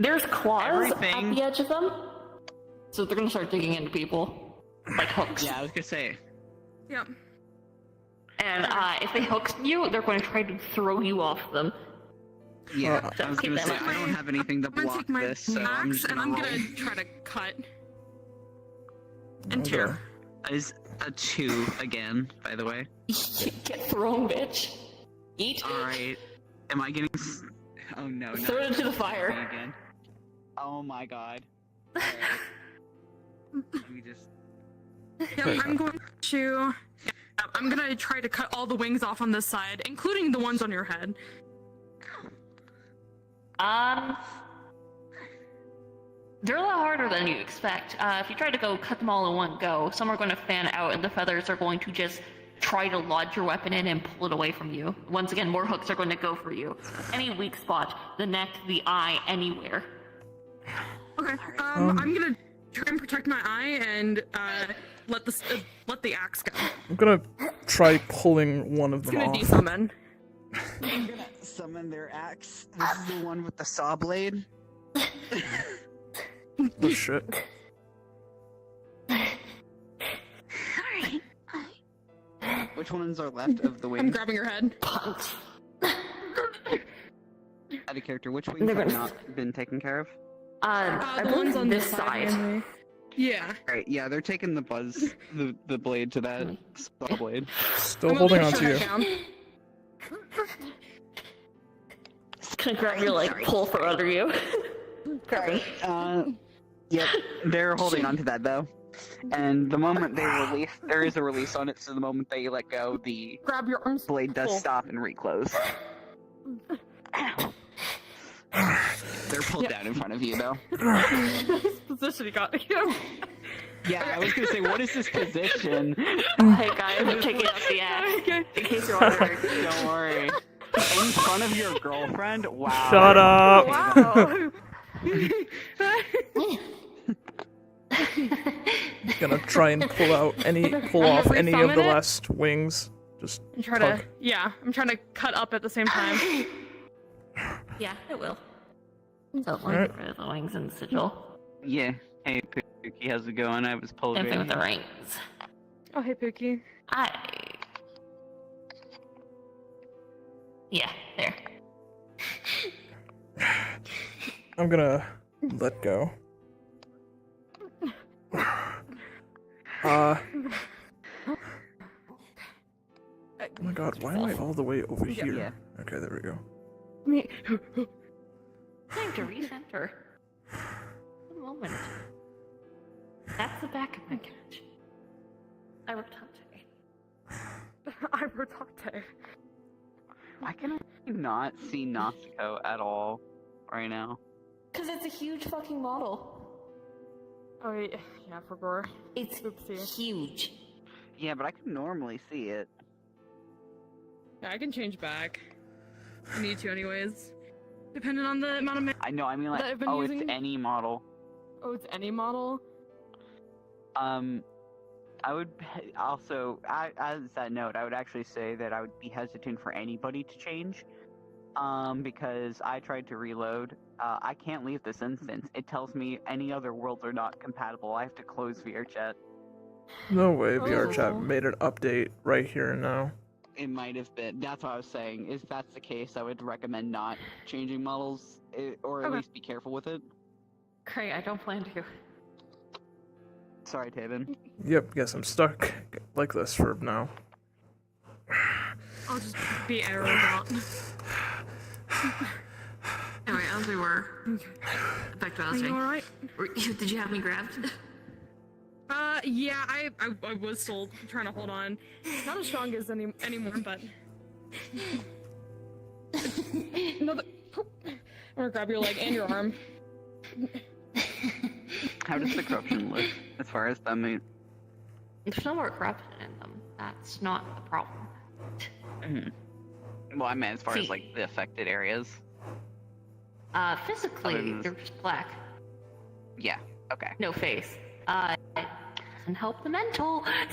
there's claws at the edge of them, so they're gonna start digging into people like hooks. Yeah, I was gonna say. Yep. And if they hook you, they're going to try to throw you off them. Yeah, So I was keep gonna that say in I don't mind. have anything to I'm gonna block take my this, so I'm axe just and gonna I'm roll. gonna try to cut and Okay. tear. That is a 2 again, by the way. Get thrown, bitch. Eat. Alright. Am I getting. Oh no, no. Throw it into the fire. Again. Oh my god. Alright. Let me just. Yep, I'm going you. I'm gonna try to cut all the wings off on this side, including the ones on your head. They're a lot harder than you expect. If you try to go cut them all in one go, some are going to fan out and the feathers are going to just try to lodge your weapon in and pull it away from you. Once again, more hooks are going to go for you. Any weak spot, the neck, the eye, anywhere. Okay, I'm gonna try and protect my eye and let the axe go. I'm gonna try pulling one of It's them gonna off. desummon. I'm gonna summon their axe. This is the one with the saw blade. Oh shit. Which ones are left of the wings? I'm grabbing your head. Out of character, which wings have not been taken care of? I the believe ones on this this side. mainly. Yeah. Alright, yeah, they're taking the buzz, the blade to that saw blade. Still holding on to you. Gonna grab your pull from under you. Sorry. Yep, they're holding on to that though. And the moment they release, there is a release on it, so the moment they let go, the grab your arms. Blade does pull. stop and reclose. They're pulled down in front of you though. This position you got you. Yeah, I was gonna say, what is this position? Hey guys, I'm taking out the axe. In case you're wondering. Don't worry. In front of your girlfriend? Wow. Shut up! Wow. Gonna try and pull off any of the resummon it? last wings. Just I'm trying tug. to, yeah, I'm trying to cut up at the same time. Yeah, it will. So let me get rid of the wings and the sigil. Yeah. Hey, Pookie, how's it going? I was pulled Same thing with in. the rings. Oh, hey, Pookie. Yeah, there. I'm gonna let go. Oh my god, why am I all the way over here? Yeah. Okay, there we go. Time to recenter. One moment. That's the back of my couch. Ibertate. Why can I not see Natsuko at all right now? Because it's a huge fucking model. Oh, yeah, for gore. It's huge. Yeah, but I can normally see it. Yeah, I can change back. I need to anyways. Depending on the amount of I know, I mean that like, I've been oh, using. it's any model. Oh, it's any model? I would also, as that note, I would actually say that I would be hesitant for anybody to change. Because I tried to reload. I can't leave this instance. It tells me any other worlds are not compatible. I have to close VRChat. No way, VRChat made an update right here and now. It might have been. That's what I was saying. If that's the case, I would recommend not changing models, or at least be careful with it. Great, I don't plan to. Sorry, Taven. Yep, guess I'm stuck like this for now. I'll just be arrogant. Anyway, as we were. Back to Are you Alistair. alright? Did you have me grabbed? Yeah, I was still trying to hold on. Not as strong as anymore, but... Another... I'm gonna grab your leg and your arm. How does the corruption look as far as them? There's no more corruption in them. That's not the problem. Well, I meant as far as like the affected areas. Physically, they're just black. Yeah. Okay. No face. It doesn't help the mental. I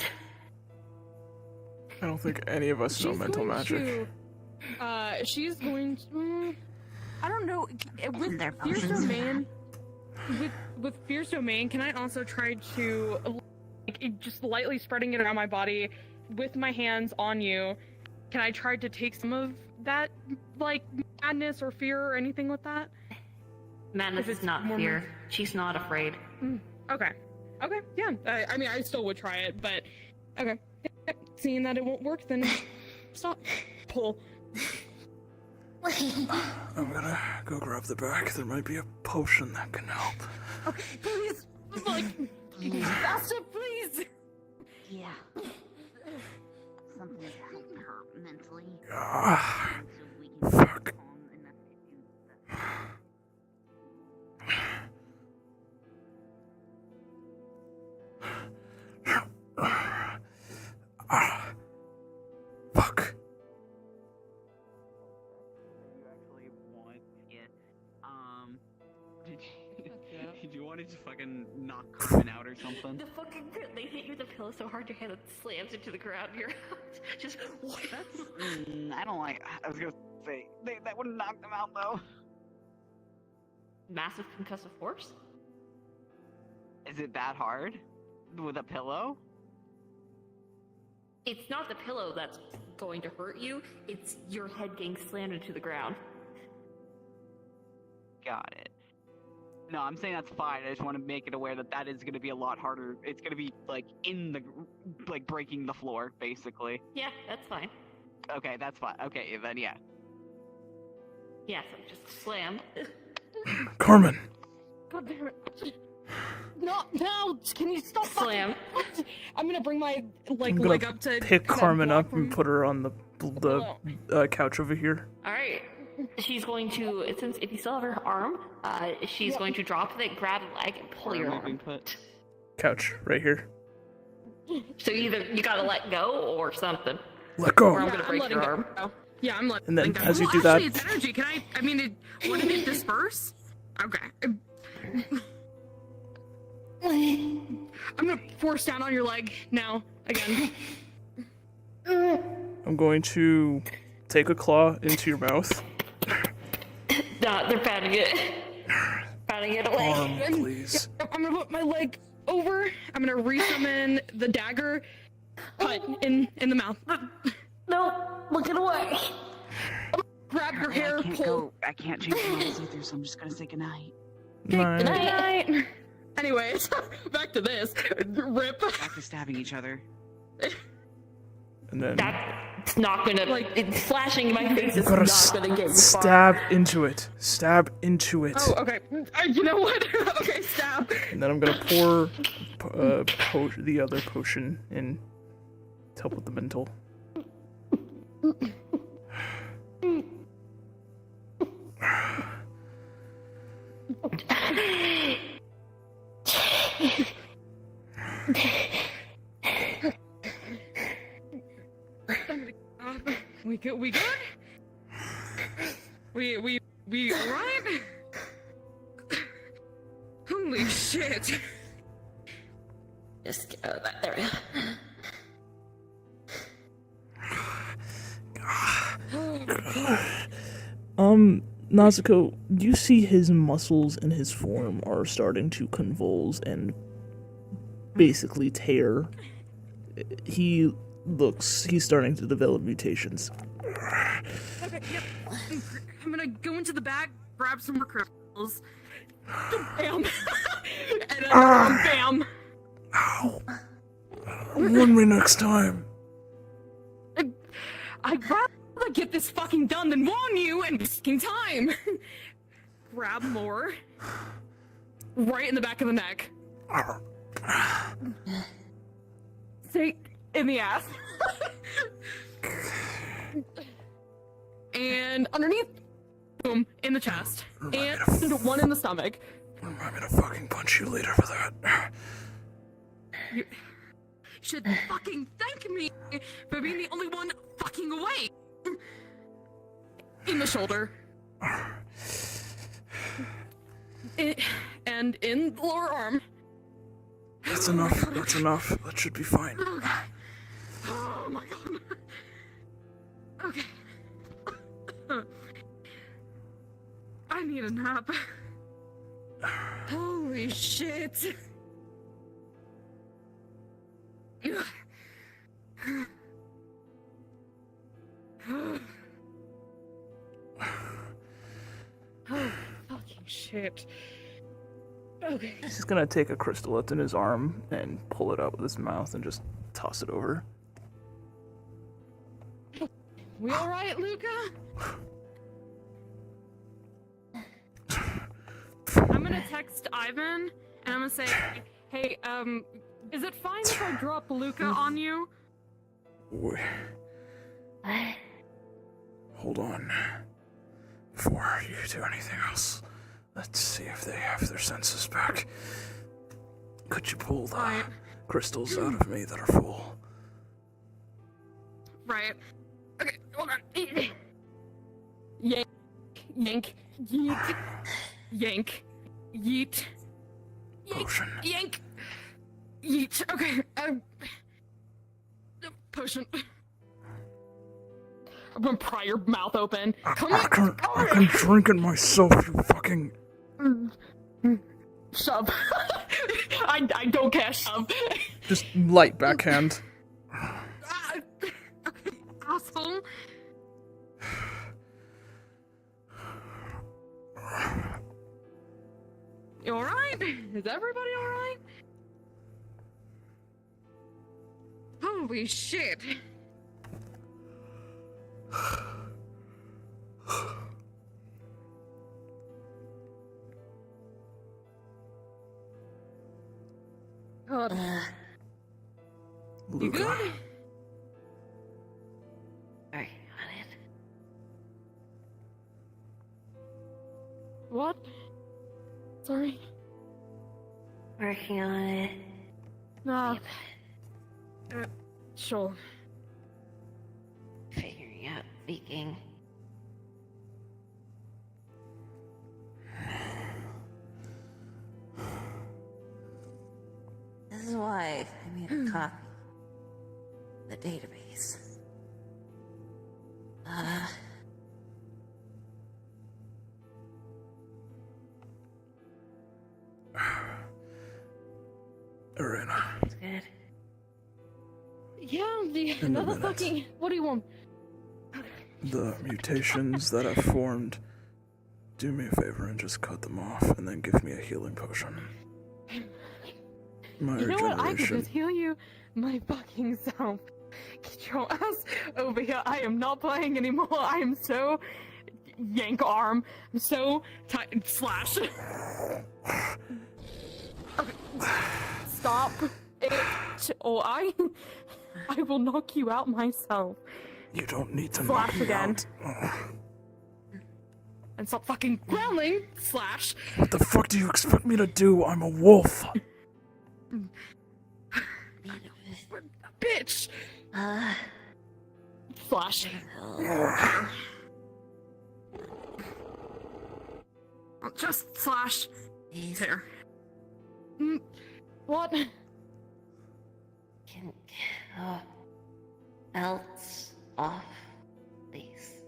don't think any of us know mental magic. She's going to... I don't know. With Fierce Domain... With Fierce Domain, can I also try to... just lightly spreading it around my body with my hands on you? Can I try to take some of that, like, madness or fear or anything with that? Madness is not fear. She's not afraid. Okay. Okay, yeah. I mean, I still would try it, but... Okay. Seeing that it won't work, then... Stop. Pull. I'm gonna go grab the back. There might be a potion that can help. Okay, please! Like, faster, please! Yeah. something to help her mentally. Ah, So we can fuck. be calm enough to do Fuck. You actually want it. Did you want to just fucking knock Carmen out or something? The fucking they hit you with a pillow so hard your hand slams into the ground. You're just what? I don't like. I was gonna say that would have knocked them out though. Massive concussive force. Is it that hard with a pillow? It's not the pillow that's going to hurt you. It's your head getting slammed into the ground. Got it. No, I'm saying that's fine. I just want to make it aware that is going to be a lot harder. It's going to be like breaking the floor, basically. Yeah, that's fine. Okay, that's fine. Okay, then yeah. Yes, I'm just slammed. Carmen. God damn it. Not now! Can you stop Slam. I'm gonna bring my I'm leg gonna up to pick kinda Carmen block up and from- put her on the couch over here. All right. She's going to, since if you still have her arm, she's going to drop it, grab a leg, and pull your arm. Couch right here. So either you gotta let go or something. Let go. Or I'm gonna break your arm. Go. Yeah, I'm letting And then go. as you Well, do that- actually, it's energy. Can I mean, wouldn't it disperse? Okay. I'm gonna force down on your leg now, again. I'm going to take a claw into your mouth. No, they're patting it. Patting it away. Arm, please. I'm gonna put my leg over. I'm gonna resummon the dagger. Cut in the mouth. No, look it away. Grab your hair, I can't pull. go. I can't change my minds either, so I'm just gonna say goodnight. Night. Night. Anyways, back to this. Rip. Back to stabbing each other. And then That's not gonna it's flashing in my face. you It's gotta not gonna get you far. stab into it. Stab into it. Oh, okay. You know what? Okay, stab. And then I'm gonna pour the other potion in to help with the mental. We good? We good? We alright? Holy shit. Just get out of that area. Nazuko, you see his muscles and his form are starting to convulse and basically tear. He's starting to develop mutations. Okay, yep. I'm gonna go into the bag, grab some more crystals. Bam! And bam! Ow! Warn me next time. I'd rather get this fucking done than warn you and wasting time. Grab more. Right in the back of the neck. Stay in the ass. And underneath, boom, in the chest. And one in the stomach. Remind me to fucking punch you later for that. You should fucking thank me for being the only one fucking awake. In the shoulder. And in the lower arm. That's enough. That's enough. That should be fine. Oh my god. Okay. I need a nap. Holy shit. Oh, fucking shit. Okay. He's just gonna take a crystal that's in his arm and pull it out with his mouth and just toss it over. We alright, Luca? I'm gonna text Ivan and I'm gonna say, hey, is it fine if I drop Luca on you? Wait. What? Hold on. Before you do anything else, let's see if they have their senses back. Could you pull the crystals out of me that are full? Right. Okay, hold on. Yank. Yank. Yeet. Yank. Yeet. Potion. Yank. Yeet. Okay. Potion. I'm gonna pry your mouth open. Come on. I can drink it myself, you fucking... Shove. I don't care, shove. Just light backhand. Okay, asshole. You alright? Is everybody alright? Holy shit. God. You good? Working on it. What? Sorry. Working on it. Nah. Sure. Figuring out leaking. This is why I made a copy of the database. Arena. That's good. Yeah, the In a another minute. fucking. What do you want? The mutations that have formed, do me a favor and just cut them off, and then give me a healing potion. My You know what? I could regeneration. just heal you my fucking self. Get your ass over here. I am not playing anymore. I am so yank arm. I'm so tight. Slash. Okay. Stop it, or I will knock you out myself. You don't need to Slash knock me again. out. And stop fucking growling. Slash. What the fuck do you expect me to do? I'm a wolf. Bitch. Slash. Just slash. There. What? Can belts off, please.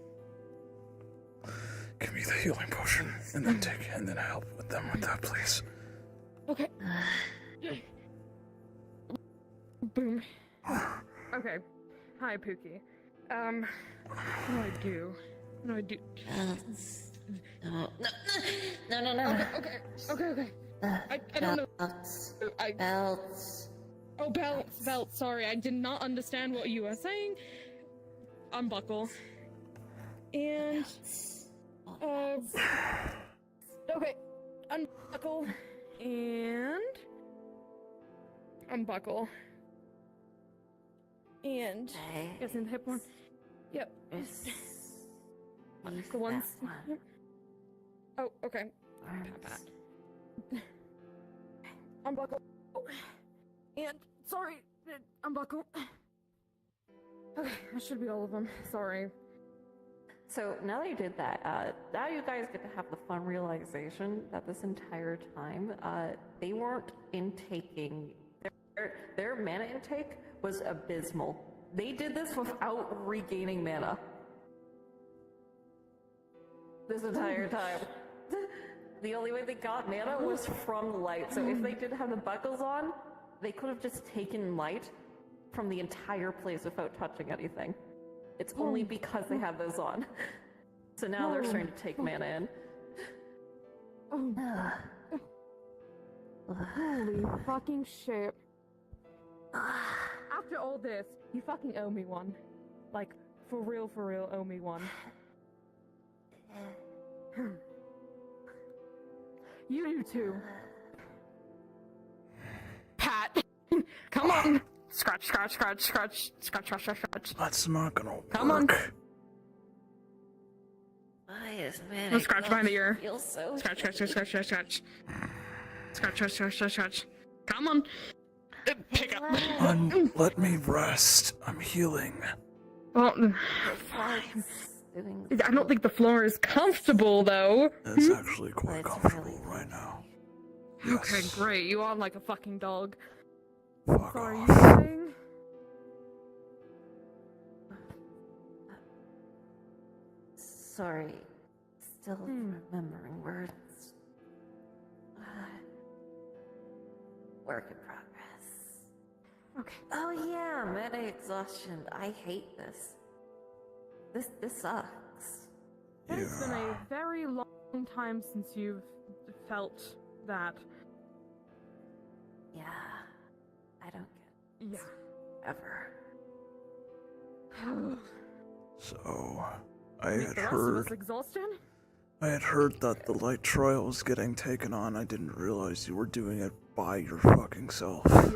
Give me the healing potion, and then help with them with that, please. Okay. Boom. Okay. Hi, Pookie. What do I do? What do I do? No. Okay. I don't know. Belts. I... Belts. Oh, belts. Sorry, I did not understand what you were saying. Unbuckle. And... Okay. Unbuckle. And... Unbuckle. And... Guessing the hip one. Yep. The ones... Yep. Oh, okay. Pat. Unbuckle. And... Sorry. Unbuckle. Okay, that should be all of them. Sorry. So now that you did that, now you guys get to have the fun realization that this entire time, they weren't intaking, their mana intake was abysmal. They did this without regaining mana. This entire time. The only way they got mana was from light, so if they didn't have the buckles on, they could have just taken light from the entire place without touching anything. It's only because they have those on. So now they're starting to take mana in. Holy fucking shit. After all this, you fucking owe me one. Like, for real, owe me one. You too. Pat, come on. Scratch, scratch, scratch, scratch, scratch, scratch, scratch, scratch. That's not gonna work. Come on. Why is man? No, scratch behind the ear. Feels so Scratch, scratch, scratch, scratch, scratch, scratch. Scratch, scratch, scratch, scratch, scratch. Come on. Pick up. Let me rest. I'm healing. Well, fine. I don't think the floor is comfortable, though. It's actually quite comfortable right now. Okay, great. You are like a fucking dog. Fuck Sorry, off. you saying? Sorry. Still remembering words. Work in progress. Okay. Oh yeah, meta exhaustion. I hate this. This sucks. It's been a very long time since you've felt that. Yeah. I don't get it. Ever. So, I Make had the rest of us heard. exhausted? I had heard that the light trial was getting taken on. I didn't realize you were doing it by your fucking self. I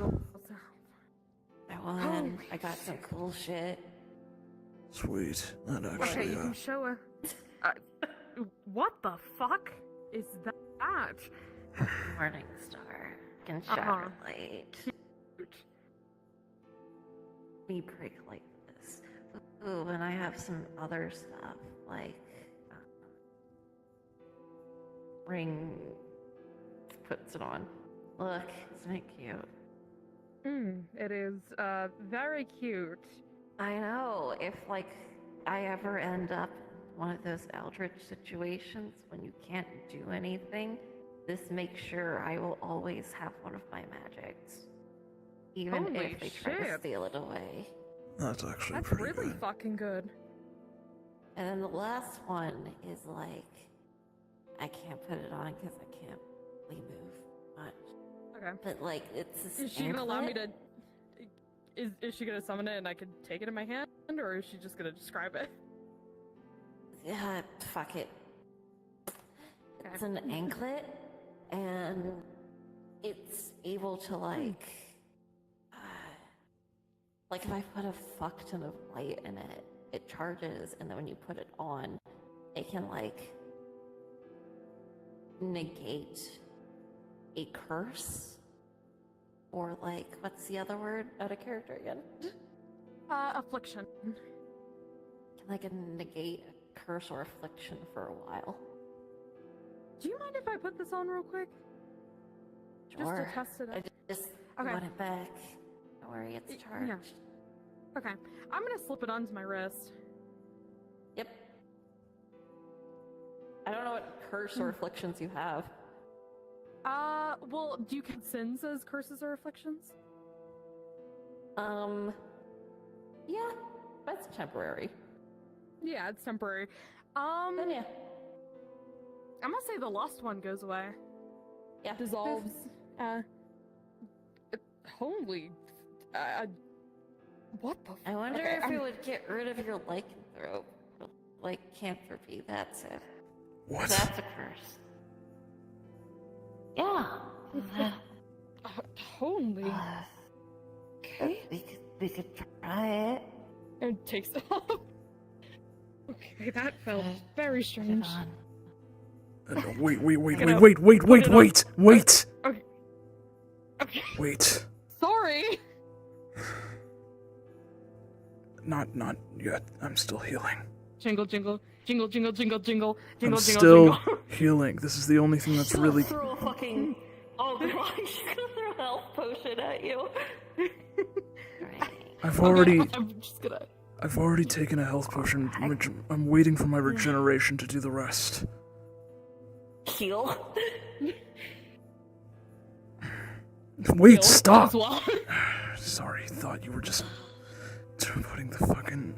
won. I got some cool shit. Sweet. That Okay, actually. you can show her. What the fuck is that? Morning star. Can shatter light. Me prick like this. Ooh, and I have some other stuff like ring. Puts it on. Look, isn't it cute? It is very cute. I know. If like I ever end up in one of those eldritch situations when you can't do anything, this makes sure I will always have one of my magics. Even Holy if they try to shit. steal it away. That's actually That's pretty really good. fucking good. And then the last one is like, I can't put it on because I can't really move much. Okay. But like, it's this Is she gonna allow me anklet. to? Is she gonna summon it and I could take it in my hand, or is she just gonna describe it? Yeah, fuck it. It's an anklet, and it's able to like if I put a fuck ton of light in it, it charges, and then when you put it on, it can like negate a curse, or like what's the other word out of character again? Affliction. Can like negate a curse or affliction for a while. Do you mind if I put this on real quick? Just Sure. to test it out. I just Okay. want it back. Don't worry, it's charged. Yeah. Okay. I'm gonna slip it onto my wrist. Yep. I don't know what curse or afflictions you have. Well, do you count sins as curses or afflictions? Yeah, that's temporary. Yeah, it's temporary. Then yeah. I'm gonna say the lost one goes away. Yeah. Dissolves. Holy. What the? I wonder okay, if it would get rid of your lycanthrope. Lycanthropy, that's it. What? That's a curse. Yeah. Holy. Okay. We could try it. It takes off. Okay, that felt very strange. Wait. Gonna Wait. Okay. Okay. Wait. Sorry. Not yet. I'm still healing. Jingle, jingle, jingle, jingle, jingle, jingle, I'm jingle, still jingle. healing. This is the only thing that's really. Throw a fucking. Oh god, she's gonna throw a health potion at you. I've already. I'm just gonna. I've already taken a health potion. I'm waiting for my regeneration to do the rest. Heal. Wait, stop! As well. Sorry, thought you were just putting the fucking.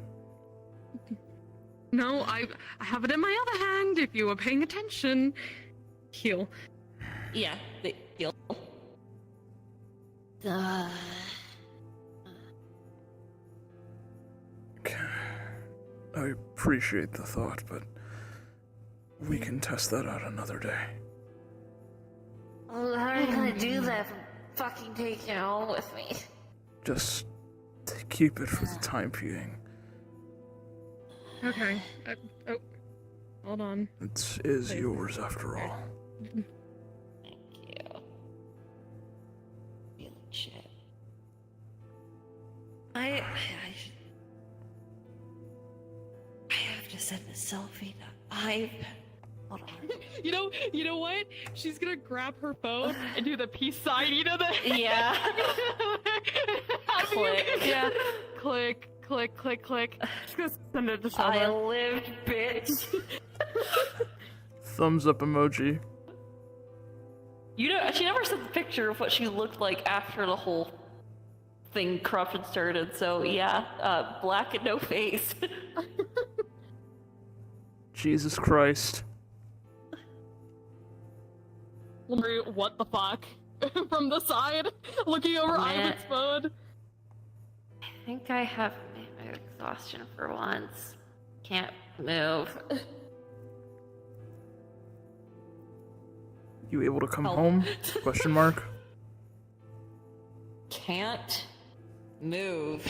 No, I have it in my other hand. If you were paying attention, heal. Yeah, the heal. I appreciate the thought, but we can test that out another day. Well, how are you gonna do that if I'm fucking taking it home with me? Just keep it for the time being. Okay. Oh, hold on. It is yours after all. Thank you. Be legit. I have to send a selfie to hold on. You know what? She's gonna grab her phone and do the peace sign. You know that? Yeah. Click. Yeah. Click. She's gonna send it to someone. I lived, bitch. Thumbs up emoji. You know, she never sent the picture of what she looked like after the whole thing corruption started. So yeah, black and no face. Jesus Christ. What the fuck? From the side, looking over Man. Ivan's phone. I think I have my exhaustion for once. Can't move. You able to come Help. home? Question mark. Can't move.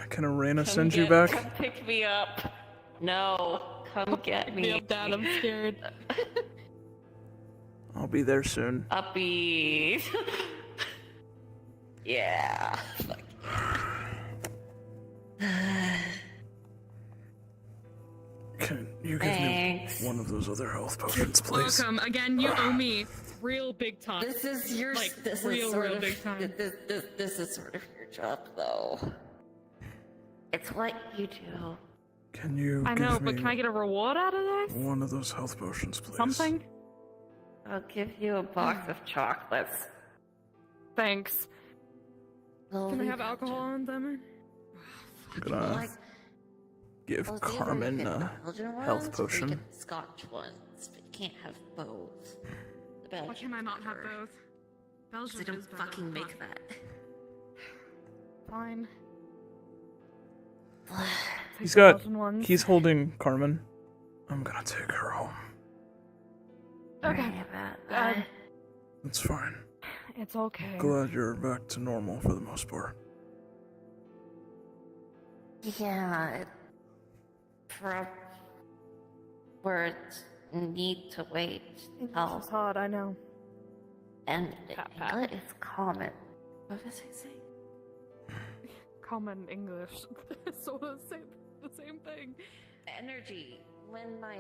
Can Arena Come send you get- back? Come pick me up. No, come get me. Up, Dad, I'm scared. I'll be there soon. Uppy. Yeah. Fuck. Can you give Thanks. me one of those other health potions, please? Welcome again. You owe me real big time. This is your like this real is sort real of, big time. This is sort of your job, though. It's what you do. Can you I give know, me but can I get a reward out of this? one of those health potions, please? Something? I'll give you a box of chocolates. Thanks. They'll Can I leave have alcohol on them? I'm gonna give Well, it's either Carmen you get a the Belgian health ones or you potion. get the Scotch ones, but you can't have both. The Belgian Why can I not have prefer. both? Belgium They don't is better. fucking make that. Fine. He's the got. Belgian ones. He's holding Carmen. I'm gonna take her home. Okay. Sorry about that. It's fine. It's okay. Glad you're back to normal for the most part. Yeah, for words need to wait. It's hard, I know. And Pat, pat. English is common. What was I saying? Common English. So the same thing. Energy. When my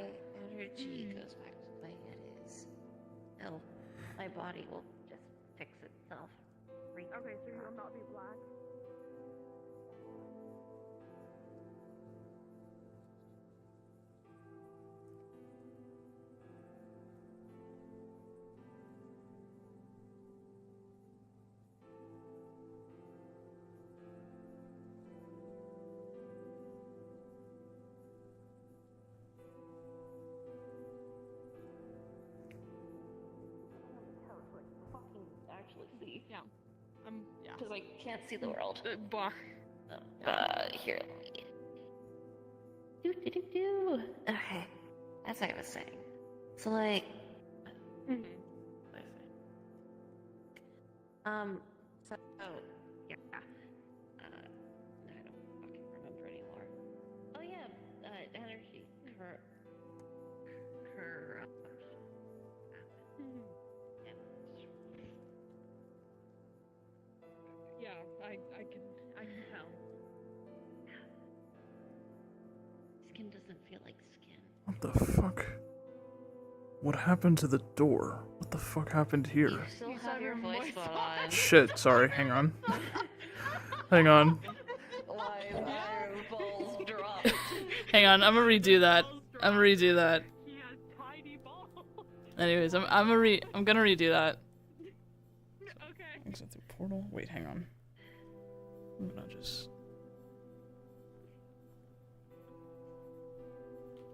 energy goes back to the way it is, my body will just fix itself. Okay, so you will not be black. Actually see. Yeah. Yeah. Because I can't see the world. Blah. Here, let me. Do. Okay. As I was saying. So, like. Mm-hmm. So, yeah. I don't fucking remember anymore. Oh, yeah. Energy. Her. Yeah, I can tell. Skin doesn't feel like skin. What the fuck? What happened to the door? What the fuck happened here? You still have your voice on. Shit, sorry, hang on. Hang on. Why are balls dropped? Hang on, I'm gonna redo that. Anyways, I'm gonna redo that. Okay. Exit through portal. Wait, hang on. I'm gonna just.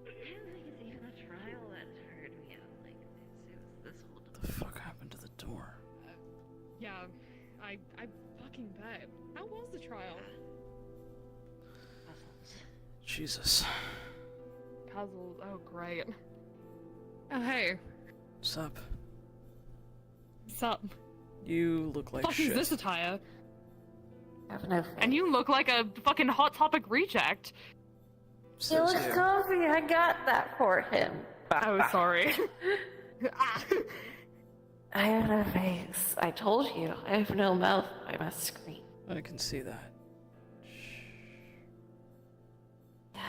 I don't think it's even a trial that turned me out like this. It was this whole. What the fuck happened to the door? Yeah, I fucking bet. How was the trial? Jesus. Puzzles. Oh, great. Oh, hey. What's up? What's up? You look like Fuck shit. is this attire? have no face. And you look like a fucking Hot Topic reject. He looks comfy. I got that for him. Oh, sorry. I have no face. I told you. I have no mouth. I must scream. I can see that. Yeah.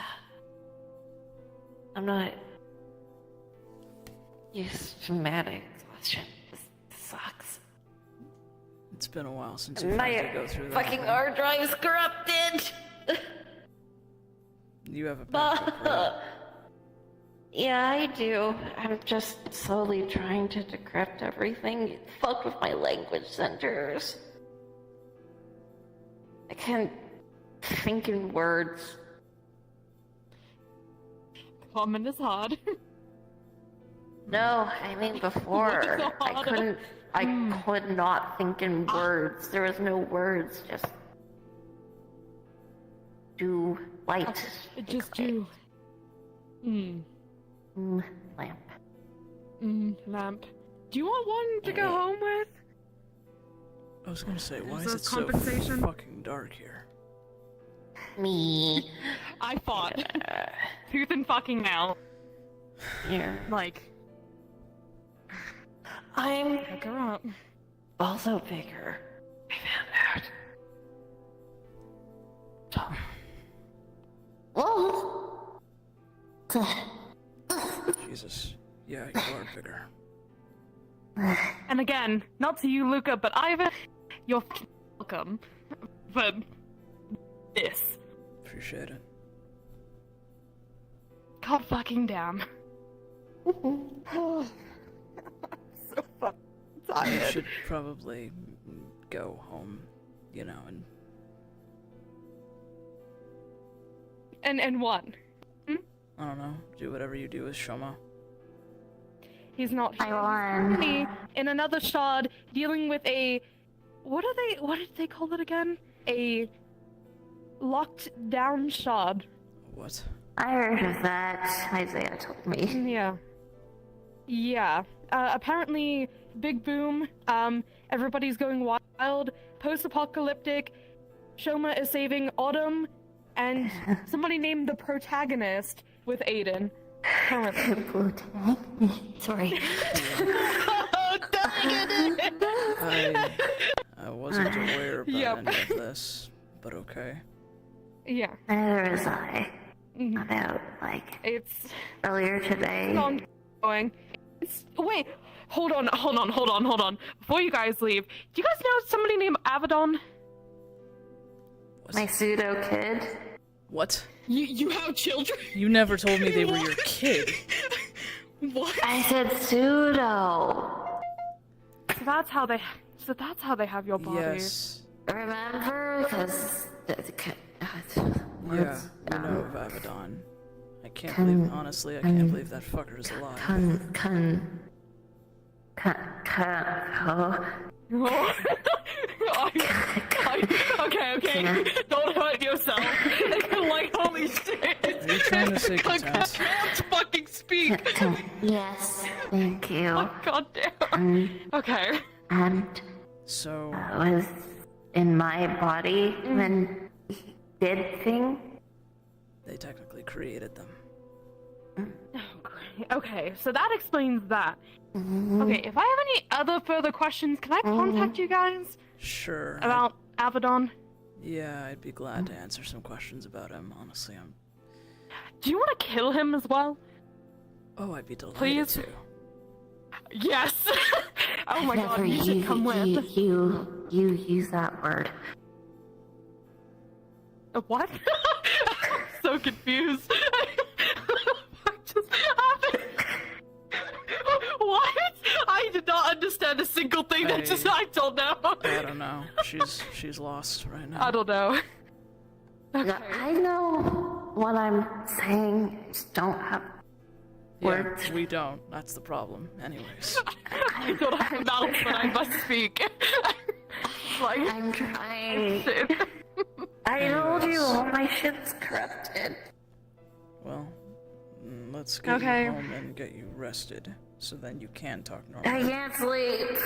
I'm not used to manic exhaustion. This sucks. It's been a while since you've My had to go through that. fucking hard drive's corrupted! You have a backup, right? Yeah, I do. I'm just slowly trying to decrypt everything. It fucked with my language centers. I can't think in words. Common is hard. No, I mean before. I could not think in words. There was no words, just do light. Just do. Lamp. Lamp. Do you want one to go home with? I was gonna say, why Is is this it so compensation? fucking dark here? Me. I fought. Tooth and fucking nail. Here. Like. I'm Pick her up. also bigger. I found out. Whoa! Jesus. Yeah, you are bigger. And again, not to you, Luca, but Ivan, you're welcome. But this. Appreciate it. God fucking damn. So fucking You tired. should probably go home, you know, And what? I don't know, do whatever you do with Shoma. He's not here. I won. He's currently in another shard dealing with a what did they call it again? A locked down shard. What? I heard of that. Isaiah told me. Yeah. Yeah. Apparently big boom. Everybody's going wild. Post-apocalyptic. Shoma is saving Autumn and somebody named the protagonist with Aiden. Currently. Sorry. I wasn't aware about Yep. any of this, but okay. Yeah. Neither was I. About, like, It's earlier today. ongoing. Wait, hold on. Before you guys leave, do you guys know somebody named Abaddon? My pseudo kid. What? You have children? You never told me they were your kid. What? I said pseudo. So that's how they have your body. Yes. Remember? Because. Yeah, we know of Abaddon. I can't believe, honestly, I can't believe that fucker's alive. Okay. Don't hurt yourself. Like, holy shit. Are you trying to say I content? can't fucking speak. Yes, thank you. Oh, God damn. Okay. And So. was in my body when he did thing. They technically created them. Okay, so that explains that. Okay, if I have any other further questions, can I contact you guys Sure. about Abaddon? Yeah, I'd be glad to answer some questions about him, honestly. Do you want to kill him as well? Oh, I'd be delighted Please? to. Yes! Oh my god, you should come with. You use that word. What? I'm so confused. What just happened? What? I did not understand a single thing that just I don't know. I don't know. She's lost right now. I don't know. Okay. I know what I'm saying. I just don't have words. Yeah, we don't. That's the problem. Anyways. I don't have a mouth, but I must speak. Like, I'm trying. I told you all my shit's corrupted. Well, let's get you home and get you rested, so then you can talk normally. I can't sleep.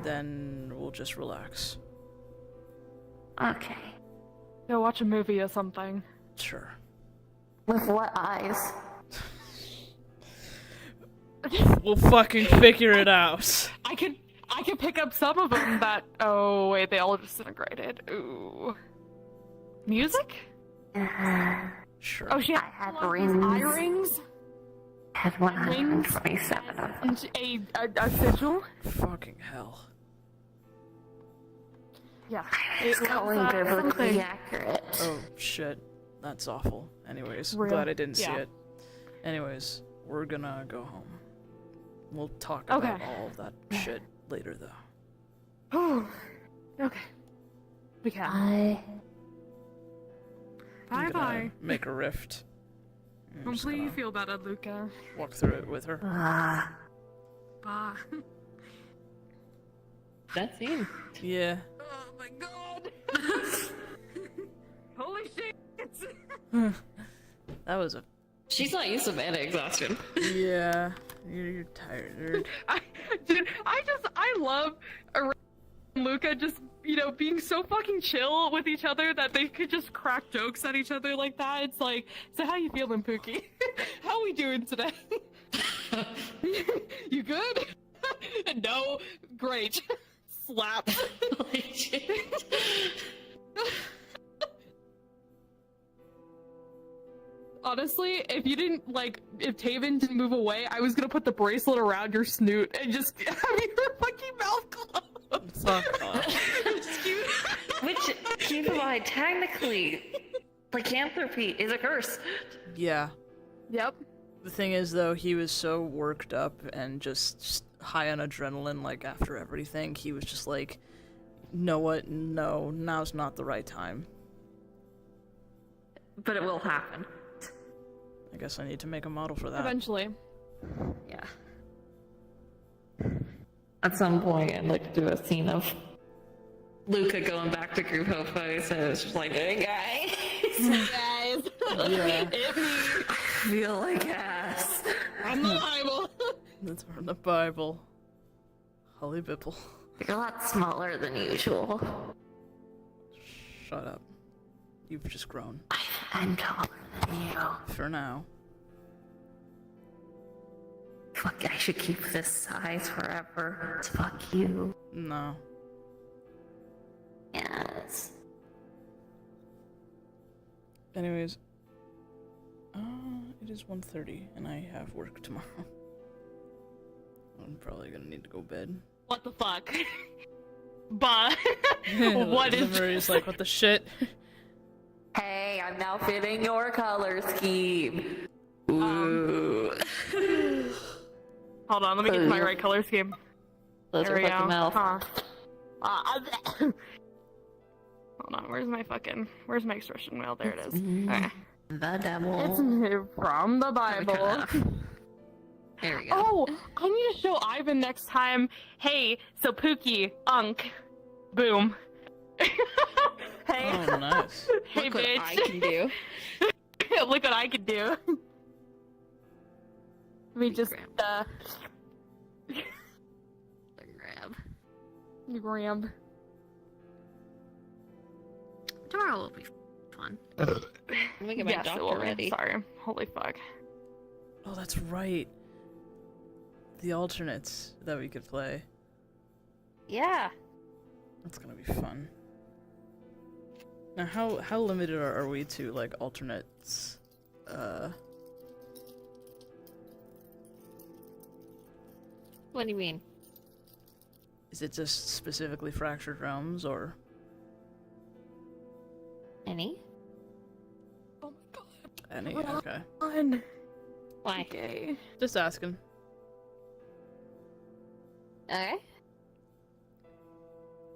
Then we'll just relax. Okay. Go watch a movie or something. Sure. With what eyes? We'll fucking figure it out. I can pick up some of them that. Oh wait, they all disintegrated. Ooh. Music? Sure. Oh, she I had rings. eye rings. I had 127 of them. And a sigil. Fucking hell. Yeah. It's going biblically accurate. Oh shit. That's awful. Anyways, Real. glad I didn't see Yeah. it. Anyways, we're gonna go home. We'll talk Okay. about all of that shit later, though. Oh. Okay. We can. I'm Bye gonna bye. Make a rift. I'm just Hopefully you gonna feel better, Luca. walk through it with her. Bye. That scene. Yeah. Oh my god. Holy shit. That was a. She's not used to mana exhaustion. Yeah. You're tired. I love Luca just, being so fucking chill with each other that they could just crack jokes at each other like that. It's like, so how you feeling, Pookie? How we doing today? You good? No? Great. Slap. Holy shit. Honestly, if you didn't, if Taven didn't move away, I was gonna put the bracelet around your snoot and just have your fucking mouth closed. Fuck off. Which, keep in mind, technically, lycanthropy is a curse. Yeah. Yep. The thing is, though, he was so worked up and just high on adrenaline, after everything, he was just like, know what? No, now's not the right time. But it will happen. I guess I need to make a model for that. Eventually. Yeah. At some point, I'd like to do a scene of Luca going back to group photos and it's just like, hey guys. Yeah. I feel like ass. I'm the Bible. That's from the Bible. Holy Bibble. You're a lot smaller than usual. Shut up. You've just grown. I'm taller than you. For now. Fuck, I should keep this size forever. Fuck you. No. Yes. Anyways. It is 1:30 and I have work tomorrow. I'm probably gonna need to go to bed. What the fuck? But what is Marie's like, what the shit? Hey, I'm now fitting your color scheme. Ooh. Hold on, let me get to my right color scheme. Those There are we fucking go. mouth. Hold on, where's my expression wheel? There it is. Okay. The devil. It's from the Bible. There we go. Oh, I need to show Ivan next time. Hey, so Pookie, Unk, boom. Hey. Oh, nice. Hey, Look what bitch. I can do. Look what I can do. Let me just, grab. grab. Tomorrow will be fun. Let me get my Yes, it will doctor be. ready. Sorry. Holy fuck. Oh, that's right. The alternates that we could play. Yeah. That's gonna be fun. Now, how limited are we to, alternates? What do you mean? Is it just specifically Fractured Realms, or...? Any? Oh my god. Any? Okay. Fun. Why? Okay. Just asking. Okay.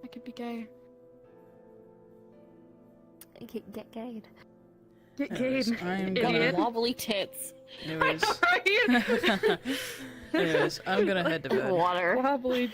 I could be gay. Get gayed. Get Anyways, gayed. I'm Got gonna... wobbly tits. Anyways... Anyways, I'm gonna head to bed. Water. Wobbly.